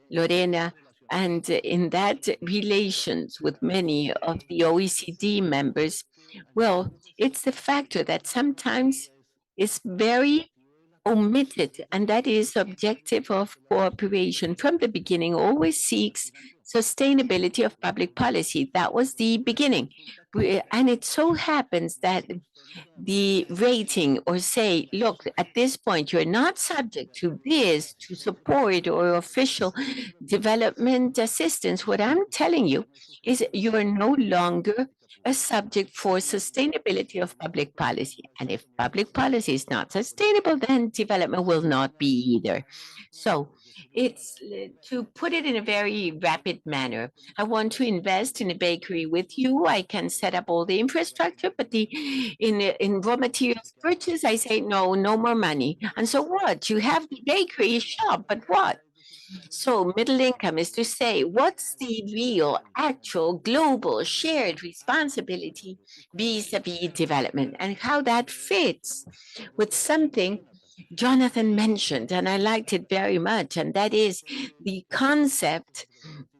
Lorena, and in that relations with many of the OECD members, well, it's the factor that sometimes is very omitted, and that is objective of cooperation from the beginning always seeks sustainability of public policy. That was the beginning. And it so happens that the rating or say, look, at this point, you're not subject to this, to support or official development assistance. What I'm telling you is you are no longer a subject for sustainability of public policy. And if public policy is not sustainable, then development will not be either. So it's to put it in a very rapid manner. I want to invest in a bakery with you. I can set up all the infrastructure, but in raw materials purchase, I say, no more money. And so what? You have the bakery shop, but what? So middle income is to say, what's the real, actual, global, shared responsibility vis-a-vis development, and how that fits with something Jonathan mentioned, and I liked it very much, and that is the concept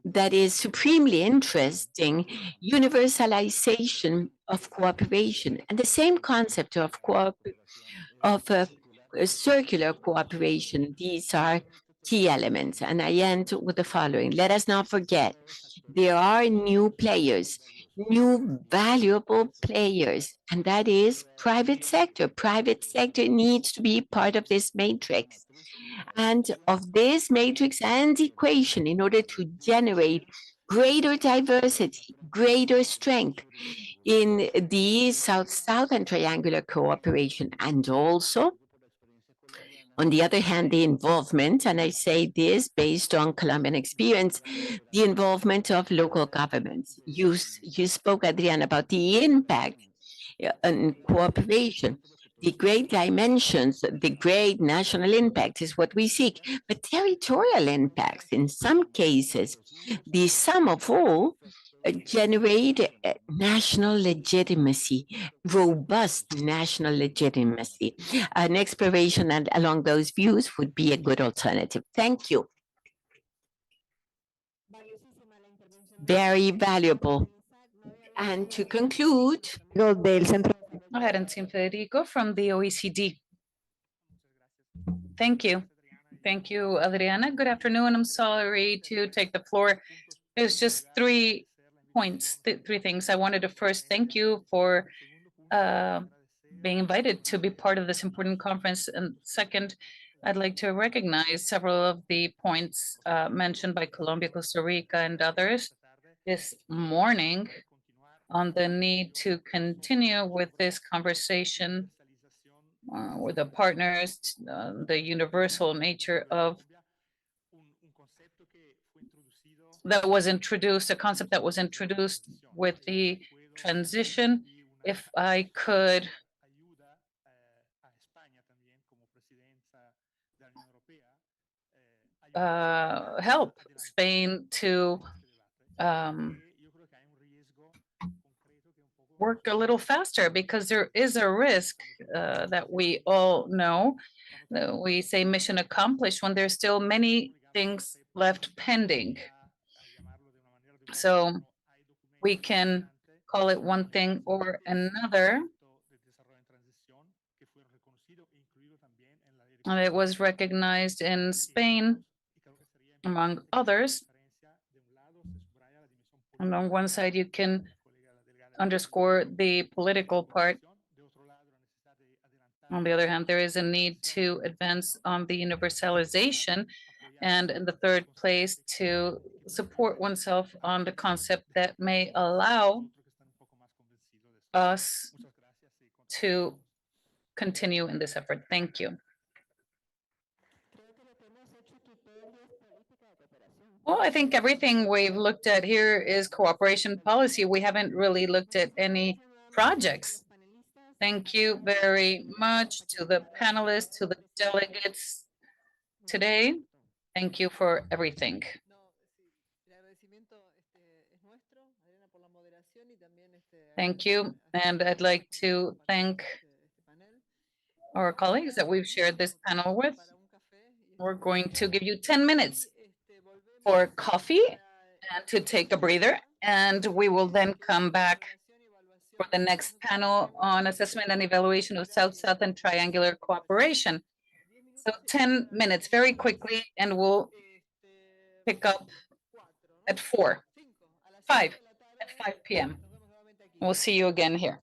that is supremely interesting, universalization of cooperation, and the same concept of circular cooperation. These are key elements, and I end with the following. Let us not forget, there are new players, new valuable players, and that is private sector. Private sector needs to be part of this matrix, and of this matrix and equation in order to generate greater diversity, greater strength in the South-South and triangular cooperation, and also on the other hand, the involvement, and I say this based on Colombian experience, the involvement of local governments. You spoke, Adriana, about the impact and cooperation. The great dimensions, the great national impact is what we seek, but territorial impacts, in some cases, the sum of all generate national legitimacy, robust national legitimacy. An exploration and along those views would be a good alternative. Thank you. very valuable. And to conclude, del Centro. Go ahead, and Team Federico from the OECD. Thank you. Thank you, Adriana. Good afternoon. I'm sorry to take the floor. There's just 3 points, three things. I wanted to first thank you for being invited to be part of this important conference. And second, I'd like to recognize several of the points mentioned by Colombia, Costa Rica, and others this morning on the need to continue with this conversation with the partners, the universal nature of that was introduced, a concept that was introduced with the transition. If I could help Spain to work a little faster, because there is a risk that we all know. We say mission accomplished when there's still many things left pending. So we can call it one thing or another. And it was recognized in Spain, among others. And on one side, you can underscore the political part. On the other hand, there is a need to advance on the universalization, and in the third place, to support oneself on the concept that may allow us to continue in this effort. Thank you. Well, I think everything we've looked at here is cooperation policy. We haven't really looked at any projects. Thank you very much to the panelists, to the delegates today. Thank you for everything. Thank you. And I'd like to thank our colleagues that we've shared this panel with. We're going to give you 10 minutes for coffee and to take a breather, and we will then come back for the next panel on assessment and evaluation of South-South and triangular cooperation. So 10 minutes, very quickly, and we'll pick up at 5 p.m. We'll see you again here.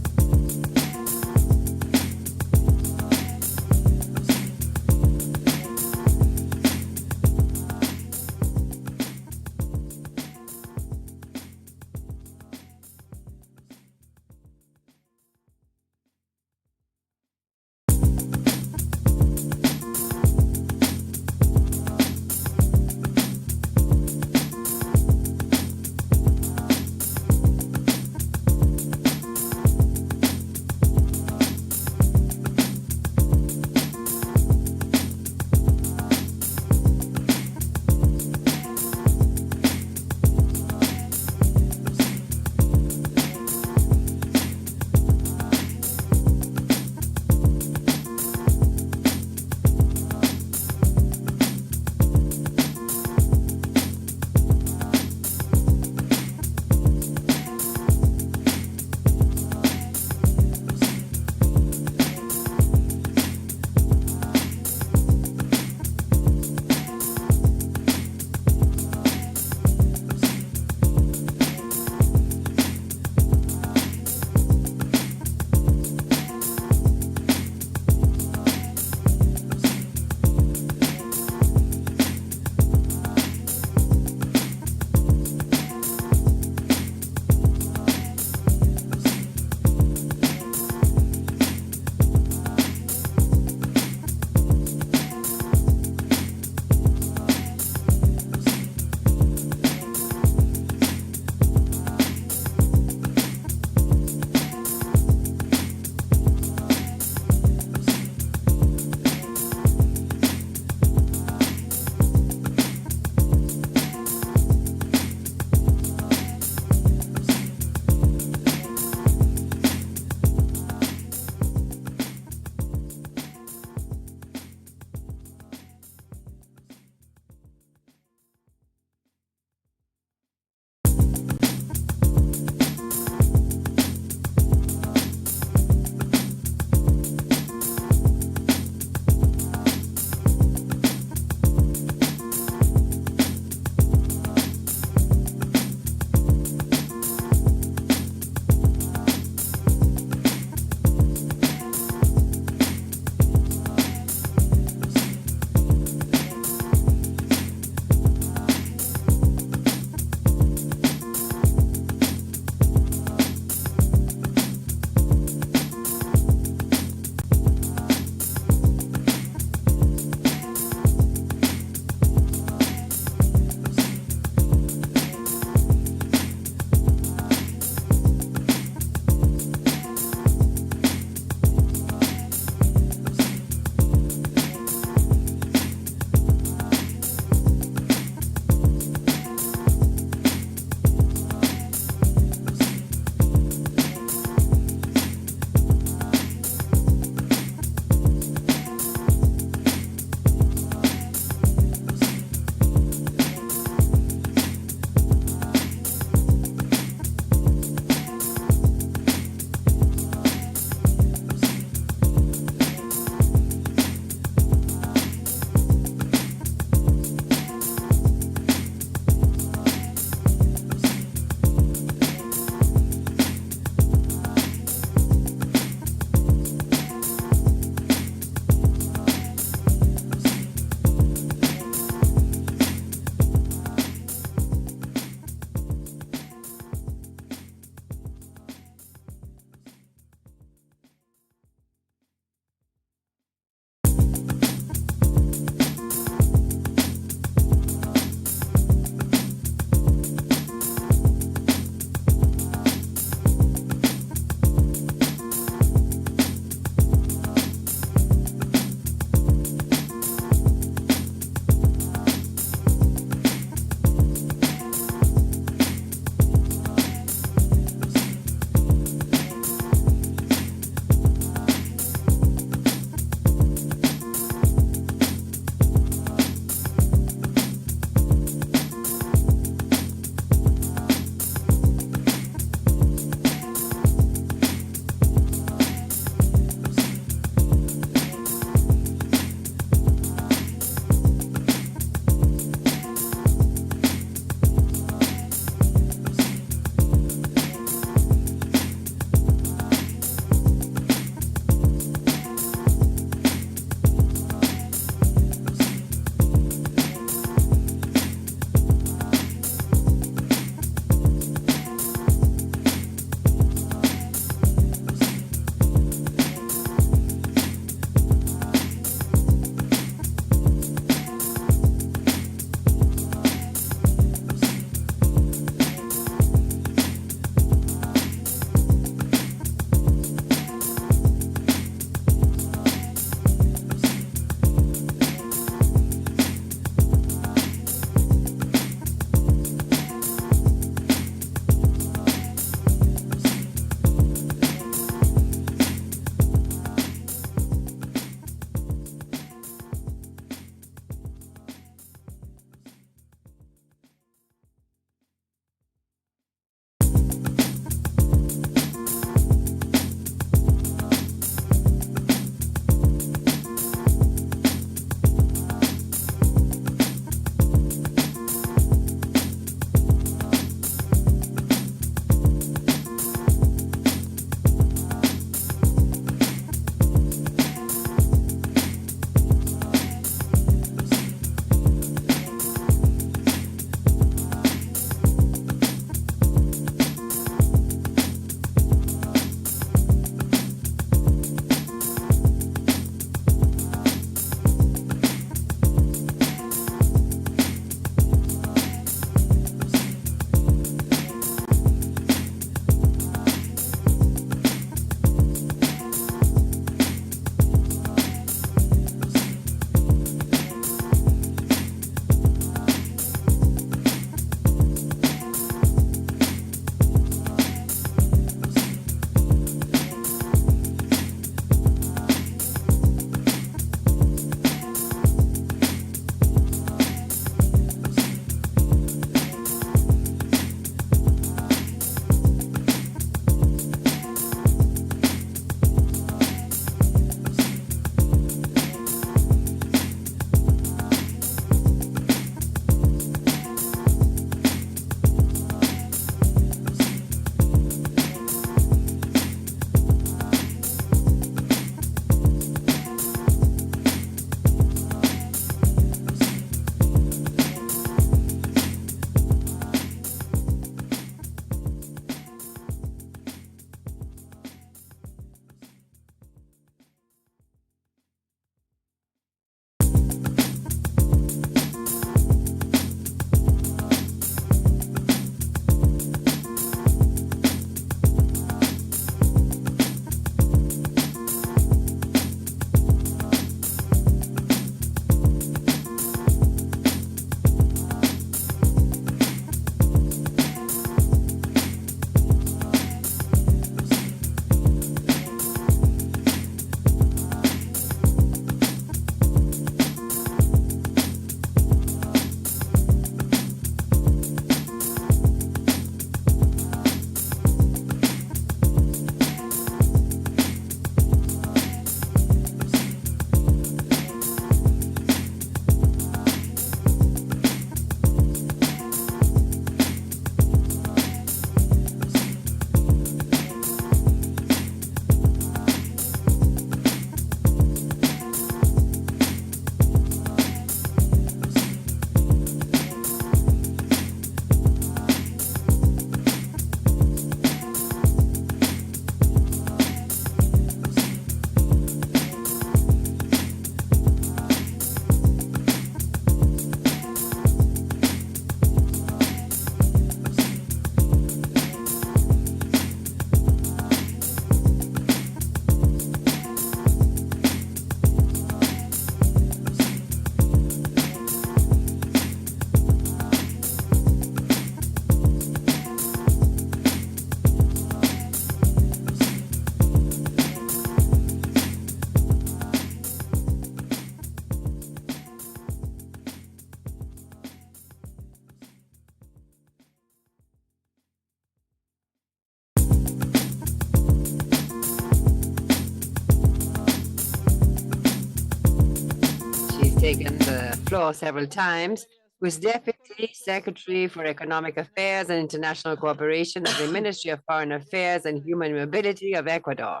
taken the floor several times, who is Deputy Secretary for Economic Affairs and International Cooperation of the Ministry of Foreign Affairs and Human Mobility of Ecuador,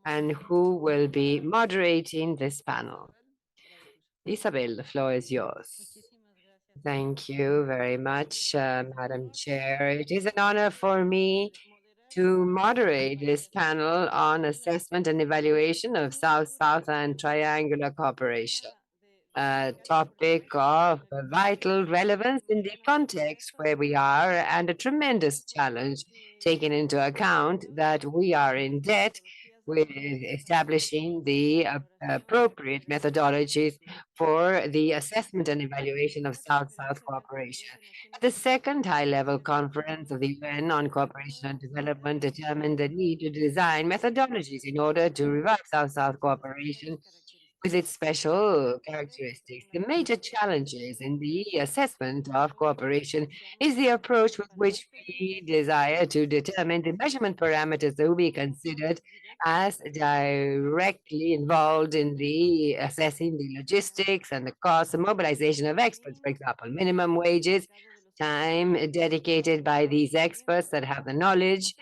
and who will be moderating this panel. Isabel, the floor is yours. Thank you very much, Madam Chair. It is an honor for me to moderate this panel on assessment and evaluation of South-South and triangular cooperation, a topic of vital relevance in the context where we are and a tremendous challenge, taking into account that we are in debt with establishing the appropriate methodologies for the assessment and evaluation of South-South cooperation. The second high-level conference of the UN on cooperation and development determined the need to design methodologies in order to revive South-South cooperation with its special characteristics. The major challenges in the assessment of cooperation is the approach with which we desire to determine the measurement parameters that will be considered as directly involved in the assessing the logistics and the cost and mobilization of experts, for example, minimum wages, time dedicated by these experts that have the knowledge,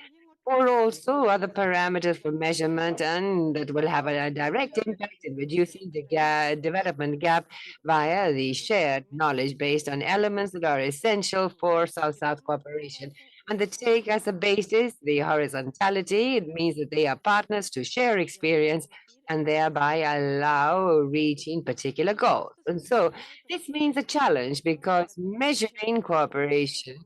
or also other parameters for measurement and that will have a direct impact in reducing the development gap via the shared knowledge based on elements that are essential for South-South cooperation. And they take as a basis the horizontality. It means that they are partners to share experience and thereby allow reaching particular goals. And so this means a challenge because measuring cooperation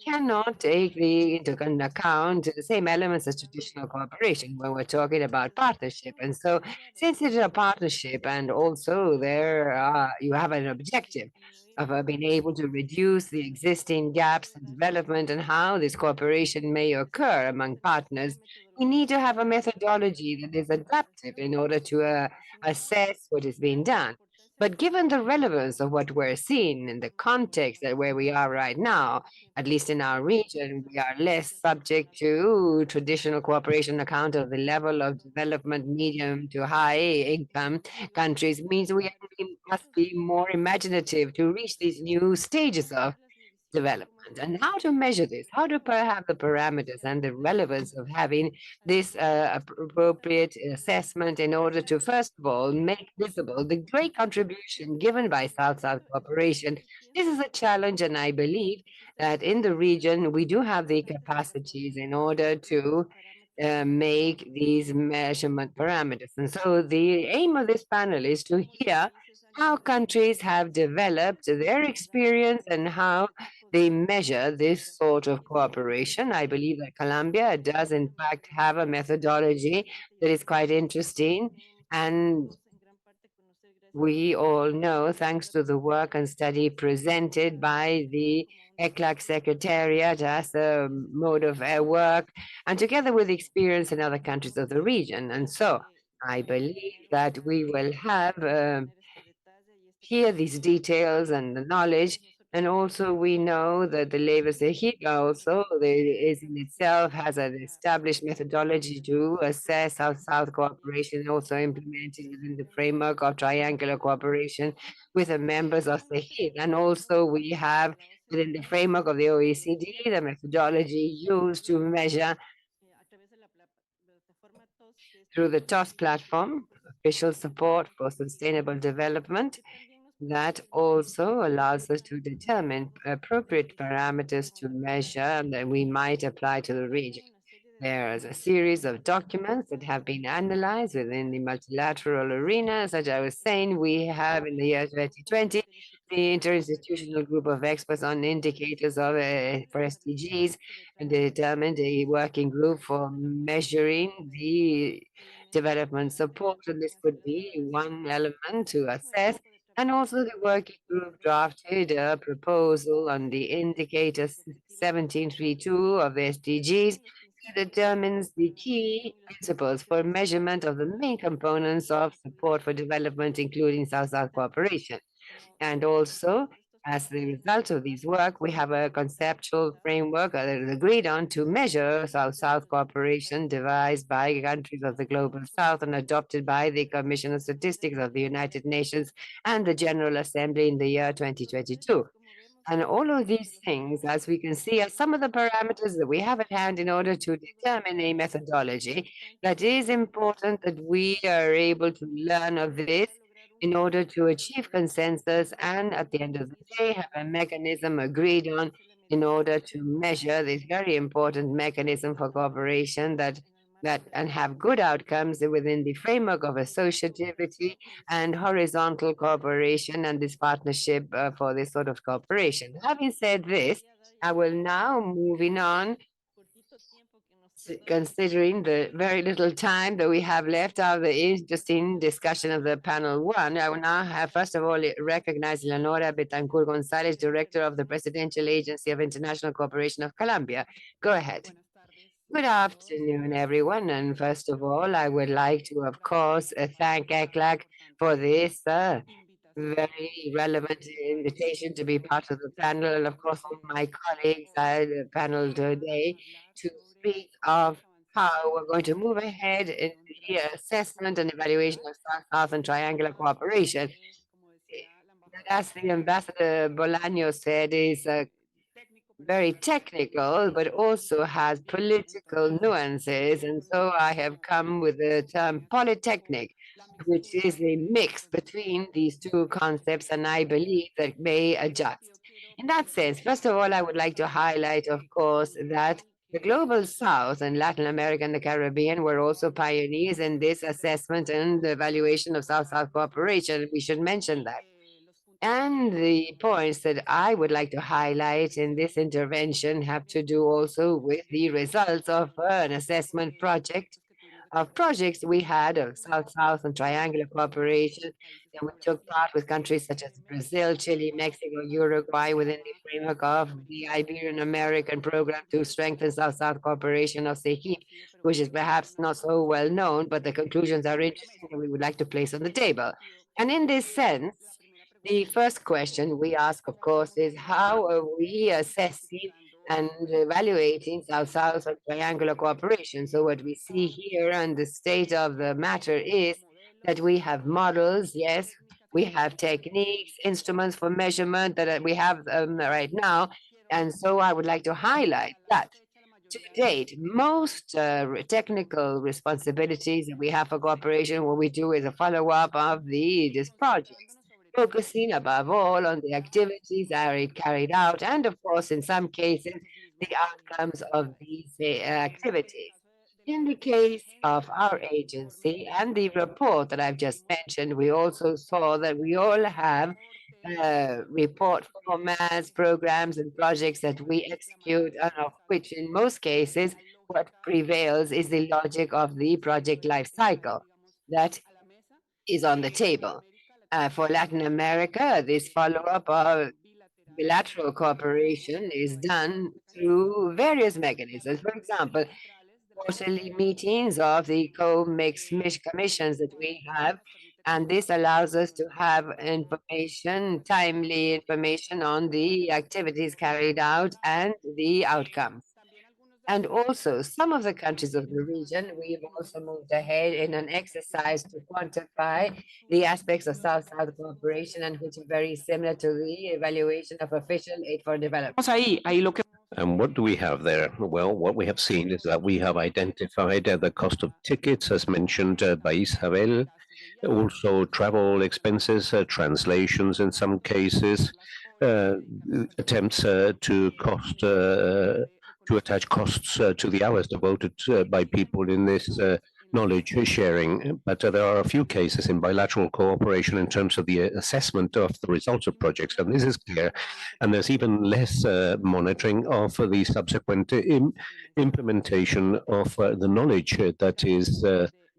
cannot take into account the same elements as traditional cooperation when we're talking about partnership. And so since it is a partnership and also you have an objective of being able to reduce the existing gaps in development and how this cooperation may occur among partners, we need to have a methodology that is adaptive in order to assess what is being done. But given the relevance of what we're seeing in the context that where we are right now, at least in our region, we are less subject to traditional cooperation account of the level of development medium to high income countries means we must be more imaginative to reach these new stages of development. And how to measure this, how to have the parameters and the relevance of having this appropriate assessment in order to, first of all, make visible the great contribution given by South-South cooperation. This is a challenge, and I believe that in the region, we do have the capacities in order to make these measurement parameters. And so the aim of this panel is to hear how countries have developed their experience and how they measure this sort of cooperation. I believe that Colombia does in fact have a methodology that is quite interesting, and we all know, thanks to the work and study presented by the ECLAC Secretariat as a mode of work, and together with experience in other countries of the region. And so I believe that we will have here these details and the knowledge. And also we know that the Ley de Ejido also is in itself has an established methodology to assess South-South cooperation, also implemented within the framework of triangular cooperation with the members of the CEJID. And also we have within the framework of the OECD, the methodology used to measure through the TOS platform, official support for sustainable development, that also allows us to determine appropriate parameters to measure and that we might apply to the region. There is a series of documents that have been analyzed within the multilateral arena. As I was saying, we have in the year 2020, the interinstitutional group of experts on indicators of for SDGs and determined a working group for measuring the development support. And this could be one element to assess. And also the working group drafted a proposal on the indicator 1732 of the SDGs that determines the key principles for measurement of the main components of support for development, including South-South cooperation. And also As the result of this work, we have a conceptual framework that is agreed on to measure South-South cooperation devised by countries of the Global South and adopted by the Commission of Statistics of the United Nations and the General Assembly in the year 2022. And all of these things, as we can see, are some of the parameters that we have at hand in order to determine a methodology that is important that we are able to learn of this in order to achieve consensus and at the end of the day have a mechanism agreed on in order to measure this very important mechanism for cooperation that and have good outcomes within the framework of associativity and horizontal cooperation and this partnership for this sort of cooperation. Having said this, I will now moving on, considering the very little time that we have left out of the interesting discussion of the panel one. I will now have, first of all, recognize Leonora Betancourt Gonzalez, Director of the Presidential Agency of International Cooperation of Colombia. Go ahead. Good afternoon, everyone. And first of all, I would like to, of course, thank ECLAC for this very relevant invitation to be part of the panel. And of course, all my colleagues at the panel today to speak of how we're going to move ahead in the assessment and evaluation of South-South and triangular cooperation. As the Ambassador Bolaño said, is very technical, but also has political nuances. And so I have come with the term polytechnic, which is a mix between these two concepts, and I believe that may adjust. In that sense, first of all, I would like to highlight, of course, that the Global South and Latin America and the Caribbean were also pioneers in this assessment and the evaluation of South-South cooperation. We should mention that. And the points that I would like to highlight in this intervention have to do also with the results of an assessment project of projects we had of South-South and triangular cooperation that we took part with countries such as Brazil, Chile, Mexico, Uruguay within the framework of the Iberian American program to strengthen South-South cooperation of SEGIP, which is perhaps not so well known, but the conclusions are interesting and we would like to place on the table. And in this sense, the first question we ask, of course, is how are we assessing and evaluating South-South and triangular cooperation? So what we see here and the state of the matter is that we have models, yes, we have techniques, instruments for measurement that we have right now. And so I would like to highlight that to date, most technical responsibilities that we have for cooperation, what we do is a follow-up of these projects, focusing above all on the activities that are carried out and, of course, in some cases, the outcomes of these activities. In the case of our agency and the report that I've just mentioned, we also saw that we all have report formats, programs, and projects that we execute, and of which in most cases, what prevails is the logic of the project life cycle that is on the table. For Latin America, this follow-up of bilateral cooperation is done through various mechanisms. For example, quarterly meetings of the co-mixed commissions that we have, and this allows us to have information, timely information on the activities carried out and the outcomes. And also, some of the countries of the region, we've also moved ahead in an exercise to quantify the aspects of South-South cooperation, and which are very similar to the evaluation of official aid for development. And what do we have there? Well, what we have seen is that we have identified the cost of tickets, as mentioned by Isabel, also travel expenses, translations in some cases, attempts to attach costs to the hours devoted by people in this knowledge sharing. But there are a few cases in bilateral cooperation in terms of the assessment of the results of projects, and this is clear. And there's even less monitoring of the subsequent implementation of the knowledge that is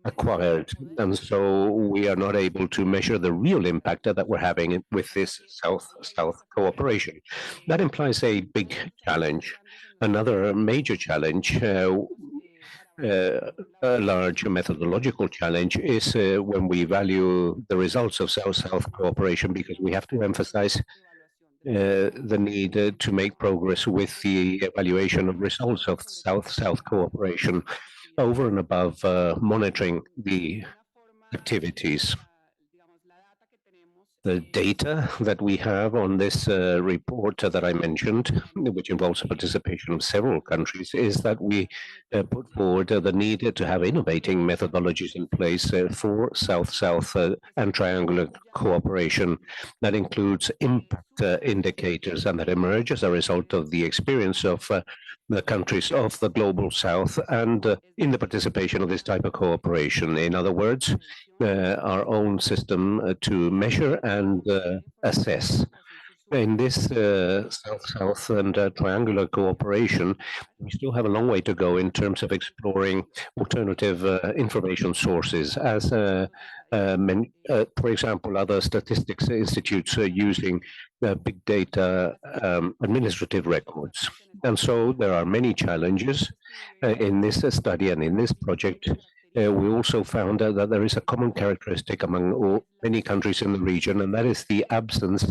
acquired. And so we are not able to measure the real impact that we're having with this South-South cooperation. That implies a big challenge. Another major challenge, a large methodological challenge, is when we value the results of South-South cooperation, because we have to emphasize the need to make progress with the evaluation of results of South-South cooperation over and above monitoring the activities. The data that we have on this report that I mentioned, which involves the participation of several countries, is that we put forward the need to have innovating methodologies in place for South-South and triangular cooperation that includes impact indicators and that emerge as a result of the experience of the countries of the Global South and in the participation of this type of cooperation. In other words, our own system to measure and assess. In this South-South and triangular cooperation, we still have a long way to go in terms of exploring alternative information sources, as, for example, other statistics institutes are using big data administrative records. And so there are many challenges in this study and in this project. We also found out that there is a common characteristic among many countries in the region, and that is the absence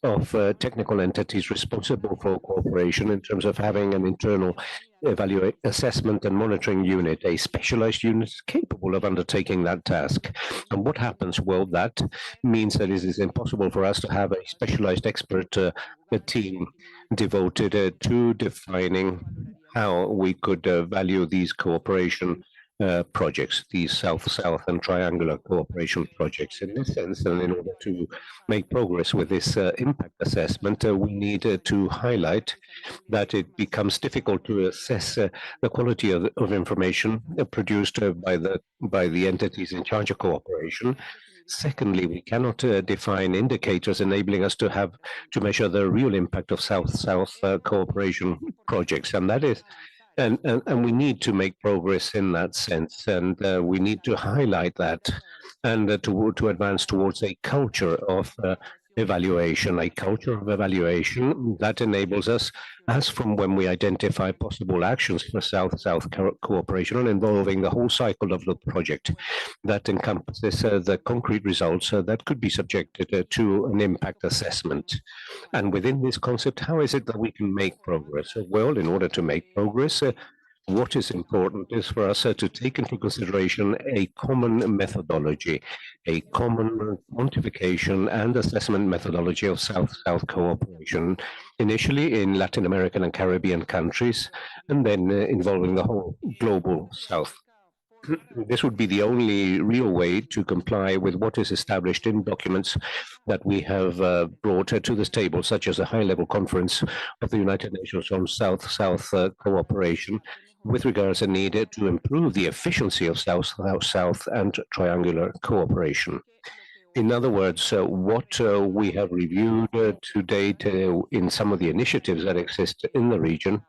of technical entities responsible for cooperation in terms of having an internal assessment and monitoring unit, a specialized unit capable of undertaking that task. And what happens? Well, that means that it is impossible for us to have a specialized expert team devoted to defining how we could value these cooperation projects, these South-South and triangular cooperation projects. In this sense, and in order to make progress with this impact assessment, we need to highlight that it becomes difficult to assess the quality of information produced by the entities in charge of cooperation. Secondly, we cannot define indicators enabling us to measure the real impact of South-South cooperation projects, and that is. And we need to make progress in that sense, and we need to highlight that and to advance towards a culture of evaluation, that enables us, as from when we identify possible actions for South-South cooperation and involving the whole cycle of the project, that encompasses the concrete results that could be subjected to an impact assessment. And within this concept, how is it that we can make progress? Well, in order to make progress, what is important is for us to take into consideration a common methodology, a common quantification and assessment methodology of South-South cooperation, initially in Latin American and Caribbean countries, and then involving the whole Global South. This would be the only real way to comply with what is established in documents that we have brought to this table, such as a high-level conference of the United Nations on South-South cooperation, with regards to need to improve the efficiency of South-South and triangular cooperation. In other words, what we have reviewed to date in some of the initiatives that exist in the region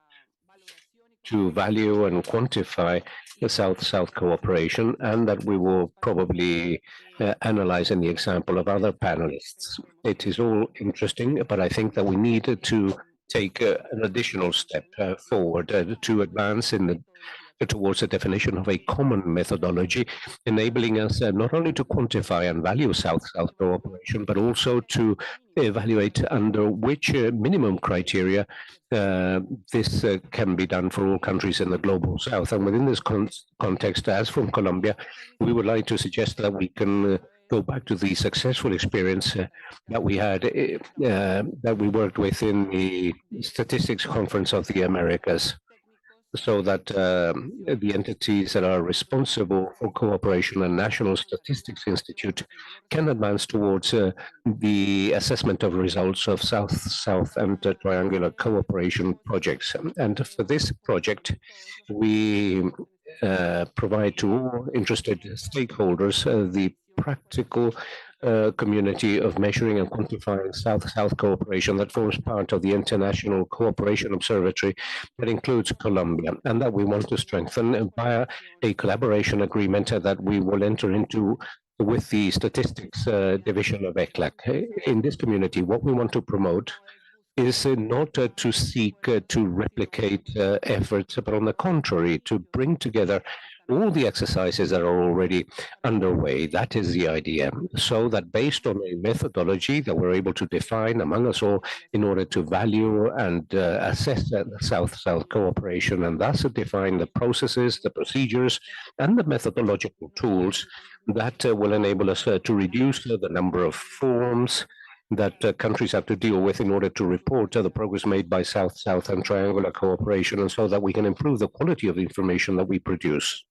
to value and quantify the South-South cooperation, and that we will probably analyze in the example of other panelists. It is all interesting, but I think that we need to take an additional step forward to advance towards the definition of a common methodology, enabling us not only to quantify and value South-South cooperation, but also to evaluate under which minimum criteria this can be done for all countries in the Global South. And within this context, as from Colombia, we would like to suggest that we can go back to the successful experience that we had, that we worked with in the Statistics Conference of the Americas, so that the entities that are responsible for cooperation and National Statistics Institute can advance towards the assessment of results of South-South and triangular cooperation projects. And for this project, we provide to all interested stakeholders the practical community of measuring and quantifying South-South cooperation that forms part of the International Cooperation Observatory that includes Colombia, and that we want to strengthen via a collaboration agreement that we will enter into with the Statistics Division of ECLAC. In this community, what we want to promote is not to seek to replicate efforts, but on the contrary, to bring together all the exercises that are already underway. That is the idea. So that based on a methodology that we're able to define among us all in order to value and assess the South-South cooperation, and thus define the processes, the procedures, and the methodological tools that will enable us to reduce the number of forms that countries have to deal with in order to report the progress made by South-South and triangular cooperation, and so that we can improve the quality of the information that we produce.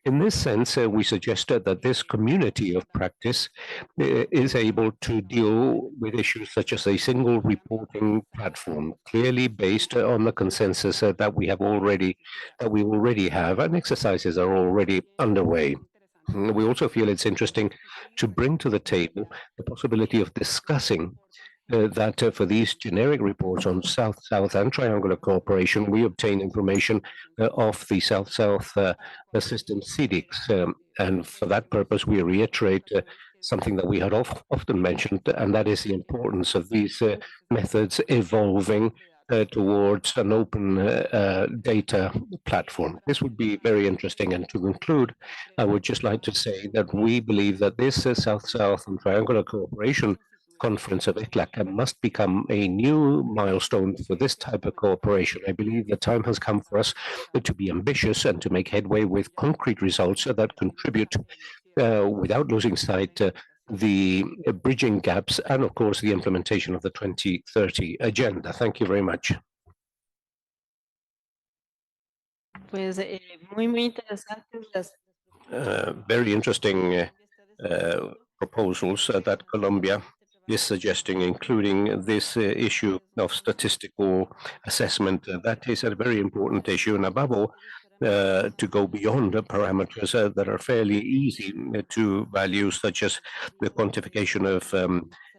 In this sense, we suggested that this community of practice is able to deal with issues such as a single reporting platform, clearly based on the consensus that we already have, and exercises are already underway. We also feel it's interesting to bring to the table the possibility of discussing that for these generic reports on South-South and triangular cooperation, we obtain information of the South-South system CDICs. And for that purpose, we reiterate something that we had often mentioned, and that is the importance of these methods evolving towards an open data platform. This would be very interesting. And to conclude, I would just like to say that we believe that this South-South and triangular cooperation conference of ECLAC must become a new milestone for this type of cooperation. I believe the time has come for us to be ambitious and to make headway with concrete results that contribute without losing sight the bridging gaps and, of course, the implementation of the 2030 agenda. Thank you very much. Pues, muy interesantes las. Very interesting proposals that Colombia is suggesting, including this issue of statistical assessment. That is a very important issue, and above all, to go beyond the parameters that are fairly easy to value, such as the quantification of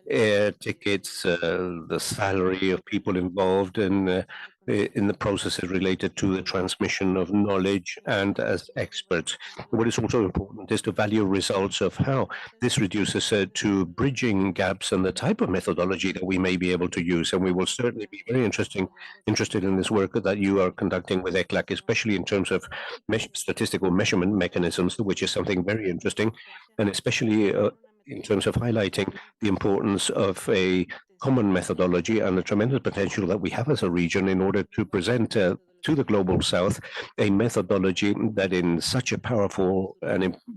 air tickets, the salary of people involved in the processes related to the transmission of knowledge, and as experts. What is also important is to value results of how this reduces to bridging gaps and the type of methodology that we may be able to use. And we will certainly be very interested in this work that you are conducting with ECLAC, especially in terms of statistical measurement mechanisms, which is something very interesting, and especially in terms of highlighting the importance of a common methodology and the tremendous potential that we have as a region in order to present to the Global South a methodology that in such a powerful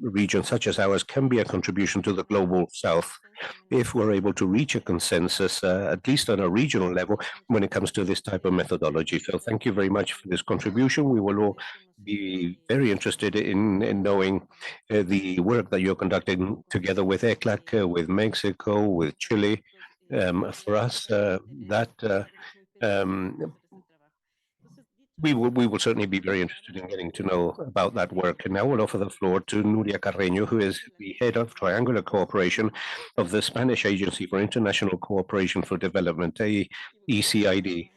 region such as ours can be a contribution to the Global South if we're able to reach a consensus, at least on a regional level, when it comes to this type of methodology. So thank you very much for this contribution. We will all be very interested in knowing the work that you're conducting together with ECLAC, with Mexico, with Chile. For us, we will certainly be very interested in getting to know about that work. And now we'll offer the floor to Nuria Carreño, who is the head of Triangular Cooperation of the Spanish Agency for International Cooperation for Development, ECID.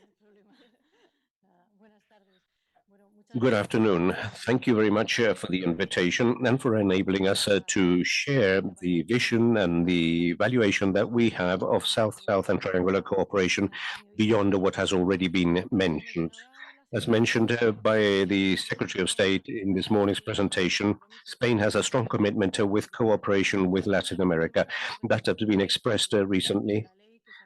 Good afternoon. Thank you very much for the invitation and for enabling us to share the vision and the evaluation that we have of South-South and triangular cooperation beyond what has already been mentioned. As mentioned by the Secretary of State in this morning's presentation, Spain has a strong commitment with cooperation with Latin America. That has been expressed recently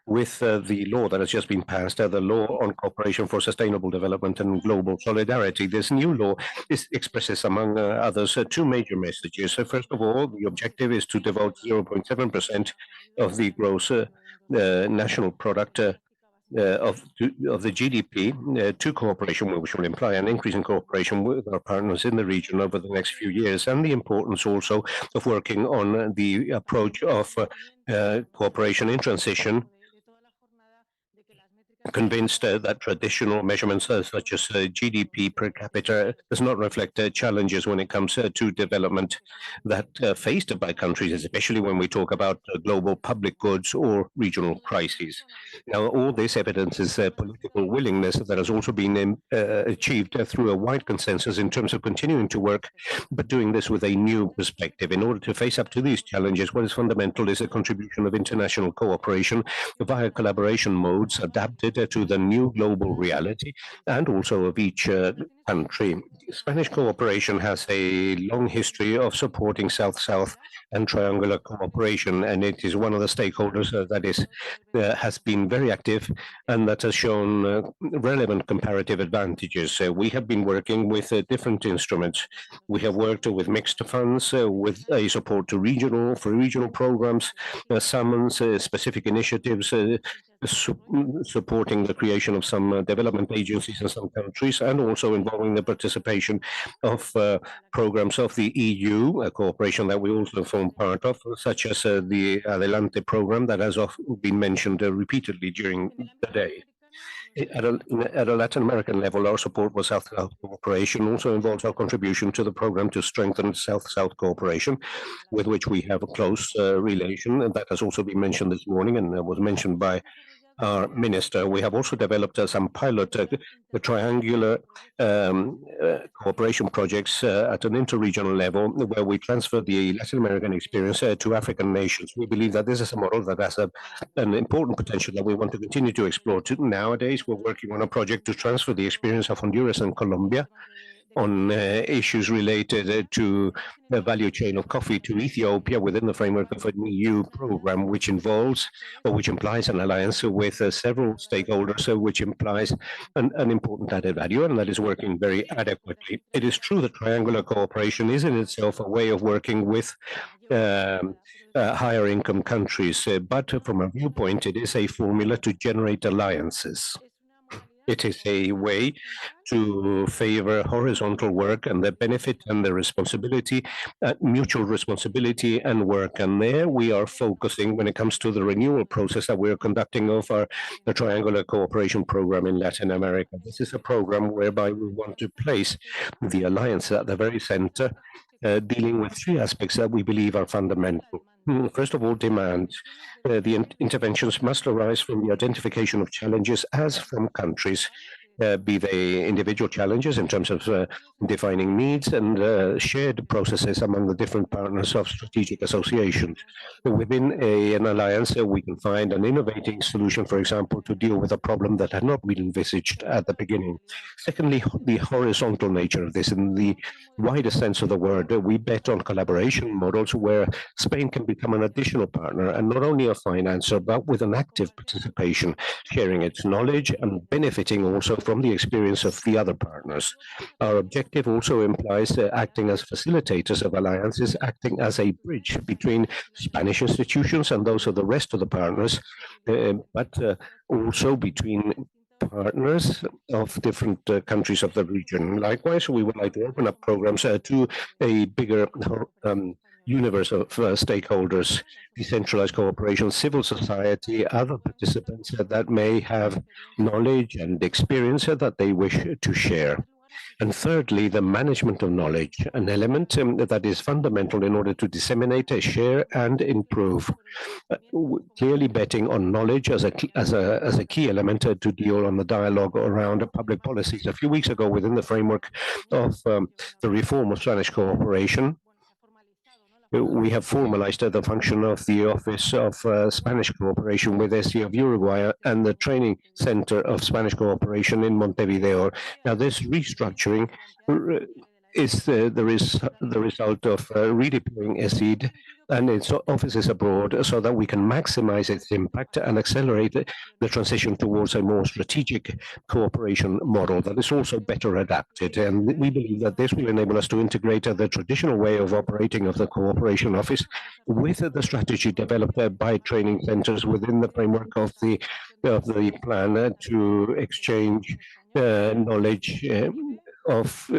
with the law that has just been passed, the Law on Cooperation for Sustainable Development and Global Solidarity. This new law expresses, among others, two major messages. First of all, the objective is to devote 0.7% of the gross national product of the GDP to cooperation, which will imply an increase in cooperation with our partners in the region over the next few years, and the importance also of working on the approach of cooperation in transition, convinced that traditional measurements such as GDP per capita does not reflect challenges when it comes to development that faced by countries, especially when we talk about global public goods or regional crises. Now, all this evidences political willingness that has also been achieved through a wide consensus in terms of continuing to work, but doing this with a new perspective. In order to face up to these challenges, what is fundamental is a contribution of international cooperation via collaboration modes adapted to the new global reality, and also of each country. Spanish cooperation has a long history of supporting South-South and triangular cooperation, and it is one of the stakeholders that has been very active and that has shown relevant comparative advantages. We have been working with different instruments. We have worked with mixed funds, with a support to regional programs, summons, specific initiatives, supporting the creation of some development agencies in some countries, and also involving the participation of programs of the EU, a cooperation that we also form part of, such as the Adelante program that has been mentioned repeatedly during the day. At a Latin American level, our support for South-South cooperation also involves our contribution to the program to strengthen South-South cooperation, with which we have a close relation, and that has also been mentioned this morning and was mentioned by our minister. We have also developed some pilot triangular cooperation projects at an interregional level, where we transfer the Latin American experience to African nations. We believe that this is a model that has an important potential that we want to continue to explore. Nowadays, we're working on a project to transfer the experience of Honduras and Colombia on issues related to the value chain of coffee to Ethiopia within the framework of an EU program, which implies an alliance with several stakeholders, which implies an important added value, and that is working very adequately. It is true that triangular cooperation is in itself a way of working with higher income countries, but from a viewpoint, it is a formula to generate alliances. It is a way to favor horizontal work and the benefit and the responsibility, mutual responsibility and work. And there we are focusing when it comes to the renewal process that we're conducting of the Triangular Cooperation Program in Latin America. This is a program whereby we want to place the alliance at the very center, dealing with three aspects that we believe are fundamental. First of all, demand. The interventions must arise from the identification of challenges as from countries, be they individual challenges in terms of defining needs and shared processes among the different partners of strategic associations. Within an alliance, we can find an innovating solution, for example, to deal with a problem that had not been envisaged at the beginning. Secondly, the horizontal nature of this, in the wider sense of the word, we bet on collaboration models where Spain can become an additional partner and not only a financer, but with an active participation, sharing its knowledge and benefiting also from the experience of the other partners. Our objective also implies acting as facilitators of alliances, acting as a bridge between Spanish institutions and those of the rest of the partners, but also between partners of different countries of the region. Likewise, we would like to open up programs to a bigger universe of stakeholders, decentralized cooperation, civil society, other participants that may have knowledge and experience that they wish to share. And thirdly, the management of knowledge, an element that is fundamental in order to disseminate, share, and improve. Clearly betting on knowledge as a key element to deal on the dialogue around public policies. A few weeks ago, within the framework of the reform of Spanish cooperation, we have formalized the function of the Office of Spanish Cooperation with SC of Uruguay and the Training Center of Spanish Cooperation in Montevideo. Now, this restructuring is the result of redeploying ESID and its offices abroad so that we can maximize its impact and accelerate the transition towards a more strategic cooperation model that is also better adapted. And we believe that this will enable us to integrate the traditional way of operating of the cooperation office with the strategy developed by training centers within the framework of the plan to exchange knowledge of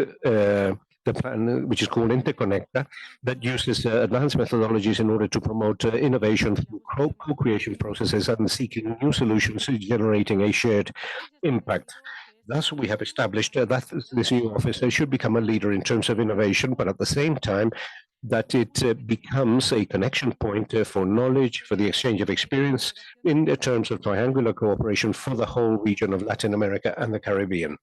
the plan, which is called Interconecta, that uses advanced methodologies in order to promote innovation through co-creation processes and seeking new solutions, generating a shared impact. Thus, we have established that this new office should become a leader in terms of innovation, but at the same time, that it becomes a connection point for knowledge, for the exchange of experience in terms of triangular cooperation for the whole region of Latin America and the Caribbean.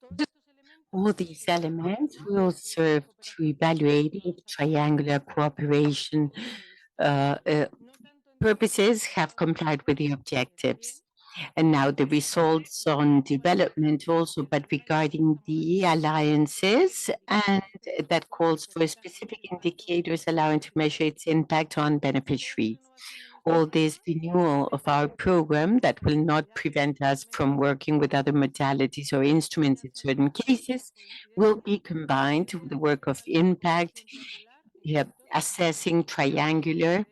All these elements will serve to evaluate if triangular cooperation purposes have complied with the objectives. And now the results on development also, but regarding the alliances, and that calls for specific indicators allowing to measure its impact on beneficiaries. All this renewal of our program that will not prevent us from working with other modalities or instruments in certain cases will be combined with the work of impact, assessing triangular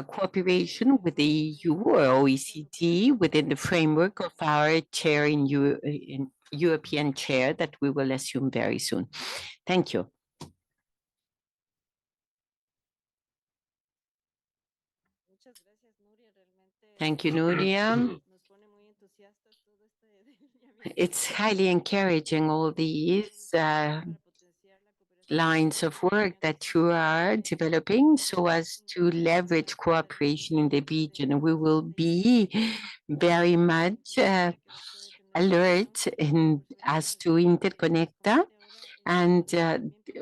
cooperation with the EU or OECD within the framework of our chair in European chair that we will assume very soon. Thank you. Thank you, Nuria. It's highly encouraging, all these lines of work that you are developing so as to leverage cooperation in the region. We will be very much alert as to Interconecta. And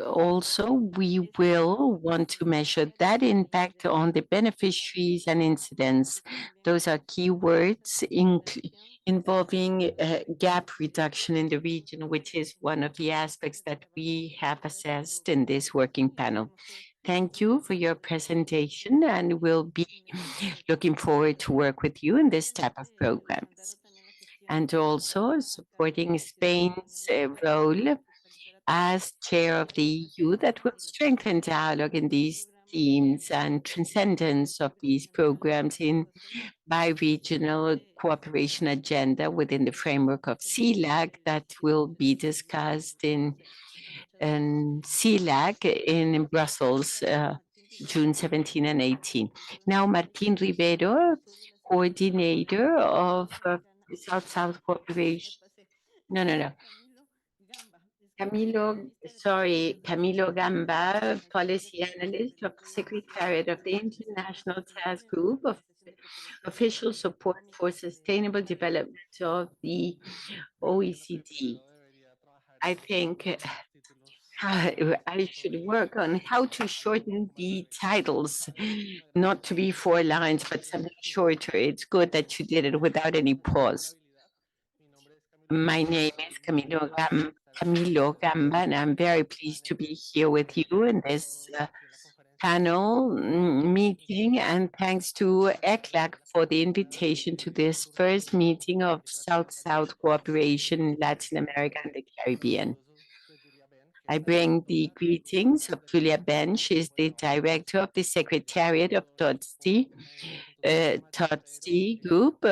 also, we will want to measure that impact on the beneficiaries and incidents. Those are keywords involving gap reduction in the region, which is one of the aspects that we have assessed in this working panel. Thank you for your presentation, and we'll be looking forward to work with you in this type of programs. And also supporting Spain's role as chair of the EU that will strengthen dialogue in these themes and transcendence of these programs in bi-regional cooperation agenda within the framework of CELAC that will be discussed in CELAC in Brussels, June 17 and 18. Now, Martin Rivero, coordinator of South-South Cooperation. No. Camilo Gamba, policy analyst of the Secretariat of the International Task Group of Official Support for Sustainable Development of the OECD. I think I should work on how to shorten the titles, not to be 4 lines, but something shorter. It's good that you did it without any pause. My name is Camilo Gamba, and I'm very pleased to be here with you in this panel meeting, and thanks to ECLAC for the invitation to this first meeting of South-South cooperation in Latin America and the Caribbean. I bring the greetings of Julia Bench. She is the director of the Secretariat of TOTSI Group.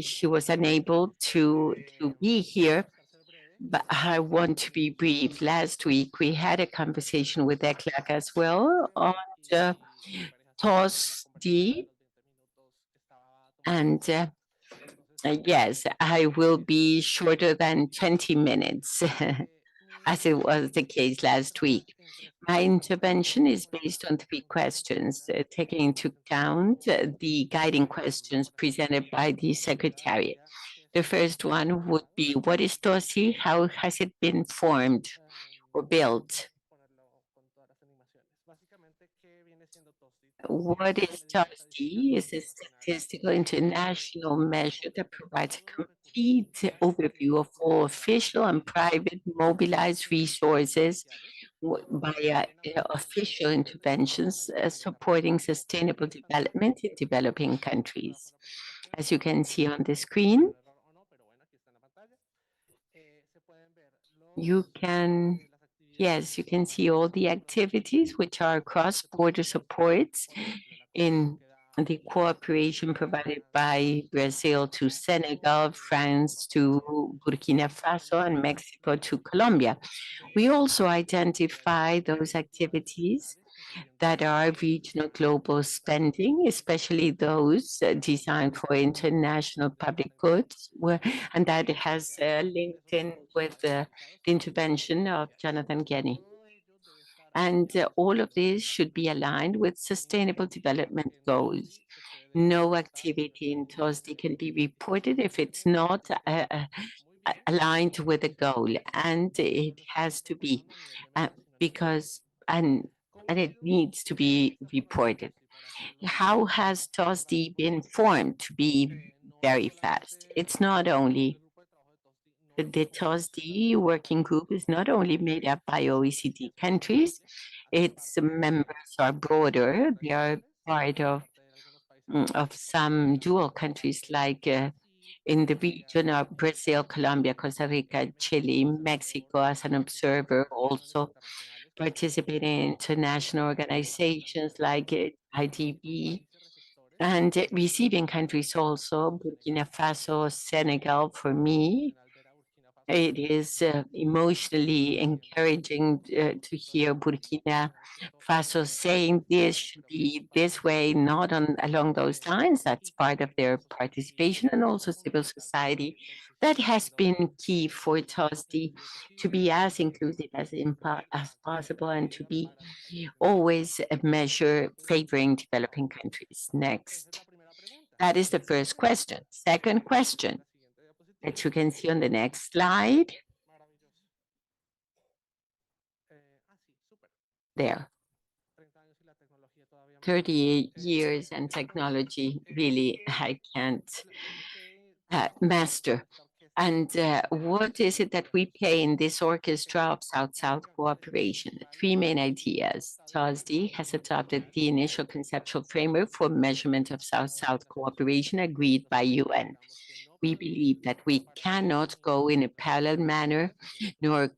She was unable to be here, but I want to be brief. Last week, we had a conversation with ECLAC as well on TOSD. And yes, I will be shorter than 20 minutes, as it was the case last week. My intervention is based on 3 questions, taking into account the guiding questions presented by the Secretariat. The first one would be, what is TOSI? How has it been formed or built? What is TOSI? It's a statistical international measure that provides a complete overview of all official and private mobilized resources via official interventions supporting sustainable development in developing countries. As you can see on the screen, you can see all the activities which are cross-border supports in the cooperation provided by Brazil to Senegal, France to Burkina Faso, and Mexico to Colombia. We also identify those activities that are regional global spending, especially those designed for international public goods, and that has linked in with the intervention of Jonathan Guény. And all of this should be aligned with sustainable development goals. No activity in TOSDI can be reported if it's not aligned with a goal, and it has to be because it needs to be reported. How has TOSD been formed to be very fast? It's not only the TOSD working group is not only made up by OECD countries, its members are broader. They are part of some dual countries like in the region of Brazil, Colombia, Costa Rica, Chile, Mexico as an observer, also participating in international organizations like IDB, and receiving countries also, Burkina Faso, Senegal. For me, it is emotionally encouraging to hear Burkina Faso saying this should be this way, not along those lines. That's part of their participation, and also civil society. That has been key for TOSD to be as inclusive as possible and to be always a measure favoring developing countries. Next. That is the first question. Second question that you can see on the next slide. There. 30 years and technology, really, I can't master. And what is it that we play in this orchestra of South-South cooperation? Three main ideas. TOSD has adopted the initial conceptual framework for measurement of South-South cooperation agreed by UN. We believe that we cannot go in a parallel manner nor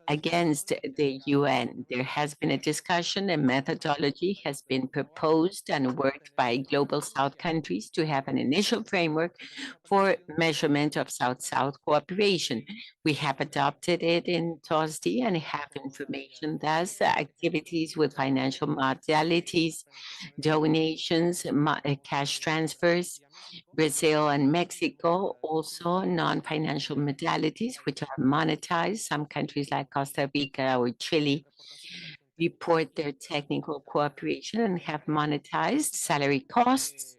against the UN. There has been a discussion, a methodology has been proposed and worked by Global South countries to have an initial framework for measurement of South-South cooperation. We have adopted it in TOSD and have information, thus activities with financial modalities, donations, cash transfers. Brazil and Mexico, also non-financial modalities, which are monetized. Some countries like Costa Rica or Chile report their technical cooperation and have monetized salary costs.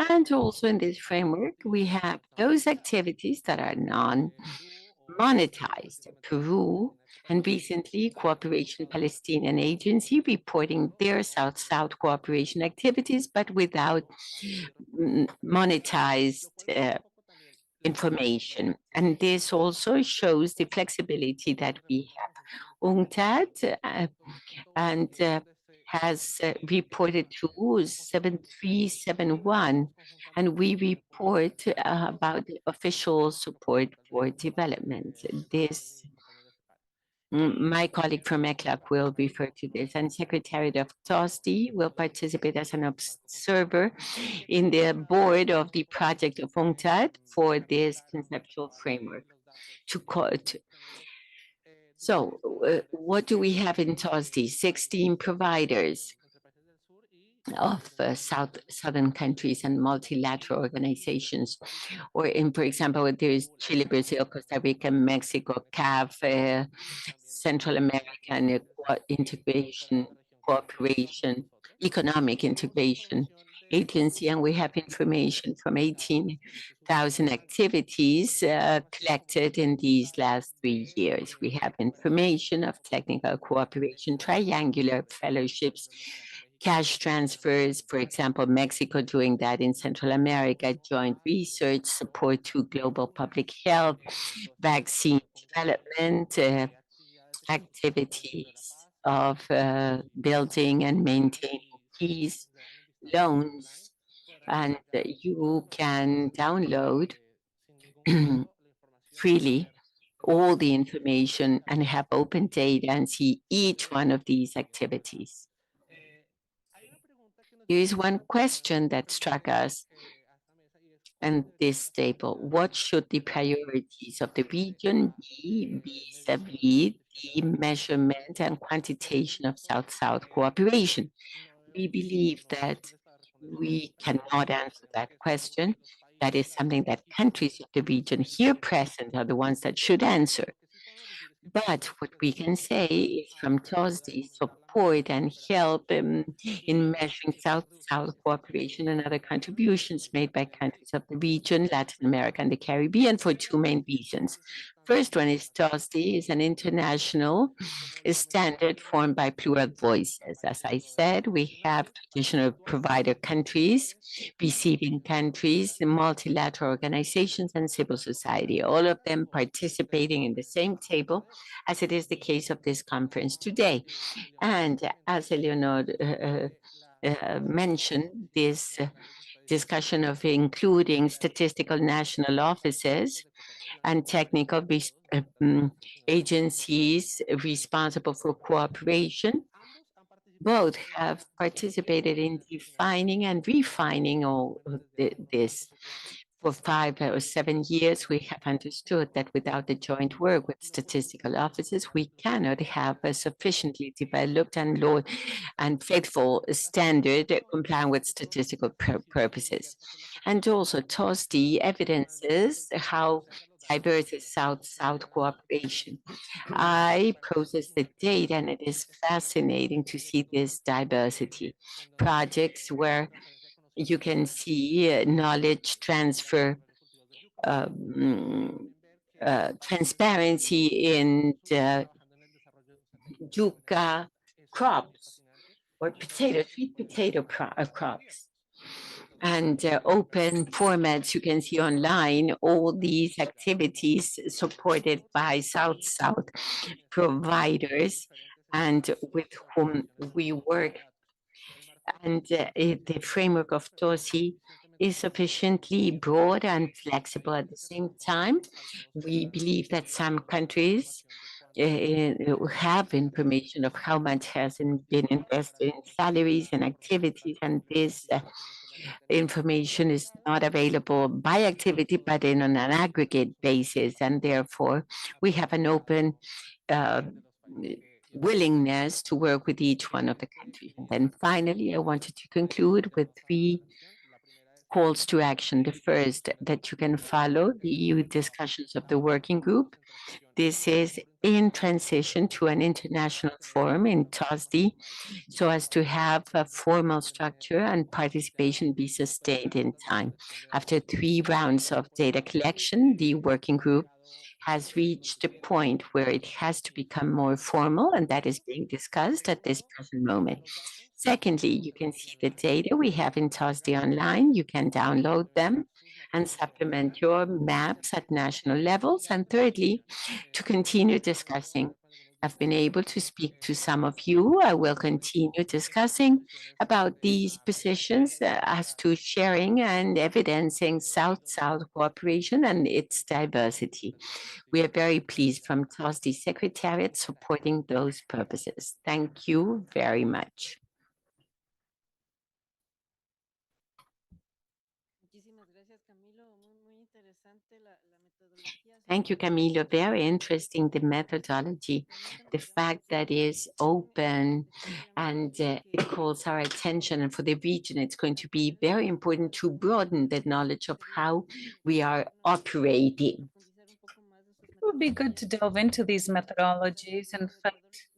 And also in this framework, we have those activities that are non-monetized. Peru, and recently Cooperation Palestinian Agency reporting their South-South cooperation activities, but without monetized information. And this also shows the flexibility that we have. UNCTAD has reported to 7371, and we report about the official support for development. This, my colleague from ECLAC will refer to this, and Secretariat of TOSD will participate as an observer in the board of the project of UNCTAD for this conceptual framework. So what do we have in TOSD? 16 providers of southern countries and multilateral organizations, or in, for example, there is Chile, Brazil, Costa Rica, Mexico, CAF, Central America, and integration, cooperation, economic integration agency, and we have information from 18,000 activities collected in these last 3 years. We have information of technical cooperation, triangular fellowships, cash transfers, for example, Mexico doing that in Central America, joint research, support to global public health, vaccine development, activities of building and maintaining peace, loans, and you can download freely all the information and have open data and see each one of these activities. There is one question that struck us and this table. What should the priorities of the region be vis-a-vis the measurement and quantitation of South-South cooperation? We believe that we cannot answer that question. That is something that countries of the region here present are the ones that should answer. But what we can say is from TOSD support and help in measuring South-South cooperation and other contributions made by countries of the region, Latin America and the Caribbean, for two main reasons. first one is TOSDI, is an international standard formed by plural voices. As I said, we have traditional provider countries, receiving countries, multilateral organizations, and civil society, all of them participating in the same table, as it is the case of this conference today. And as Eleanor mentioned, this discussion of including statistical national offices and technical agencies responsible for cooperation, both have participated in defining and refining all of this. For 5 or 7 years, we have understood that without the joint work with statistical offices, we cannot have a sufficiently developed and faithful standard complying with statistical purposes. And also, TOSDI evidences how diverse is South-South cooperation. I process the data, and it is fascinating to see this diversity. Projects where you can see knowledge transfer, transparency in yucca crops or sweet potato crops. And open formats you can see online, all these activities supported by South-South providers and with whom we work. And the framework of TOSI is sufficiently broad and flexible at the same time. We believe that some countries have information of how much has been invested in salaries and activities, and this information is not available by activity, but on an aggregate basis, and therefore we have an open willingness to work with each one of the countries. And then finally, I wanted to conclude with 3 calls to action. The first, that you can follow the EU discussions of the working group. This is in transition to an international forum in TOSDI, so as to have a formal structure and participation be sustained in time. After 3 rounds of data collection, the working group has reached a point where it has to become more formal, and that is being discussed at this present moment. Secondly, you can see the data we have in TOSDI online. You can download them and supplement your maps at national levels. And thirdly, to continue discussing. I've been able to speak to some of you. I will continue discussing about these positions as to sharing and evidencing South-South cooperation and its diversity. We are very pleased from TOSDI Secretariat supporting those purposes. Thank you very much. Thank you, Camilo. Very interesting, the methodology, the fact that it is open and it calls our attention. And for the region, it's going to be very important to broaden the knowledge of how we are operating. It would be good to delve into these methodologies. In fact,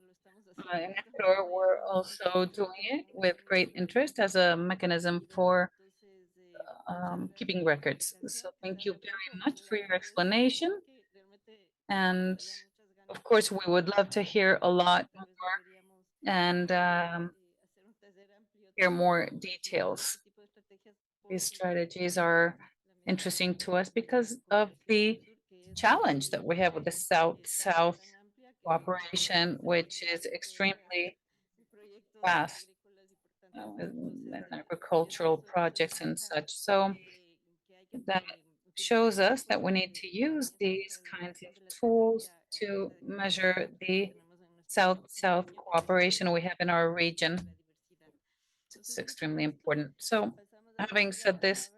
in Ecuador, we're also doing it with great interest as a mechanism for keeping records. So thank you very much for your explanation. And of course, we would love to hear a lot more and hear more details. These strategies are interesting to us because of the challenge that we have with the South-South cooperation, which is extremely vast. And agricultural projects and such. So that shows us that we need to use these kinds of tools to measure the South-South cooperation we have in our region. It's extremely important. So having said this,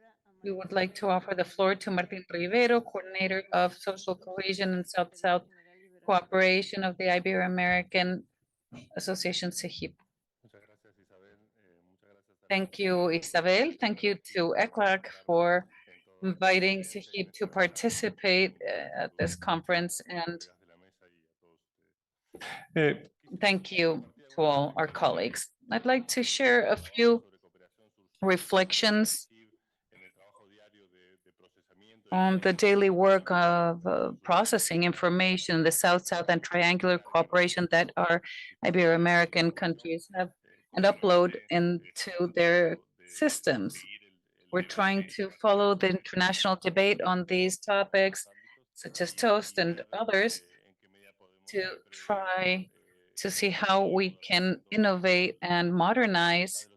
we would like to offer the floor to Martin Rivero, Coordinator of Social Cohesion and South-South Cooperation of the Ibero-American Association, SEGIP. Thank you, Isabel. Thank you to ECLAC for inviting SEGIP to participate at this conference. And thank you to all our colleagues. I'd like to share a few reflections on the daily work of processing information, the South-South and triangular cooperation that our Ibero-American countries have and upload into their systems. We're trying to follow the international debate on these topics, such as TOAST and others, to try to see how we can innovate and modernize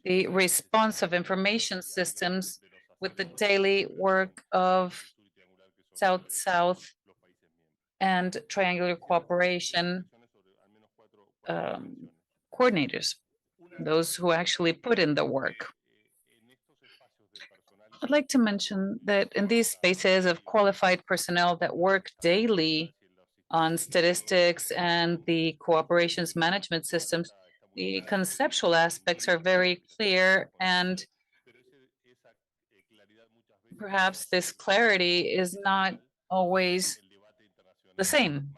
the response of information systems with the daily work of South-South and triangular cooperation coordinators, those who actually put in the work. I'd like to mention that in these spaces of qualified personnel that work daily on statistics and the cooperations management systems, the conceptual aspects are very clear, and perhaps this clarity is not always the same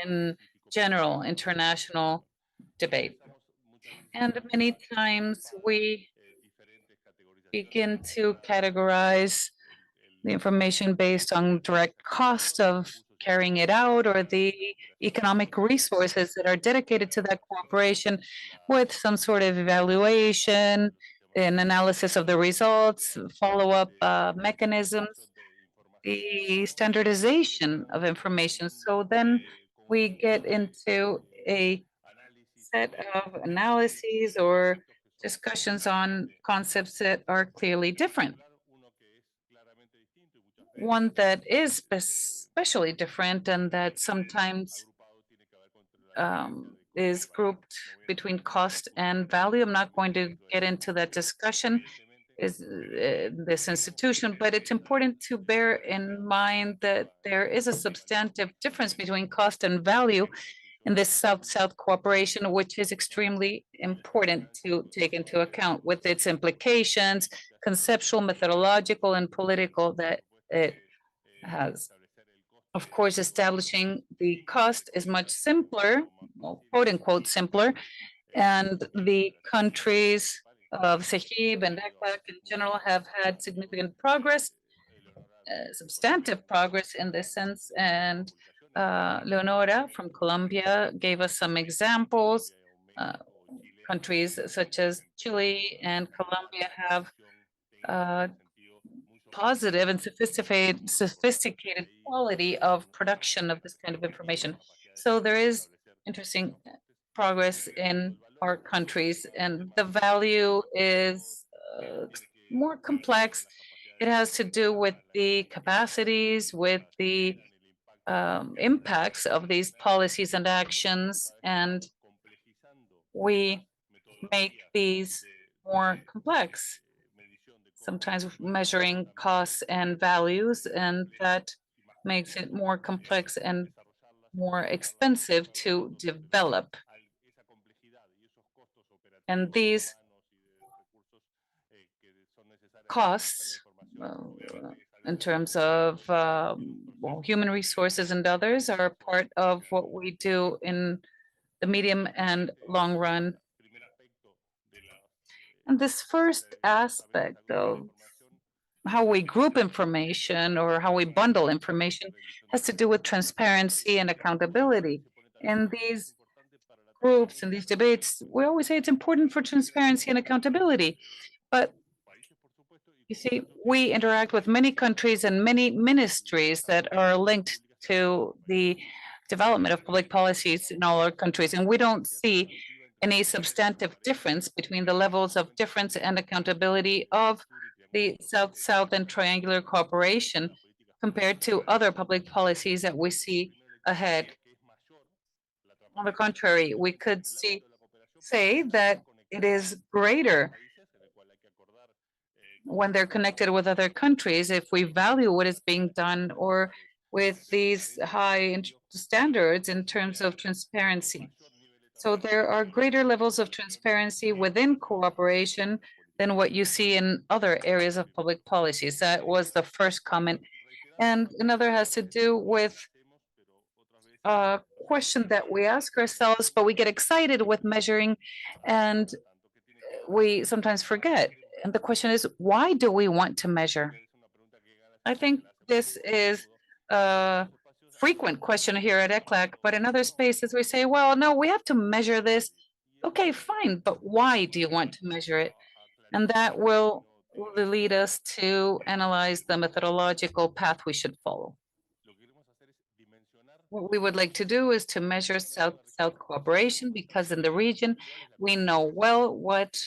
in general international debate. And many times we begin to categorize the information based on direct cost of carrying it out or the economic resources that are dedicated to that cooperation with some sort of evaluation, an analysis of the results, follow-up mechanisms, the standardization of information. So then we get into a set of analyses or discussions on concepts that are clearly different. One that is especially different and that sometimes is grouped between cost and value. I'm not going to get into that discussion is this institution, but it's important to bear in mind that there is a substantive difference between cost and value in this South-South cooperation, which is extremely important to take into account with its implications, conceptual, methodological, and political that it has. Of course, establishing the cost is much simpler, well, quote unquote simpler, and the countries of CEGIP and ECLAC in general have had significant progress, substantive progress in this sense, and Leonora from Colombia gave us some examples. Countries such as Chile and Colombia have positive and sophisticated quality of production of this kind of information. So there is interesting progress in our countries, and the value is more complex. It has to do with the capacities, with the impacts of these policies and actions, and we make these more complex, sometimes measuring costs and values, and that makes it more complex and more expensive to develop. And these costs, in terms of human resources and others, are part of what we do in the medium and long run. And this first aspect of how we group information or how we bundle information has to do with transparency and accountability. In these groups and these debates, we always say it's important for transparency and accountability. But you see, we interact with many countries and many ministries that are linked to the development of public policies in all our countries, and we don't see any substantive difference between the levels of difference and accountability of the South-South and triangular cooperation compared to other public policies that we see ahead. On the contrary, we could say that it is greater when they're connected with other countries, if we value what is being done or with these high standards in terms of transparency. So there are greater levels of transparency within cooperation than what you see in other areas of public policies. That was the first comment. And another has to do with a question that we ask ourselves, but we get excited with measuring and we sometimes forget. And the question is, why do we want to measure? I think this is a frequent question here at ECLAC, but in other spaces we say, well, no, we have to measure this. Okay, fine, but why do you want to measure it? And that will lead us to analyze the methodological path we should follow. What we would like to do is to measure South-South cooperation, because in the region, we know well what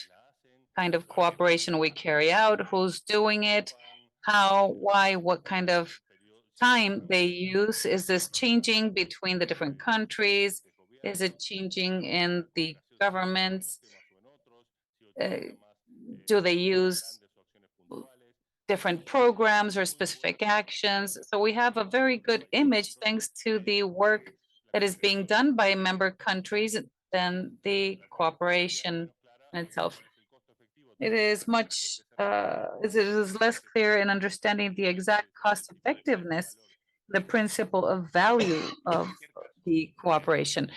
kind of cooperation we carry out, who's doing it, how, why, what kind of time they use. Is this changing between the different countries? Is it changing in the governments? Do they use different programs or specific actions? So we have a very good image thanks to the work that is being done by member countries than the cooperation itself. It is much, it is less clear in understanding the exact cost effectiveness, the principle of value of the cooperation.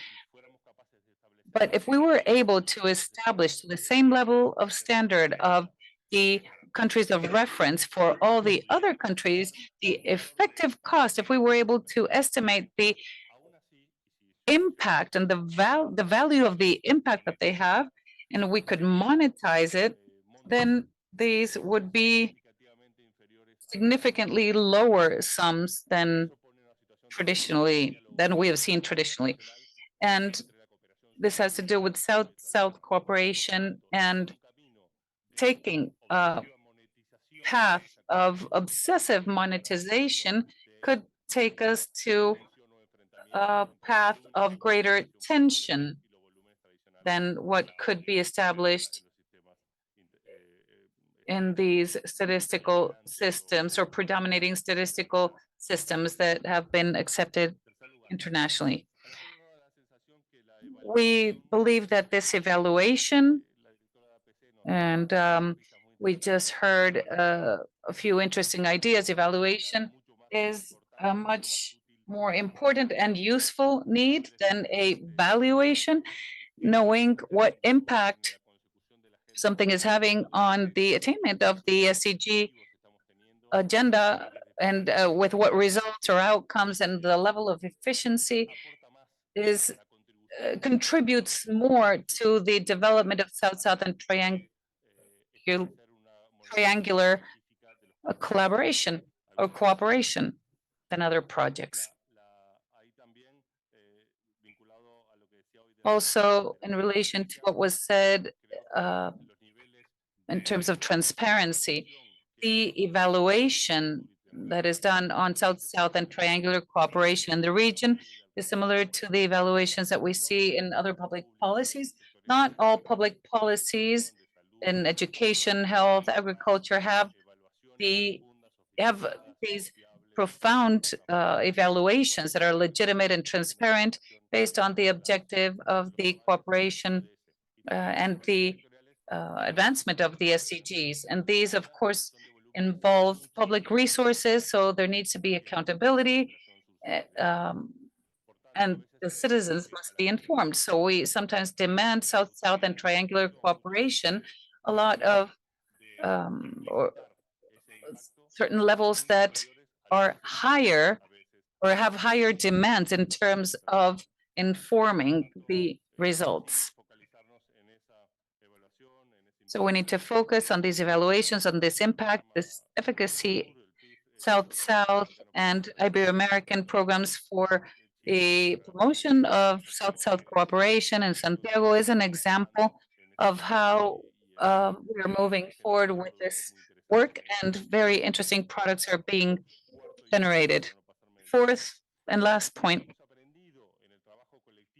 But if we were able to establish the same level of standard of the countries of reference for all the other countries, the effective cost, if we were able to estimate the impact and the value of the impact that they have, and we could monetize it, then these would be significantly lower sums than we have seen traditionally. And this has to do with South-South cooperation, and taking a path of obsessive monetization could take us to a path of greater tension than what could be established in these statistical systems or predominating statistical systems that have been accepted internationally. We believe that this evaluation, and we just heard a few interesting ideas, evaluation is a much more important and useful need than a valuation, knowing what impact something is having on the attainment of the SDG agenda, and with what results or outcomes, and the level of efficiency is contributes more to the development of South-South and triangular collaboration or cooperation than other projects. Also, in relation to what was said in terms of transparency, the evaluation that is done on South-South and triangular cooperation in the region is similar to the evaluations that we see in other public policies. Not all public policies in education, health, agriculture have these profound evaluations that are legitimate and transparent based on the objective of the cooperation and the advancement of the SDGs. And these, of course, involve public resources, so there needs to be accountability, and the citizens must be informed. So we sometimes demand South-South and triangular cooperation, a lot of or certain levels that are higher or have higher demands in terms of informing the results. So we need to focus on these evaluations, on this impact, this efficacy. South-South and Ibero-American programs for the promotion of South-South cooperation in Santiago is an example of how we are moving forward with this work, and very interesting products are being generated. Fourth and last point,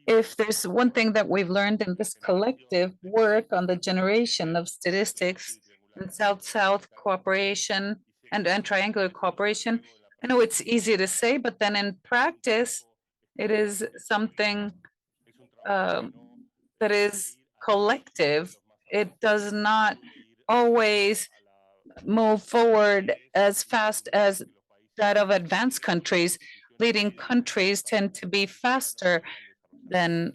if there's one thing that we've learned in this collective work on the generation of statistics in South-South cooperation and triangular cooperation, I know it's easy to say, but then in practice, it is something that is collective. It does not always move forward as fast as that of advanced countries. Leading countries tend to be faster than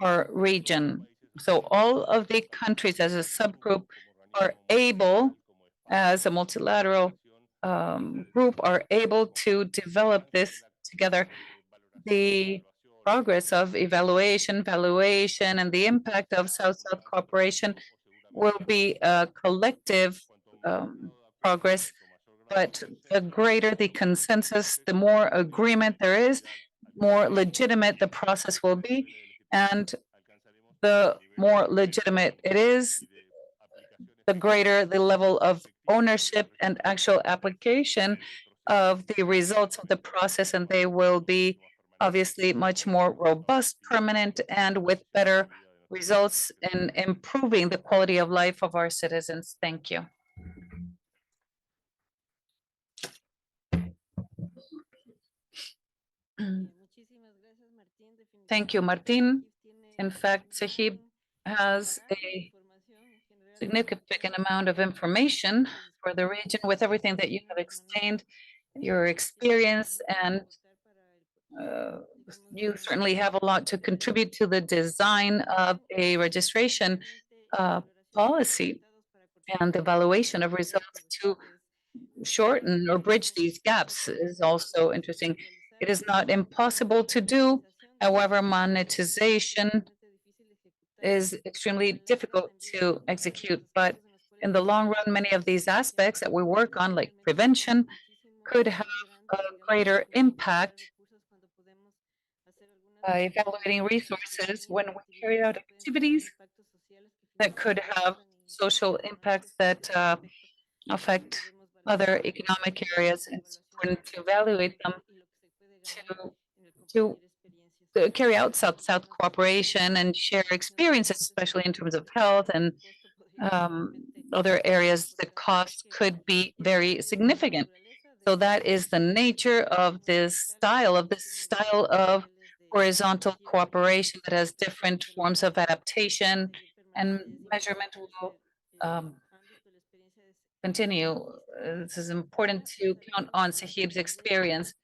our region. So all of the countries as a subgroup are able, as a multilateral group are able to develop this together. The progress of evaluation, valuation, and the impact of South-South cooperation will be a collective progress, but the greater the consensus, the more agreement there is, more legitimate the process will be, and the more legitimate it is, the greater the level of ownership and actual application of the results of the process, and they will be obviously much more robust, permanent, and with better results in improving the quality of life of our citizens. Thank you. Thank you, Martin. In fact, Sahib has a significant amount of information for the region with everything that you have explained, your experience, and you certainly have a lot to contribute to the design of a registration policy and evaluation of results to shorten or bridge these gaps is also interesting. It is not impossible to do. However, monetization is extremely difficult to execute, but in the long run, many of these aspects that we work on, like prevention, could have a greater impact by evaluating resources when we carry out activities that could have social impacts that affect other economic areas. It's important to evaluate them to carry out South-South cooperation and share experiences, especially in terms of health and other areas. The cost could be very significant. So that is the nature of this style of horizontal cooperation that has different forms of adaptation, and measurement will continue. This is important to count on Sahib's experience.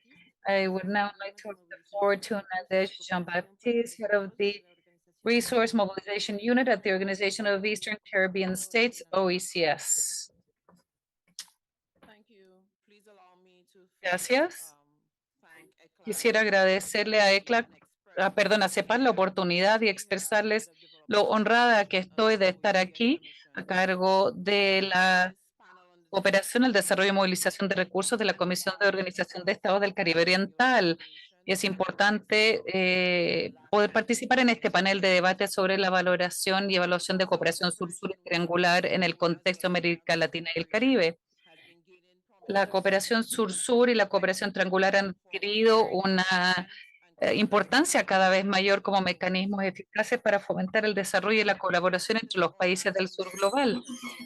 I would now like to give the floor to Nadej Jean-Baptiste, head of the Resource Mobilization Unit at the Organization of Eastern Caribbean States, OECS. Gracias. Quisiera agradecerle a ECLAC, a CEPAL, la oportunidad y expresarles lo honrada que estoy de estar aquí a cargo de la cooperación, el desarrollo y movilización de recursos de la Comisión de Organización de Estados del Caribe Oriental. Y es importante poder participar en este panel de debate sobre la valoración y evaluación de cooperación sur-sur y triangular en el contexto de América Latina y el Caribe. La cooperación sur-sur y la cooperación triangular han adquirido una importancia cada vez mayor como mecanismos eficaces para fomentar el desarrollo y la colaboración entre los países del sur global,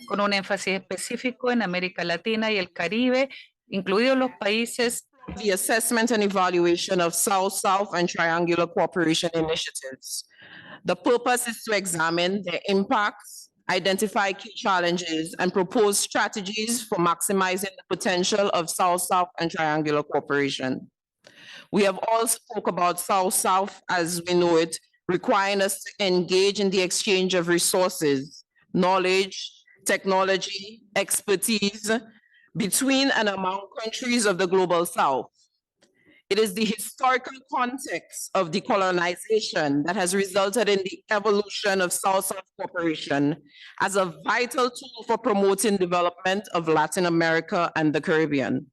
con un énfasis específico en América Latina y el Caribe, incluidos los países. The assessment and evaluation of South-South and triangular cooperation initiatives. The purpose is to examine the impacts, identify key challenges, and propose strategies for maximizing the potential of South-South and triangular cooperation. We have all spoke about South-South as we know it, requiring us to engage in the exchange of resources, knowledge, technology, expertise between and among countries of the Global South. It is the historical context of decolonization that has resulted in the evolution of South-South cooperation as a vital tool for promoting development of Latin America and the Caribbean.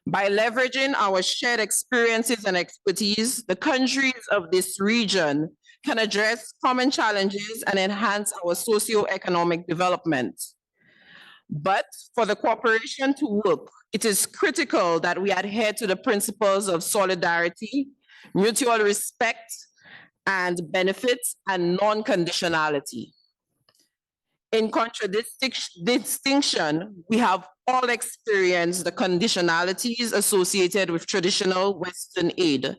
By leveraging our shared experiences and expertise, the countries of this region can address common challenges and enhance our socio-economic development. But for the cooperation to work, it is critical that we adhere to the principles of solidarity, mutual respect, and benefits, and non-conditionality. In contradistinction, we have all experienced the conditionalities associated with traditional Western aid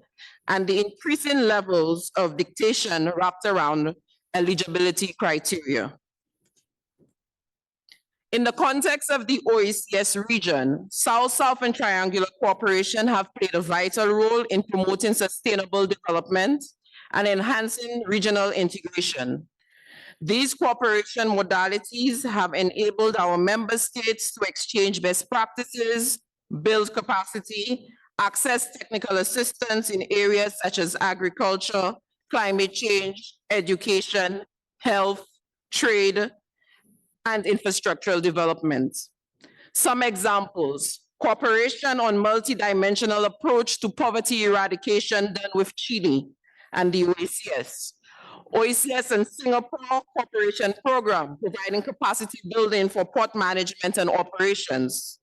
and the increasing levels of dictation wrapped around eligibility criteria. In the context of the OECS region, South-South and triangular cooperation have played a vital role in promoting sustainable development and enhancing regional integration. These cooperation modalities have enabled our member states to exchange best practices, build capacity, access technical assistance in areas such as agriculture, climate change, education, health, trade, and infrastructural development. Some examples: cooperation on multidimensional approach to poverty eradication done with Chile and the OECS. OECS and Singapore cooperation program providing capacity building for port management and operations.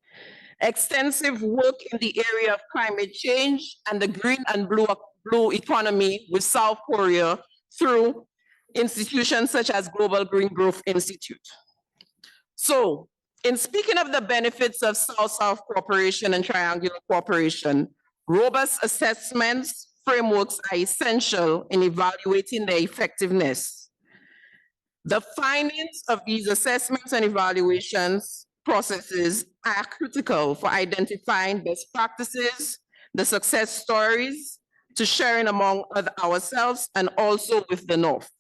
Extensive work in the area of climate change and the green and blue economy with South Korea through institutions such as Global Green Growth Institute. So, in speaking of the benefits of South-South cooperation and triangular cooperation, robust assessments frameworks are essential in evaluating their effectiveness. The findings of these assessments and evaluations processes are critical for identifying best practices, the success stories, to sharing among ourselves and also with the North.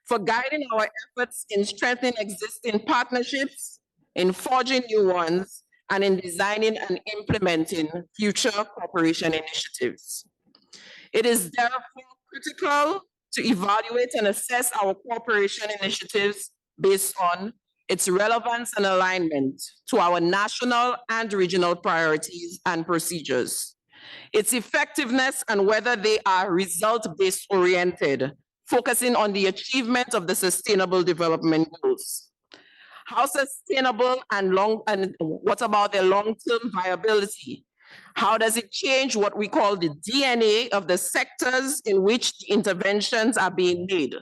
For guiding our efforts in strengthening existing partnerships, in forging new ones, and in designing and implementing future cooperation initiatives. It is therefore critical to evaluate and assess our cooperation initiatives based on its relevance and alignment to our national and regional priorities and procedures, its effectiveness and whether they are result-based oriented, focusing on the achievement of the Sustainable Development Goals. How sustainable and what about their long-term viability? How does it change what we call the DNA of the sectors in which the interventions are being made?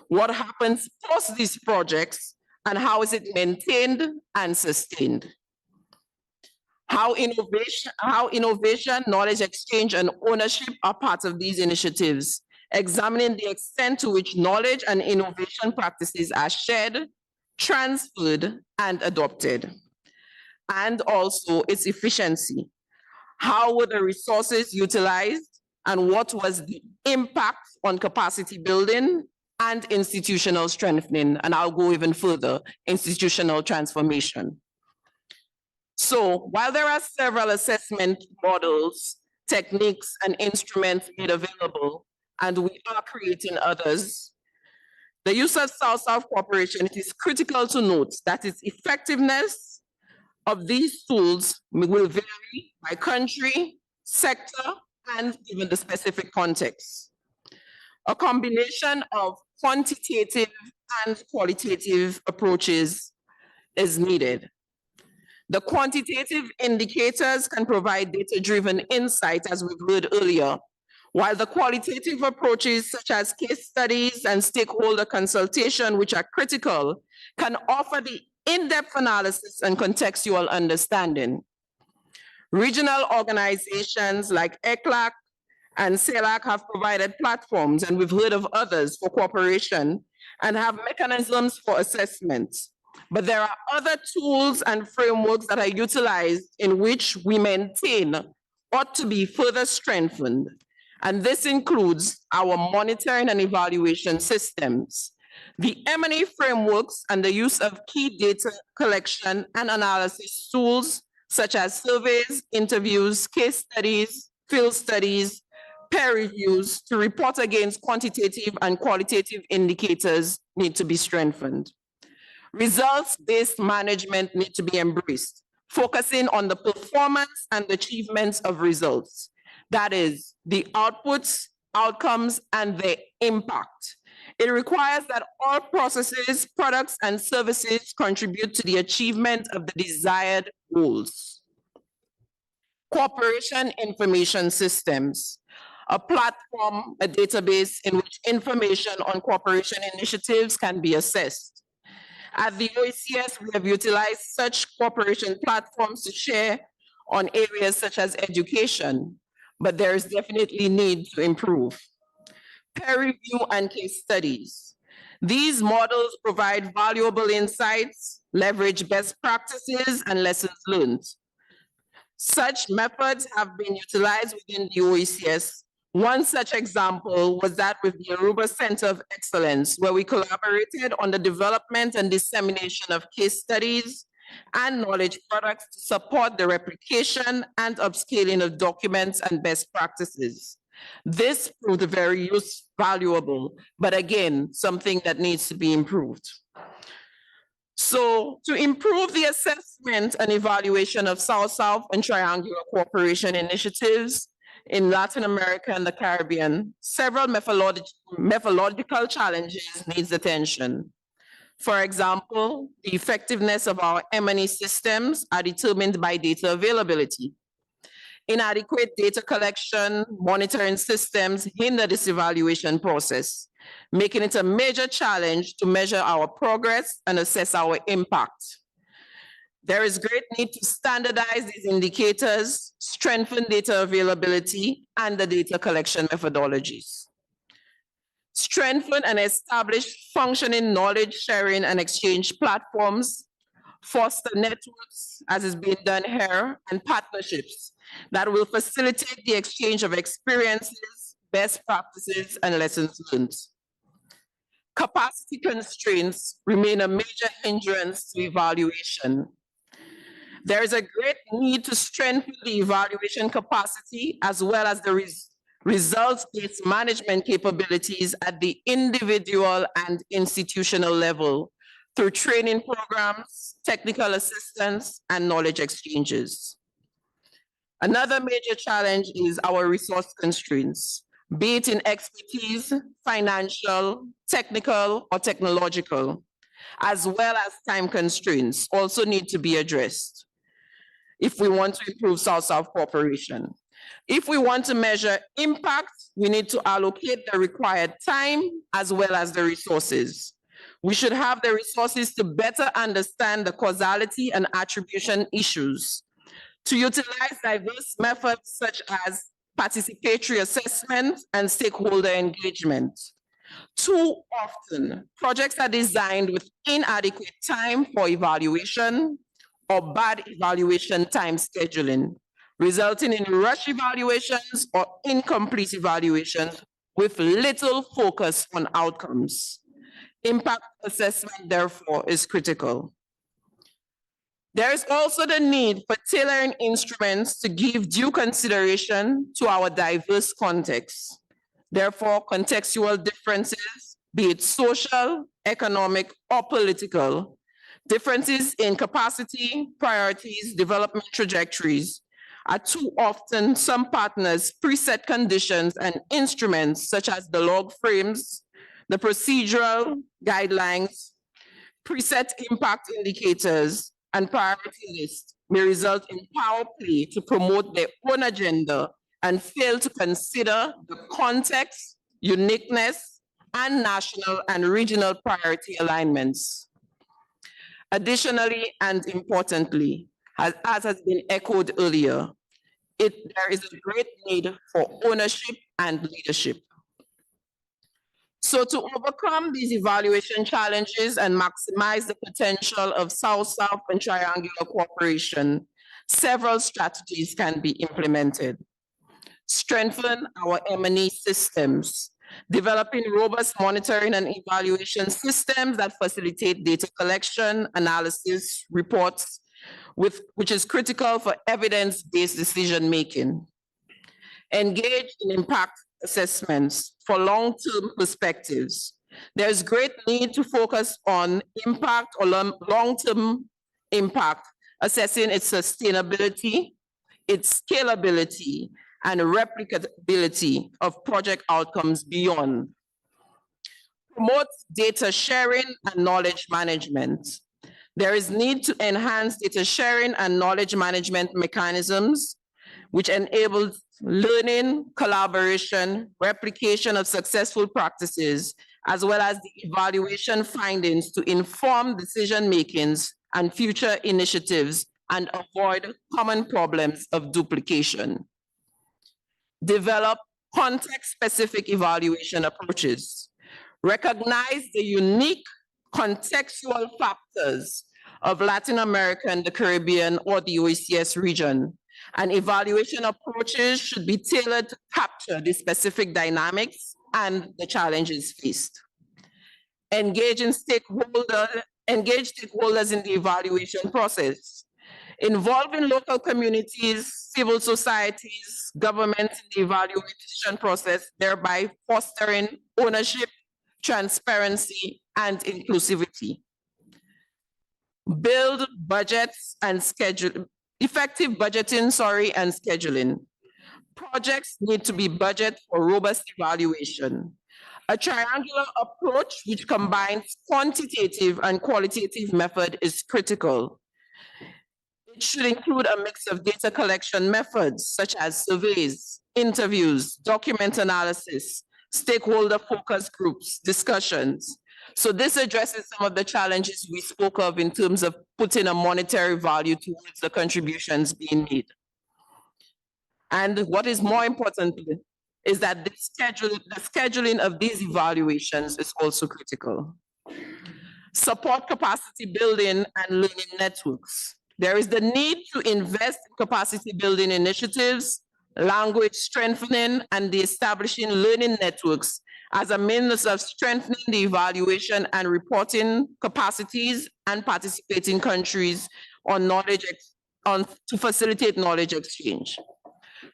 What happens post these projects and how is it maintained and sustained? How innovation, knowledge exchange, and ownership are part of these initiatives, examining the extent to which knowledge and innovation practices are shared, transferred, and adopted, and also its efficiency. How were the resources utilized and what was the impact on capacity building and institutional strengthening? And I'll go even further, institutional transformation. So while there are several assessment models, techniques, and instruments made available, and we are creating others, the use of South-South cooperation, it is critical to note that its effectiveness of these tools will vary by country, sector, and even the specific context. A combination of quantitative and qualitative approaches is needed. The quantitative indicators can provide data-driven insight, as we've heard earlier, while the qualitative approaches such as case studies and stakeholder consultation, which are critical, can offer the in-depth analysis and contextual understanding. Regional organizations like ECLAC and CELAC have provided platforms, and we've heard of others, for cooperation and have mechanisms for assessment. But there are other tools and frameworks that are utilized in which we maintain ought to be further strengthened. And this includes our monitoring and evaluation systems, the M&A frameworks, and the use of key data collection and analysis tools such as surveys, interviews, case studies, field studies, peer reviews to report against quantitative and qualitative indicators need to be strengthened. Results-based management need to be embraced, focusing on the performance and achievements of results. That is, the outputs, outcomes, and the impact. It requires that all processes, products, and services contribute to the achievement of the desired goals. Cooperation information systems, a platform, a database in which information on cooperation initiatives can be assessed. At the OECS, we have utilized such cooperation platforms to share on areas such as education, but there is definitely need to improve. Peer review and case studies. These models provide valuable insights, leverage best practices, and lessons learned. Such methods have been utilized within the OECS One such example was that with the Aruba Center of Excellence, where we collaborated on the development and dissemination of case studies and knowledge products to support the replication and upscaling of documents and best practices. This proved very valuable, but again, something that needs to be improved. So to improve the assessment and evaluation of South-South and triangular cooperation initiatives in Latin America and the Caribbean, several methodological challenges needs attention. For example, the effectiveness of our M&E systems are determined by data availability. Inadequate data collection, monitoring systems hinder this evaluation process, making it a major challenge to measure our progress and assess our impact. There is great need to standardize these indicators, strengthen data availability, and the data collection methodologies. Strengthen and establish functioning knowledge sharing and exchange platforms, foster networks, as is being done here, and partnerships that will facilitate the exchange of experiences, best practices, and lessons learned. Capacity constraints remain a major hindrance to evaluation. There is a great need to strengthen the evaluation capacity as well as the results-based management capabilities at the individual and institutional level through training programs, technical assistance, and knowledge exchanges. Another major challenge is our resource constraints, be it in expertise, financial, technical, or technological, as well as time constraints also need to be addressed if we want to improve South-South cooperation. If we want to measure impact, we need to allocate the required time as well as the resources. We should have the resources to better understand the causality and attribution issues, to utilize diverse methods such as participatory assessment and stakeholder engagement. Too often, projects are designed with inadequate time for evaluation or bad evaluation time scheduling, resulting in rush evaluations or incomplete evaluations with little focus on outcomes. Impact assessment, therefore, is critical. There is also the need for tailoring instruments to give due consideration to our diverse contexts. Therefore, contextual differences, be it social, economic, or political, differences in capacity, priorities, development trajectories are too often some partners' preset conditions and instruments such as the log frames, the procedural guidelines, preset impact indicators, and priority lists may result in power play to promote their own agenda and fail to consider the context, uniqueness, and national and regional priority alignments. Additionally, and importantly, as has been echoed earlier, there is a great need for ownership and leadership. So to overcome these evaluation challenges and maximize the potential of South-South and triangular cooperation, several strategies can be implemented. Strengthen our M&E systems, developing robust monitoring and evaluation systems that facilitate data collection, analysis, reports, which is critical for evidence-based decision-making. Engage in impact assessments for long-term perspectives. There's great need to focus on impact or long-term impact, assessing its sustainability, its scalability, and replicability of project outcomes beyond. Promote data sharing and knowledge management. There is need to enhance data sharing and knowledge management mechanisms, which enable learning, collaboration, replication of successful practices, as well as the evaluation findings to inform decision-makings and future initiatives and avoid common problems of duplication. Develop context-specific evaluation approaches. Recognize the unique contextual factors of Latin America and the Caribbean or the OECS region, and evaluation approaches should be tailored to capture the specific dynamics and the challenges faced. Engage stakeholders in the evaluation process, involving local communities, civil societies, governments in the evaluation process, thereby fostering ownership, transparency, and inclusivity. Build budgets and schedule, effective budgeting, and scheduling. Projects need to be budgeted for robust evaluation. A triangular approach which combines quantitative and qualitative method is critical. It should include a mix of data collection methods such as surveys, interviews, document analysis, stakeholder focus groups, discussions. So this addresses some of the challenges we spoke of in terms of putting a monetary value towards the contributions being made. And what is more important is that the scheduling of these evaluations is also critical. Support capacity building and learning networks. There is the need to invest in capacity building initiatives, language strengthening, and the establishing learning networks as a means of strengthening the evaluation and reporting capacities and participating countries on to facilitate knowledge exchange.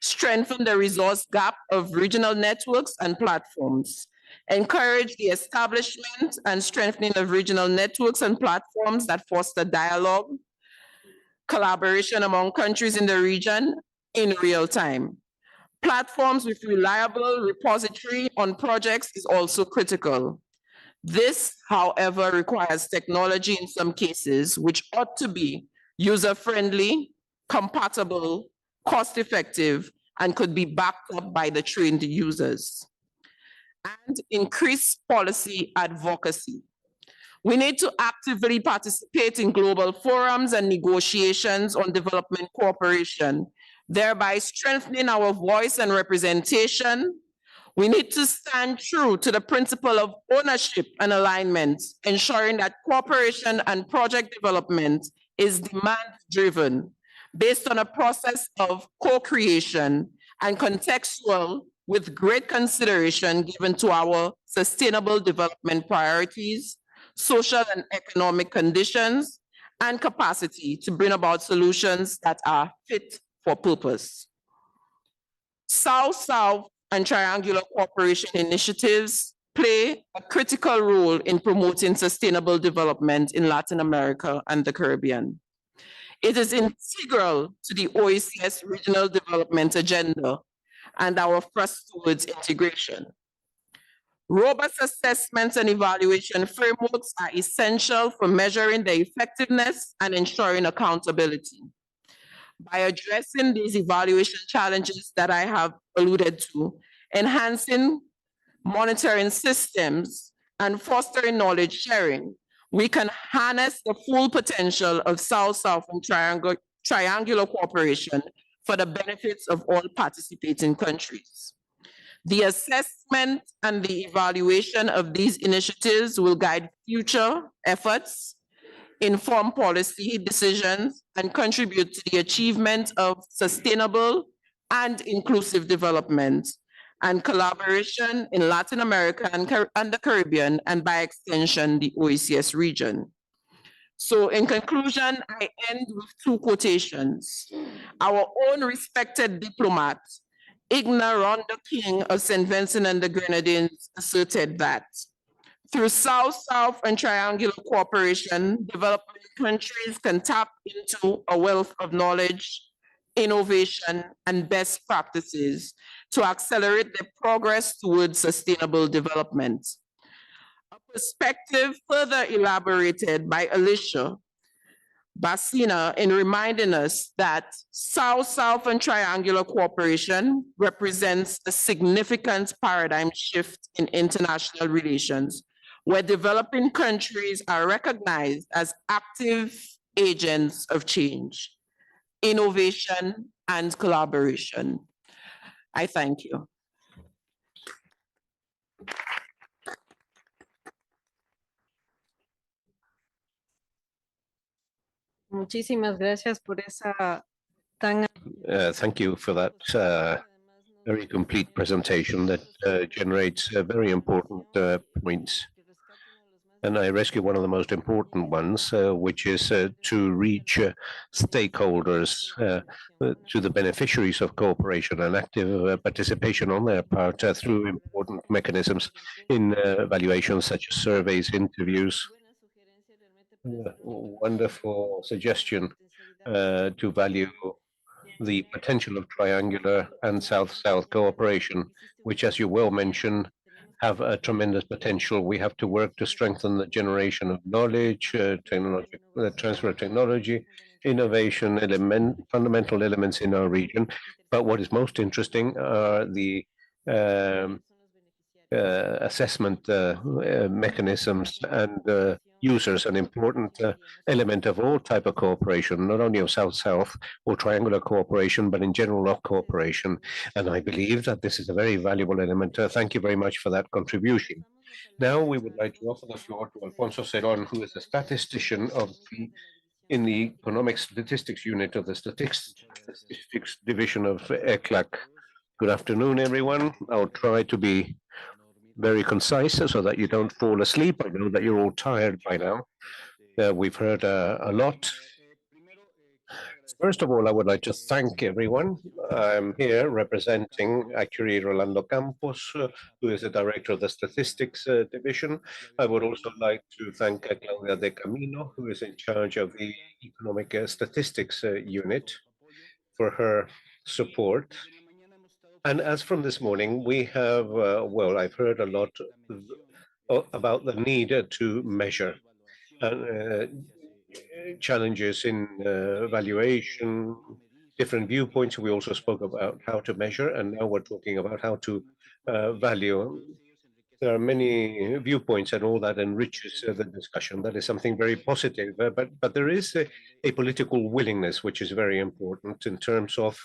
Strengthen the resource gap of regional networks and platforms. Encourage the establishment and strengthening of regional networks and platforms that foster dialogue, collaboration among countries in the region in real time. Platforms with reliable repository on projects is also critical. This, however, requires technology in some cases, which ought to be user-friendly, compatible, cost-effective, and could be backed up by the trained users. And increase policy advocacy. We need to actively participate in global forums and negotiations on development cooperation, thereby strengthening our voice and representation. We need to stand true to the principle of ownership and alignment, ensuring that cooperation and project development is demand-driven, based on a process of co-creation and contextual, with great consideration given to our sustainable development priorities, social and economic conditions, and capacity to bring about solutions that are fit for purpose. South-South and triangular cooperation initiatives play a critical role in promoting sustainable development in Latin America and the Caribbean. It is integral to the OECS Regional Development Agenda and our thrust towards integration. Robust assessments and evaluation frameworks are essential for measuring the effectiveness and ensuring accountability. By addressing these evaluation challenges that I have alluded to, enhancing monitoring systems and fostering knowledge sharing, we can harness the full potential of South-South and triangular cooperation for the benefits of all participating countries. The assessment and the evaluation of these initiatives will guide future efforts, inform policy decisions, and contribute to the achievement of sustainable and inclusive development and collaboration in Latin America and the Caribbean, and by extension, the OECS region. So in conclusion, I end with two quotations. Our own respected diplomat, Igna Ronda King of St. Vincent and the Grenadines, asserted that through South-South and triangular cooperation, developing countries can tap into a wealth of knowledge, innovation, and best practices to accelerate their progress towards sustainable development. A perspective further elaborated by Alicia Bassina in reminding us that South-South and triangular cooperation represents a significant paradigm shift in international relations, where developing countries are recognized as active agents of change, innovation, and collaboration. I thank you. Muchísimas gracias por esa Thank you for that very complete presentation that generates very important points. And I rescue one of the most important ones, which is to reach stakeholders, to the beneficiaries of cooperation and active participation on their part through important mechanisms in evaluations such as surveys, interviews. Wonderful suggestion to value the potential of triangular and South-South cooperation, which, as you well mentioned, have a tremendous potential. We have to work to strengthen the generation of knowledge, transfer of technology, innovation, fundamental elements in our region. But what is most interesting are the assessment mechanisms and users, an important element of all type of cooperation, not only of South-South or triangular cooperation, but in general of cooperation. And I believe that this is a very valuable element. Thank you very much for that contribution. Now we would like to offer the floor to Alfonso Cerón, who is a statistician in the Economic Statistics Unit of the Statistics Division of ECLAC. Good afternoon, everyone. I'll try to be very concise so that you don't fall asleep. I know that you're all tired by now. We've heard a lot. First of all, I would like to thank everyone. I'm here representing actually Rolando Campos, who is the director of the Statistics Division. I would also like to thank Claudia de Camino, who is in charge of the Economic Statistics Unit, for her support. And as from this morning, we have, well, I've heard a lot about the need to measure challenges in valuation, different viewpoints. We also spoke about how to measure, and now we're talking about how to value. There are many viewpoints, and all that enriches the discussion. That is something very positive, but there is a political willingness, which is very important in terms of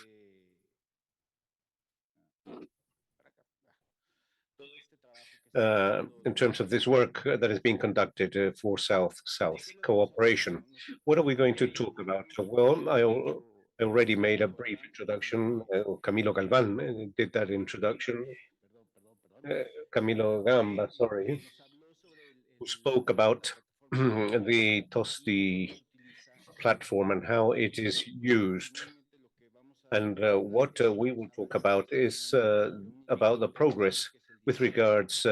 this work that is being conducted for South-South cooperation. What are we going to talk about? Well, I already made a brief introduction. Camilo Galván did that introduction. Camilo Gamba, sorry, who spoke about the TOSTI platform and how it is used. And what we will talk about is about the progress with regards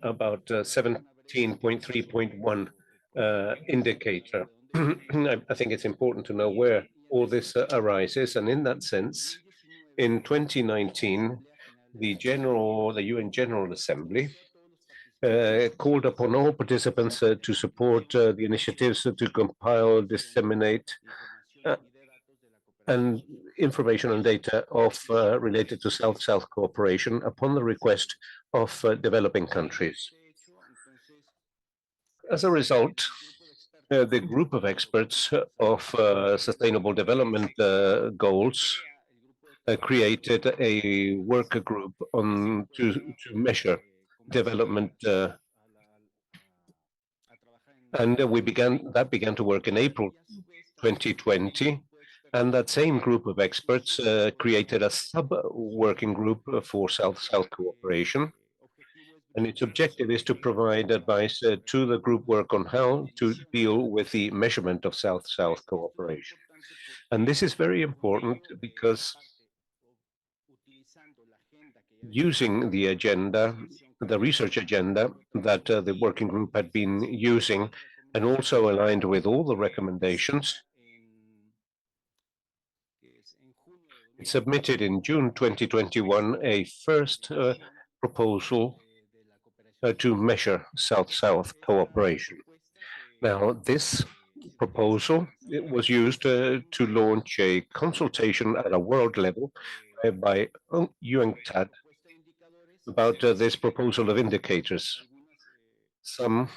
about 17.3.1 indicator. I think it's important to know where all this arises. And in that sense, in 2019, the UN General Assembly called upon all participants to support the initiatives to compile, disseminate, and information and data related to South-South cooperation upon the request of developing countries. As a result, the group of experts of Sustainable Development Goals created a worker group to measure development, and that began to work in April 2020. And that same group of experts created a sub-working group for South-South cooperation. And its objective is to provide advice to the group work on how to deal with the measurement of South-South cooperation. And this is very important because using the agenda, the research agenda that the working group had been using, and also aligned with all the recommendations, it submitted in June 2021 a first proposal to measure South-South cooperation. Now, this proposal was used to launch a consultation at a world level by UNCTAD about this proposal of indicators. Some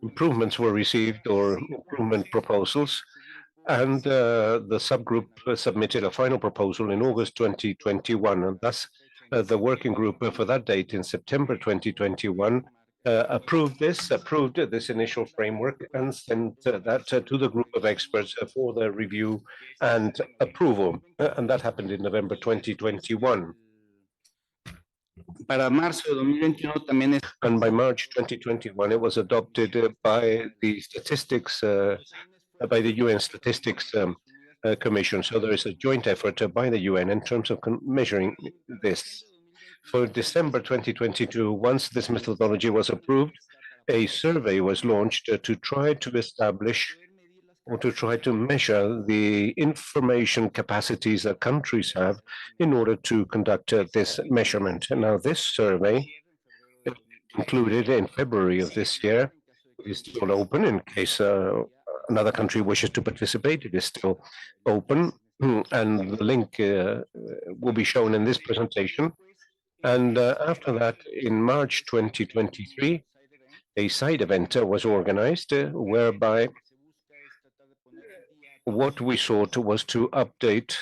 improvements were received, or improvement proposals, and the subgroup submitted a final proposal in August 2021, and thus the working group for that date in September 2021 approved this initial framework and sent that to the group of experts for their review and approval. And that happened in November 2021. Para marzo de 2021 también es And by March 2021, it was adopted by the statistics, by the UN Statistics Commission. So there is a joint effort by the UN in terms of measuring this. For December 2022, once this methodology was approved, a survey was launched to try to establish or to try to measure the information capacities that countries have in order to conduct this measurement. And now this survey, concluded in February of this year, is still open in case another country wishes to participate. It is still open, and the link will be shown in this presentation. And after that, in March 2023, a side event was organized whereby what we sought was to update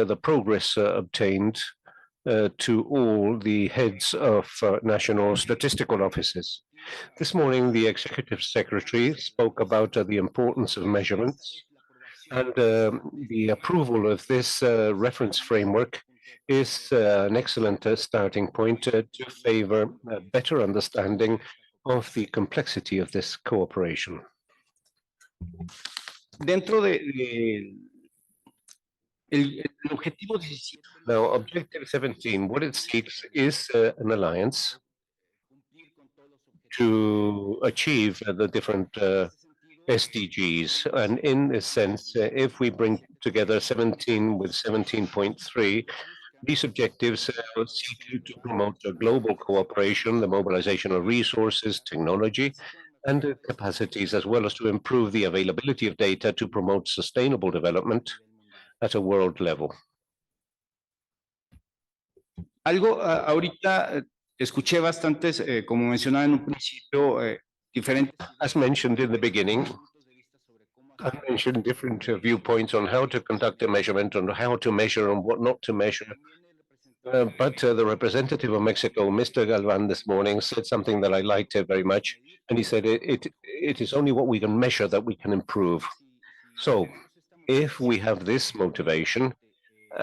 the progress obtained to all the heads of national statistical offices. This morning, the executive secretary spoke about the importance of measurements, and the approval of this reference framework is an excellent starting point to favor a better understanding of the complexity of this cooperation. dentro el objetivo 17. Now, Objective 17, what it seeks is an alliance to achieve the different SDGs. And in this sense, if we bring together 17 with 17.3, these objectives seek to promote a global cooperation, the mobilization of resources, technology, and capacities, as well as to improve the availability of data to promote sustainable development at a world level. Algo ahorita escuché bastantes, como mencionaba en un principio, diferentes. As mentioned in the beginning, I mentioned different viewpoints on how to conduct a measurement, on how to measure and what not to measure. But the representative of Mexico, Mr. Galvan, this morning said something that I liked very much. And he said, it is only what we can measure that we can improve. So if we have this motivation,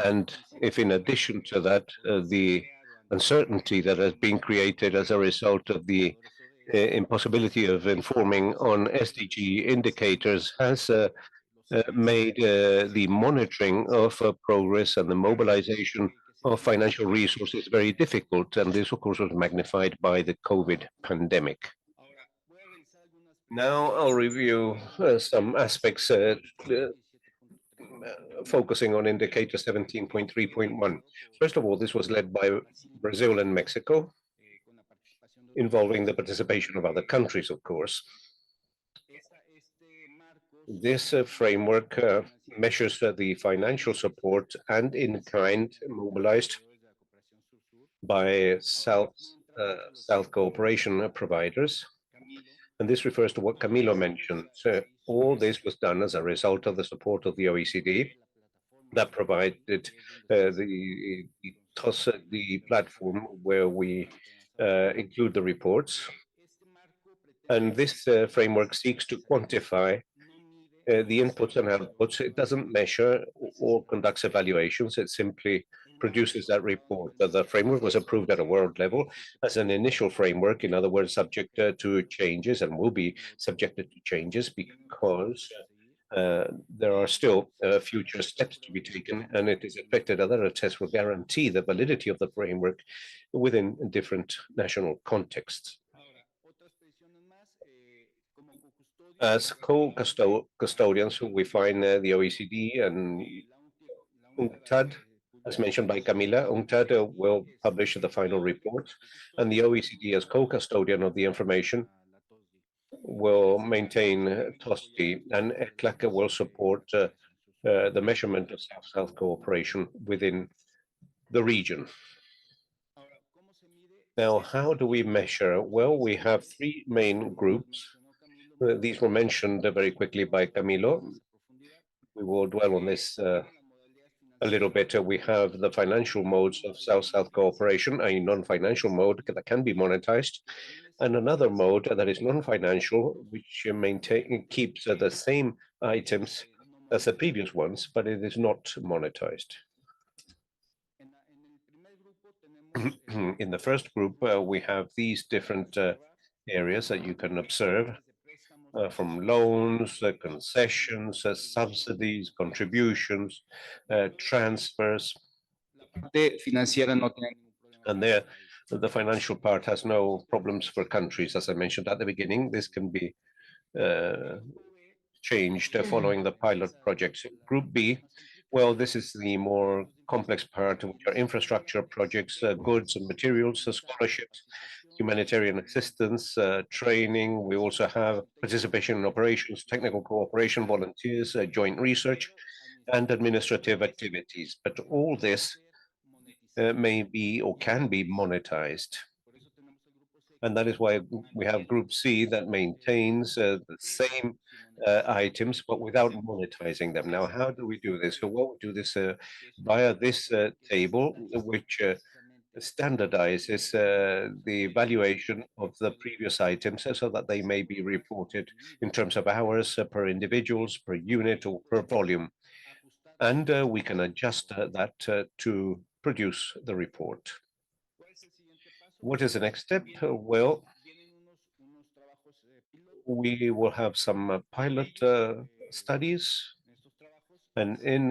and if in addition to that, the uncertainty that has been created as a result of the impossibility of informing on SDG indicators has made the monitoring of progress and the mobilization of financial resources very difficult. And this, of course, was magnified by the COVID pandemic. Now I'll review some aspects focusing on indicator 17.3.1. First of all, this was led by Brazil and Mexico, involving the participation of other countries, of course. This framework measures the financial support and in-kind mobilized by South cooperation providers. And this refers to what Camilo mentioned. All this was done as a result of the support of the OECD that provided the platform where we include the reports. And this framework seeks to quantify the inputs and outputs. It doesn't measure or conducts evaluations. It simply produces that report. The framework was approved at a world level as an initial framework, in other words, subject to changes, and will be subjected to changes because there are still future steps to be taken, and it is expected that a test will guarantee the validity of the framework within different national contexts. As co-custodians, we find the OECD and UNCTAD, as mentioned by Camila. UNCTAD will publish the final report, and the OECD, as co-custodian of the information, will maintain TOSTI, and ECLAC will support the measurement of South-South cooperation within the region. Now, how do we measure? Well, we have three main groups. These were mentioned very quickly by Camilo. We will dwell on this a little bit. We have the financial modes of South-South cooperation, a non-financial mode that can be monetized, and another mode that is non-financial, which keeps the same items as the previous ones, but it is not monetized. In the first group, we have these different areas that you can observe, from loans, concessions, subsidies, contributions, transfers. And there, the financial part has no problems for countries. As I mentioned at the beginning, this can be changed following the pilot projects. Group B, well, this is the more complex part, which are infrastructure projects, goods and materials, scholarships, humanitarian assistance, training. We also have participation in operations, technical cooperation, volunteers, joint research, and administrative activities. But all this may be or can be monetized. And that is why we have Group C that maintains the same items, but without monetizing them. Now, how do we do this? So what we do this via this table, which standardizes the valuation of the previous items so that they may be reported in terms of hours per individuals, per unit, or per volume. And we can adjust that to produce the report. What is the next step? Well, we will have some pilot studies. And in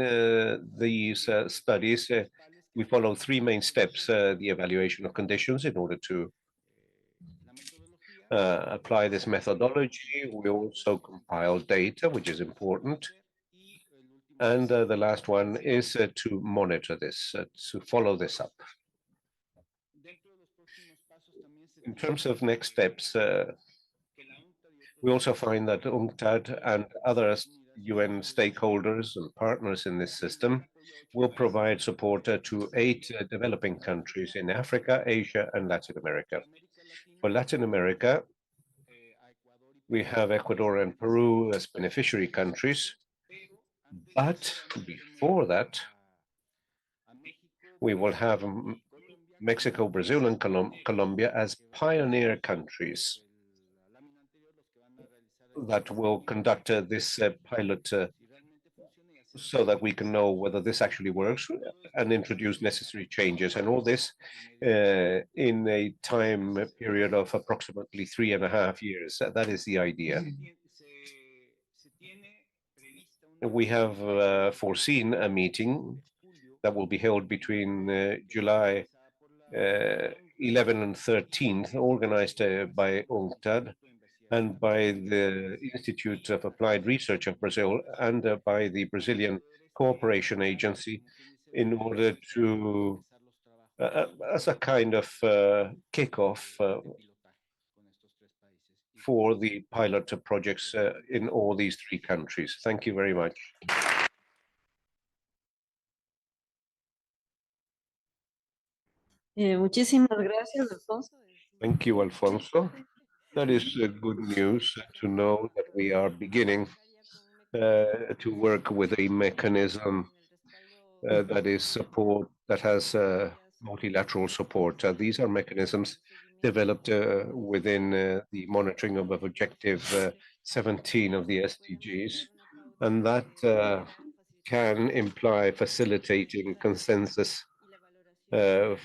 these studies, we follow three main steps: the evaluation of conditions in order to apply this methodology. We also compile data, which is important. And the last one is to monitor this, to follow this up. In terms of next steps, we also find that UNCTAD and other UN stakeholders and partners in this system will provide support to 8 developing countries in Africa, Asia, and Latin America. For Latin America, we have Ecuador and Peru as beneficiary countries. But before that, we will have Mexico, Brazil, and Colombia as pioneer countries that will conduct this pilot so that we can know whether this actually works and introduce necessary changes. And all this in a time period of approximately 3.5 years. That is the idea. We have foreseen a meeting that will be held between July 11 and 13th, organized by UNCTAD and by the Institute of Applied Research of Brazil and by the Brazilian Cooperation Agency, in order to, as a kind of kickoff for the pilot projects in all these 3 countries. Thank you very much. Muchísimas gracias, Alfonso. Thank you, Alfonso. That is good news to know that we are beginning to work with a mechanism that has multilateral support. These are mechanisms developed within the monitoring of Objective 17 of the SDGs, and that can imply facilitating consensus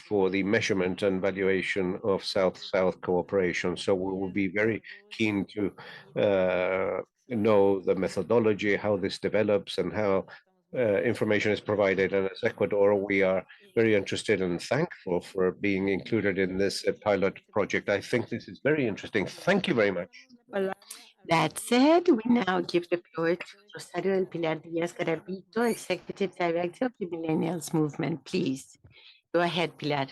for the measurement and valuation of South-South cooperation. So we will be very keen to know the methodology, how this develops, and how information is provided. And as Ecuador, we are very interested and thankful for being included in this pilot project. I think this is very interesting. Thank you very much. That said, we now give the floor to Rosario del Pilar Díaz Garavito, Executive Director of the Millennials Movement. Please, go ahead, Pilar.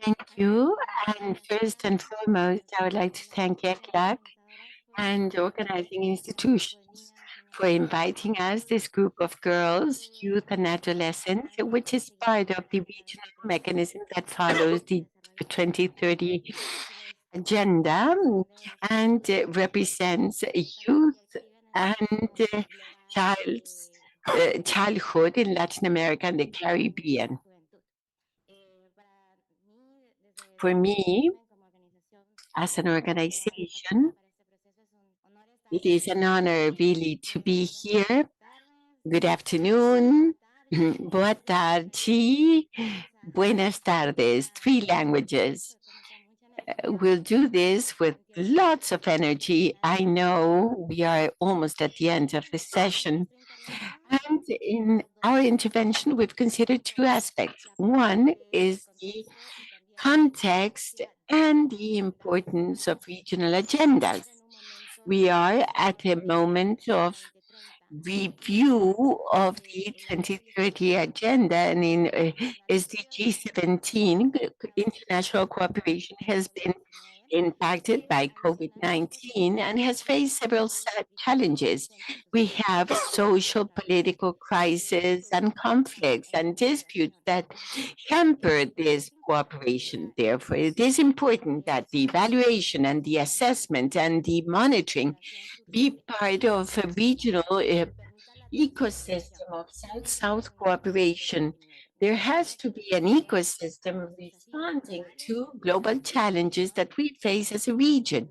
Thank you. And first and foremost, I would like to thank ECLAC and organizing institutions for inviting us, this group of girls, youth, and adolescents, which is part of the regional mechanism that follows the 2030 agenda and represents youth and childhood in Latin America and the Caribbean. For me, as an organization, it is an honor really to be here. Good afternoon, boa tarde, buenas tardes, 3 languages. We'll do this with lots of energy. I know we are almost at the end of the session. And in our intervention, we've considered 2 aspects. One is the context and the importance of regional agendas. We are at a moment of review of the 2030 agenda, and in SDG 17, international cooperation has been impacted by COVID-19 and has faced several challenges. We have social, political crises and conflicts and disputes that hamper this cooperation. Therefore, it is important that the evaluation and the assessment and the monitoring be part of a regional ecosystem of South-South cooperation. There has to be an ecosystem responding to global challenges that we face as a region,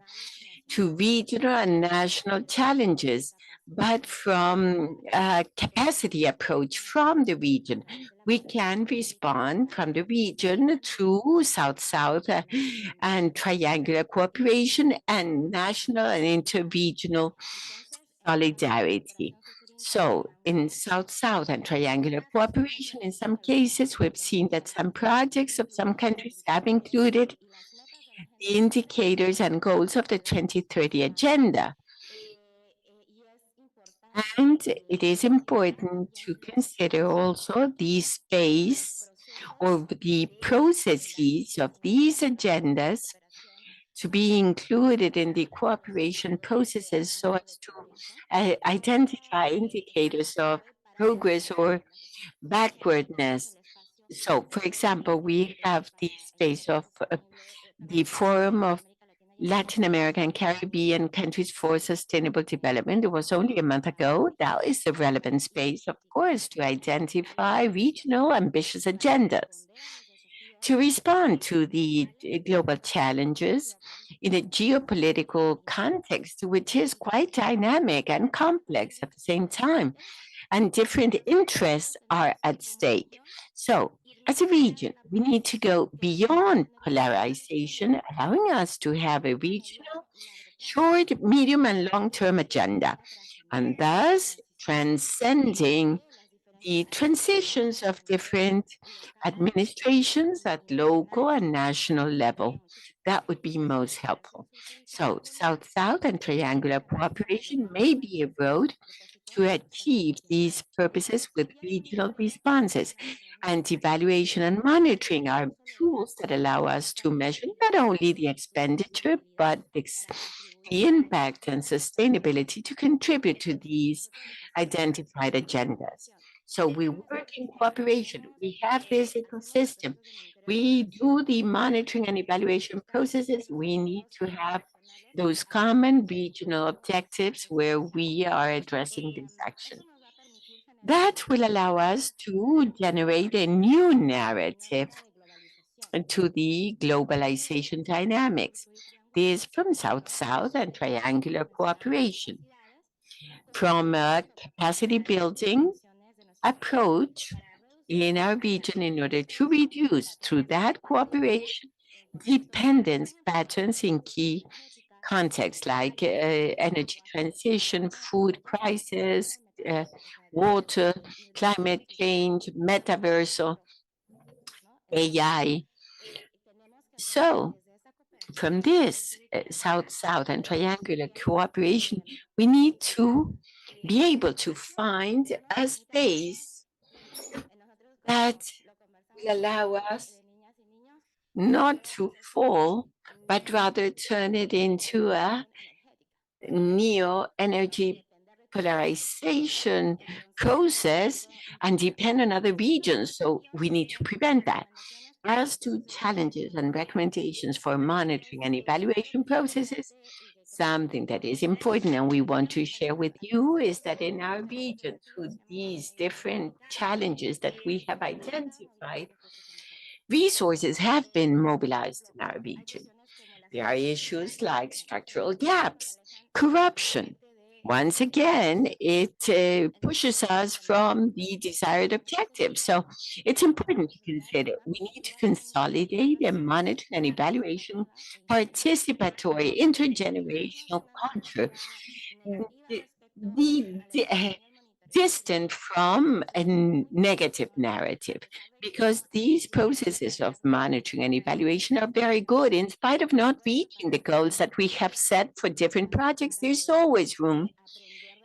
to regional and national challenges, but from a capacity approach from the region. We can respond from the region to South-South and triangular cooperation and national and interregional solidarity. So in South-South and triangular cooperation, in some cases, we've seen that some projects of some countries have included the indicators and goals of the 2030 agenda. And it is important to consider also the space or the processes of these agendas to be included in the cooperation processes so as to identify indicators of progress or backwardness. So, for example, we have the space of the Forum of Latin American and Caribbean Countries for Sustainable Development. It was only a month ago. That is a relevant space, of course, to identify regional ambitious agendas to respond to the global challenges in a geopolitical context, which is quite dynamic and complex at the same time, and different interests are at stake. So, as a region, we need to go beyond polarization, allowing us to have a regional, short, medium, and long-term agenda, and thus transcending the transitions of different administrations at local and national level. That would be most helpful. So South-South and triangular cooperation may be a road to achieve these purposes with regional responses. And evaluation and monitoring are tools that allow us to measure not only the expenditure, but the impact and sustainability to contribute to these identified agendas. So we work in cooperation. We have this ecosystem. We do the monitoring and evaluation processes. We need to have those common regional objectives where we are addressing this action. That will allow us to generate a new narrative to the globalization dynamics. This from South-South and triangular cooperation. From a capacity building approach in our region in order to reduce through that cooperation dependence patterns in key contexts like energy transition, food crisis, water, climate change, metaverse, AI. So from this South-South and triangular cooperation, we need to be able to find a space that will allow us not to fall, but rather turn it into a neo-energy polarization process and depend on other regions. So we need to prevent that. As to challenges and recommendations for monitoring and evaluation processes, Something that is important and we want to share with you is that in our region, through these different challenges that we have identified, resources have been mobilized in our region. There are issues like structural gaps, corruption. Once again, it pushes us from the desired objective. So it's important to consider we need to consolidate and monitor and evaluation participatory intergenerational culture. Distant from a negative narrative, because these processes of monitoring and evaluation are very good. In spite of not reaching the goals that we have set for different projects, there's always room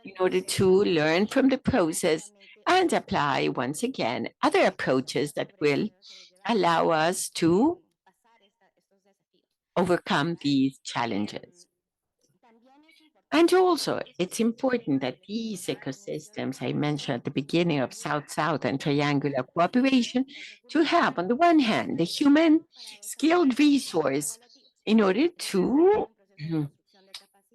in order to learn from the process and apply, once again, other approaches that will allow us to overcome these challenges. And also, it's important that these ecosystems I mentioned at the beginning of South-South and triangular cooperation to have, on the one hand, the human skilled resource in order to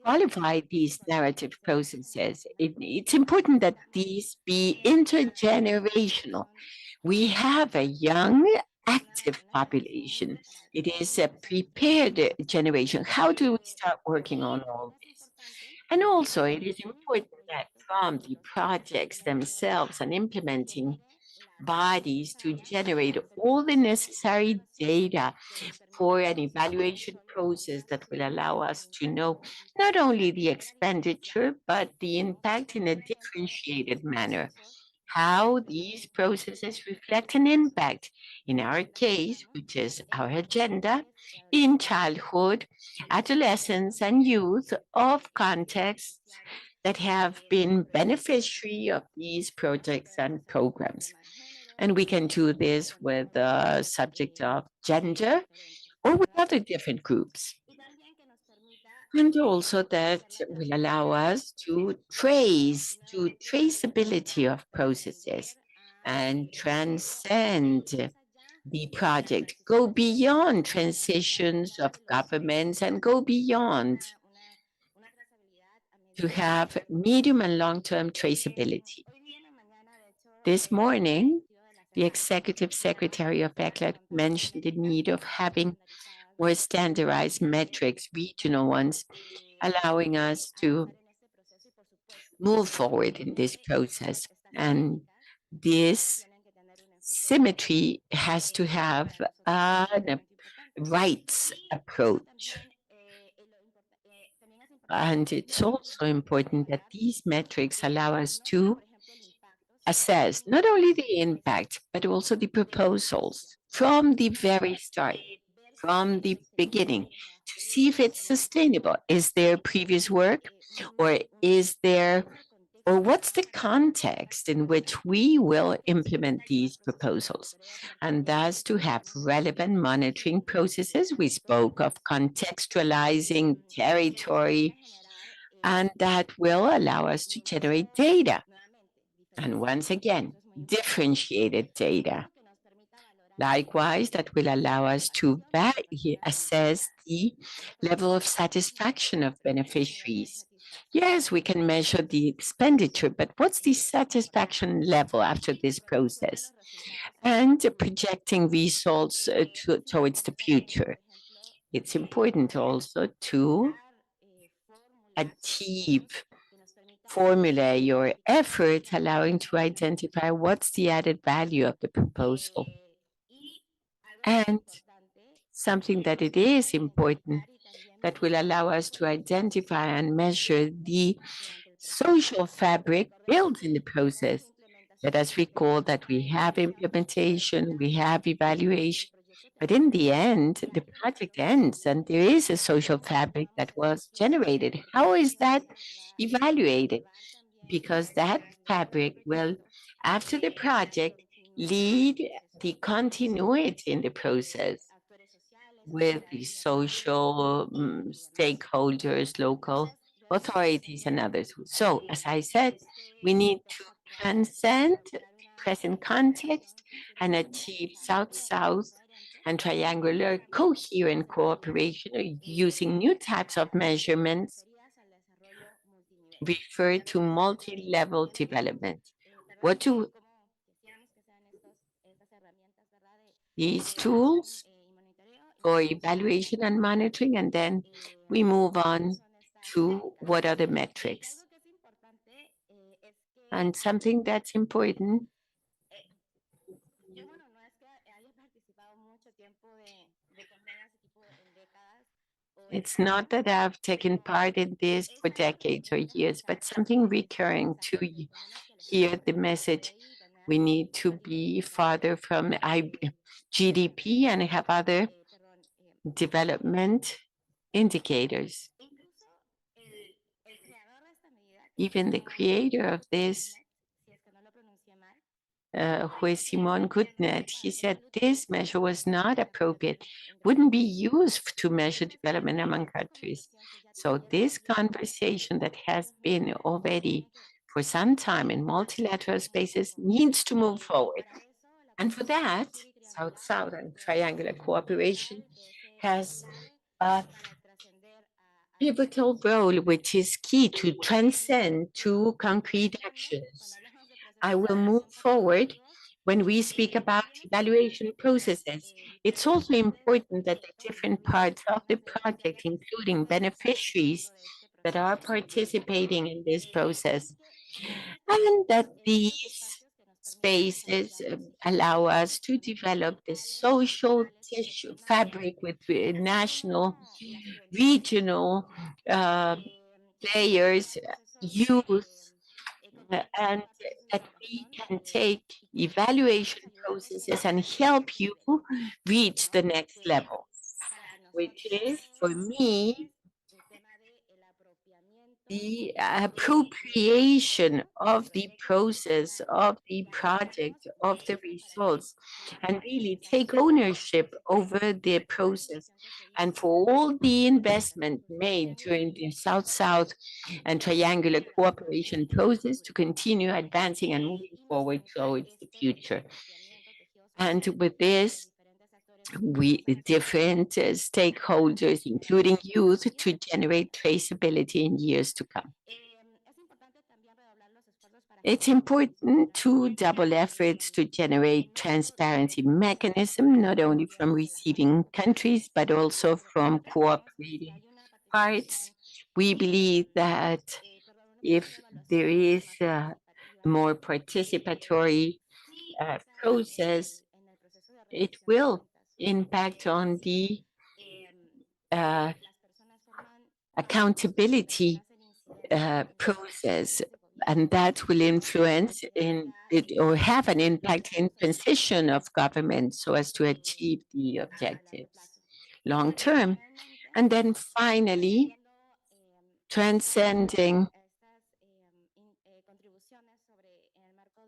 qualify these narrative processes. It's important that these be intergenerational. We have a young, active population. It is a prepared generation. How do we start working on all this? And also, it is important that from the projects themselves and implementing bodies to generate all the necessary data for an evaluation process that will allow us to know not only the expenditure, but the impact in a differentiated manner. How these processes reflect an impact, in our case, which is our agenda, in childhood, adolescence, and youth of contexts that have been beneficiary of these projects and programs. And we can do this with the subject of gender or with other different groups. And also that will allow us to traceability of processes and transcend the project, go beyond transitions of governments and go beyond to have medium and long-term traceability. This morning, the Executive Secretary of ECLAT mentioned the need of having more standardized metrics, regional ones, allowing us to move forward in this process. And this symmetry has to have a rights approach. And it's also important that these metrics allow us to assess not only the impact, but also the proposals from the very start, from the beginning, to see if it's sustainable. Is there previous work, or what's the context in which we will implement these proposals? And thus to have relevant monitoring processes. We spoke of contextualizing territory, and that will allow us to generate data. And once again, differentiated data. Likewise, that will allow us to assess the level of satisfaction of beneficiaries. Yes, we can measure the expenditure, but what's the satisfaction level after this process? And projecting results towards the future. It's important also to formulate your efforts, allowing to identify what's the added value of the proposal. And something that it is important that will allow us to identify and measure the social fabric built in the process. Let us recall that we have implementation, we have evaluation, but in the end, the project ends and there is a social fabric that was generated. How is that evaluated? Because that fabric will, after the project, lead the continuity in the process with the social stakeholders, local authorities, and others. So, as I said, we need to transcend present context and achieve South-South and triangular coherent cooperation or using new types of measurements refer to multi-level development. What do these tools for evaluation and monitoring, and then we move on to what are the metrics. And something that's important it's not that I've taken part in this for decades or years, but something recurring to hear the message. We need to be farther from GDP and have other development indicators. Even the creator of this, who is Simon Goodnet, he said this measure was not appropriate, wouldn't be used to measure development among countries. So this conversation that has been already for some time in multilateral spaces needs to move forward. And for that, South-South and triangular cooperation has a pivotal role, which is key to transcend to concrete actions. I will move forward when we speak about evaluation processes. It's also important that the different parts of the project, including beneficiaries that are participating in this process, and that these spaces allow us to develop the social tissue fabric with national, regional players, youth, and that we can take evaluation processes and help you reach the next level, which is, for me, the appropriation of the process, of the project, of the results, and really take ownership over the process. And for all the investment made during the South-South and triangular cooperation process to continue advancing and moving forward towards the future. And with this, different stakeholders, including youth, to generate traceability in years to come. It's important to double efforts to generate transparency mechanism, not only from receiving countries, but also from cooperating parts. We believe that if there is a more participatory process, it will impact on the accountability process, and that will influence in it or have an impact in transition of government so as to achieve the objectives long term. And then finally, transcending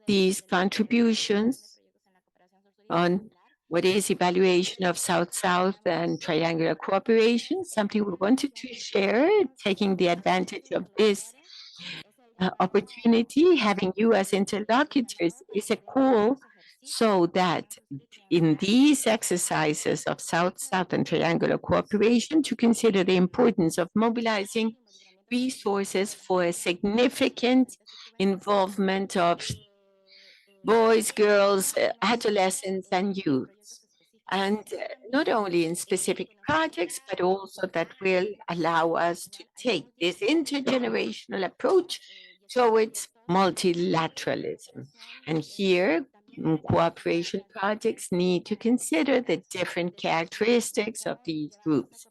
these contributions on what is evaluation of South-South and triangular cooperation, something we wanted to share, taking the advantage of this opportunity, having you as interlocutors is a call so that in these exercises of South-South and triangular cooperation to consider the importance of mobilizing resources for a significant involvement of boys, girls, adolescents, and youth. And not only in specific projects, but also that will allow us to take this intergenerational approach towards multilateralism. And here, cooperation projects need to consider the different characteristics of these groups.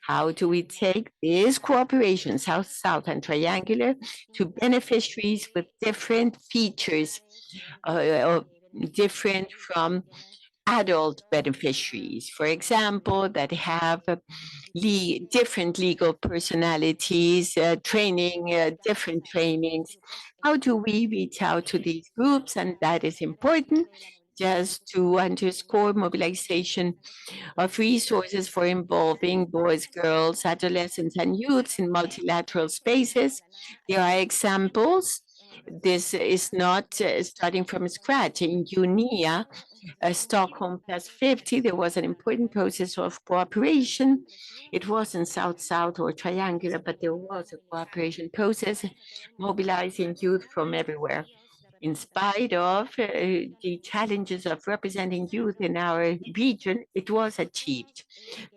How do we take this cooperation, South-South and triangular, to beneficiaries with different features, different from adult beneficiaries, for example, that have different legal personalities, different trainings. How do we reach out to these groups? And that is important just to underscore mobilization of resources for involving boys, girls, adolescents, and youths in multilateral spaces. There are examples This is not starting from scratch. In UNIA, Stockholm Plus 50, there was an important process of cooperation. It wasn't South-South or triangular, but there was a cooperation process mobilizing youth from everywhere. In spite of the challenges of representing youth in our region, it was achieved.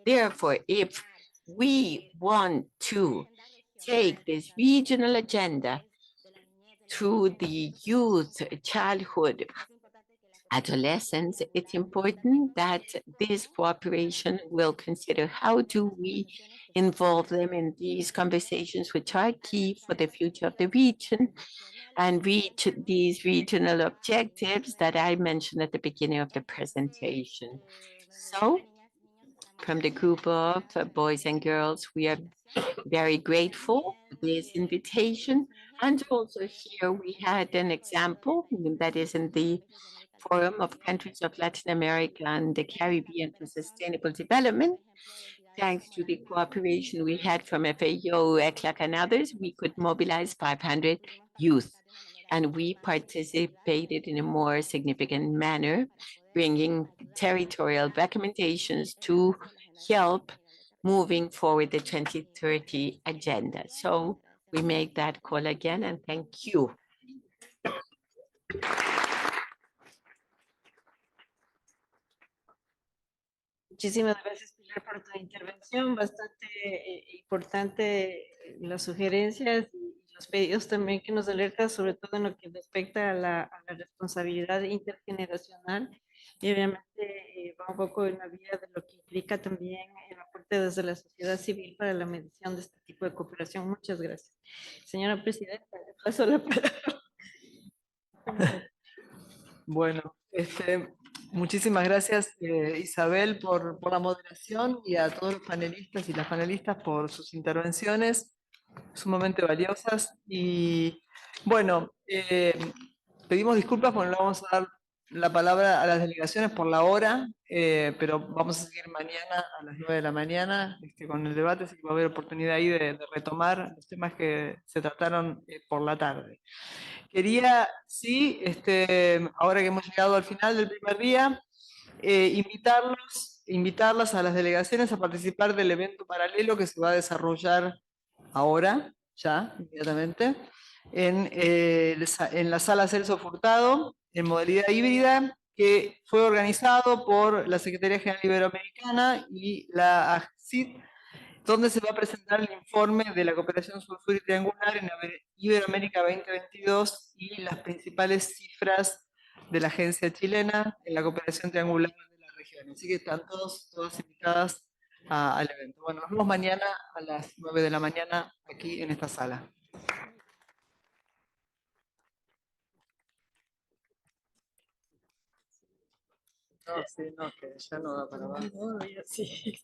Therefore, if we want to take this regional agenda through the youth, childhood, adolescents, it's important that this cooperation will consider how do we involve them in these conversations which are key for the future of the region and reach these regional objectives that I mentioned at the beginning of the presentation. So, from the group of boys and girls, we are very grateful for this invitation. And also here we had an example that is in the Forum of Countries of Latin America and the Caribbean for Sustainable Development. Thanks to the cooperation we had from FAO, ECLAC, and others, we could mobilize 500 youth. And we participated in a more significant manner, bringing territorial recommendations to help moving forward the 2030 agenda. So we make that call again, and thank you. Muchísimas gracias, Pilar, por tu intervención. Bastante importante las sugerencias y los pedidos también que nos alerta, sobre todo en lo que respecta a la responsabilidad intergeneracional. Y obviamente va un poco en la vía de lo que implica también el aporte desde la sociedad civil para la medición de este tipo de cooperación. Muchas gracias. Señora Presidenta, le paso la palabra. Bueno, muchísimas gracias Isabel por la moderación y a todos los panelistas y las panelistas por sus intervenciones sumamente valiosas. Y bueno, pedimos disculpas porque no le vamos a dar la palabra a las delegaciones por la hora, pero vamos a seguir mañana a las 9 de la mañana con el debate, así que va a haber oportunidad ahí de retomar los temas que se trataron por la tarde. Quería, sí, ahora que hemos llegado al final del primer día, invitarlas a las delegaciones a participar del evento paralelo que se va a desarrollar ahora, ya, inmediatamente, en la sala Celso Furtado, en modalidad híbrida, que fue organizado por la Secretaría General Iberoamericana y la AGCID, donde se va a presentar el informe de la cooperación sur-sur y triangular en Iberoamérica 2022 y las principales cifras de la agencia chilena en la cooperación triangular de la región. Así que están todas invitadas al evento. Bueno, nos vemos mañana a las 9 de la mañana aquí en esta sala. No, sí, no, que ya no da para más. No, ya sí.